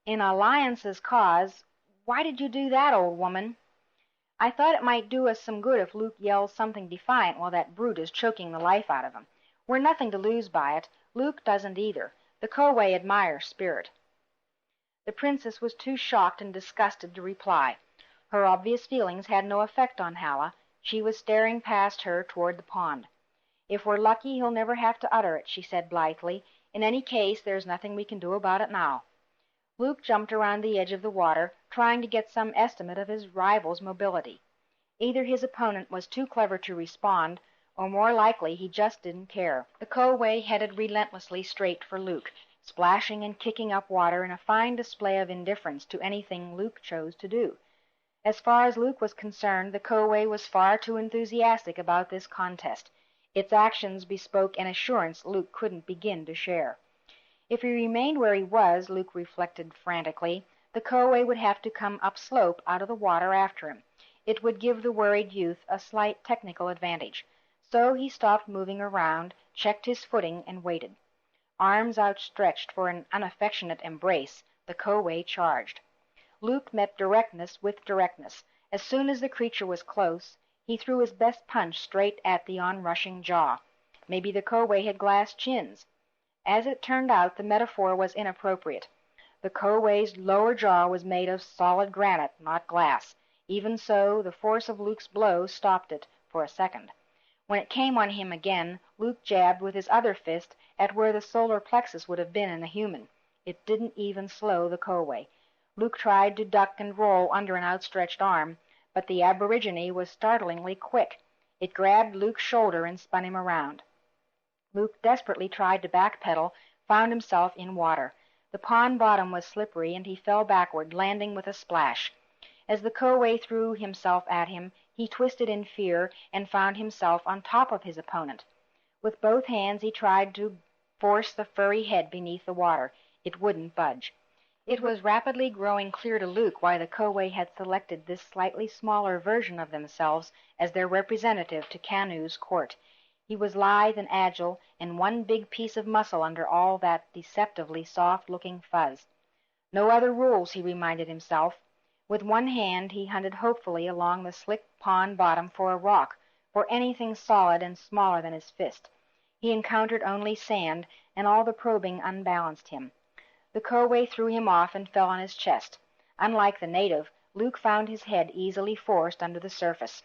"In Alliance's cause? Why did you do that, old woman?" "I thought it might do us some good if Luke yells something defiant while that brute is choking the life out of him. We're nothing to lose by it. Luke doesn't either. The Koway admire spirit." The princess was too shocked and disgusted to reply. Her obvious feelings had no effect on Halla. She was staring past her toward the pond. "If we're lucky, he'll never have to utter it," she said blithely. "In any case, there's nothing we can do about it now." Luke jumped around the edge of the water, trying to get some estimate of his rival's mobility. Either his opponent was too clever to respond, or more likely he just didn't care. The Koway headed relentlessly straight for Luke, splashing and kicking up water in a fine display of indifference to anything Luke chose to do. As far as Luke was concerned, the Koway was far too enthusiastic about this contest. Its actions bespoke an assurance Luke couldn't begin to share. If he remained where he was, Luke reflected frantically, the Koway would have to come upslope out of the water after him. It would give the worried youth a slight technical advantage. So he stopped moving around, checked his footing, and waited. Arms outstretched for an unaffectionate embrace, the Koway charged. Luke met directness with directness. As soon as the creature was close, he threw his best punch straight at the onrushing jaw. Maybe the Koway had glass chins. As it turned out, the metaphor was inappropriate. The Koway's lower jaw was made of solid granite, not glass. Even so, the force of Luke's blow stopped it for a second. When it came on him again, Luke jabbed with his other fist at where the solar plexus would have been in a human. It didn't even slow the Koway. Luke tried to duck and roll under an outstretched arm, but the aborigine was startlingly quick. It grabbed Luke's shoulder and spun him around. Luke desperately tried to backpedal, found himself in water. The pond bottom was slippery, and he fell backward, landing with a splash. As the Koway threw himself at him, he twisted in fear and found himself on top of his opponent. With both hands he tried to force the furry head beneath the water. It wouldn't budge. It was rapidly growing clear to Luke why the Koway had selected this slightly smaller version of themselves as their representative to Canu's court. He was lithe and agile, and one big piece of muscle under all that deceptively soft-looking fuzz. No other rules, he reminded himself. With one hand he hunted hopefully along the slick pond bottom for a rock, for anything solid and smaller than his fist. He encountered only sand, and all the probing unbalanced him. The Koway threw him off and fell on his chest. Unlike the native, Luke found his head easily forced under the surface.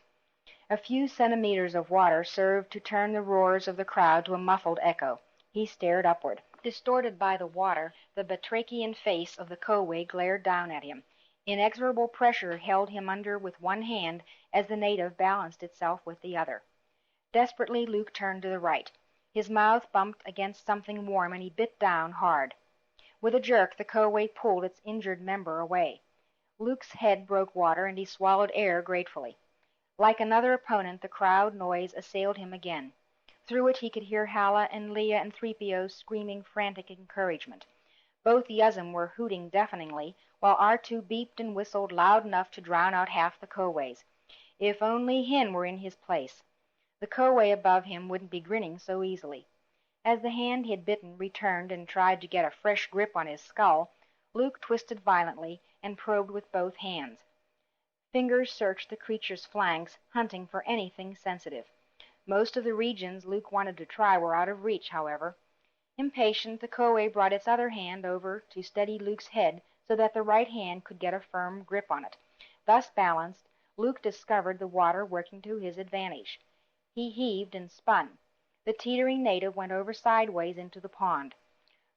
A few centimeters of water served to turn the roars of the crowd to a muffled echo. He stared upward. Distorted by the water, the batrachian face of the Koway glared down at him. Inexorable pressure held him under with one hand as the native balanced itself with the other. Desperately, Luke turned to the right. His mouth bumped against something warm, and he bit down hard. With a jerk, the Koway pulled its injured member away. Luke's head broke water, and he swallowed air gratefully. Like another opponent, the crowd noise assailed him again. Through it he could hear Halla and Leia and 3PO screaming frantic encouragement. Both Yuzum were hooting deafeningly, while R2 beeped and whistled loud enough to drown out half the Koways. If only Hin were in his place. The Koway above him wouldn't be grinning so easily. As the hand he had bitten returned and tried to get a fresh grip on his skull, Luke twisted violently and probed with both hands. Fingers searched the creature's flanks, hunting for anything sensitive. Most of the regions Luke wanted to try were out of reach, however. Impatient, the Koway brought its other hand over to steady Luke's head so that the right hand could get a firm grip on it. Thus balanced, Luke discovered the water working to his advantage. He heaved and spun. The teetering native went over sideways into the pond.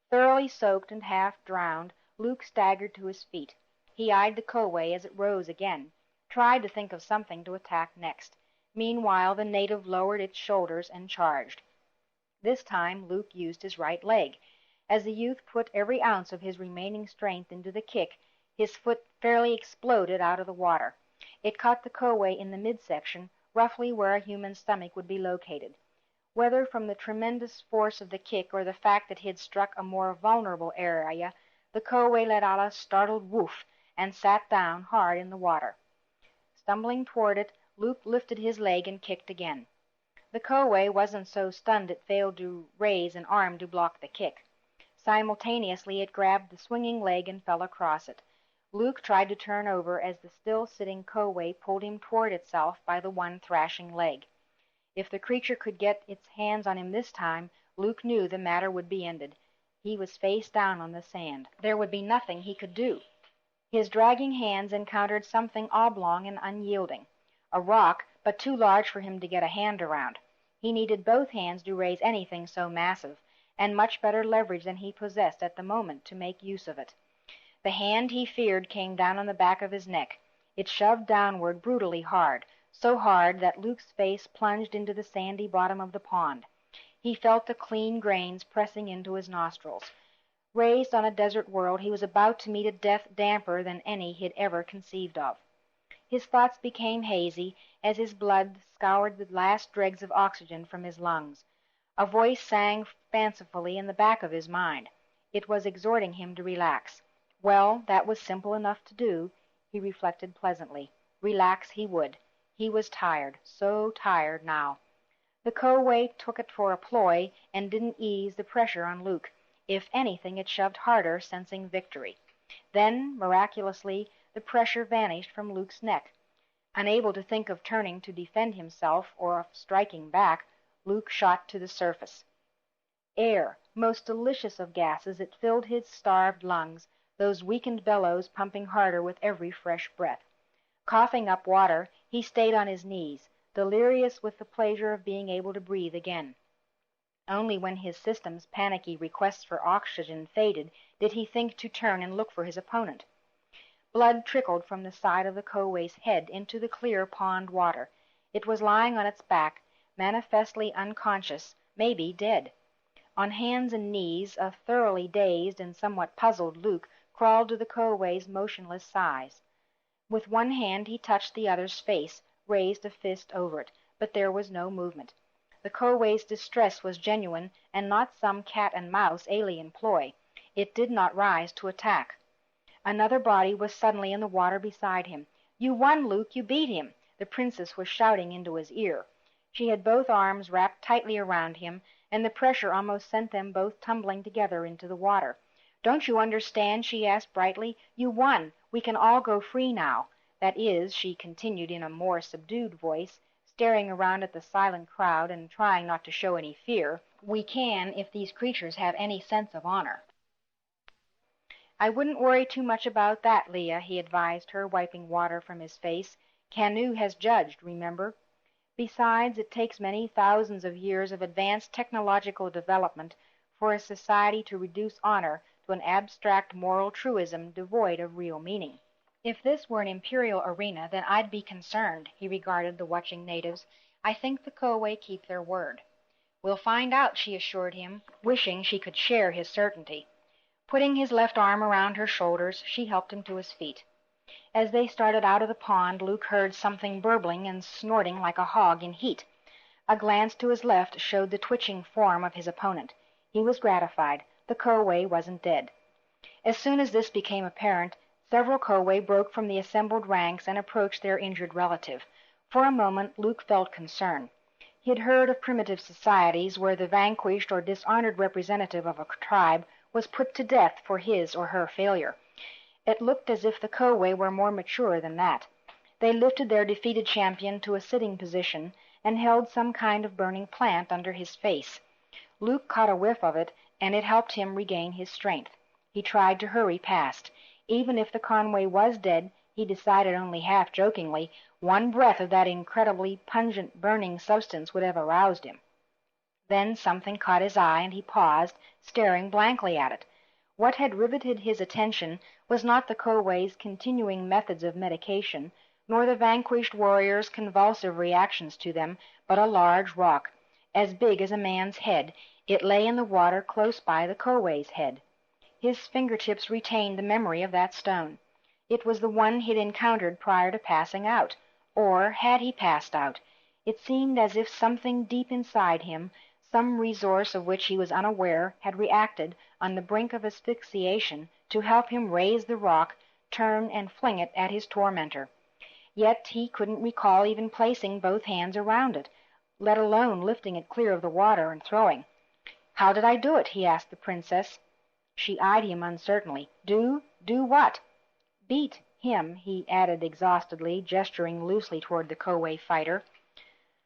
Thoroughly soaked and half drowned, Luke staggered to his feet. He eyed the Koway as it rose again, tried to think of something to attack next. Meanwhile, the native lowered its shoulders and charged. This time Luke used his right leg. As the youth put every ounce of his remaining strength into the kick, his foot fairly exploded out of the water. It caught the Koway in the midsection, roughly where a human stomach would be located. Whether from the tremendous force of the kick or the fact that he had struck a more vulnerable area, the Koway let out a startled woof and sat down hard in the water. Stumbling toward it, Luke lifted his leg and kicked again. The Koway wasn't so stunned it failed to raise an arm to block the kick. Simultaneously it grabbed the swinging leg and fell across it. Luke tried to turn over as the still-sitting Koway pulled him toward itself by the one thrashing leg. If the creature could get its hands on him this time, Luke knew the matter would be ended. He was face down on the sand. There would be nothing he could do. His dragging hands encountered something oblong and unyielding. A rock, but too large for him to get a hand around. He needed both hands to raise anything so massive, and much better leverage than he possessed at the moment to make use of it. The hand he feared came down on the back of his neck. It shoved downward brutally hard, so hard that Luke's face plunged into the sandy bottom of the pond. He felt the clean grains pressing into his nostrils. Raised on a desert world, he was about to meet a death damper than any he had ever conceived of. His thoughts became hazy as his blood scoured the last dregs of oxygen from his lungs. A voice sang fancifully in the back of his mind. It was exhorting him to relax. Well, that was simple enough to do, he reflected pleasantly. Relax he would. He was tired, so tired now. The Koway took it for a ploy and didn't ease the pressure on Luke. If anything, it shoved harder, sensing victory. Then, miraculously, the pressure vanished from Luke's neck. Unable to think of turning to defend himself or of striking back, Luke shot to the surface. Air, most delicious of gases, it filled his starved lungs, those weakened bellows pumping harder with every fresh breath. Coughing up water, he stayed on his knees, delirious with the pleasure of being able to breathe again. Only when his system's panicky requests for oxygen faded did he think to turn and look for his opponent. Blood trickled from the side of the Koway's head into the clear pond water. It was lying on its back, manifestly unconscious, maybe dead. On hands and knees, a thoroughly dazed and somewhat puzzled Luke crawled to the Koway's motionless sides. With one hand he touched the other's face, raised a fist over it, but there was no movement. The Koway's distress was genuine, and not some cat-and-mouse alien ploy. It did not rise to attack. Another body was suddenly in the water beside him. "You won, Luke! You beat him!" the princess was shouting into his ear. She had both arms wrapped tightly around him, and the pressure almost sent them both tumbling together into the water. "Don't you understand?" she asked brightly. "You won! We can all go free now. That is," she continued in a more subdued voice, staring around at the silent crowd and trying not to show any fear, "we can if these creatures have any sense of honor." "I wouldn't worry too much about that, Leia," he advised her, wiping water from his face. "Canu has judged, remember. Besides, it takes many thousands of years of advanced technological development for a society to reduce honor to an abstract moral truism devoid of real meaning." "If this were an Imperial arena, then I'd be concerned," he regarded the watching natives. "I think the Koway keep their word." "We'll find out," she assured him, wishing she could share his certainty. Putting his left arm around her shoulders, she helped him to his feet. As they started out of the pond, Luke heard something burbling and snorting like a hog in heat. A glance to his left showed the twitching form of his opponent. He was gratified. The Koway wasn't dead. As soon as this became apparent, several Koway broke from the assembled ranks and approached their injured relative. For a moment Luke felt concern. He had heard of primitive societies where the vanquished or dishonored representative of a tribe was put to death for his or her failure. It looked as if the Koway were more mature than that. They lifted their defeated champion to a sitting position and held some kind of burning plant under his face. Luke caught a whiff of it, and it helped him regain his strength. He tried to hurry past. Even if the Conway was dead, he decided only half-jokingly, one breath of that incredibly pungent burning substance would have aroused him. Then something caught his eye, and he paused, staring blankly at it. What had riveted his attention was not the Koway's continuing methods of medication, nor the vanquished warrior's convulsive reactions to them, but a large rock, as big as a man's head. It lay in the water close by the Koway's head. His fingertips retained the memory of that stone. It was the one he'd encountered prior to passing out. Or had he passed out? It seemed as if something deep inside him, some resource of which he was unaware, had reacted on the brink of asphyxiation to help him raise the rock, turn, and fling it at his tormentor. Yet he couldn't recall even placing both hands around it, let alone lifting it clear of the water and throwing. "How did I do it?" he asked the princess. She eyed him uncertainly. Do what?" "Beat him," he added exhaustedly, gesturing loosely toward the Koway fighter.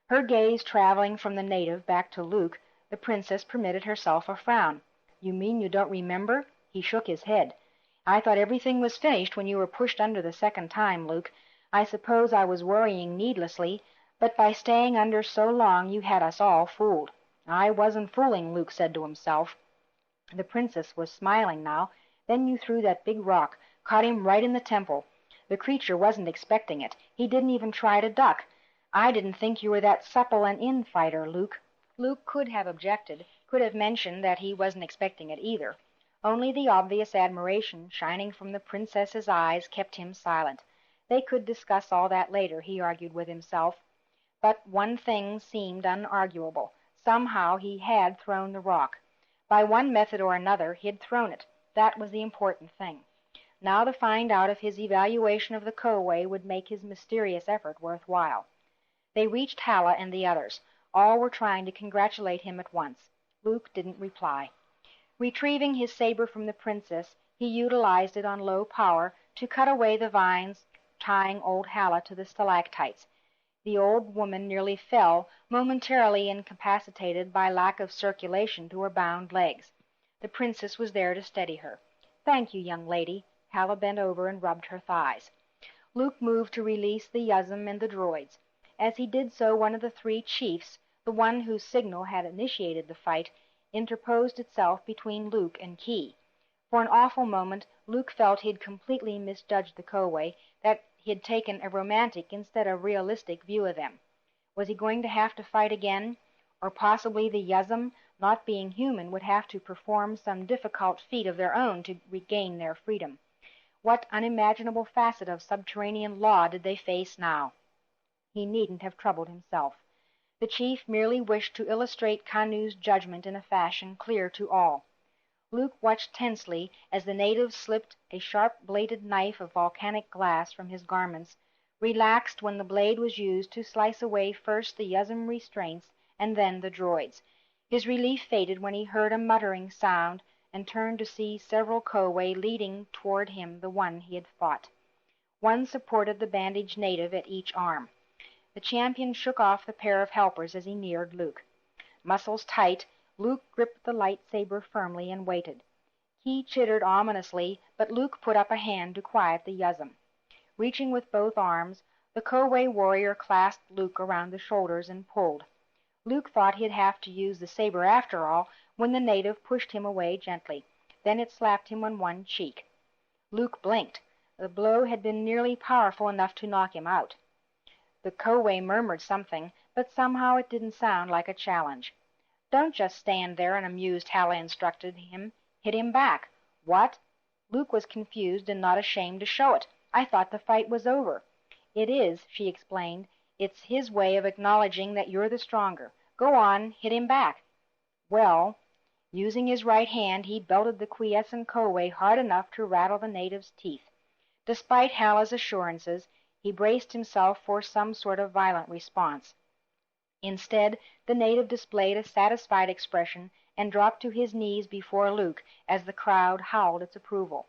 Her gaze traveling from the native back to Luke, the princess permitted herself a frown. "You mean you don't remember?" He shook his head. "I thought everything was finished when you were pushed under the second time, Luke. I suppose I was worrying needlessly, but by staying under so long you had us all fooled." "I wasn't fooling," Luke said to himself. The princess was smiling now. "Then you threw that big rock, caught him right in the temple. The creature wasn't expecting it. He didn't even try to duck. I didn't think you were that supple an in-fighter, Luke." Luke could have objected, could have mentioned that he wasn't expecting it either. Only the obvious admiration shining from the princess's eyes kept him silent. They could discuss all that later, he argued with himself. But one thing seemed unarguable. Somehow he had thrown the rock. By one method or another, he'd thrown it. That was the important thing. Now to find out if his evaluation of the Koway would make his mysterious effort worthwhile. They reached Halla and the others. All were trying to congratulate him at once. Luke didn't reply. Retrieving his saber from the princess, he utilized it on low power to cut away the vines tying old Halla to the stalactites. The old woman nearly fell, momentarily incapacitated by lack of circulation to her bound legs. The princess was there to steady her. "Thank you, young lady." Halla bent over and rubbed her thighs. Luke moved to release the Yuzum and the droids. As he did so, one of the three chiefs, the one whose signal had initiated the fight, interposed itself between Luke and Key. For an awful moment Luke felt he'd completely misjudged the Koway, that he'd taken a romantic instead of realistic view of them. Was he going to have to fight again? Or possibly the Yuzum, not being human, would have to perform some difficult feat of their own to regain their freedom. What unimaginable facet of subterranean law did they face now? He needn't have troubled himself. The chief merely wished to illustrate Kanu's judgment in a fashion clear to all. Luke watched tensely as the native slipped a sharp-bladed knife of volcanic glass from his garments, relaxed when the blade was used to slice away first the Yuzum restraints and then the droids. His relief faded when he heard a muttering sound and turned to see several Koway leading toward him the one he had fought. One supported the bandaged native at each arm. The champion shook off the pair of helpers as he neared Luke. Muscles tight, Luke gripped the lightsaber firmly and waited. He chittered ominously, but Luke put up a hand to quiet the Yuzum. Reaching with both arms, the Koway warrior clasped Luke around the shoulders and pulled. Luke thought he'd have to use the saber after all when the native pushed him away gently. Then it slapped him on one cheek. Luke blinked. The blow had been nearly powerful enough to knock him out. The Koway murmured something, but somehow it didn't sound like a challenge. "Don't just stand there and amused," Halla instructed him. "Hit him back." "What?" Luke was confused and not ashamed to show it. I thought the fight was over." "It is," she explained. "It's his way of acknowledging that you're the stronger. Go on, hit him back." "Well," using his right hand, he belted the quiescent Koway hard enough to rattle the native's teeth. Despite Halla's assurances, he braced himself for some sort of violent response. Instead, the native displayed a satisfied expression and dropped to his knees before Luke as the crowd howled its approval.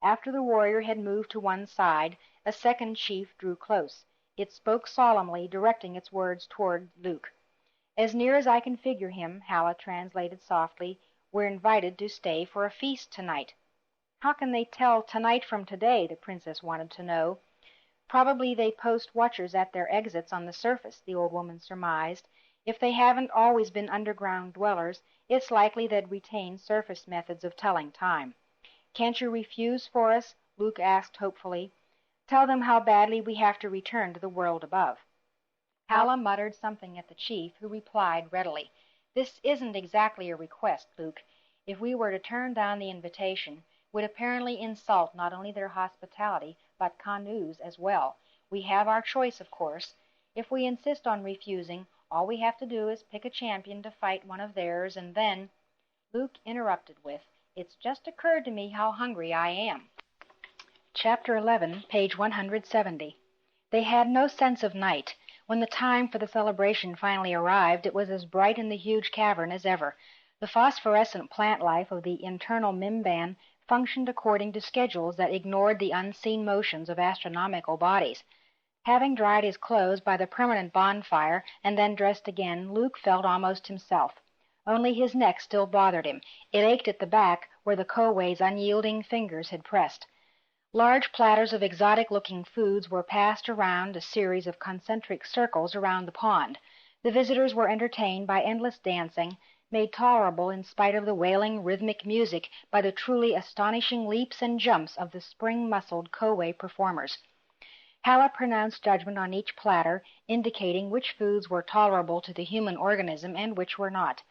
After the warrior had moved to one side, a second chief drew close. It spoke solemnly, directing its words toward Luke. "As near as I can figure him," Halla translated softly, "we're invited to stay for a feast tonight." "How can they tell tonight from today?" the princess wanted to know. "Probably they post watchers at their exits on the surface," the old woman surmised. "If they haven't always been underground dwellers, it's likely they'd retain surface methods of telling time." "Can't you refuse for us?" Luke asked hopefully. "Tell them how badly we have to return to the world above." Halla muttered something at the chief, who replied readily. "This isn't exactly a request, Luke. If we were to turn down the invitation, would apparently insult not only their hospitality, but Kanu's as well. We have our choice, of course. If we insist on refusing, all we have to do is pick a champion to fight one of theirs, and then—" Luke interrupted with, "It's just occurred to me how hungry I am." Chapter 11, page 170. They had no sense of night. When the time for the celebration finally arrived, it was as bright in the huge cavern as ever. The phosphorescent plant life of the internal Mimban functioned according to schedules that ignored the unseen motions of astronomical bodies. Having dried his clothes by the permanent bonfire and then dressed again, Luke felt almost himself. Only his neck still bothered him. It ached at the back where the Koway's unyielding fingers had pressed. Large platters of exotic-looking foods were passed around a series of concentric circles around the pond. The visitors were entertained by endless dancing, made tolerable in spite of the wailing rhythmic music by the truly astonishing leaps and jumps of the spring-muscled Koway performers. Halla pronounced judgment on each platter, indicating which foods were tolerable to the human organism and which were not.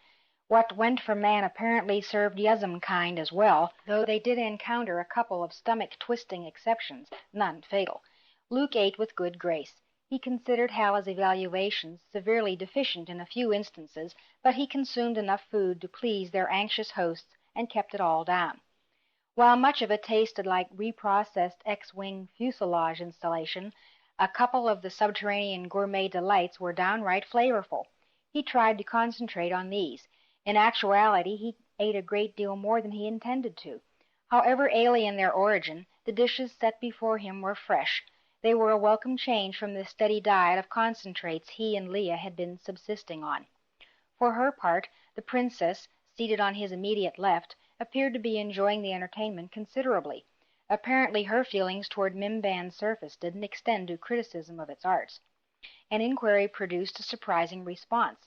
What went for man apparently served Yuzum-kind as well, though they did encounter a couple of stomach-twisting exceptions, none fatal. Luke ate with good grace. He considered Halla's evaluations severely deficient in a few instances, but he consumed enough food to please their anxious hosts and kept it all down. While much of it tasted like reprocessed X-wing fuselage installation, a couple of the subterranean gourmet delights were downright flavorful. He tried to concentrate on these. In actuality, he ate a great deal more than he intended to. However alien their origin, the dishes set before him were fresh. They were a welcome change from the steady diet of concentrates he and Leia had been subsisting on. For her part, the princess, seated on his immediate left, appeared to be enjoying the entertainment considerably. Apparently her feelings toward Mimban's surface didn't extend to criticism of its arts. An inquiry produced a surprising response.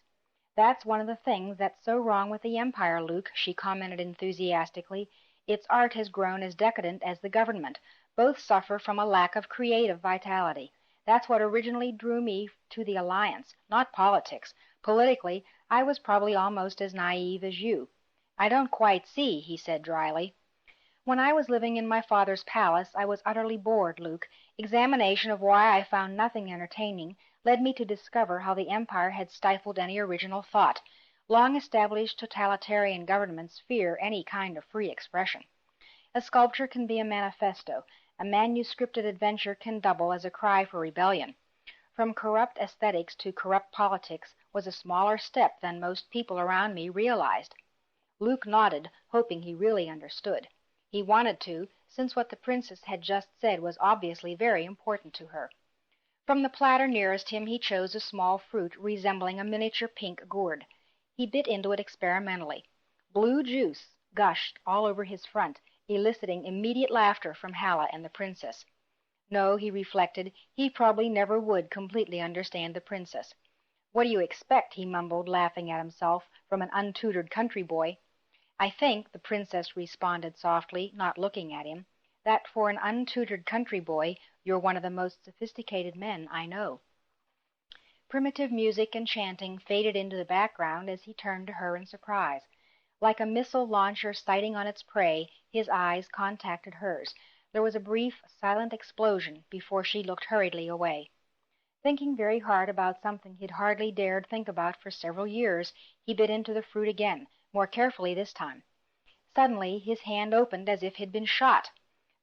"That's one of the things that's so wrong with the Empire, Luke," she commented enthusiastically. "Its art has grown as decadent as the government. Both suffer from a lack of creative vitality. That's what originally drew me to the alliance, not politics. Politically, I was probably almost as naive as you." "I don't quite see," he said dryly. "When I was living in my father's palace, I was utterly bored, Luke. Examination of why I found nothing entertaining led me to discover how the Empire had stifled any original thought. Long-established totalitarian governments fear any kind of free expression. A sculpture can be a manifesto. A manuscripted adventure can double as a cry for rebellion. From corrupt aesthetics to corrupt politics was a smaller step than most people around me realized." Luke nodded, hoping he really understood. He wanted to, since what the princess had just said was obviously very important to her. From the platter nearest him he chose a small fruit resembling a miniature pink gourd. He bit into it experimentally. Blue juice gushed all over his front, eliciting immediate laughter from Halla and the princess. No, he reflected, he probably never would completely understand the princess. "What do you expect," he mumbled, laughing at himself, "from an untutored country boy?" "I think," the princess responded softly, not looking at him, "that for an untutored country boy you're one of the most sophisticated men I know." Primitive music and chanting faded into the background as he turned to her in surprise. Like a missile launcher sighting on its prey, his eyes contacted hers. There was a brief, silent explosion before she looked hurriedly away. Thinking very hard about something he'd hardly dared think about for several years, he bit into the fruit again, more carefully this time. Suddenly his hand opened as if he'd been shot.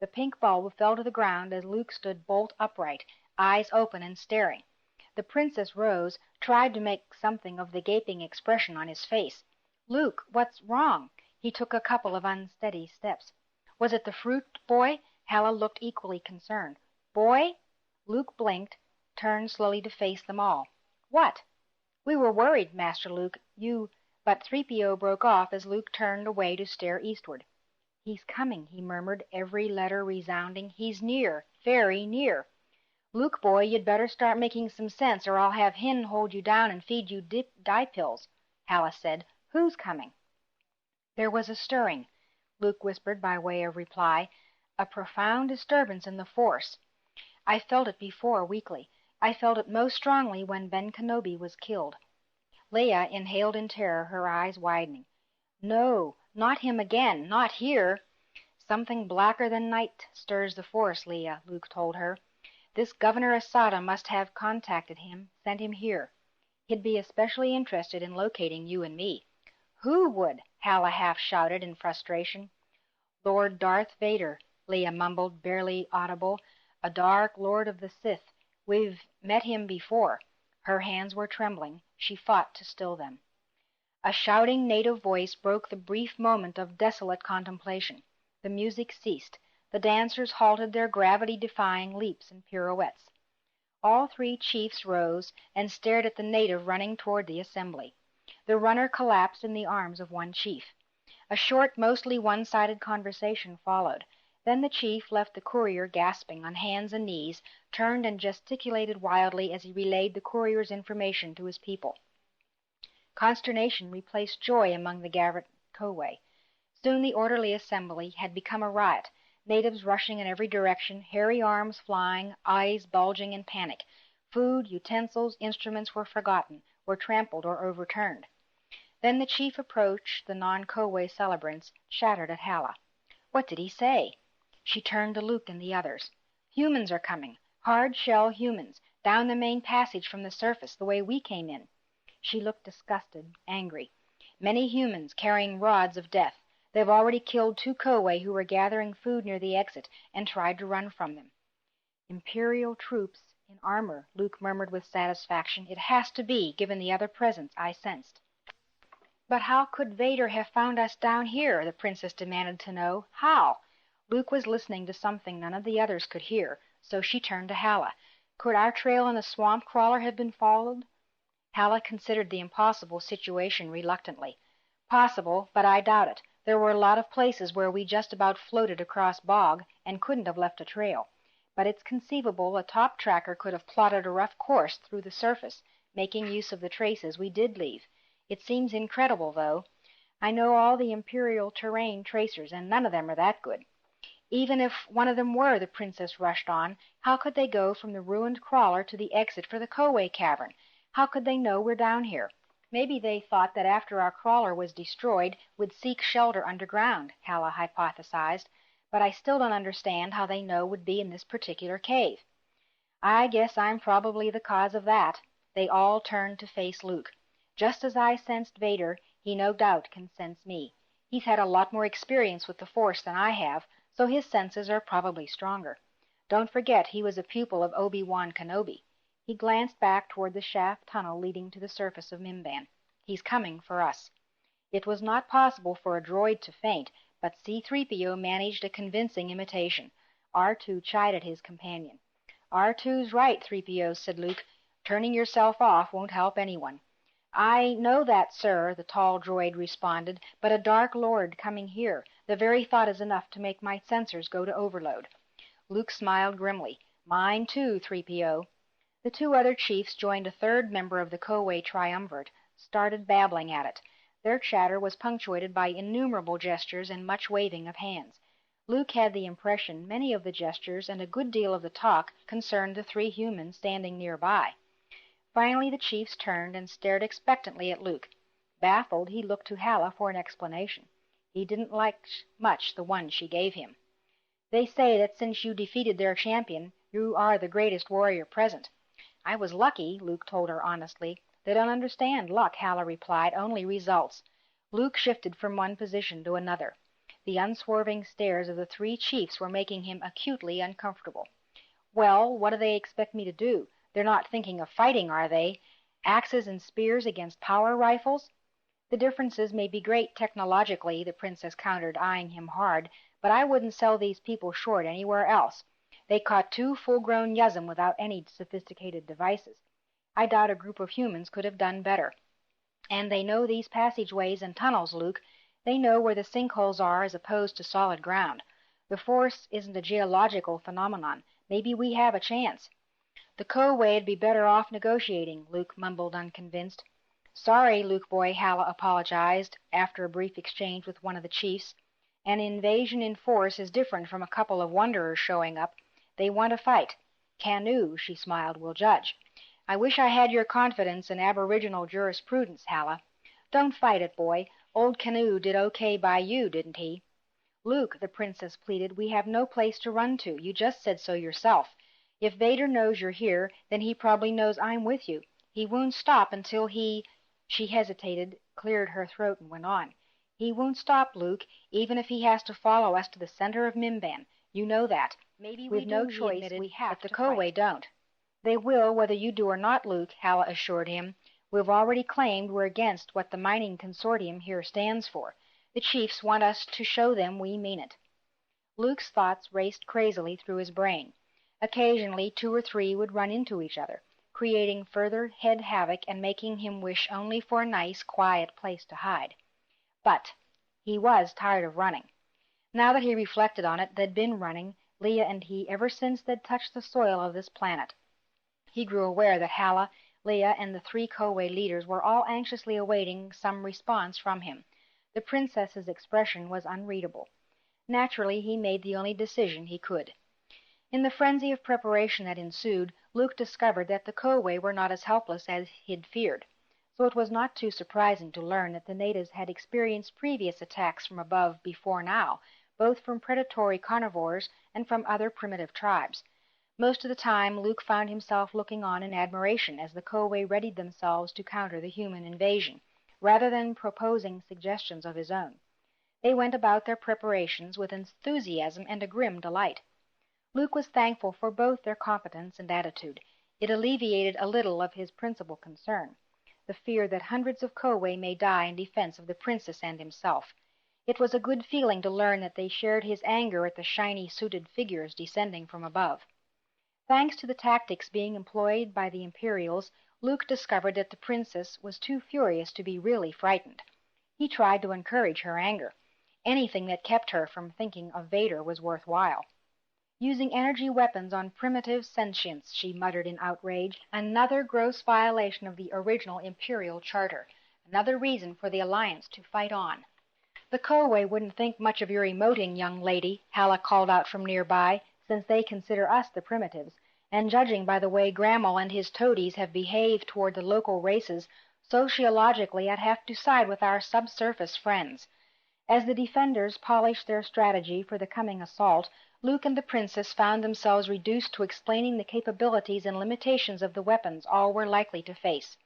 The pink bulb fell to the ground as Luke stood bolt upright, eyes open and staring. The princess rose, tried to make something of the gaping expression on his face. "Luke, what's wrong?" He took a couple of unsteady steps. "Was it the fruit, boy?" Halla looked equally concerned. "Boy?" Luke blinked, turned slowly to face them all. "What?" "We were worried, Master Luke. You—" But 3PO broke off as Luke turned away to stare eastward. "He's coming," he murmured, every letter resounding. "He's near, very near." "Luke, boy, you'd better start making some sense, or I'll have Hin hold you down and feed you dye pills," Halla said. "Who's coming?" "There was a stirring," Luke whispered by way of reply. "A profound disturbance in the Force. I felt it before, weakly. I felt it most strongly when Ben Kenobi was killed." Leia inhaled in terror, her eyes widening. "No, not him again, not here." "Something blacker than night stirs the Force, Leia," Luke told her. "This Governor Asada must have contacted him, sent him here. He'd be especially interested in locating you and me." "Who would?" Halla half shouted in frustration. "Lord Darth Vader," Leia mumbled, barely audible. "A dark lord of the Sith. We've met him before." Her hands were trembling. She fought to still them. A shouting native voice broke the brief moment of desolate contemplation. The music ceased. The dancers halted their gravity-defying leaps and pirouettes. All three chiefs rose and stared at the native running toward the assembly. The runner collapsed in the arms of one chief. A short, mostly one-sided conversation followed. Then the chief left the courier gasping on hands and knees, turned and gesticulated wildly as he relayed the courier's information to his people. Consternation replaced joy among the gathered Koway. Soon the orderly assembly had become a riot, natives rushing in every direction, hairy arms flying, eyes bulging in panic. Food, utensils, instruments were forgotten, were trampled or overturned. Then the chief approached the non-Koway celebrants, chattered at Halla. "What did he say?" She turned to Luke and the others. "Humans are coming, hard-shell humans, down the main passage from the surface, the way we came in." She looked disgusted, angry. "Many humans carrying rods of death. They've already killed 2 Koway who were gathering food near the exit and tried to run from them." "Imperial troops in armor," Luke murmured with satisfaction. "It has to be, given the other presence I sensed." "But how could Vader have found us down here?" the princess demanded to know. "How?" Luke was listening to something none of the others could hear, so she turned to Halla. "Could our trail in the swamp crawler have been followed?" Halla considered the impossible situation reluctantly. "Possible, but I doubt it. There were a lot of places where we just about floated across bog and couldn't have left a trail. But it's conceivable a top tracker could have plotted a rough course through the surface, making use of the traces we did leave. It seems incredible, though. I know all the Imperial terrain tracers, and none of them are that good. Even if one of them were," the princess rushed on, "how could they go from the ruined crawler to the exit for the Koway cavern? How could they know we're down here? Maybe they thought that after our crawler was destroyed, we'd seek shelter underground," Halla hypothesized. "But I still don't understand how they know we'd be in this particular cave." "I guess I'm probably the cause of that." They all turned to face Luke. "Just as I sensed Vader, he no doubt can sense me. He's had a lot more experience with the Force than I have, so his senses are probably stronger. Don't forget he was a pupil of Obi-Wan Kenobi." He glanced back toward the shaft tunnel leading to the surface of Mimban. "He's coming for us." It was not possible for a droid to faint, but C-3PO managed a convincing imitation. R2 chided his companion. "R2's right, 3PO," said Luke. "Turning yourself off won't help anyone." "I know that, sir," the tall droid responded, "but a Dark Lord coming here, the very thought is enough to make my sensors go to overload." Luke smiled grimly. "Mine too, 3PO." The 2 other chiefs joined a third member of the Koway triumvirate, started babbling at it. Their chatter was punctuated by innumerable gestures and much waving of hands. Luke had the impression many of the gestures and a good deal of the talk concerned the 3 humans standing nearby. Finally the chiefs turned and stared expectantly at Luke. Baffled, he looked to Halla for an explanation. He didn't like much the one she gave him. They say that since you defeated their champion, you are the greatest warrior present." "I was lucky," Luke told her honestly. "They don't understand luck," Halla replied, "only results." Luke shifted from one position to another. The unswerving stares of the three chiefs were making him acutely uncomfortable. "Well, what do they expect me to do? They're not thinking of fighting, are they? Axes and spears against power rifles?" "The differences may be great technologically," the princess countered, eyeing him hard, "but I wouldn't sell these people short anywhere else. They caught two full-grown Yuzum without any sophisticated devices. I doubt a group of humans could have done better. And they know these passageways and tunnels, Luke. They know where the sinkholes are as opposed to solid ground. The force isn't a geological phenomenon. Maybe we have a chance." "The Koway'd be better off negotiating," Luke mumbled, unconvinced. "Sorry, Luke boy," Halla apologized, after a brief exchange with one of the chiefs. "An invasion in force is different from a couple of wanderers showing up. They want to fight. Canoo," she smiled, "will judge. I wish I had your confidence in aboriginal jurisprudence, Halla. Don't fight it, boy. Old Canoo did okay by you, didn't he?" "Luke," the princess pleaded, "we have no place to run to. You just said so yourself. If Vader knows you're here, then he probably knows I'm with you. He won't stop until he—" She hesitated, cleared her throat, and went on. "He won't stop, Luke, even if he has to follow us to the center of Mimban. You know that. Maybe we've no choice, but the Koway don't." "They will, whether you do or not, Luke," Halla assured him. "We've already claimed we're against what the mining consortium here stands for. The chiefs want us to show them we mean it." Luke's thoughts raced crazily through his brain. Occasionally two or three would run into each other, creating further head havoc and making him wish only for a nice, quiet place to hide. But he was tired of running. Now that he reflected on it, they'd been running, Leia and he, ever since they'd touched the soil of this planet. He grew aware that Halla, Leia, and the three Koway leaders were all anxiously awaiting some response from him. The princess's expression was unreadable. Naturally, he made the only decision he could. In the frenzy of preparation that ensued, Luke discovered that the Koway were not as helpless as he'd feared. So it was not too surprising to learn that the natives had experienced previous attacks from above before now, both from predatory carnivores and from other primitive tribes. Most of the time Luke found himself looking on in admiration as the Koway readied themselves to counter the human invasion, rather than proposing suggestions of his own. They went about their preparations with enthusiasm and a grim delight. Luke was thankful for both their competence and attitude. It alleviated a little of his principal concern, the fear that hundreds of Koway may die in defense of the princess and himself. It was a good feeling to learn that they shared his anger at the shiny suited figures descending from above. Thanks to the tactics being employed by the Imperials, Luke discovered that the princess was too furious to be really frightened. He tried to encourage her anger. Anything that kept her from thinking of Vader was worthwhile. "Using energy weapons on primitive sentients," she muttered in outrage. "Another gross violation of the original Imperial Charter. Another reason for the Alliance to fight on." "The Koway wouldn't think much of your emoting, young lady," Halla called out from nearby, "since they consider us the primitives, and judging by the way Grammel and his toadies have behaved toward the local races, sociologically I'd have to side with our subsurface friends." As the defenders polished their strategy for the coming assault, Luke and the princess found themselves reduced to explaining the capabilities and limitations of the weapons all were likely to face.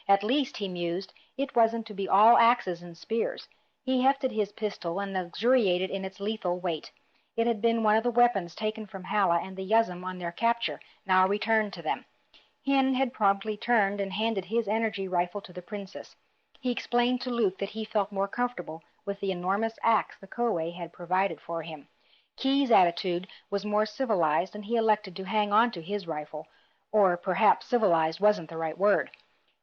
At least, he mused, it wasn't to be all axes and spears. He hefted his pistol and luxuriated in its lethal weight. It had been one of the weapons taken from Halla and the Yuzum on their capture, now returned to them. Hin had promptly turned and handed his energy rifle to the princess. He explained to Luke that he felt more comfortable with the enormous axe the Koway had provided for him. Key's attitude was more civilized, and he elected to hang on to his rifle, or perhaps civilized wasn't the right word.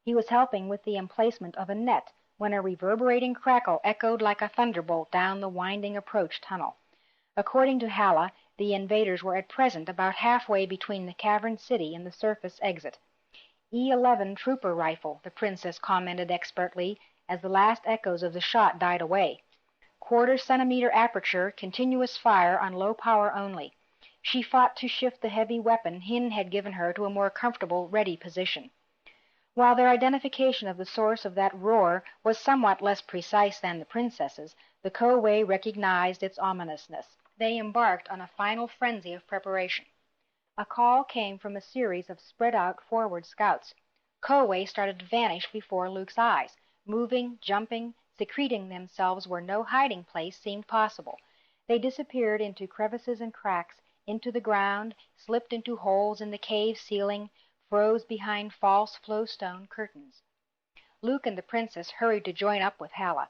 He was helping with the emplacement of a net when a reverberating crackle echoed like a thunderbolt down the winding approach tunnel. According to Halla, the invaders were at present about halfway between the cavern city and the surface exit. "E-11 trooper rifle," the princess commented expertly as the last echoes of the shot died away. "Quarter-centimeter aperture, continuous fire on low power only." She fought to shift the heavy weapon Hin had given her to a more comfortable, ready position. While their identification of the source of that roar was somewhat less precise than the princess's, the Koway recognized its ominousness. they embarked on a final frenzy of preparation. A call came from a series of spread-out forward scouts. Koway started to vanish before Luke's eyes, moving, jumping, secreting themselves where no hiding place seemed possible. They disappeared into crevices and cracks, into the ground, slipped into holes in the cave ceiling, froze behind false flowstone curtains. Luke and the princess hurried to join up with Halla.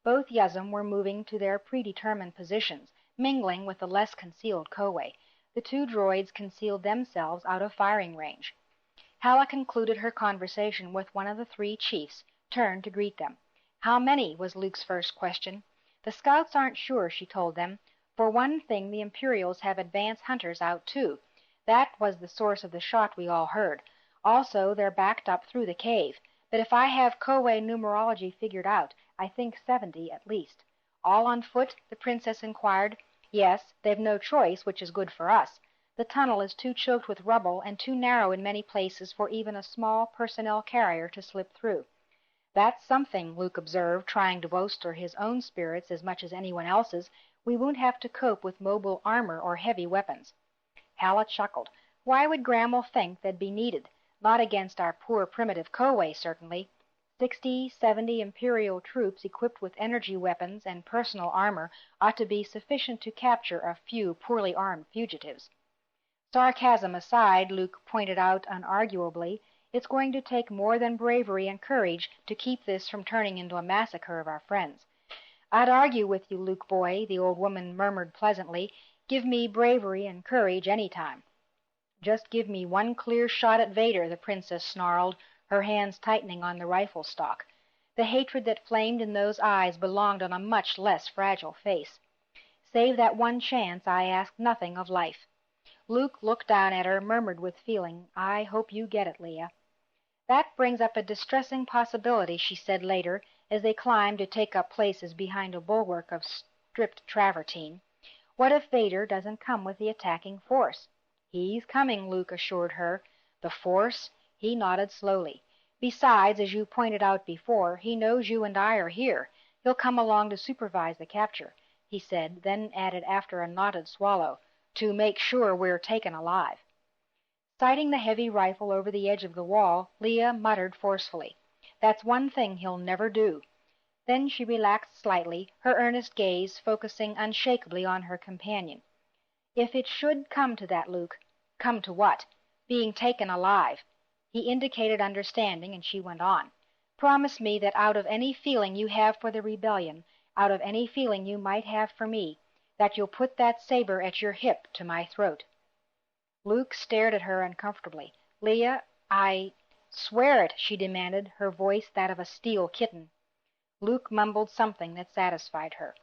Both Yuzum were moving to their predetermined positions, mingling with the less concealed Koway. The two droids concealed themselves out of firing range. Halla concluded her conversation with one of the three chiefs, turned to greet them. How many was Luke's first question. The scouts aren't sure, she told them. For one thing, the Imperials have advance hunters out too. That was the source of the shot we all heard. Also, they're backed up through the cave. But if I have Koway numerology figured out, I think 70 at least. All on foot? The princess inquired. Yes, they've no choice, which is good for us. The tunnel is too choked with rubble and too narrow in many places for even a small personnel carrier to slip through. That's something, Luke observed, trying to bolster his own spirits as much as anyone else's. We won't have to cope with mobile armor or heavy weapons. Halla chuckled. Why would Grammel think they'd be needed? Not against our poor primitive Koway, certainly. 60, 70 Imperial troops equipped with energy weapons and personal armor ought to be sufficient to capture a few poorly armed fugitives. Sarcasm aside, Luke pointed out unarguably, it's going to take more than bravery and courage to keep this from turning into a massacre of our friends. I'd argue with you, Luke boy, the old woman murmured pleasantly. Give me bravery and courage any time. Just give me one clear shot at Vader, the princess snarled, her hands tightening on the rifle stock. The hatred that flamed in those eyes belonged on a much less fragile face. Save that one chance, I ask nothing of life. Luke looked down at her, murmured with feeling, I hope you get it, Leia. That brings up a distressing possibility, she said later, as they climbed to take up places behind a bulwark of stripped travertine. What if Vader doesn't come with the attacking force? He's coming, Luke assured her. The force? He nodded slowly. Besides, as you pointed out before, he knows you and I are here. He'll come along to supervise the capture, he said, then added after a knotted swallow, to make sure we're taken alive. Sighting the heavy rifle over the edge of the wall, Leia muttered forcefully, That's one thing he'll never do. Then she relaxed slightly, her earnest gaze focusing unshakably on her companion. If it should come to that, Luke. Come to what? Being taken alive. He indicated understanding, and she went on. Promise me that out of any feeling you have for the rebellion, out of any feeling you might have for me, that you'll put that saber at your hip to my throat. Luke stared at her uncomfortably. Leia, I... Swear it, she demanded, her voice that of a steel kitten. Luke mumbled something that satisfied her.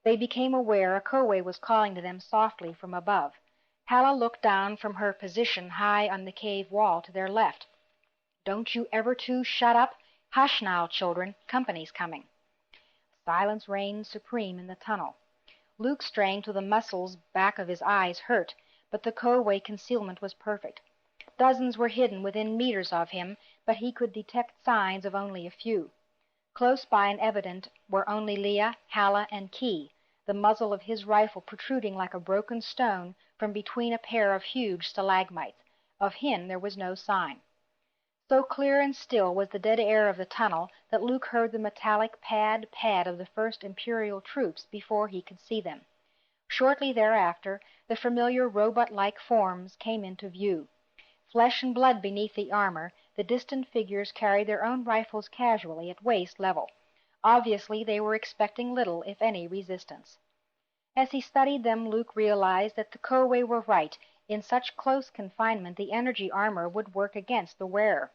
They became aware a Koway was calling to them softly from above. Halla looked down from her position high on the cave wall to their left. Don't you ever two shut up? Hush now, children. Company's coming. Silence reigned supreme in the tunnel. Luke strained till the muscles back of his eyes hurt, but the Koway concealment was perfect. Dozens were hidden within meters of him, but he could detect signs of only a few. Close by and evident were only Leia, Halla, and Key, the muzzle of his rifle protruding like a broken stone from between a pair of huge stalagmites. Of him there was no sign. So clear and still was the dead air of the tunnel that Luke heard the metallic pad of the first Imperial troops before he could see them. Shortly thereafter, the familiar robot-like forms came into view. Flesh and blood beneath the armor, the distant figures carried their own rifles casually at waist level. Obviously they were expecting little, if any, resistance. As he studied them, Luke realized that the Koway were right. In such close confinement, the energy armor would work against the wearer.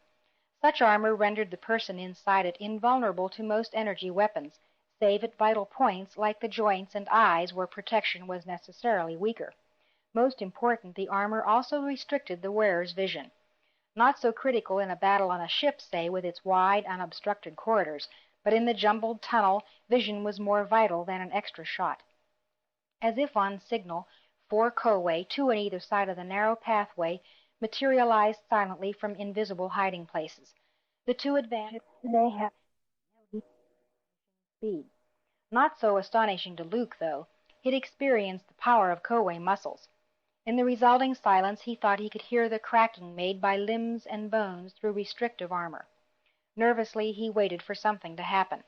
Such armor rendered the person inside it invulnerable to most energy weapons, save at vital points like the joints and eyes where protection was necessarily weaker. Most important, the armor also restricted the wearer's vision. Not so critical in a battle on a ship, say, with its wide, unobstructed corridors, but in the jumbled tunnel, vision was more vital than an extra shot. As if on signal, 4 Koway, 2 on either side of the narrow pathway, materialized silently from invisible hiding places. The two advanced, they had speed. Not so astonishing to Luke, though. He'd experienced the power of Kowe muscles. In the resulting silence he thought he could hear the cracking made by limbs and bones through restrictive armor. Nervously he waited for something to happen.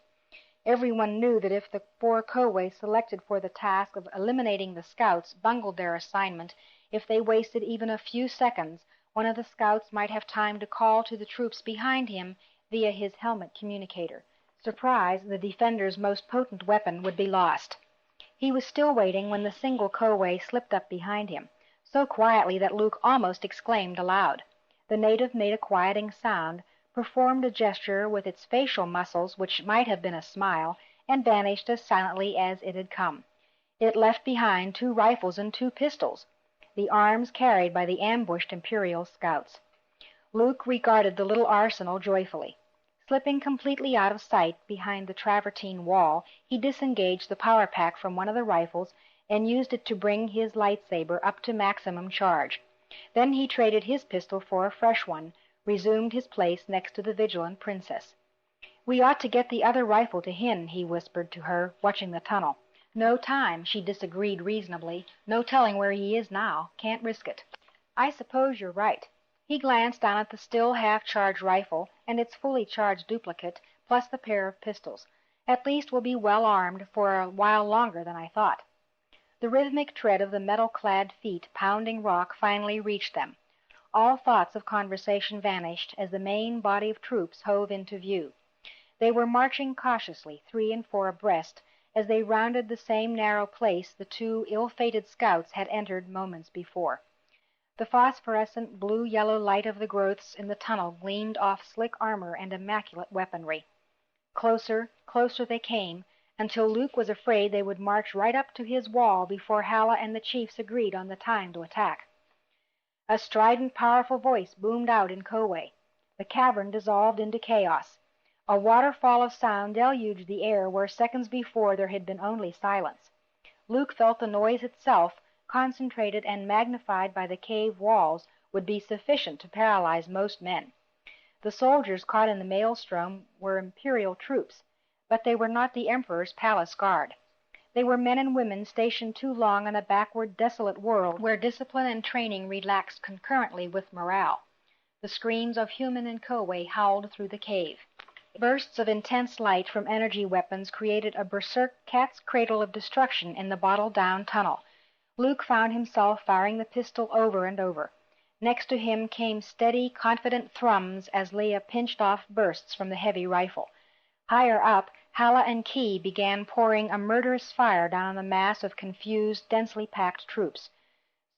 Everyone knew that if the 4 Kowe selected for the task of eliminating the scouts bungled their assignment, if they wasted even a few seconds, one of the scouts might have time to call to the troops behind him via his helmet communicator. Surprise, the defender's most potent weapon would be lost. He was still waiting when the single Kowe slipped up behind him, so quietly that Luke almost exclaimed aloud. The native made a quieting sound, performed a gesture with its facial muscles which might have been a smile, and vanished as silently as it had come. It left behind 2 rifles and 2 pistols, the arms carried by the ambushed Imperial scouts. Luke regarded the little arsenal joyfully. Slipping completely out of sight behind the travertine wall, he disengaged the power pack from one of the rifles and used it to bring his lightsaber up to maximum charge. Then he traded his pistol for a fresh one, resumed his place next to the vigilant princess. "We ought to get the other rifle to Hin," he whispered to her, watching the tunnel. "No time," she disagreed reasonably. "No telling where he is now. Can't risk it." "I suppose you're right." He glanced down at the still half-charged rifle and its fully charged duplicate, plus the pair of pistols. "At least we'll be well armed for a while longer than I thought." The rhythmic tread of the metal-clad feet pounding rock finally reached them. All thoughts of conversation vanished as the main body of troops hove into view. They were marching cautiously, 3 and 4 abreast, as they rounded the same narrow place the 2 ill-fated scouts had entered moments before. The phosphorescent blue-yellow light of the growths in the tunnel gleamed off slick armor and immaculate weaponry. Closer, closer they came, until Luke was afraid they would march right up to his wall before Halla and the chiefs agreed on the time to attack. A strident, powerful voice boomed out in Kowe. The cavern dissolved into chaos. A waterfall of sound deluged the air where seconds before there had been only silence. Luke felt the noise itself, concentrated and magnified by the cave walls, would be sufficient to paralyze most men. The soldiers caught in the maelstrom were Imperial troops, but they were not the Emperor's palace guard. They were men and women stationed too long in a backward, desolate world where discipline and training relaxed concurrently with morale. The screams of human and Kowe howled through the cave. Bursts of intense light from energy weapons created a berserk cat's cradle of destruction in the bottled-down tunnel. Luke found himself firing the pistol over and over. Next to him came steady, confident thrums as Leia pinched off bursts from the heavy rifle. Higher up, Halla and Ki began pouring a murderous fire down on the mass of confused, densely packed troops.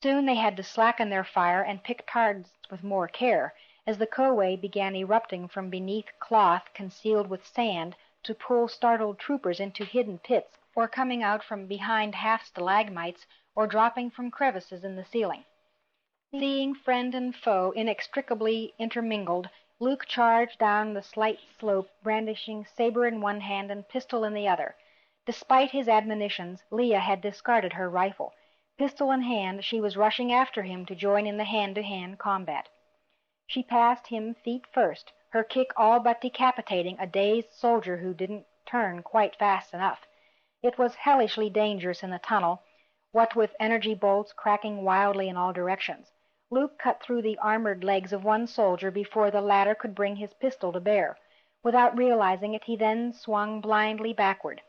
Soon they had to slacken their fire and pick targets with more care, as the Kowe began erupting from beneath cloth concealed with sand to pull startled troopers into hidden pits, or coming out from behind half-stalagmites, or dropping from crevices in the ceiling. Seeing friend and foe inextricably intermingled, Luke charged down the slight slope, brandishing saber in one hand and pistol in the other. Despite his admonitions, Leia had discarded her rifle. Pistol in hand, she was rushing after him to join in the hand-to-hand combat. She passed him feet first, her kick all but decapitating a dazed soldier who didn't turn quite fast enough. It was hellishly dangerous in the tunnel, what with energy bolts cracking wildly in all directions. Luke cut through the armored legs of one soldier before the latter could bring his pistol to bear. Without realizing it, he then swung blindly backward.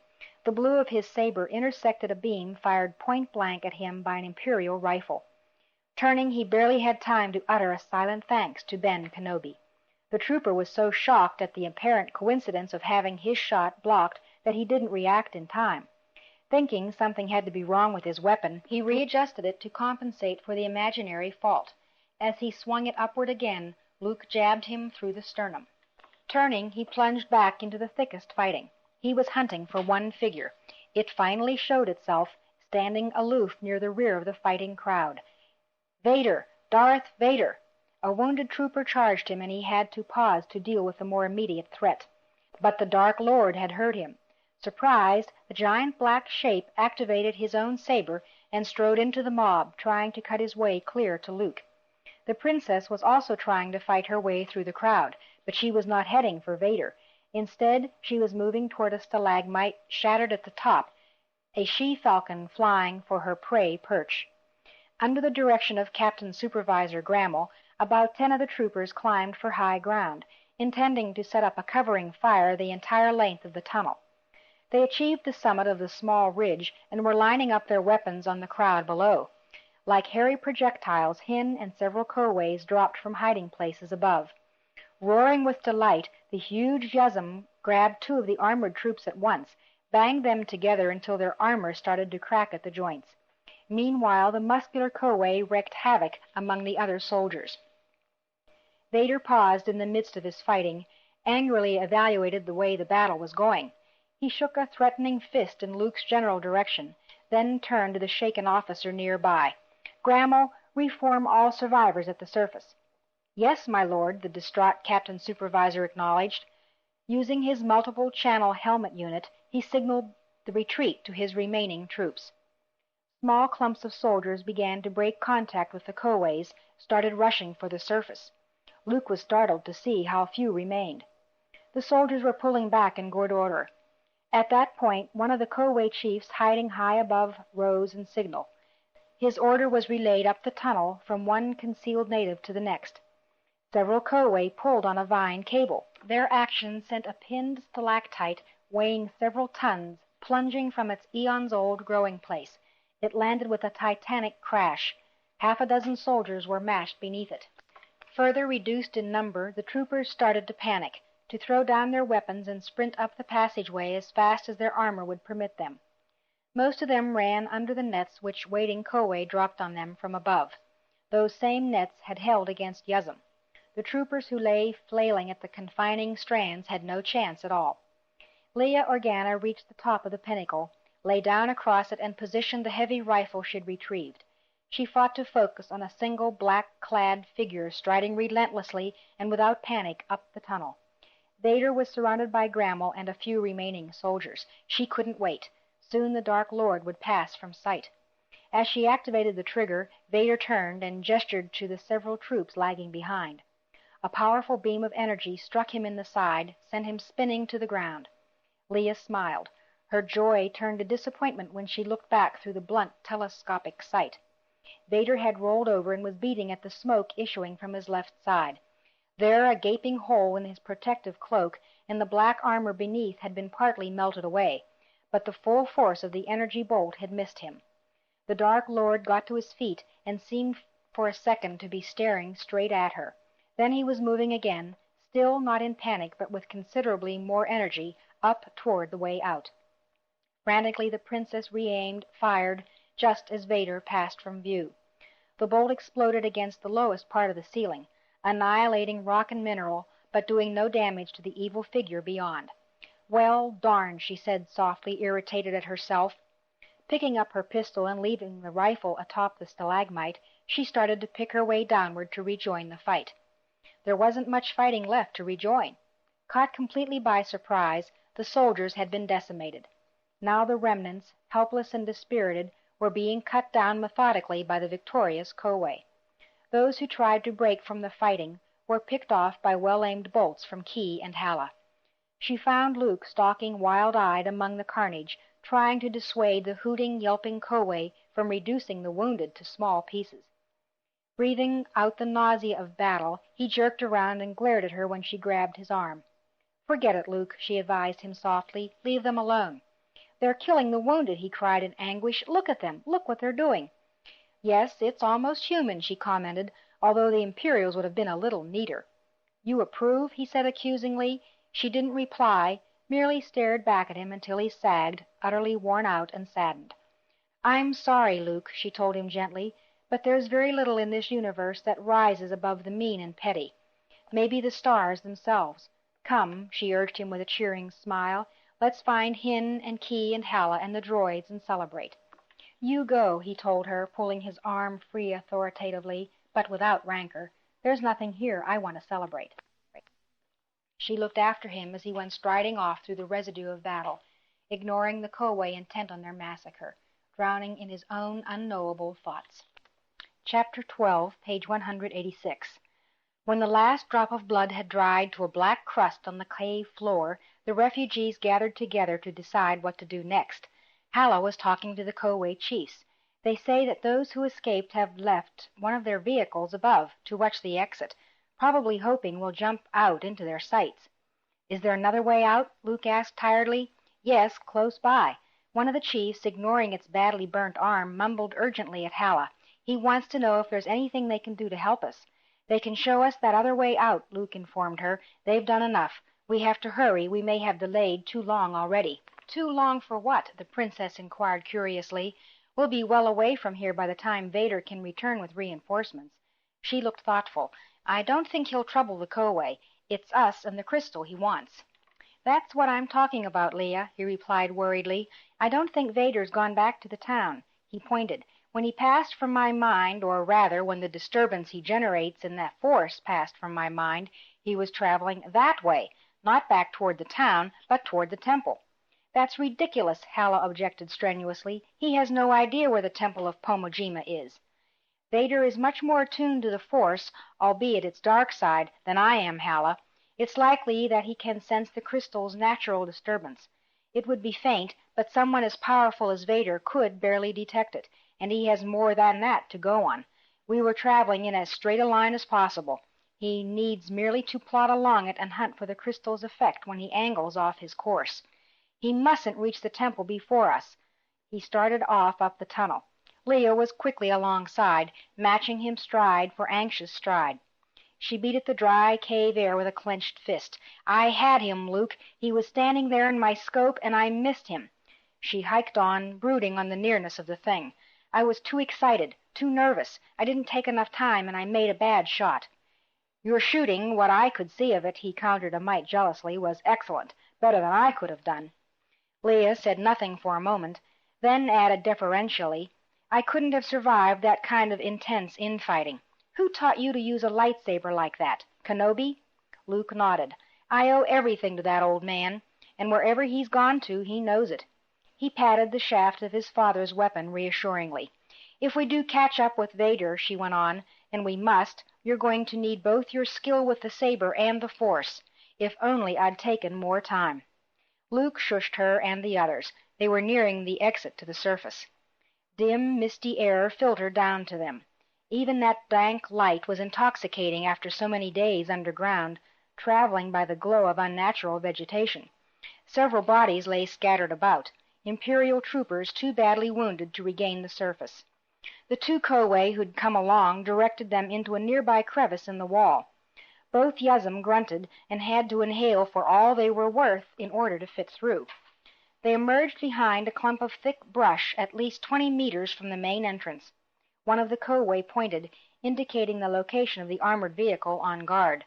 The blue of his saber intersected a beam fired point-blank at him by an Imperial rifle. Turning, he barely had time to utter a silent thanks to Ben Kenobi. The trooper was so shocked at the apparent coincidence of having his shot blocked that he didn't react in time. Thinking something had to be wrong with his weapon, he readjusted it to compensate for the imaginary fault. As he swung it upward again, Luke jabbed him through the sternum. Turning, he plunged back into the thickest fighting. He was hunting for one figure. It finally showed itself, standing aloof near the rear of the fighting crowd. Vader! Darth Vader! A wounded trooper charged him, and he had to pause to deal with the more immediate threat. But the Dark Lord had heard him. Surprised, the giant black shape activated his own saber and strode into the mob, trying to cut his way clear to Luke. The princess was also trying to fight her way through the crowd, but she was not heading for Vader. Instead, she was moving toward a stalagmite shattered at the top. a she-falcon flying for her prey perch. Under the direction of Captain Supervisor Grammel, about 10 of the troopers climbed for high ground, intending to set up a covering fire the entire length of the tunnel. They achieved the summit of the small ridge and were lining up their weapons on the crowd below. Like hairy projectiles, Hin and several Koways dropped from hiding places above. Roaring with delight, the huge Yuzum grabbed 2 of the armored troops at once, banged them together until their armor started to crack at the joints. Meanwhile, the muscular Koway wreaked havoc among the other soldiers. Vader paused in the midst of his fighting, angrily evaluated the way the battle was going. He shook a threatening fist in Luke's general direction, then turned to the shaken officer nearby. "Grammel, reform all survivors at the surface." "Yes, my lord," the distraught Captain Supervisor acknowledged. Using his multiple-channel helmet unit, he signaled the retreat to his remaining troops. Small clumps of soldiers began to break contact with the Koways, started rushing for the surface. Luke was startled to see how few remained. The soldiers were pulling back in good order. At that point, one of the Koway chiefs hiding high above rose and signaled. His order was relayed up the tunnel from one concealed native to the next. Several Koway pulled on a vine cable. Their action sent a pinned stalactite weighing several tons plunging from its eons-old growing place. It landed with a titanic crash. Half a dozen soldiers were mashed beneath it. Further reduced in number, the troopers started to panic, to throw down their weapons and sprint up the passageway as fast as their armor would permit them. Most of them ran under the nets which waiting Koway dropped on them from above. Those same nets had held against Yuzum. The troopers who lay flailing at the confining strands had no chance at all. Leia Organa reached the top of the pinnacle, lay down across it, and positioned the heavy rifle she had retrieved. She fought to focus on a single black-clad figure striding relentlessly and without panic up the tunnel. Vader was surrounded by Grammel and a few remaining soldiers. She couldn't wait. Soon the Dark Lord would pass from sight. As she activated the trigger, Vader turned and gestured to the several troops lagging behind. A powerful beam of energy struck him in the side, sent him spinning to the ground. Leia smiled. Her joy turned to disappointment when she looked back through the blunt telescopic sight. Vader had rolled over and was beating at the smoke issuing from his left side. There, a gaping hole in his protective cloak, and the black armor beneath had been partly melted away, but the full force of the energy bolt had missed him. The Dark Lord got to his feet and seemed for a second to be staring straight at her. Then he was moving again, still not in panic but with considerably more energy, up toward the way out. Frantically the princess re-aimed, fired, just as Vader passed from view. The bolt exploded against the lowest part of the ceiling, annihilating rock and mineral, but doing no damage to the evil figure beyond. "Well, darn," she said softly, irritated at herself. Picking up her pistol and leaving the rifle atop the stalagmite, she started to pick her way downward to rejoin the fight. There wasn't much fighting left to rejoin. Caught completely by surprise, the soldiers had been decimated. Now the remnants, helpless and dispirited, were being cut down methodically by the victorious Koway. Those who tried to break from the fighting were picked off by well-aimed bolts from Ki and Halla. She found Luke stalking wild-eyed among the carnage, trying to dissuade the hooting, yelping Koway from reducing the wounded to small pieces. Breathing out the nausea of battle, he jerked around and glared at her when she grabbed his arm. "Forget it, Luke," she advised him softly. "Leave them alone." "They're killing the wounded," he cried in anguish. "Look at them. Look what they're doing." "Yes, it's almost human," she commented, although the Imperials would have been a little neater. "You approve?" he said accusingly. She didn't reply, merely stared back at him until he sagged, utterly worn out and saddened. "I'm sorry, Luke," she told him gently, "but there's very little in this universe that rises above the mean and petty. Maybe the stars themselves. Come," she urged him with a cheering smile, "let's find Hin and Ki and Halla and the droids and celebrate." "You go," he told her, pulling his arm free authoritatively, but without rancor. "There's nothing here I want to celebrate." She looked after him as he went striding off through the residue of battle, ignoring the Koway intent on their massacre, drowning in his own unknowable thoughts. Chapter 12, page 186. When the last drop of blood had dried to a black crust on the cave floor, the refugees gathered together to decide what to do next. Halla was talking to the Koway chiefs. They say that those who escaped have left one of their vehicles above to watch the exit, probably hoping we'll jump out into their sights. Is there another way out? Luke asked tiredly. Yes, close by. One of the chiefs, ignoring its badly burnt arm, mumbled urgently at Halla. He wants to know if there's anything they can do to help us. They can show us that other way out, Luke informed her. They've done enough. We have to hurry. We may have delayed too long already. Too long for what? The princess inquired curiously. We'll be well away from here by the time Vader can return with reinforcements. She looked thoughtful. I don't think he'll trouble the Koway. It's us and the crystal he wants. That's what I'm talking about, Leia, he replied worriedly. I don't think Vader's gone back to the town. He pointed. When he passed from my mind, or rather, when the disturbance he generates in that force passed from my mind, he was traveling that way, not back toward the town, but toward the temple. That's ridiculous, Halla objected strenuously. He has no idea where the temple of Pomojima is. Vader is much more attuned to the Force, albeit its dark side, than I am, Halla. It's likely that he can sense the crystal's natural disturbance. It would be faint, but someone as powerful as Vader could barely detect it, and he has more than that to go on. We were traveling in as straight a line as possible. He needs merely to plod along it and hunt for the crystal's effect when he angles off his course. He mustn't reach the temple before us. He started off up the tunnel. Leia was quickly alongside, matching him stride for anxious stride. She beat at the dry cave air with a clenched fist. I had him, Luke. He was standing there in my scope, and I missed him. She hiked on, brooding on the nearness of the thing. I was too excited, too nervous. I didn't take enough time, and I made a bad shot. Your shooting, what I could see of it, he countered a mite jealously, was excellent, better than I could have done. Leia said nothing for a moment, then added deferentially, I couldn't have survived that kind of intense infighting. Who taught you to use a lightsaber like that? Kenobi? Luke nodded. I owe everything to that old man, and wherever he's gone to, he knows it. He patted the shaft of his father's weapon reassuringly. If we do catch up with Vader, she went on, and we must, you're going to need both your skill with the saber and the Force. If only I'd taken more time. Luke shushed her and the others. They were nearing the exit to the surface. Dim, misty air filtered down to them. Even that dank light was intoxicating after so many days underground, traveling by the glow of unnatural vegetation. Several bodies lay scattered about, Imperial troopers too badly wounded to regain the surface. The two Koway who'd come along directed them into a nearby crevice in the wall. Both Yuzum grunted and had to inhale for all they were worth in order to fit through. They emerged behind a clump of thick brush at least 20 meters from the main entrance. One of the Koway pointed, indicating the location of the armored vehicle on guard.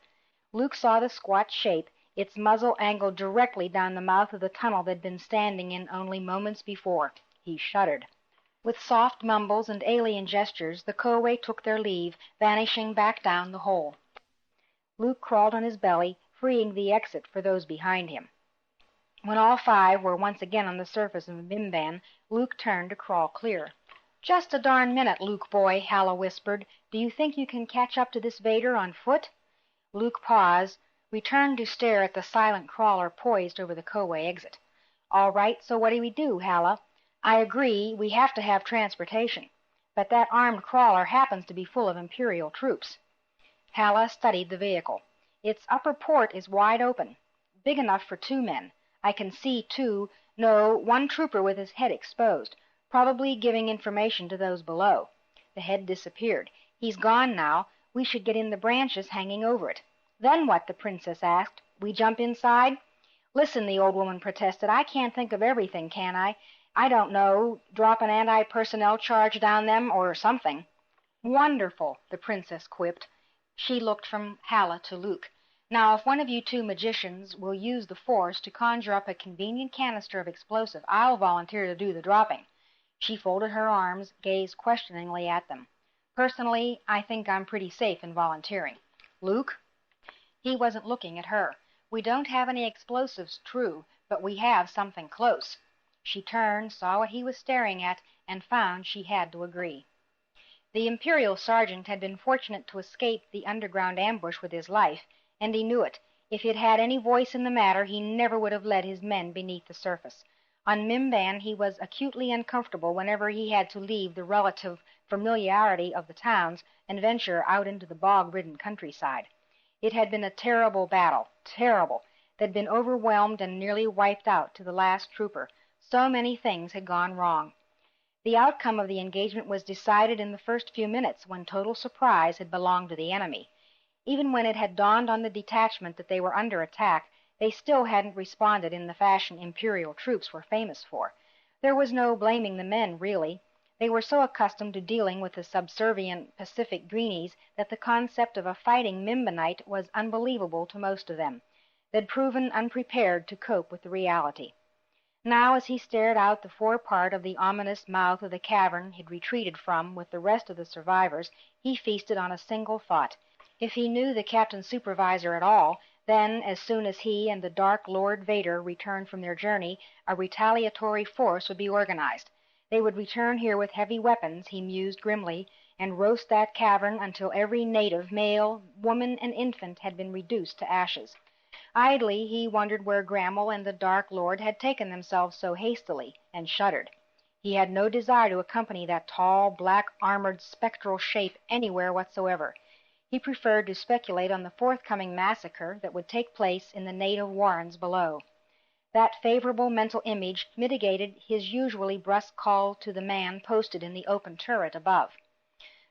Luke saw the squat shape, its muzzle angled directly down the mouth of the tunnel they'd been standing in only moments before. He shuddered. With soft mumbles and alien gestures, the Koway took their leave, vanishing back down the hole. Luke crawled on his belly, freeing the exit for those behind him. When all five were once again on the surface of Mimban, Luke turned to crawl clear. Just a darn minute, Luke boy, Halla whispered. Do you think you can catch up to this Vader on foot? Luke paused, returned to stare at the silent crawler poised over the Koway exit. All right, so what do we do, Halla? I agree, we have to have transportation, but that armed crawler happens to be full of Imperial troops. Halla studied the vehicle. Its upper port is wide open, big enough for 2 men. I can see 1 trooper with his head exposed, probably giving information to those below. The head disappeared. He's gone now. We should get in the branches hanging over it. Then what? The princess asked. We jump inside? Listen, the old woman protested. I can't think of everything, can I? I don't know. Drop an anti-personnel charge down them or something. Wonderful, the princess quipped. She looked from Halla to Luke. Now, if one of you two magicians will use the Force to conjure up a convenient canister of explosive, I'll volunteer to do the dropping. She folded her arms, gazed questioningly at them. Personally, I think I'm pretty safe in volunteering. Luke? He wasn't looking at her. We don't have any explosives, true, but we have something close. She turned, saw what he was staring at, and found she had to agree. The Imperial sergeant had been fortunate to escape the underground ambush with his life, and he knew it. If he'd had any voice in the matter, he never would have led his men beneath the surface. On Mimban he was acutely uncomfortable whenever he had to leave the relative familiarity of the towns and venture out into the bog-ridden countryside. It had been a terrible battle, terrible. They'd been overwhelmed and nearly wiped out to the last trooper. So many things had gone wrong. The outcome of the engagement was decided in the first few minutes, when total surprise had belonged to the enemy. Even when it had dawned on the detachment that they were under attack, they still hadn't responded in the fashion Imperial troops were famous for. There was no blaming the men, really. They were so accustomed to dealing with the subservient Pacific greenies that the concept of a fighting Mimbanite was unbelievable to most of them. They'd proven unprepared to cope with the reality. Now, as he stared out the forepart of the ominous mouth of the cavern he'd retreated from with the rest of the survivors, he feasted on a single thought. If he knew the Captain Supervisor at all, then, as soon as he and the Dark Lord Vader returned from their journey, a retaliatory force would be organized. They would return here with heavy weapons, he mused grimly, and roast that cavern until every native, male, woman, and infant had been reduced to ashes. Idly he wondered where Grammel and the Dark Lord had taken themselves so hastily, and shuddered. He had no desire to accompany that tall, black-armored, spectral shape anywhere whatsoever. He preferred to speculate on the forthcoming massacre that would take place in the native warrens below. That favorable mental image mitigated his usually brusque call to the man posted in the open turret above.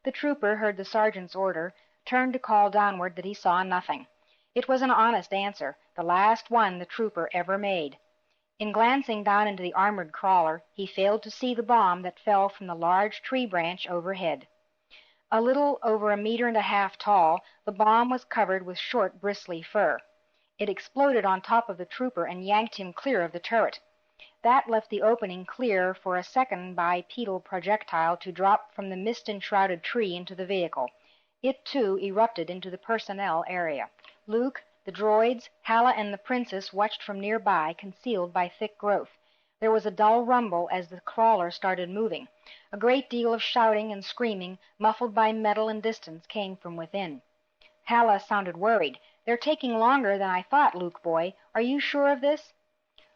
The trooper heard the sergeant's order, turned to call downward that he saw nothing. It was an honest answer, the last one the trooper ever made. In glancing down into the armored crawler, he failed to see the bomb that fell from the large tree branch overhead. A little over 1.5 meters tall, the bomb was covered with short, bristly fur. It exploded on top of the trooper and yanked him clear of the turret. That left the opening clear for a second bipedal projectile to drop from the mist-enshrouded tree into the vehicle. It, too, erupted into the personnel area. Luke, the droids, Halla, and the princess watched from nearby, concealed by thick growth. There was a dull rumble as the crawler started moving. A great deal of shouting and screaming, muffled by metal and distance, came from within. Halla sounded worried. "They're taking longer than I thought, Luke boy. Are you sure of this?"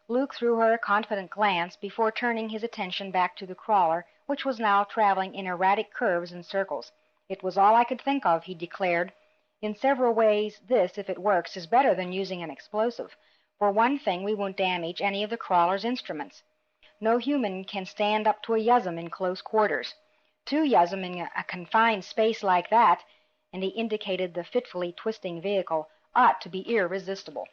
Luke threw her a confident glance before turning his attention back to the crawler, which was now traveling in erratic curves and circles. "It was all I could think of," he declared. "In several ways this, if it works, is better than using an explosive. For one thing, we won't damage any of the crawler's instruments. No human can stand up to a Yuzum in close quarters. 2 Yuzum in a confined space like that," and he indicated the fitfully twisting vehicle, "ought to be irresistible."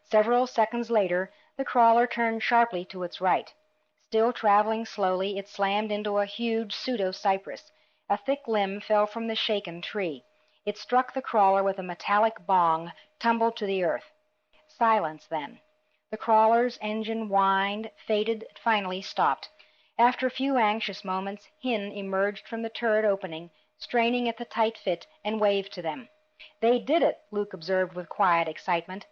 Several seconds later, the crawler turned sharply to its right. Still traveling slowly, it slammed into a huge pseudo-cypress. A thick limb fell from the shaken tree. It struck the crawler with a metallic bong, tumbled to the earth. Silence, then. The crawler's engine whined, faded, finally stopped. After a few anxious moments, Hin emerged from the turret opening, straining at the tight fit, and waved to them. "They did it," Luke observed with quiet excitement.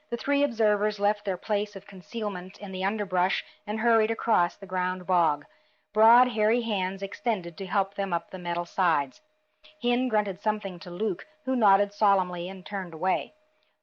The 3 observers left their place of concealment in the underbrush and hurried across the ground bog. Broad, hairy hands extended to help them up the metal sides. Hin grunted something to Luke, who nodded solemnly and turned away.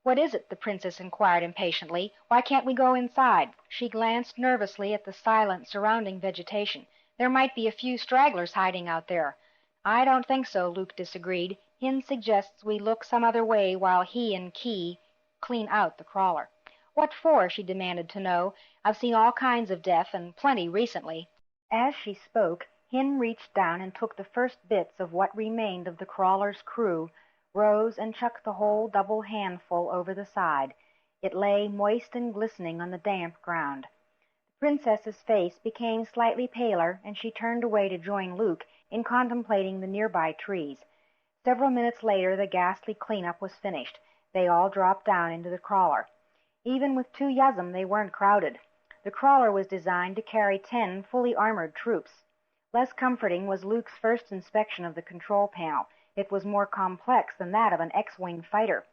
"What is it?" the princess inquired impatiently. "Why can't we go inside?" She glanced nervously at the silent surrounding vegetation. "There might be a few stragglers hiding out there." "I don't think so," Luke disagreed. "Hin suggests we look some other way while he and Key clean out the crawler." "What for?" she demanded to know. "I've seen all kinds of death, and plenty recently." As she spoke, Hin reached down and took the first bits of what remained of the crawler's crew, rose and chucked the whole double handful over the side. It lay moist and glistening on the damp ground. The princess's face became slightly paler, and she turned away to join Luke in contemplating the nearby trees. Several minutes later the ghastly cleanup was finished. They all dropped down into the crawler. Even with 2 Yuzum, they weren't crowded. The crawler was designed to carry 10 fully armored troops. Less comforting was Luke's first inspection of the control panel. It was more complex than that of an X-wing fighter.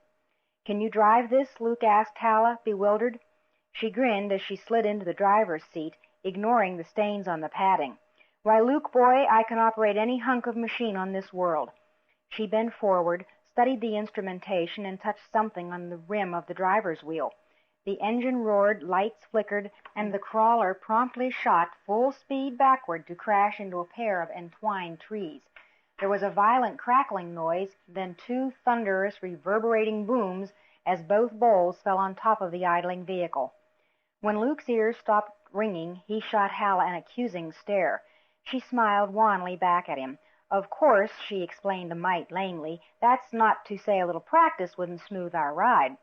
"Can you drive this?" Luke asked Halla, bewildered. She grinned as she slid into the driver's seat, ignoring the stains on the padding. "Why, Luke boy, I can operate any hunk of machine on this world." She bent forward, studied the instrumentation, and touched something on the rim of the driver's wheel. The engine roared, lights flickered, and the crawler promptly shot full speed backward to crash into a pair of entwined trees. There was a violent crackling noise, then two thunderous, reverberating booms as both bowls fell on top of the idling vehicle. When Luke's ears stopped ringing, he shot Halla an accusing stare. She smiled wanly back at him. "Of course," she explained a mite lamely, "that's not to say a little practice wouldn't smooth our ride."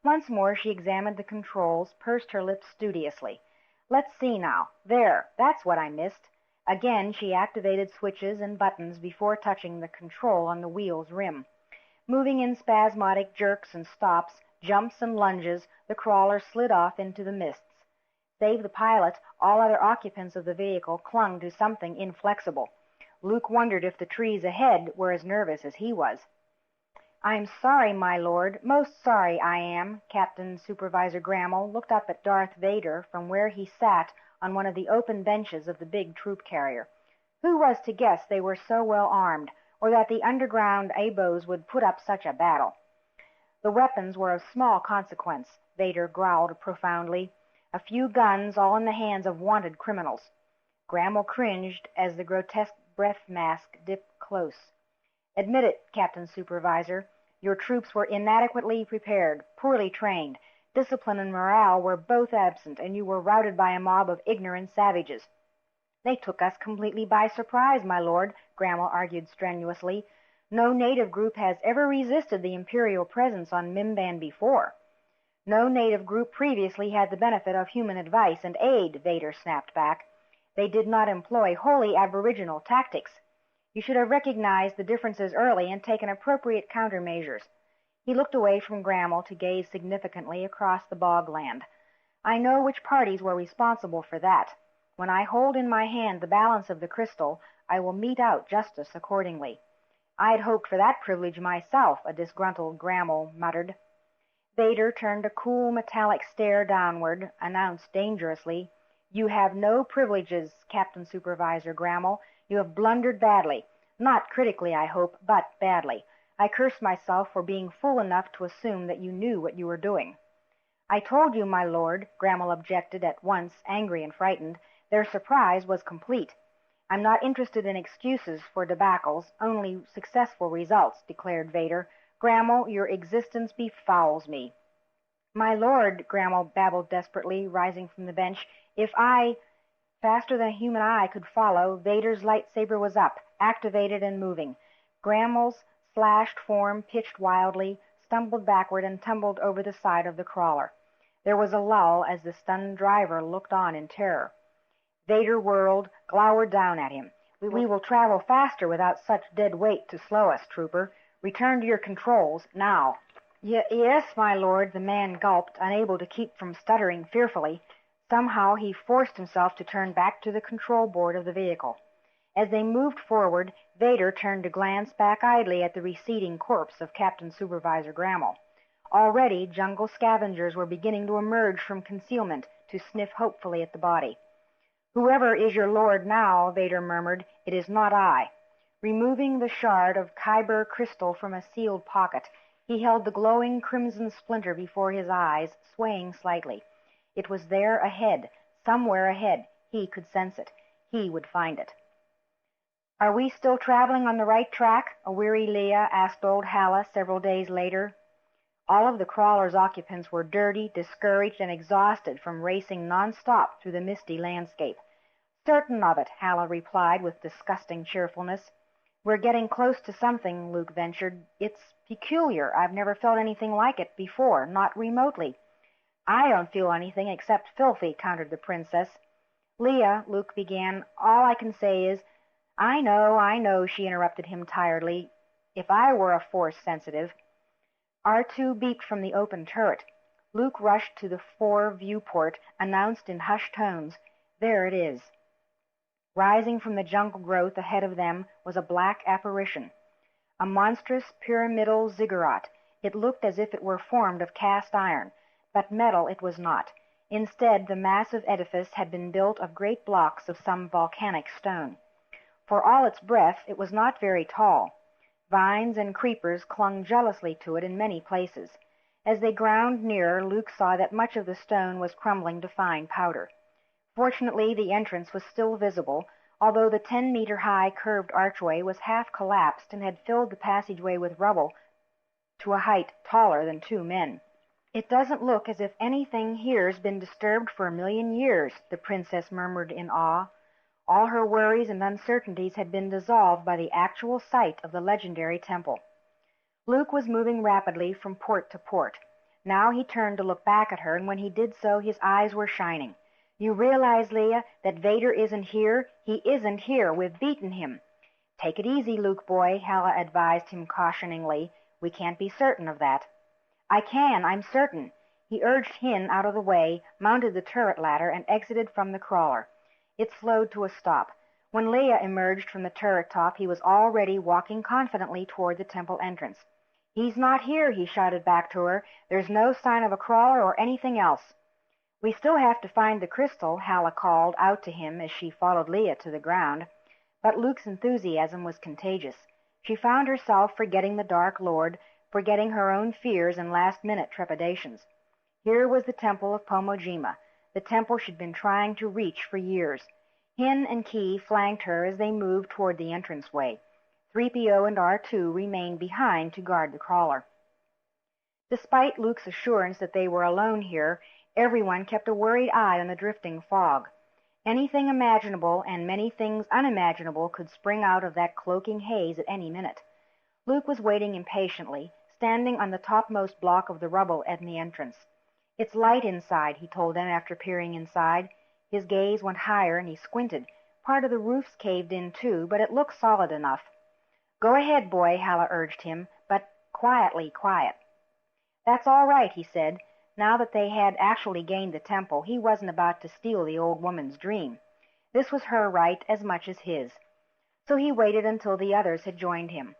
Once more she examined the controls, pursed her lips studiously. "Let's see now. There, that's what I missed." Again she activated switches and buttons before touching the control on the wheel's rim. Moving in spasmodic jerks and stops, jumps and lunges, the crawler slid off into the mists. Save the pilot, all other occupants of the vehicle clung to something inflexible. Luke wondered if the trees ahead were as nervous as he was. "I'm sorry, my lord, most sorry I am." Captain Supervisor Grammel looked up at Darth Vader from where he sat on one of the open benches of the big troop carrier. Who was to guess they were so well armed, or that the underground ABOs would put up such a battle? "The weapons were of small consequence," Vader growled profoundly. "A few guns, all in the hands of wanted criminals." Grammel cringed as the grotesque breath mask dipped close. "Admit it, Captain Supervisor. Your troops were inadequately prepared, poorly trained. Discipline and morale were both absent, and you were routed by a mob of ignorant savages." "They took us completely by surprise, my lord," Grammel argued strenuously. "No native group has ever resisted the Imperial presence on Mimban before." "No native group previously had the benefit of human advice and aid," Vader snapped back. "They did not employ wholly aboriginal tactics. You should have recognized the differences early and taken appropriate countermeasures." He looked away from Grammel to gaze significantly across the bogland. "I know which parties were responsible for that. When I hold in my hand the balance of the crystal, I will mete out justice accordingly." "I'd hoped for that privilege myself," a disgruntled Grammel muttered. Vader turned a cool metallic stare downward, announced dangerously, "You have no privileges, Captain Supervisor Grammel. You have blundered badly. Not critically, I hope, but badly. I curse myself for being fool enough to assume that you knew what you were doing." "I told you, my lord," Grammel objected at once, angry and frightened. "Their surprise was complete." "I'm not interested in excuses for debacles, only successful results," declared Vader. "Grammel, your existence befouls me." "My lord," Grammel babbled desperately, rising from the bench, "if I—" Faster than a human eye could follow, Vader's lightsaber was up, activated and moving. Grammel's slashed form pitched wildly, stumbled backward, and tumbled over the side of the crawler. There was a lull as the stunned driver looked on in terror. Vader whirled, glowered down at him. "We will travel faster without such dead weight to slow us, trooper. Return to your controls, now." Yes, my lord," the man gulped, unable to keep from stuttering fearfully. Somehow he forced himself to turn back to the control board of the vehicle. As they moved forward, Vader turned to glance back idly at the receding corpse of Captain Supervisor Grammel. Already jungle scavengers were beginning to emerge from concealment to sniff hopefully at the body. "Whoever is your lord now," Vader murmured, "it is not I." Removing the shard of Kaiburr crystal from a sealed pocket, he held the glowing crimson splinter before his eyes, swaying slightly. It was there ahead, somewhere ahead. He could sense it. He would find it. "Are we still traveling on the right track?" a weary Leia asked old Halla several days later. All of the crawler's occupants were dirty, discouraged, and exhausted from racing non-stop through the misty landscape. "Certain of it," Halla replied with disgusting cheerfulness. "We're getting close to something," Luke ventured. "It's peculiar. I've never felt anything like it before, not remotely." "I don't feel anything except filthy," countered the princess. "Leia," Luke began, "all I can say is—" I know," she interrupted him tiredly. "If I were a force sensitive—" R2 beeped from the open turret. Luke rushed to the fore viewport, announced in hushed tones, "There it is." Rising from the jungle growth ahead of them was a black apparition. A monstrous pyramidal ziggurat. It looked as if it were formed of cast iron, but metal it was not. Instead, the massive edifice had been built of great blocks of some volcanic stone. For all its breadth, it was not very tall. Vines and creepers clung jealously to it in many places. As they ground nearer, Luke saw that much of the stone was crumbling to fine powder. Fortunately, the entrance was still visible, although the 10-meter-high curved archway was half collapsed and had filled the passageway with rubble to a height taller than 2 men. "It doesn't look as if anything here's been disturbed for 1,000,000 years," the princess murmured in awe. All her worries and uncertainties had been dissolved by the actual sight of the legendary temple. Luke was moving rapidly from port to port. Now he turned to look back at her, and when he did so, his eyes were shining. "You realize, Leia, that Vader isn't here? He isn't here. We've beaten him." "Take it easy, Luke boy," Halla advised him cautioningly. "We can't be certain of that." "I can, I'm certain." He urged Hin out of the way, mounted the turret ladder, and exited from the crawler. It slowed to a stop. When Leia emerged from the turret top, he was already walking confidently toward the temple entrance. "He's not here," he shouted back to her. "There's no sign of a crawler or anything else." "We still have to find the crystal," Halla called out to him as she followed Leia to the ground. But Luke's enthusiasm was contagious. She found herself forgetting the Dark Lord, forgetting her own fears and last-minute trepidations. Here was the temple of Pomojima, the temple she'd been trying to reach for years. Hin and Key flanked her as they moved toward the entranceway. 3PO and R2 remained behind to guard the crawler. Despite Luke's assurance that they were alone here, everyone kept a worried eye on the drifting fog. Anything imaginable and many things unimaginable could spring out of that cloaking haze at any minute. Luke was waiting impatiently, standing on the topmost block of the rubble at the entrance. "It's light inside," he told them after peering inside. His gaze went higher and he squinted. Part of the roof's caved in too, but it looked solid enough. "Go ahead, boy," Halla urged him, "but quiet." "That's all right," he said. Now that they had actually gained the temple, he wasn't about to steal the old woman's dream. This was her right as much as his. So he waited until the others had joined him.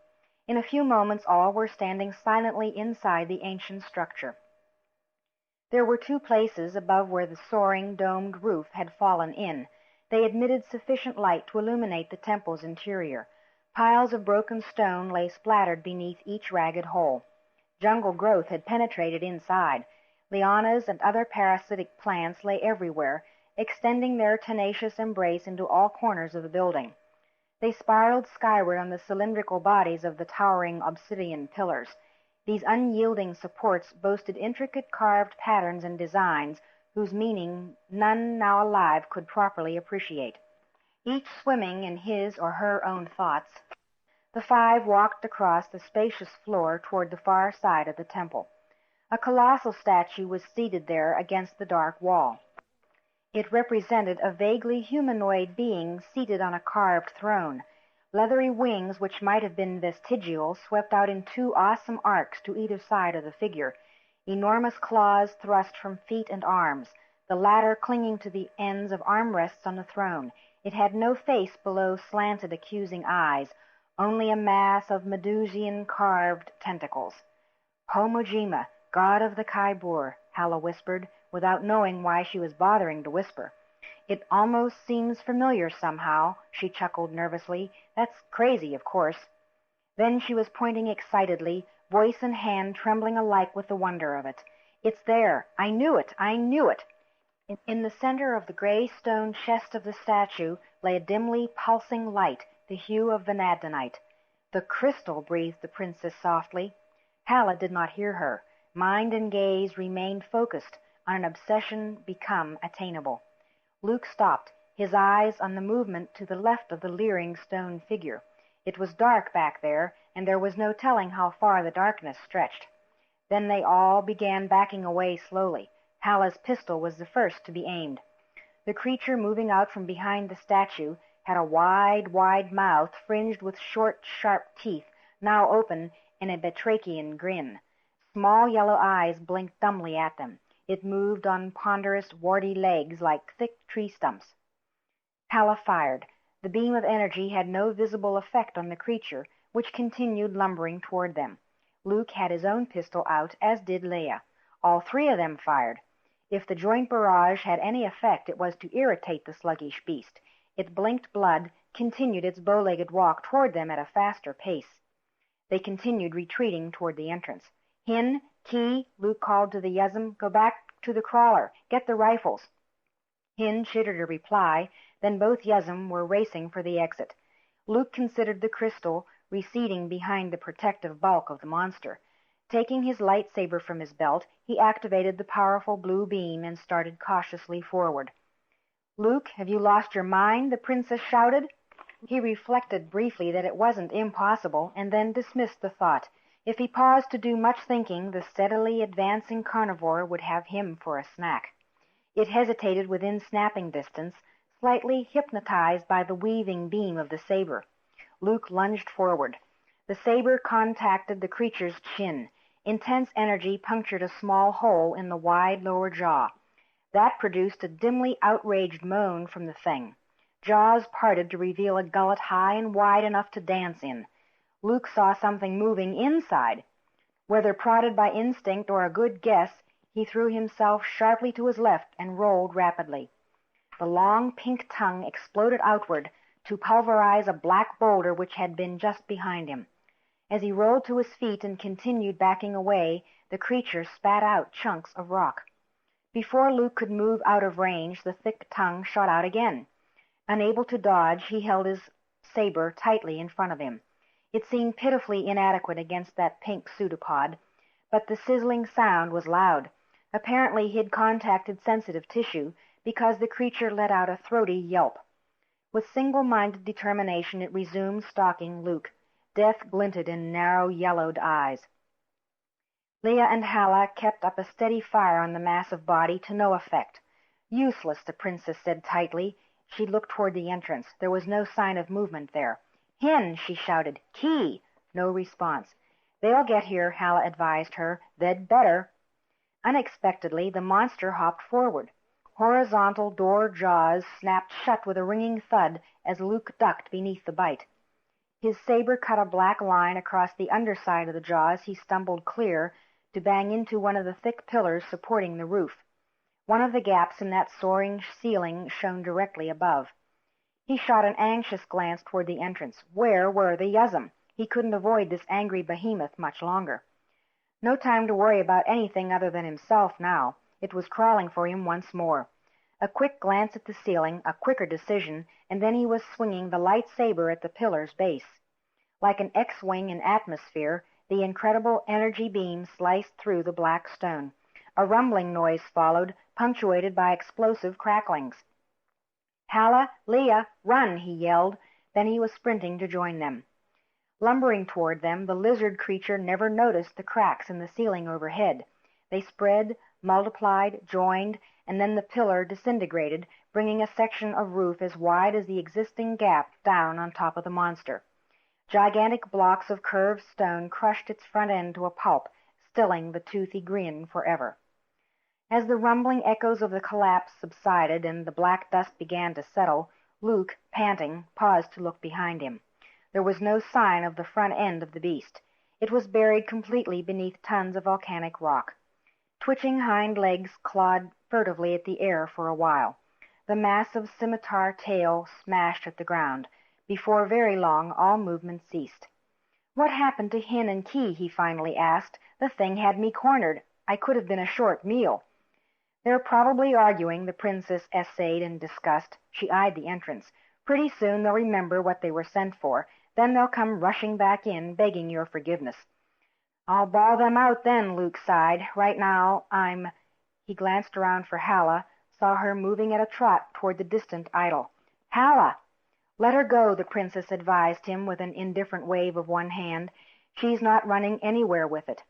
In a few moments all were standing silently inside the ancient structure. There were 2 places above where the soaring, domed roof had fallen in. They admitted sufficient light to illuminate the temple's interior. Piles of broken stone lay splattered beneath each ragged hole. Jungle growth had penetrated inside. Lianas and other parasitic plants lay everywhere, extending their tenacious embrace into all corners of the building. They spiraled skyward on the cylindrical bodies of the towering obsidian pillars. These unyielding supports boasted intricate carved patterns and designs whose meaning none now alive could properly appreciate. Each swimming in his or her own thoughts, the 5 walked across the spacious floor toward the far side of the temple. A colossal statue was seated there against the dark wall. It represented a vaguely humanoid being seated on a carved throne. Leathery wings, which might have been vestigial, swept out in 2 awesome arcs to either side of the figure. Enormous claws thrust from feet and arms, the latter clinging to the ends of armrests on the throne. It had no face below slanted, accusing eyes, only a mass of Medusian carved tentacles. "Pomojima, god of the Kaiburr," Halla whispered, without knowing why she was bothering to whisper. "It almost seems familiar somehow," she chuckled nervously. "That's crazy, of course." Then she was pointing excitedly, voice and hand trembling alike with the wonder of it. "It's there! I knew it! I knew it!" In the center of the gray stone chest of the statue lay a dimly pulsing light, the hue of vanadinite. "The crystal," breathed the princess softly. Halla did not hear her. Mind and gaze remained focused on an obsession become attainable. Luke stopped, his eyes on the movement to the left of the leering stone figure. It was dark back there, and there was no telling how far the darkness stretched. Then they all began backing away slowly. Halla's pistol was the first to be aimed. The creature moving out from behind the statue had a wide mouth fringed with short, sharp teeth, now open in a batrachian grin. Small yellow eyes blinked dumbly at them. It moved on ponderous, warty legs like thick tree stumps. Halla fired. The beam of energy had no visible effect on the creature, which continued lumbering toward them. Luke had his own pistol out, as did Leia. All 3 of them fired. If the joint barrage had any effect, it was to irritate the sluggish beast. It blinked blood, continued its bow-legged walk toward them at a faster pace. They continued retreating toward the entrance. "Hin, Key," Luke called to the Yuzum, "go back to the crawler. Get the rifles." Hin chittered a reply, then both Yuzum were racing for the exit. Luke considered the crystal receding behind the protective bulk of the monster. Taking his lightsaber from his belt, he activated the powerful blue beam and started cautiously forward. "Luke, have you lost your mind?" the princess shouted. He reflected briefly that it wasn't impossible, and then dismissed the thought. If he paused to do much thinking, the steadily advancing carnivore would have him for a snack. It hesitated within snapping distance, slightly hypnotized by the weaving beam of the saber. Luke lunged forward. The saber contacted the creature's chin. Intense energy punctured a small hole in the wide lower jaw. That produced a dimly outraged moan from the thing. Jaws parted to reveal a gullet high and wide enough to dance in. Luke saw something moving inside. Whether prodded by instinct or a good guess, he threw himself sharply to his left and rolled rapidly. The long pink tongue exploded outward to pulverize a black boulder which had been just behind him. As he rolled to his feet and continued backing away, the creature spat out chunks of rock. Before Luke could move out of range, the thick tongue shot out again. Unable to dodge, he held his saber tightly in front of him. It seemed pitifully inadequate against that pink pseudopod, but the sizzling sound was loud. Apparently he'd contacted sensitive tissue, because the creature let out a throaty yelp. With single-minded determination it resumed stalking Luke. Death glinted in narrow, yellowed eyes. Leia and Halla kept up a steady fire on the massive body to no effect. "Useless," the princess said tightly. She looked toward the entrance. There was no sign of movement there. "Hin," she shouted. "Key!" No response. "They'll get here," Halla advised her. "They'd better." Unexpectedly, the monster hopped forward. Horizontal door jaws snapped shut with a ringing thud as Luke ducked beneath the bite. His saber cut a black line across the underside of the jaws. He stumbled clear to bang into one of the thick pillars supporting the roof. One of the gaps in that soaring ceiling shone directly above. He shot an anxious glance toward the entrance. Where were the Yuzum? He couldn't avoid this angry behemoth much longer. No time to worry about anything other than himself now. It was crawling for him once more. A quick glance at the ceiling, a quicker decision, and then he was swinging the light saber at the pillar's base. Like an X-wing in atmosphere, the incredible energy beam sliced through the black stone. A rumbling noise followed, punctuated by explosive cracklings. "Halla, Leia, run!" he yelled. Then he was sprinting to join them. Lumbering toward them, the lizard creature never noticed the cracks in the ceiling overhead. They spread, multiplied, joined, and then the pillar disintegrated, bringing a section of roof as wide as the existing gap down on top of the monster. Gigantic blocks of curved stone crushed its front end to a pulp, stilling the toothy grin forever. As the rumbling echoes of the collapse subsided and the black dust began to settle, Luke, panting, paused to look behind him. There was no sign of the front end of the beast. It was buried completely beneath tons of volcanic rock. Twitching hind legs clawed furtively at the air for a while. The massive scimitar tail smashed at the ground. Before very long, all movement ceased. "What happened to Hin and Key?" he finally asked. "The thing had me cornered. I could have been a short meal." "They're probably arguing," the princess essayed in disgust. She eyed the entrance. "Pretty soon they'll remember what they were sent for. Then they'll come rushing back in, begging your forgiveness." "I'll bawl them out then," Luke sighed. "Right now I'm—" He glanced around for Halla, saw her moving at a trot toward the distant idol. "Halla!" "Let her go," the princess advised him with an indifferent wave of one hand. "She's not running anywhere with it."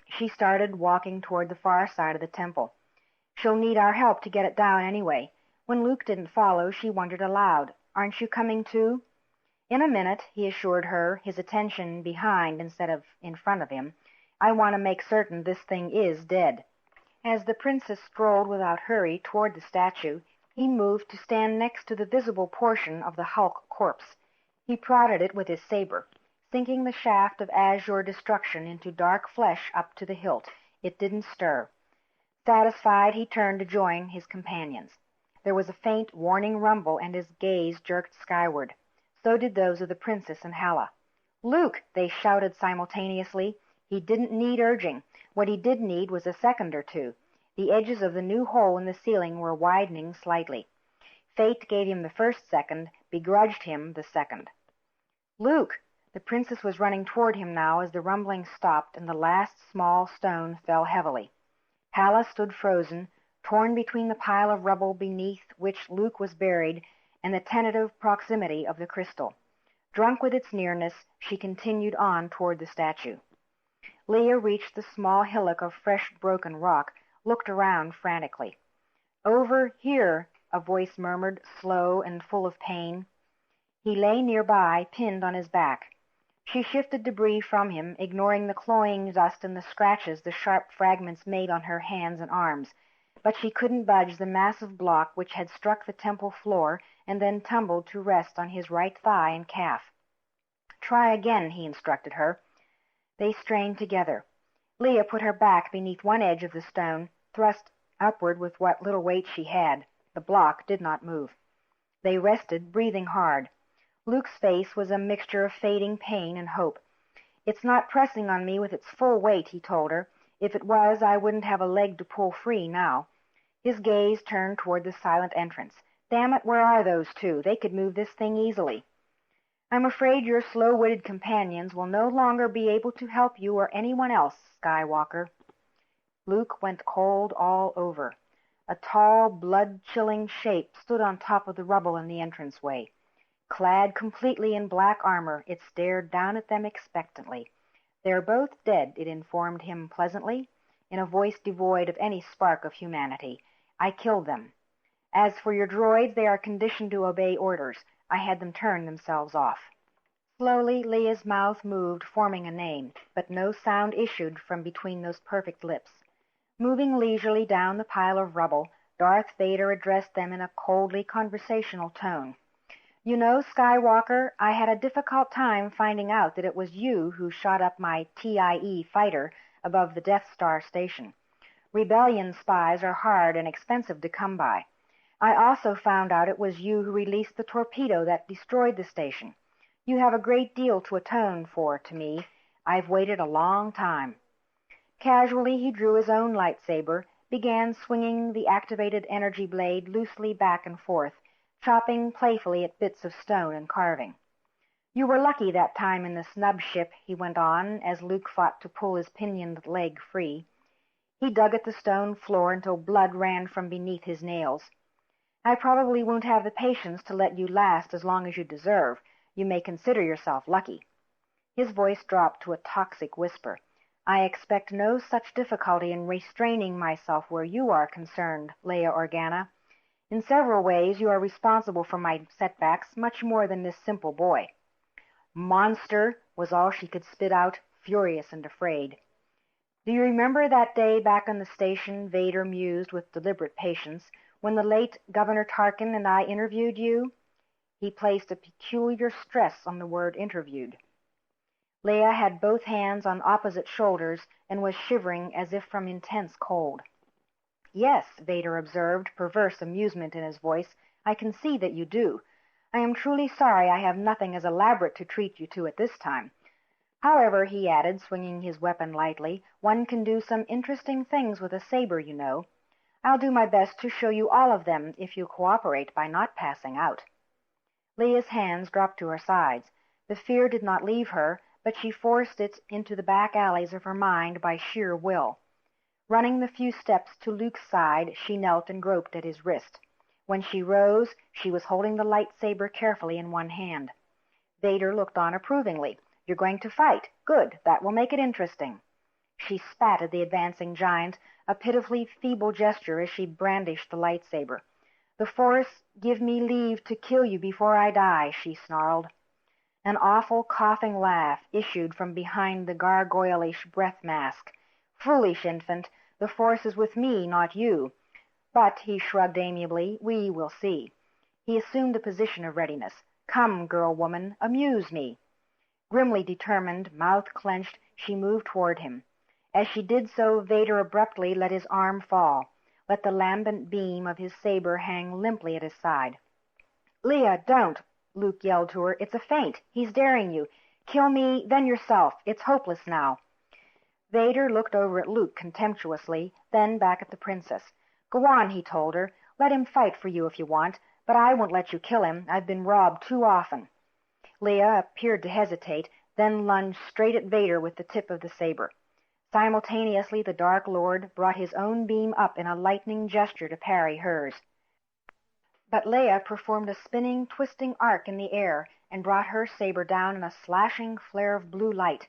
She started walking toward the far side of the temple. "She'll need our help to get it down anyway." When Luke didn't follow, she wondered aloud, "Aren't you coming too?" "In a minute," he assured her, his attention behind instead of in front of him. "I want to make certain this thing is dead." As the princess strolled without hurry toward the statue, he moved to stand next to the visible portion of the Hulk corpse. He prodded it with his saber, sinking the shaft of azure destruction into dark flesh up to the hilt. It didn't stir. Satisfied, he turned to join his companions. There was a faint, warning rumble, and his gaze jerked skyward. So did those of the princess and Halla. "Luke!" they shouted simultaneously. He didn't need urging. What he did need was a second or two. The edges of the new hole in the ceiling were widening slightly. Fate gave him the first second, begrudged him the second. "Luke!" The princess was running toward him now as the rumbling stopped and the last small stone fell heavily. Halla stood frozen, torn between the pile of rubble beneath which Luke was buried and the tentative proximity of the crystal. Drunk with its nearness, she continued on toward the statue. Leia reached the small hillock of fresh broken rock, looked around frantically. "Over here," a voice murmured, slow and full of pain. He lay nearby, pinned on his back. She shifted debris from him, ignoring the cloying dust and the scratches the sharp fragments made on her hands and arms, but she couldn't budge the massive block which had struck the temple floor and then tumbled to rest on his right thigh and calf. "Try again," he instructed her. They strained together. Leia put her back beneath one edge of the stone, thrust upward with what little weight she had. The block did not move. They rested, breathing hard. Luke's face was a mixture of fading pain and hope. "It's not pressing on me with its full weight," he told her. "If it was, I wouldn't have a leg to pull free now." His gaze turned toward the silent entrance. "Damn it, where are those two? They could move this thing easily." "I'm afraid your slow-witted companions will no longer be able to help you or anyone else, Skywalker." Luke went cold all over. A tall, blood-chilling shape stood on top of the rubble in the entranceway. Clad completely in black armor, it stared down at them expectantly. "They're both dead," it informed him pleasantly, in a voice devoid of any spark of humanity. "I killed them. As for your droids, they are conditioned to obey orders. I had them turn themselves off." Slowly, Leia's mouth moved, forming a name, but no sound issued from between those perfect lips. Moving leisurely down the pile of rubble, Darth Vader addressed them in a coldly conversational tone. "You know, Skywalker, I had a difficult time finding out that it was you who shot up my TIE fighter above the Death Star station. Rebellion spies are hard and expensive to come by. I also found out it was you who released the torpedo that destroyed the station. You have a great deal to atone for to me. I've waited a long time." Casually he drew his own lightsaber, began swinging the activated energy blade loosely back and forth, chopping playfully at bits of stone and carving. "You were lucky that time in the snub ship," he went on, as Luke fought to pull his pinioned leg free. He dug at the stone floor until blood ran from beneath his nails. "I probably won't have the patience to let you last as long as you deserve. You may consider yourself lucky." His voice dropped to a toxic whisper. "I expect no such difficulty in restraining myself where you are concerned, Leia Organa. In several ways you are responsible for my setbacks, much more than this simple boy." "Monster!" was all she could spit out, furious and afraid. "Do you remember that day back on the station," Vader mused with deliberate patience, "when the late Governor Tarkin and I interviewed you?" He placed a peculiar stress on the word interviewed. Leia had both hands on opposite shoulders and was shivering as if from intense cold. "Yes," Vader observed, perverse amusement in his voice, "I can see that you do. I am truly sorry I have nothing as elaborate to treat you to at this time. However," he added, swinging his weapon lightly, "one can do some interesting things with a saber, you know. I'll do my best to show you all of them if you cooperate by not passing out." Leia's hands dropped to her sides. The fear did not leave her, but she forced it into the back alleys of her mind by sheer will. Running the few steps to Luke's side, she knelt and groped at his wrist. When she rose, she was holding the lightsaber carefully in one hand. Vader looked on approvingly. "You're going to fight. Good. That will make it interesting." She spat at the advancing giant, a pitifully feeble gesture as she brandished the lightsaber. "The Force give me leave to kill you before I die," she snarled. An awful coughing laugh issued from behind the gargoylish breath mask. "Foolish infant, the Force is with me, not you. But," he shrugged amiably, "we will see." He assumed a position of readiness. "Come, girl-woman, amuse me." Grimly determined, mouth clenched, she moved toward him. As she did so, Vader abruptly let his arm fall, let the lambent beam of his saber hang limply at his side. "Leia, don't!" Luke yelled to her. "It's a feint. He's daring you. Kill me, then yourself. It's hopeless now." Vader looked over at Luke contemptuously, then back at the princess. "Go on," he told her. "Let him fight for you if you want, but I won't let you kill him. I've been robbed too often." Leia appeared to hesitate, then lunged straight at Vader with the tip of the saber. Simultaneously the Dark Lord brought his own beam up in a lightning gesture to parry hers. But Leia performed a spinning, twisting arc in the air and brought her saber down in a slashing flare of blue light.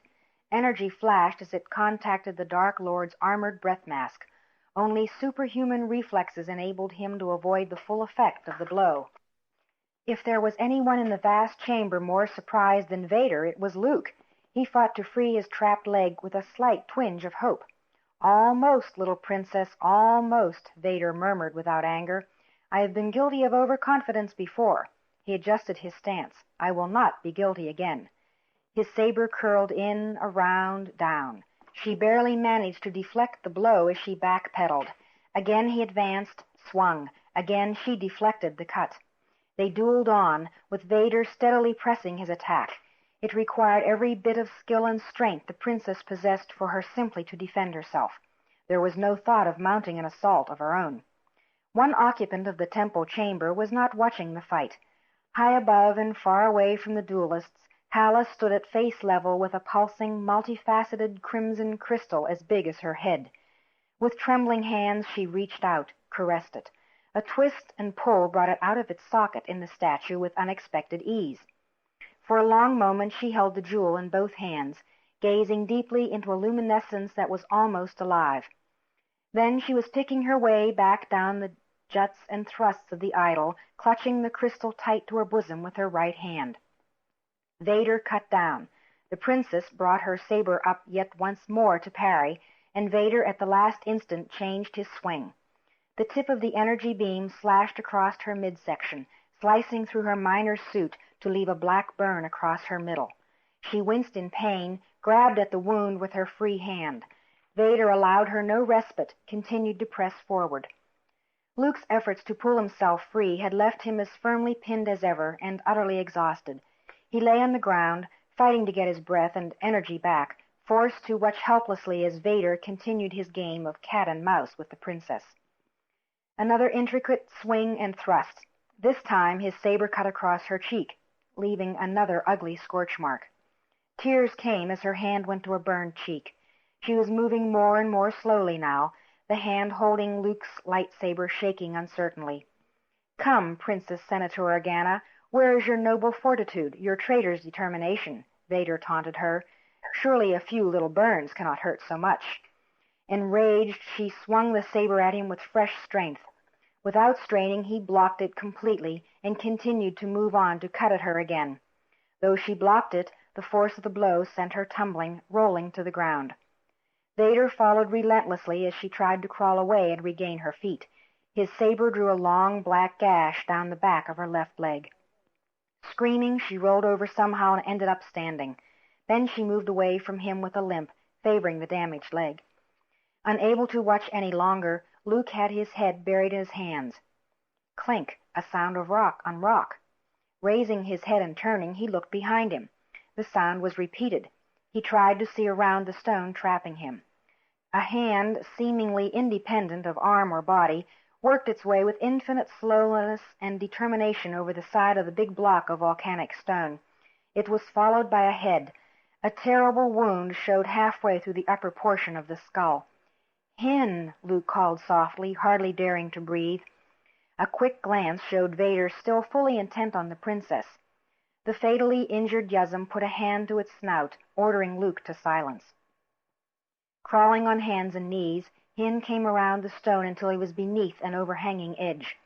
Energy flashed as it contacted the Dark Lord's armored breath mask. Only superhuman reflexes enabled him to avoid the full effect of the blow. If there was anyone in the vast chamber more surprised than Vader, it was Luke. He fought to free his trapped leg with a slight twinge of hope. "Almost, little princess, almost," Vader murmured without anger. "I have been guilty of overconfidence before." He adjusted his stance. "I will not be guilty again." His saber curled in, around, down. She barely managed to deflect the blow as she backpedaled. Again he advanced, swung. Again she deflected the cut. They dueled on, with Vader steadily pressing his attack. It required every bit of skill and strength the princess possessed for her simply to defend herself. There was no thought of mounting an assault of her own. One occupant of the temple chamber was not watching the fight. High above and far away from the duelists, Halla stood at face level with a pulsing, multifaceted crimson crystal as big as her head. With trembling hands she reached out, caressed it. A twist and pull brought it out of its socket in the statue with unexpected ease. For a long moment she held the jewel in both hands, gazing deeply into a luminescence that was almost alive. Then she was picking her way back down the juts and thrusts of the idol, clutching the crystal tight to her bosom with her right hand. Vader cut down. The princess brought her saber up yet once more to parry, and Vader at the last instant changed his swing. The tip of the energy beam slashed across her midsection, slicing through her miner's suit to leave a black burn across her middle. She winced in pain, grabbed at the wound with her free hand. Vader allowed her no respite, continued to press forward. Luke's efforts to pull himself free had left him as firmly pinned as ever and utterly exhausted. He lay on the ground, fighting to get his breath and energy back, forced to watch helplessly as Vader continued his game of cat and mouse with the princess. Another intricate swing and thrust. This time his saber cut across her cheek, leaving another ugly scorch mark. Tears came as her hand went to her burned cheek. She was moving more and more slowly now, the hand holding Luke's lightsaber shaking uncertainly. "Come, Princess Senator Organa, where is your noble fortitude, your traitor's determination?" Vader taunted her. "Surely a few little burns cannot hurt so much." Enraged, she swung the saber at him with fresh strength. Without straining, he blocked it completely and continued to move on to cut at her again. Though she blocked it, the force of the blow sent her tumbling, rolling to the ground. Vader followed relentlessly as she tried to crawl away and regain her feet. His saber drew a long black gash down the back of her left leg. Screaming, she rolled over somehow and ended up standing. Then she moved away from him with a limp, favoring the damaged leg. Unable to watch any longer, Luke had his head buried in his hands. Clink, a sound of rock on rock. Raising his head and turning, he looked behind him. The sound was repeated. He tried to see around the stone trapping him. A hand, seemingly independent of arm or body, worked its way with infinite slowness and determination over the side of the big block of volcanic stone. It was followed by a head. A terrible wound showed halfway through the upper portion of the skull. "Hen," Luke called softly, hardly daring to breathe. A quick glance showed Vader still fully intent on the princess. The fatally injured Yuzum put a hand to its snout, ordering Luke to silence. Crawling on hands and knees, Hin came around the stone until he was beneath an overhanging edge.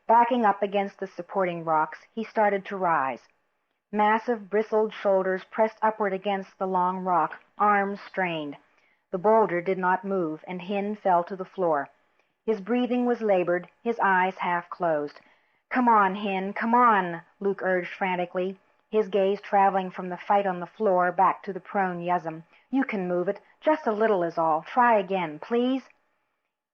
Backing up against the supporting rocks, he started to rise. Massive, bristled shoulders pressed upward against the long rock, arms strained. The boulder did not move, and Hin fell to the floor. His breathing was labored, his eyes half closed. "Come on, Hin, come on," Luke urged frantically, his gaze traveling from the fight on the floor back to the prone Yuzum. "You can move it. Just a little is all. Try again, please."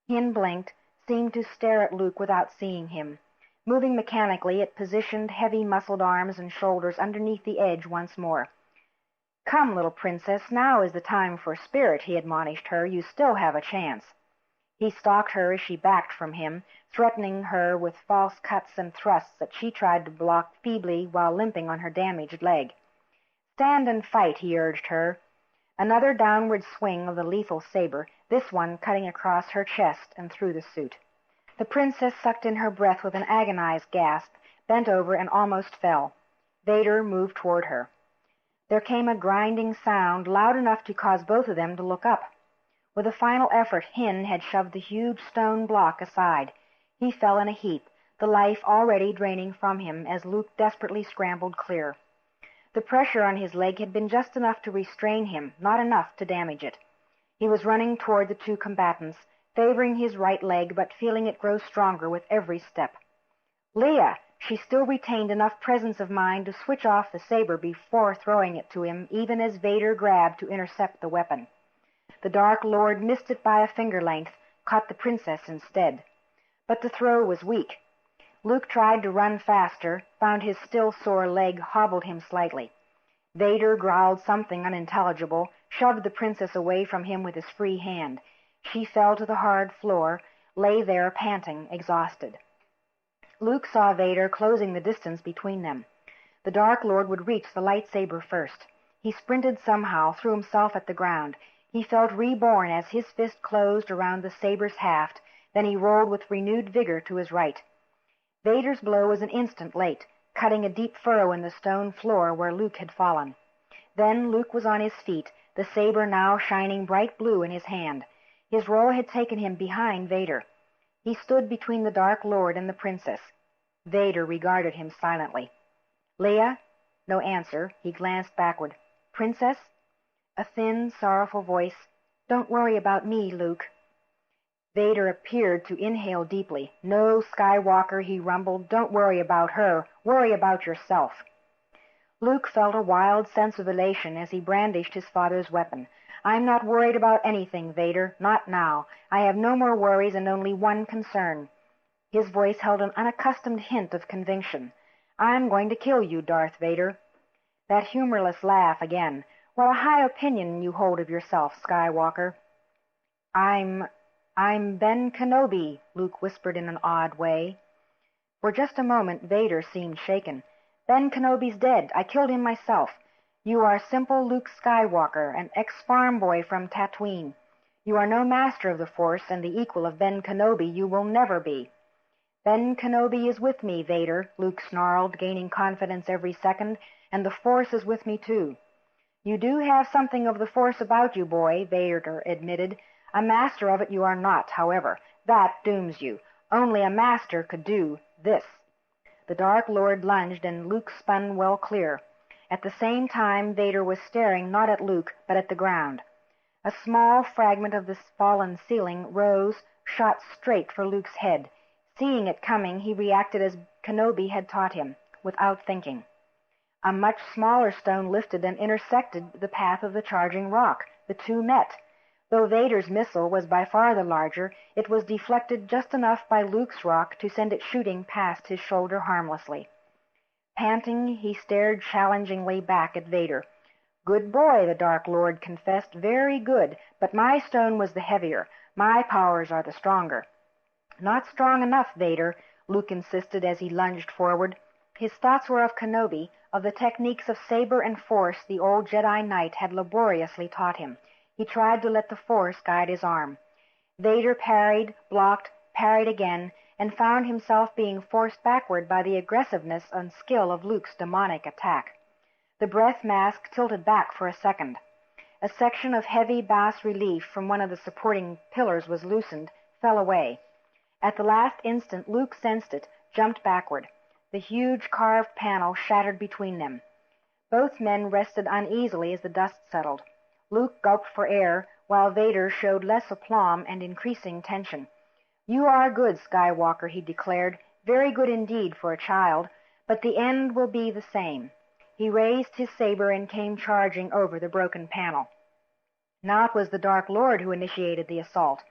Hin blinked, seemed to stare at Luke without seeing him. Moving mechanically, it positioned heavy muscled arms and shoulders underneath the edge once more. "Come, little princess, now is the time for spirit," he admonished her. "You still have a chance." He stalked her as she backed from him, threatening her with false cuts and thrusts that she tried to block feebly while limping on her damaged leg. "Stand and fight," he urged her. Another downward swing of the lethal saber, this one cutting across her chest and through the suit. The princess sucked in her breath with an agonized gasp, bent over, and almost fell. Vader moved toward her. There came a grinding sound, loud enough to cause both of them to look up. With a final effort, Hin had shoved the huge stone block aside. He fell in a heap, the life already draining from him as Luke desperately scrambled clear. The pressure on his leg had been just enough to restrain him, not enough to damage it. He was running toward the two combatants, favoring his right leg, but feeling it grow stronger with every step. "Leia!" She still retained enough presence of mind to switch off the saber before throwing it to him, even as Vader grabbed to intercept the weapon. The Dark Lord missed it by a finger-length, caught the princess instead. But the throw was weak. Luke tried to run faster, found his still sore leg hobbled him slightly. Vader growled something unintelligible, shoved the princess away from him with his free hand. She fell to the hard floor, lay there panting, exhausted. Luke saw Vader closing the distance between them. The Dark Lord would reach the lightsaber first. He sprinted somehow, threw himself at the ground. He felt reborn as his fist closed around the saber's haft, then he rolled with renewed vigor to his right. Vader's blow was an instant late, cutting a deep furrow in the stone floor where Luke had fallen. Then Luke was on his feet, the saber now shining bright blue in his hand. His roll had taken him behind Vader. He stood between the Dark Lord and the princess. Vader regarded him silently. "Leia?" No answer. He glanced backward. "Princess?" A thin, sorrowful voice. "Don't worry about me, Luke." Vader appeared to inhale deeply. "No, Skywalker," he rumbled. "Don't worry about her. Worry about yourself." Luke felt a wild sense of elation as he brandished his father's weapon. "I'm not worried about anything, Vader. Not now. I have no more worries and only one concern." His voice held an unaccustomed hint of conviction. "I'm going to kill you, Darth Vader." That humorless laugh again. "What a high opinion you hold of yourself, Skywalker." I'm Ben Kenobi," Luke whispered in an odd way. For just a moment Vader seemed shaken. "Ben Kenobi's dead. I killed him myself. You are simple Luke Skywalker, an ex-farm boy from Tatooine. You are no master of the Force, and the equal of Ben Kenobi you will never be." "Ben Kenobi is with me, Vader," Luke snarled, gaining confidence every second, "and the Force is with me too." "You do have something of the Force about you, boy," Vader admitted. "A master of it you are not, however. That dooms you. Only a master could do this." The Dark Lord lunged, and Luke spun well clear. At the same time Vader was staring not at Luke, but at the ground. A small fragment of the fallen ceiling rose, shot straight for Luke's head. Seeing it coming, he reacted as Kenobi had taught him, without thinking. A much smaller stone lifted and intersected the path of the charging rock. The two met. Though Vader's missile was by far the larger, it was deflected just enough by Luke's rock to send it shooting past his shoulder harmlessly. Panting, he stared challengingly back at Vader. "Good boy," the Dark Lord confessed. "Very good. But my stone was the heavier. My powers are the stronger." "Not strong enough, Vader," Luke insisted as he lunged forward. His thoughts were of Kenobi, of the techniques of saber and force the old Jedi Knight had laboriously taught him. He tried to let the Force guide his arm. Vader parried, blocked, parried again, and found himself being forced backward by the aggressiveness and skill of Luke's demonic attack. The breath mask tilted back for a second. A section of heavy bas-relief from one of the supporting pillars was loosened, fell away. At the last instant Luke sensed it, jumped backward. The huge carved panel shattered between them. Both men rested uneasily as the dust settled. Luke gulped for air, while Vader showed less aplomb and increasing tension. "You are good, Skywalker," he declared. "Very good indeed for a child. But the end will be the same." He raised his saber and came charging over the broken panel. Now it was the Dark Lord who initiated the assault.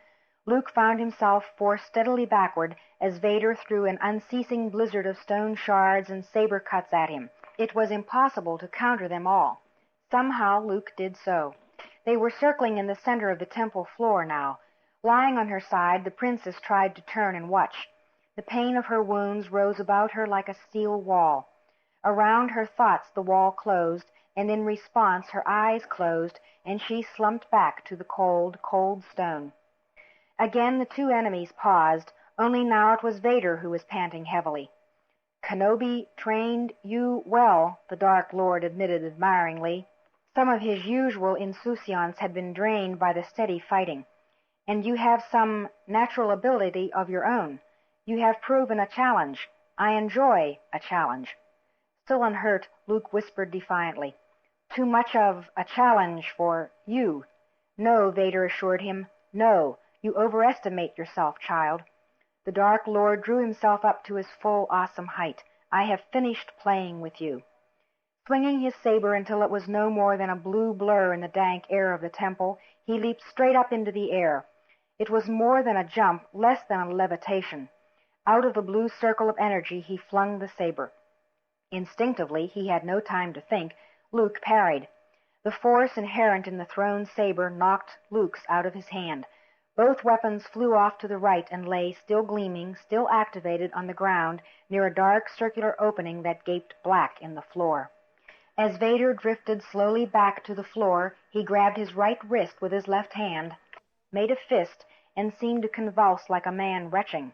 Luke found himself forced steadily backward as Vader threw an unceasing blizzard of stone shards and saber cuts at him. It was impossible to counter them all. Somehow Luke did so. They were circling in the center of the temple floor now. Lying on her side, the princess tried to turn and watch. The pain of her wounds rose about her like a steel wall. Around her thoughts the wall closed, and in response her eyes closed, and she slumped back to the cold, cold stone. Again the two enemies paused, only now it was Vader who was panting heavily. "Kenobi trained you well," the Dark Lord admitted admiringly. Some of his usual insouciance had been drained by the steady fighting. "And you have some natural ability of your own. You have proven a challenge. I enjoy a challenge." Still unhurt, Luke whispered defiantly, "Too much of a challenge for you." "No," Vader assured him. "No. You overestimate yourself, child." The Dark Lord drew himself up to his full, awesome height. "I have finished playing with you." Swinging his saber until it was no more than a blue blur in the dank air of the temple, he leaped straight up into the air. It was more than a jump, less than a levitation. Out of the blue circle of energy he flung the saber. Instinctively, he had no time to think, Luke parried. The force inherent in the thrown saber knocked Luke's out of his hand. Both weapons flew off to the right and lay, still gleaming, still activated, on the ground near a dark circular opening that gaped black in the floor. As Vader drifted slowly back to the floor, he grabbed his right wrist with his left hand, made a fist, and seemed to convulse like a man retching.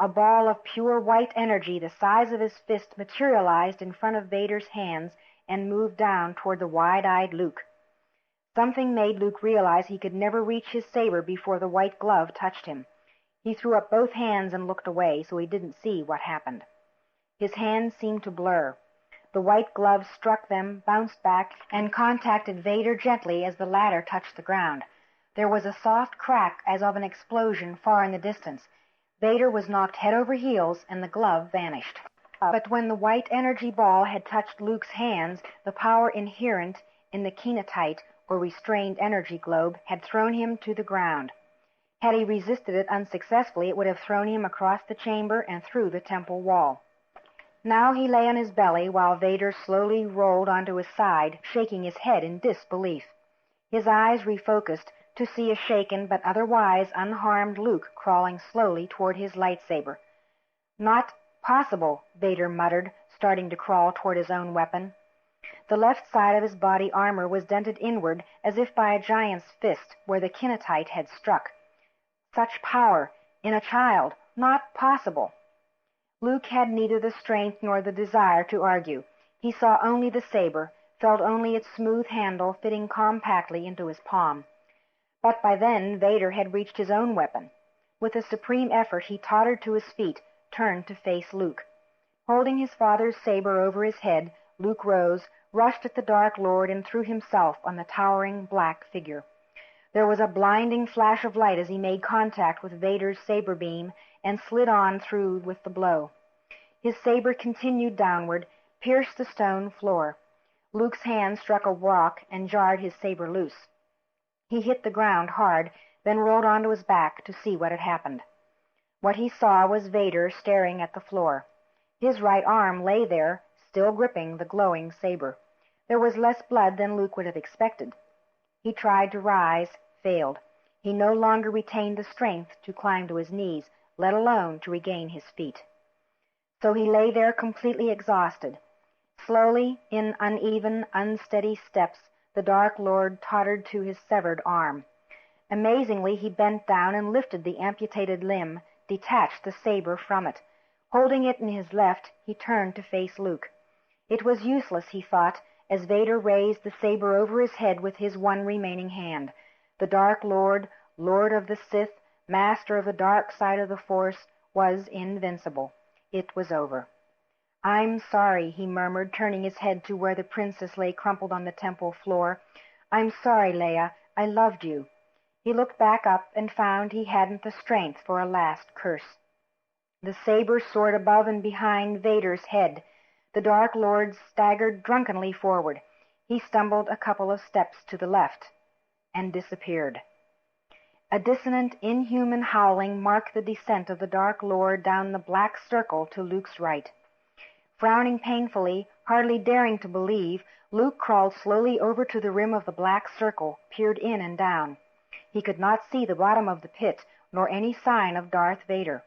A ball of pure white energy the size of his fist materialized in front of Vader's hands and moved down toward the wide-eyed Luke. Something made Luke realize he could never reach his saber before the white glove touched him. He threw up both hands and looked away, so he didn't see what happened. His hands seemed to blur. The white glove struck them, bounced back, and contacted Vader gently as the latter touched the ground. There was a soft crack as of an explosion far in the distance. Vader was knocked head over heels, and the glove vanished. But when the white energy ball had touched Luke's hands, the power inherent in the kinetite, or restrained energy globe, had thrown him to the ground. Had he resisted it unsuccessfully, it would have thrown him across the chamber and through the temple wall. Now he lay on his belly while Vader slowly rolled onto his side, shaking his head in disbelief. His eyes refocused to see a shaken but otherwise unharmed Luke crawling slowly toward his lightsaber. "Not possible," Vader muttered, starting to crawl toward his own weapon. The left side of his body armor was dented inward as if by a giant's fist where the kinetite had struck. Such power in a child! Not possible! Luke had neither the strength nor the desire to argue. He saw only the saber, felt only its smooth handle fitting compactly into his palm. But by then Vader had reached his own weapon. With a supreme effort he tottered to his feet, turned to face Luke. Holding his father's saber over his head, Luke rose, rushed at the Dark Lord, and threw himself on the towering black figure. There was a blinding flash of light as he made contact with Vader's saber beam and slid on through with the blow. His saber continued downward, pierced the stone floor. Luke's hand struck a rock and jarred his saber loose. He hit the ground hard, then rolled onto his back to see what had happened. What he saw was Vader staring at the floor. His right arm lay there, still gripping the glowing saber. There was less blood than Luke would have expected. He tried to rise, failed. He no longer retained the strength to climb to his knees, let alone to regain his feet. So he lay there completely exhausted. Slowly, in uneven, unsteady steps, the Dark Lord tottered to his severed arm. Amazingly, he bent down and lifted the amputated limb, detached the saber from it. Holding it in his left, he turned to face Luke. It was useless, he thought, as Vader raised the saber over his head with his one remaining hand. The Dark Lord, Lord of the Sith, Master of the dark side of the Force, was invincible. It was over. "I'm sorry," he murmured, turning his head to where the princess lay crumpled on the temple floor. "I'm sorry, Leia. I loved you." He looked back up and found he hadn't the strength for a last curse. The saber soared above and behind Vader's head. The Dark Lord staggered drunkenly forward. He stumbled a couple of steps to the left and disappeared. A dissonant, inhuman howling marked the descent of the Dark Lord down the black circle to Luke's right. Frowning painfully, Hardly daring to believe, Luke crawled slowly over to the rim of the black circle, peered in and down. He could not see the bottom of the pit, nor any sign of Darth Vader.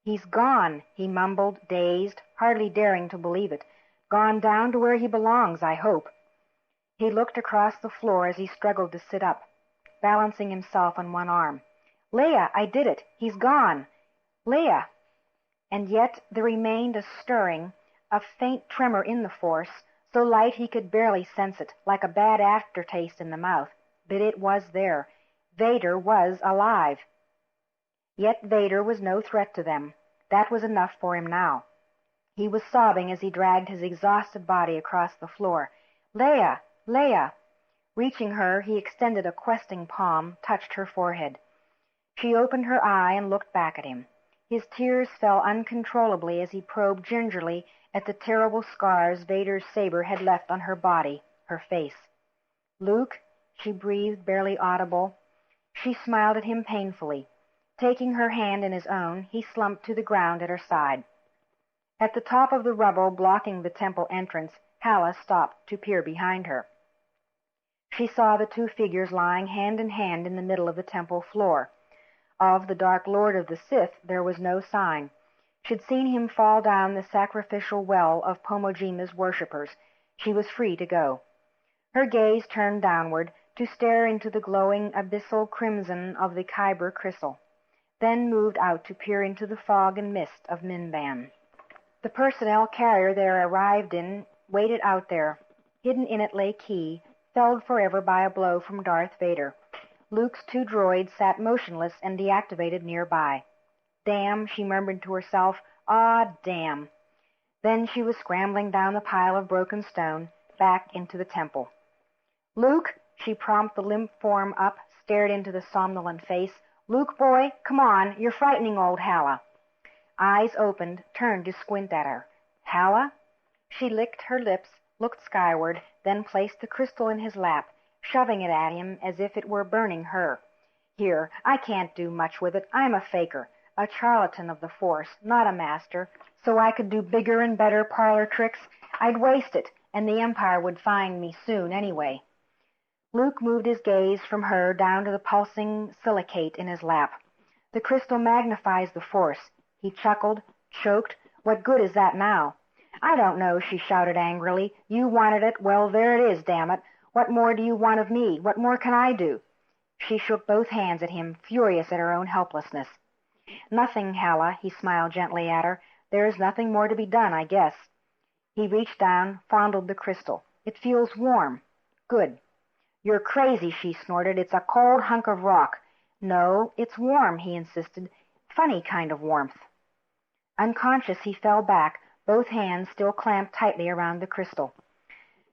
"He's gone," he mumbled, dazed, hardly daring to believe it. "Gone down to where he belongs, I hope." He looked across the floor as he struggled to sit up, balancing himself on one arm. "Leia, I did it! He's gone! Leia!" And yet there remained a stirring, a faint tremor in the Force, so light he could barely sense it, like a bad aftertaste in the mouth. But it was there. Vader was alive. Yet Vader was no threat to them. That was enough for him now. He was sobbing as he dragged his exhausted body across the floor. "Leia! Leia!" Reaching her, he extended a questing palm, touched her forehead. She opened her eye and looked back at him. His tears fell uncontrollably as he probed gingerly at the terrible scars Vader's saber had left on her body, her face. "Luke," she breathed, barely audible. She smiled at him painfully. Taking her hand in his own, he slumped to the ground at her side. At the top of the rubble blocking the temple entrance, Halla stopped to peer behind her. She saw the two figures lying hand in hand in the middle of the temple floor. Of the Dark Lord of the Sith there was no sign. She'd seen him fall down the sacrificial well of Pomojima's worshippers. She was free to go. Her gaze turned downward to stare into the glowing abyssal crimson of the Kaiburr crystal, then moved out to peer into the fog and mist of Mimban. The personnel carrier they arrived in waited out there. Hidden in it lay Key, felled forever by a blow from Darth Vader. Luke's two droids sat motionless and deactivated nearby. "Damn," she murmured to herself. "Ah, damn." Then she was scrambling down the pile of broken stone, back into the temple. "Luke," she propped the limp form up, stared into the somnolent face. "Luke, boy, come on, you're frightening old Halla." Eyes opened, turned to squint at her. "Halla?" She licked her lips, looked skyward, then placed the crystal in his lap, shoving it at him as if it were burning her. "Here, I can't do much with it. I'm a faker, a charlatan of the Force, not a master. So I could do bigger and better parlor tricks. I'd waste it, and the Empire would find me soon anyway." Luke moved his gaze from her down to the pulsing silicate in his lap. "The crystal magnifies the Force." He chuckled, choked. "What good is that now?" "I don't know," she shouted angrily. "You wanted it. Well, there it is, damn it. What more do you want of me? What more can I do?" She shook both hands at him, furious at her own helplessness. "Nothing, Halla," he smiled gently at her. "There is nothing more to be done, I guess." He reached down, fondled the crystal. "It feels warm." "Good." "You're crazy," she snorted. "It's a cold hunk of rock." "No, it's warm," he insisted. "Funny kind of warmth." Unconscious, he fell back, both hands still clamped tightly around the crystal.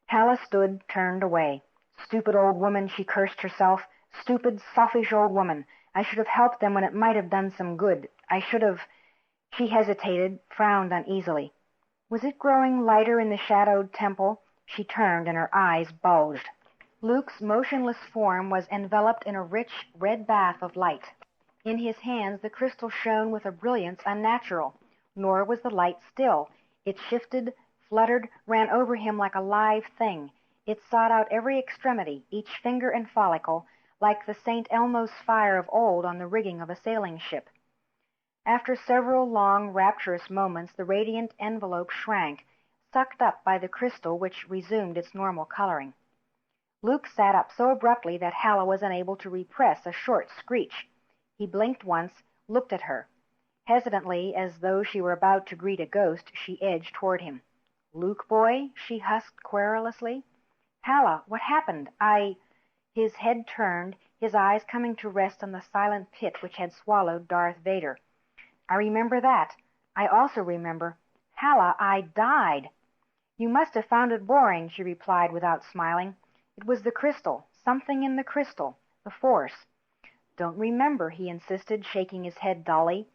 Halla stood, turned away. "Stupid old woman," she cursed herself. "Stupid, selfish old woman. I should have helped them when it might have done some good. I should have—" She hesitated, frowned uneasily. Was it growing lighter in the shadowed temple? She turned, and her eyes bulged. Luke's motionless form was enveloped in a rich, red bath of light. In his hands the crystal shone with a brilliance unnatural. Nor was the light still. It shifted, fluttered, ran over him like a live thing. It sought out every extremity, each finger and follicle, like the St. Elmo's fire of old on the rigging of a sailing ship. After several long, rapturous moments, the radiant envelope shrank, sucked up by the crystal, which resumed its normal coloring. Luke sat up so abruptly that Halla was unable to repress a short screech. He blinked once, looked at her. Hesitantly, as though she were about to greet a ghost, she edged toward him. "Luke, boy?" she husked querulously. "Halla, what happened? His head turned, his eyes coming to rest on the silent pit which had swallowed Darth Vader. "I remember that. I also remember— Halla, I died." "You must have found it boring," she replied without smiling. "It was the crystal, something in the crystal, the Force." "Don't remember," he insisted, shaking his head dully.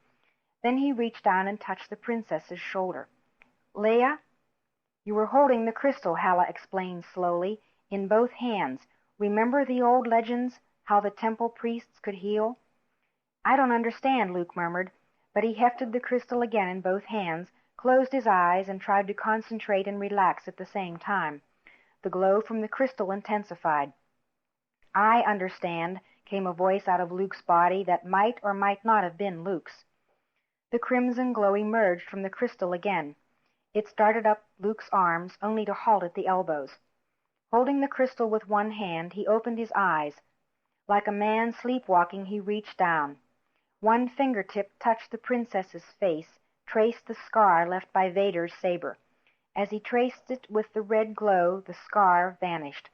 Then he reached down and touched the princess's shoulder. "Leia?" "You were holding the crystal," Halla explained slowly, "in both hands. Remember the old legends, how the temple priests could heal?" "I don't understand," Luke murmured, but he hefted the crystal again in both hands, closed his eyes, and tried to concentrate and relax at the same time. The glow from the crystal intensified. "I understand," came a voice out of Luke's body that might or might not have been Luke's. The crimson glow emerged from the crystal again. It started up Luke's arms, only to halt at the elbows. Holding the crystal with one hand, he opened his eyes. Like a man sleepwalking, he reached down. One fingertip touched the princess's face, traced the scar left by Vader's saber. As he traced it with the red glow, the scar vanished.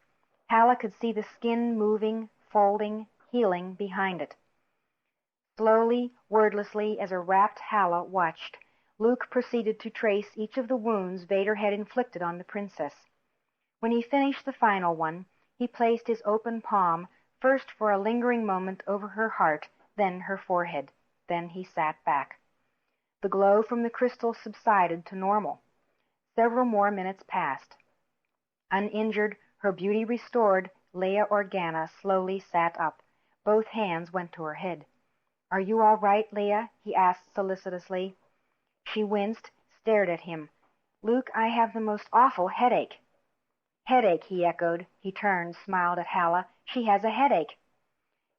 Halla could see the skin moving, folding, healing behind it. Slowly, wordlessly, as a rapt Halla watched, Luke proceeded to trace each of the wounds Vader had inflicted on the princess. When he finished the final one, he placed his open palm first for a lingering moment over her heart, then her forehead. Then he sat back. The glow from the crystal subsided to normal. Several more minutes passed. Uninjured, her beauty restored, Leia Organa slowly sat up. Both hands went to her head. "Are you all right, Leia?" he asked solicitously. She winced, stared at him. "Luke, I have the most awful headache." "Headache," he echoed. He turned, smiled at Halla. "She has a headache."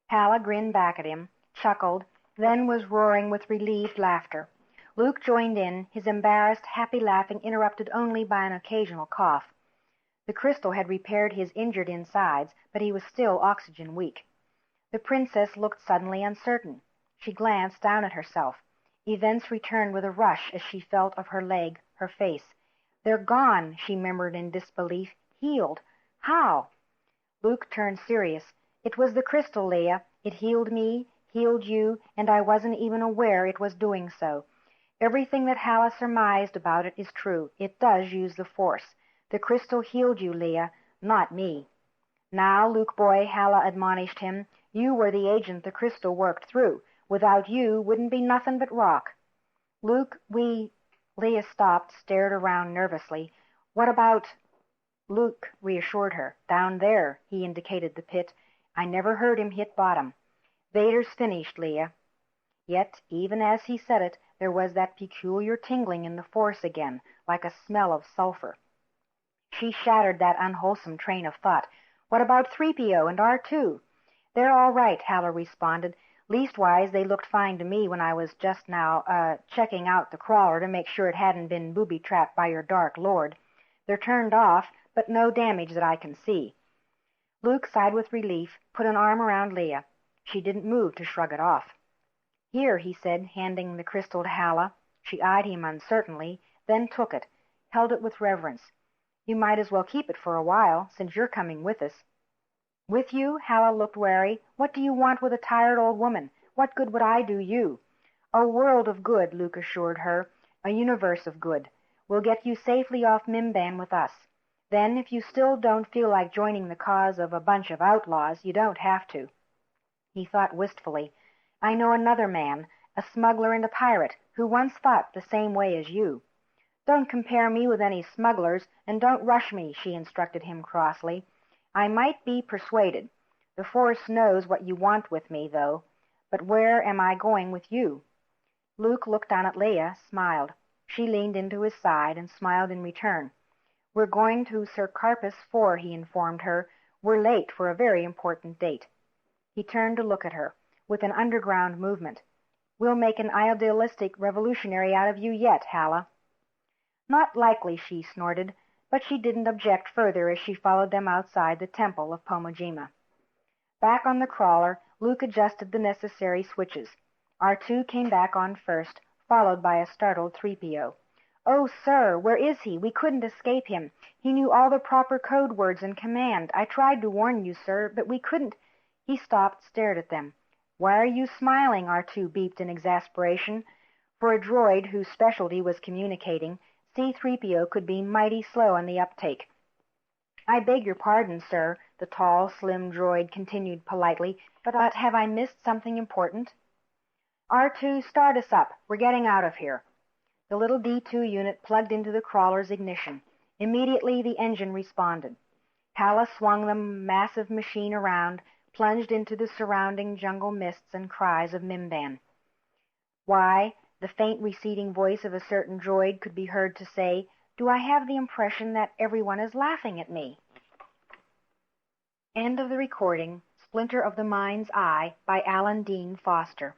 Halla grinned back at him, chuckled, then was roaring with relieved laughter. Luke joined in, his embarrassed, happy laughing interrupted only by an occasional cough. The crystal had repaired his injured insides, but he was still oxygen-weak. The princess looked suddenly uncertain. She glanced down at herself. Events returned with a rush as she felt of her leg, her face. "They're gone," she murmured in disbelief. "Healed. How?" Luke turned serious. "It was the crystal, Leia. It healed me, healed you, and I wasn't even aware it was doing so. Everything that Halla surmised about it is true. It does use the Force. The crystal healed you, Leia, not me." "Now, Luke boy," Halla admonished him, "you were the agent the crystal worked through. Without you, wouldn't be nothing but rock." "Luke, Leia stopped, stared around nervously. "What about—" Luke reassured her. "Down there," he indicated the pit. "I never heard him hit bottom. Vader's finished, Leia." Yet, even as he said it, there was that peculiar tingling in the Force again, like a smell of sulphur. She shattered that unwholesome train of thought. "What about 3PO and R2?" "They're all right," Halla responded. "Leastwise, they looked fine to me when I was just now, checking out the crawler to make sure it hadn't been booby-trapped by your Dark Lord. They're turned off, but no damage that I can see." Luke sighed with relief, put an arm around Leia. She didn't move to shrug it off. "Here," he said, handing the crystal to Halla. She eyed him uncertainly, then took it, held it with reverence. "You might as well keep it for a while, since you're coming with us." "With you?" Halla looked wary. "What do you want with a tired old woman? What good would I do you?" "A world of good," Luke assured her. "A universe of good. We'll get you safely off Mimban with us. Then, if you still don't feel like joining the cause of a bunch of outlaws, you don't have to." He thought wistfully. "I know another man, a smuggler and a pirate, who once thought the same way as you." "Don't compare me with any smugglers, and don't rush me," she instructed him crossly. "I might be persuaded. The Force knows what you want with me, though. But where am I going with you?" Luke looked down at Leia, smiled. She leaned into his side and smiled in return. "We're going to Sir Carpus 4, he informed her. "We're late for a very important date." He turned to look at her, with an underground movement. "We'll make an idealistic revolutionary out of you yet, Halla." "Not likely," she snorted, but she didn't object further as she followed them outside the temple of Pomojima. Back on the crawler, Luke adjusted the necessary switches. R2 came back on first, followed by a startled 3PO. "Oh, sir, where is he? We couldn't escape him. He knew all the proper code words and command. I tried to warn you, sir, but we couldn't—" He stopped, stared at them. "Why are you smiling?" R2 beeped in exasperation. For a droid whose specialty was communicating, C-3PO could be mighty slow in the uptake. "I beg your pardon, sir," the tall, slim droid continued politely, "but have I missed something important?" "R2, start us up. We're getting out of here." The little D2 unit plugged into the crawler's ignition. Immediately the engine responded. Halla swung the massive machine around, plunged into the surrounding jungle mists and cries of Mimban. "Why, The faint receding voice of a certain droid could be heard to say, "Do I have the impression that everyone is laughing at me?" End of the recording. Splinter of the Mind's Eye by Alan Dean Foster.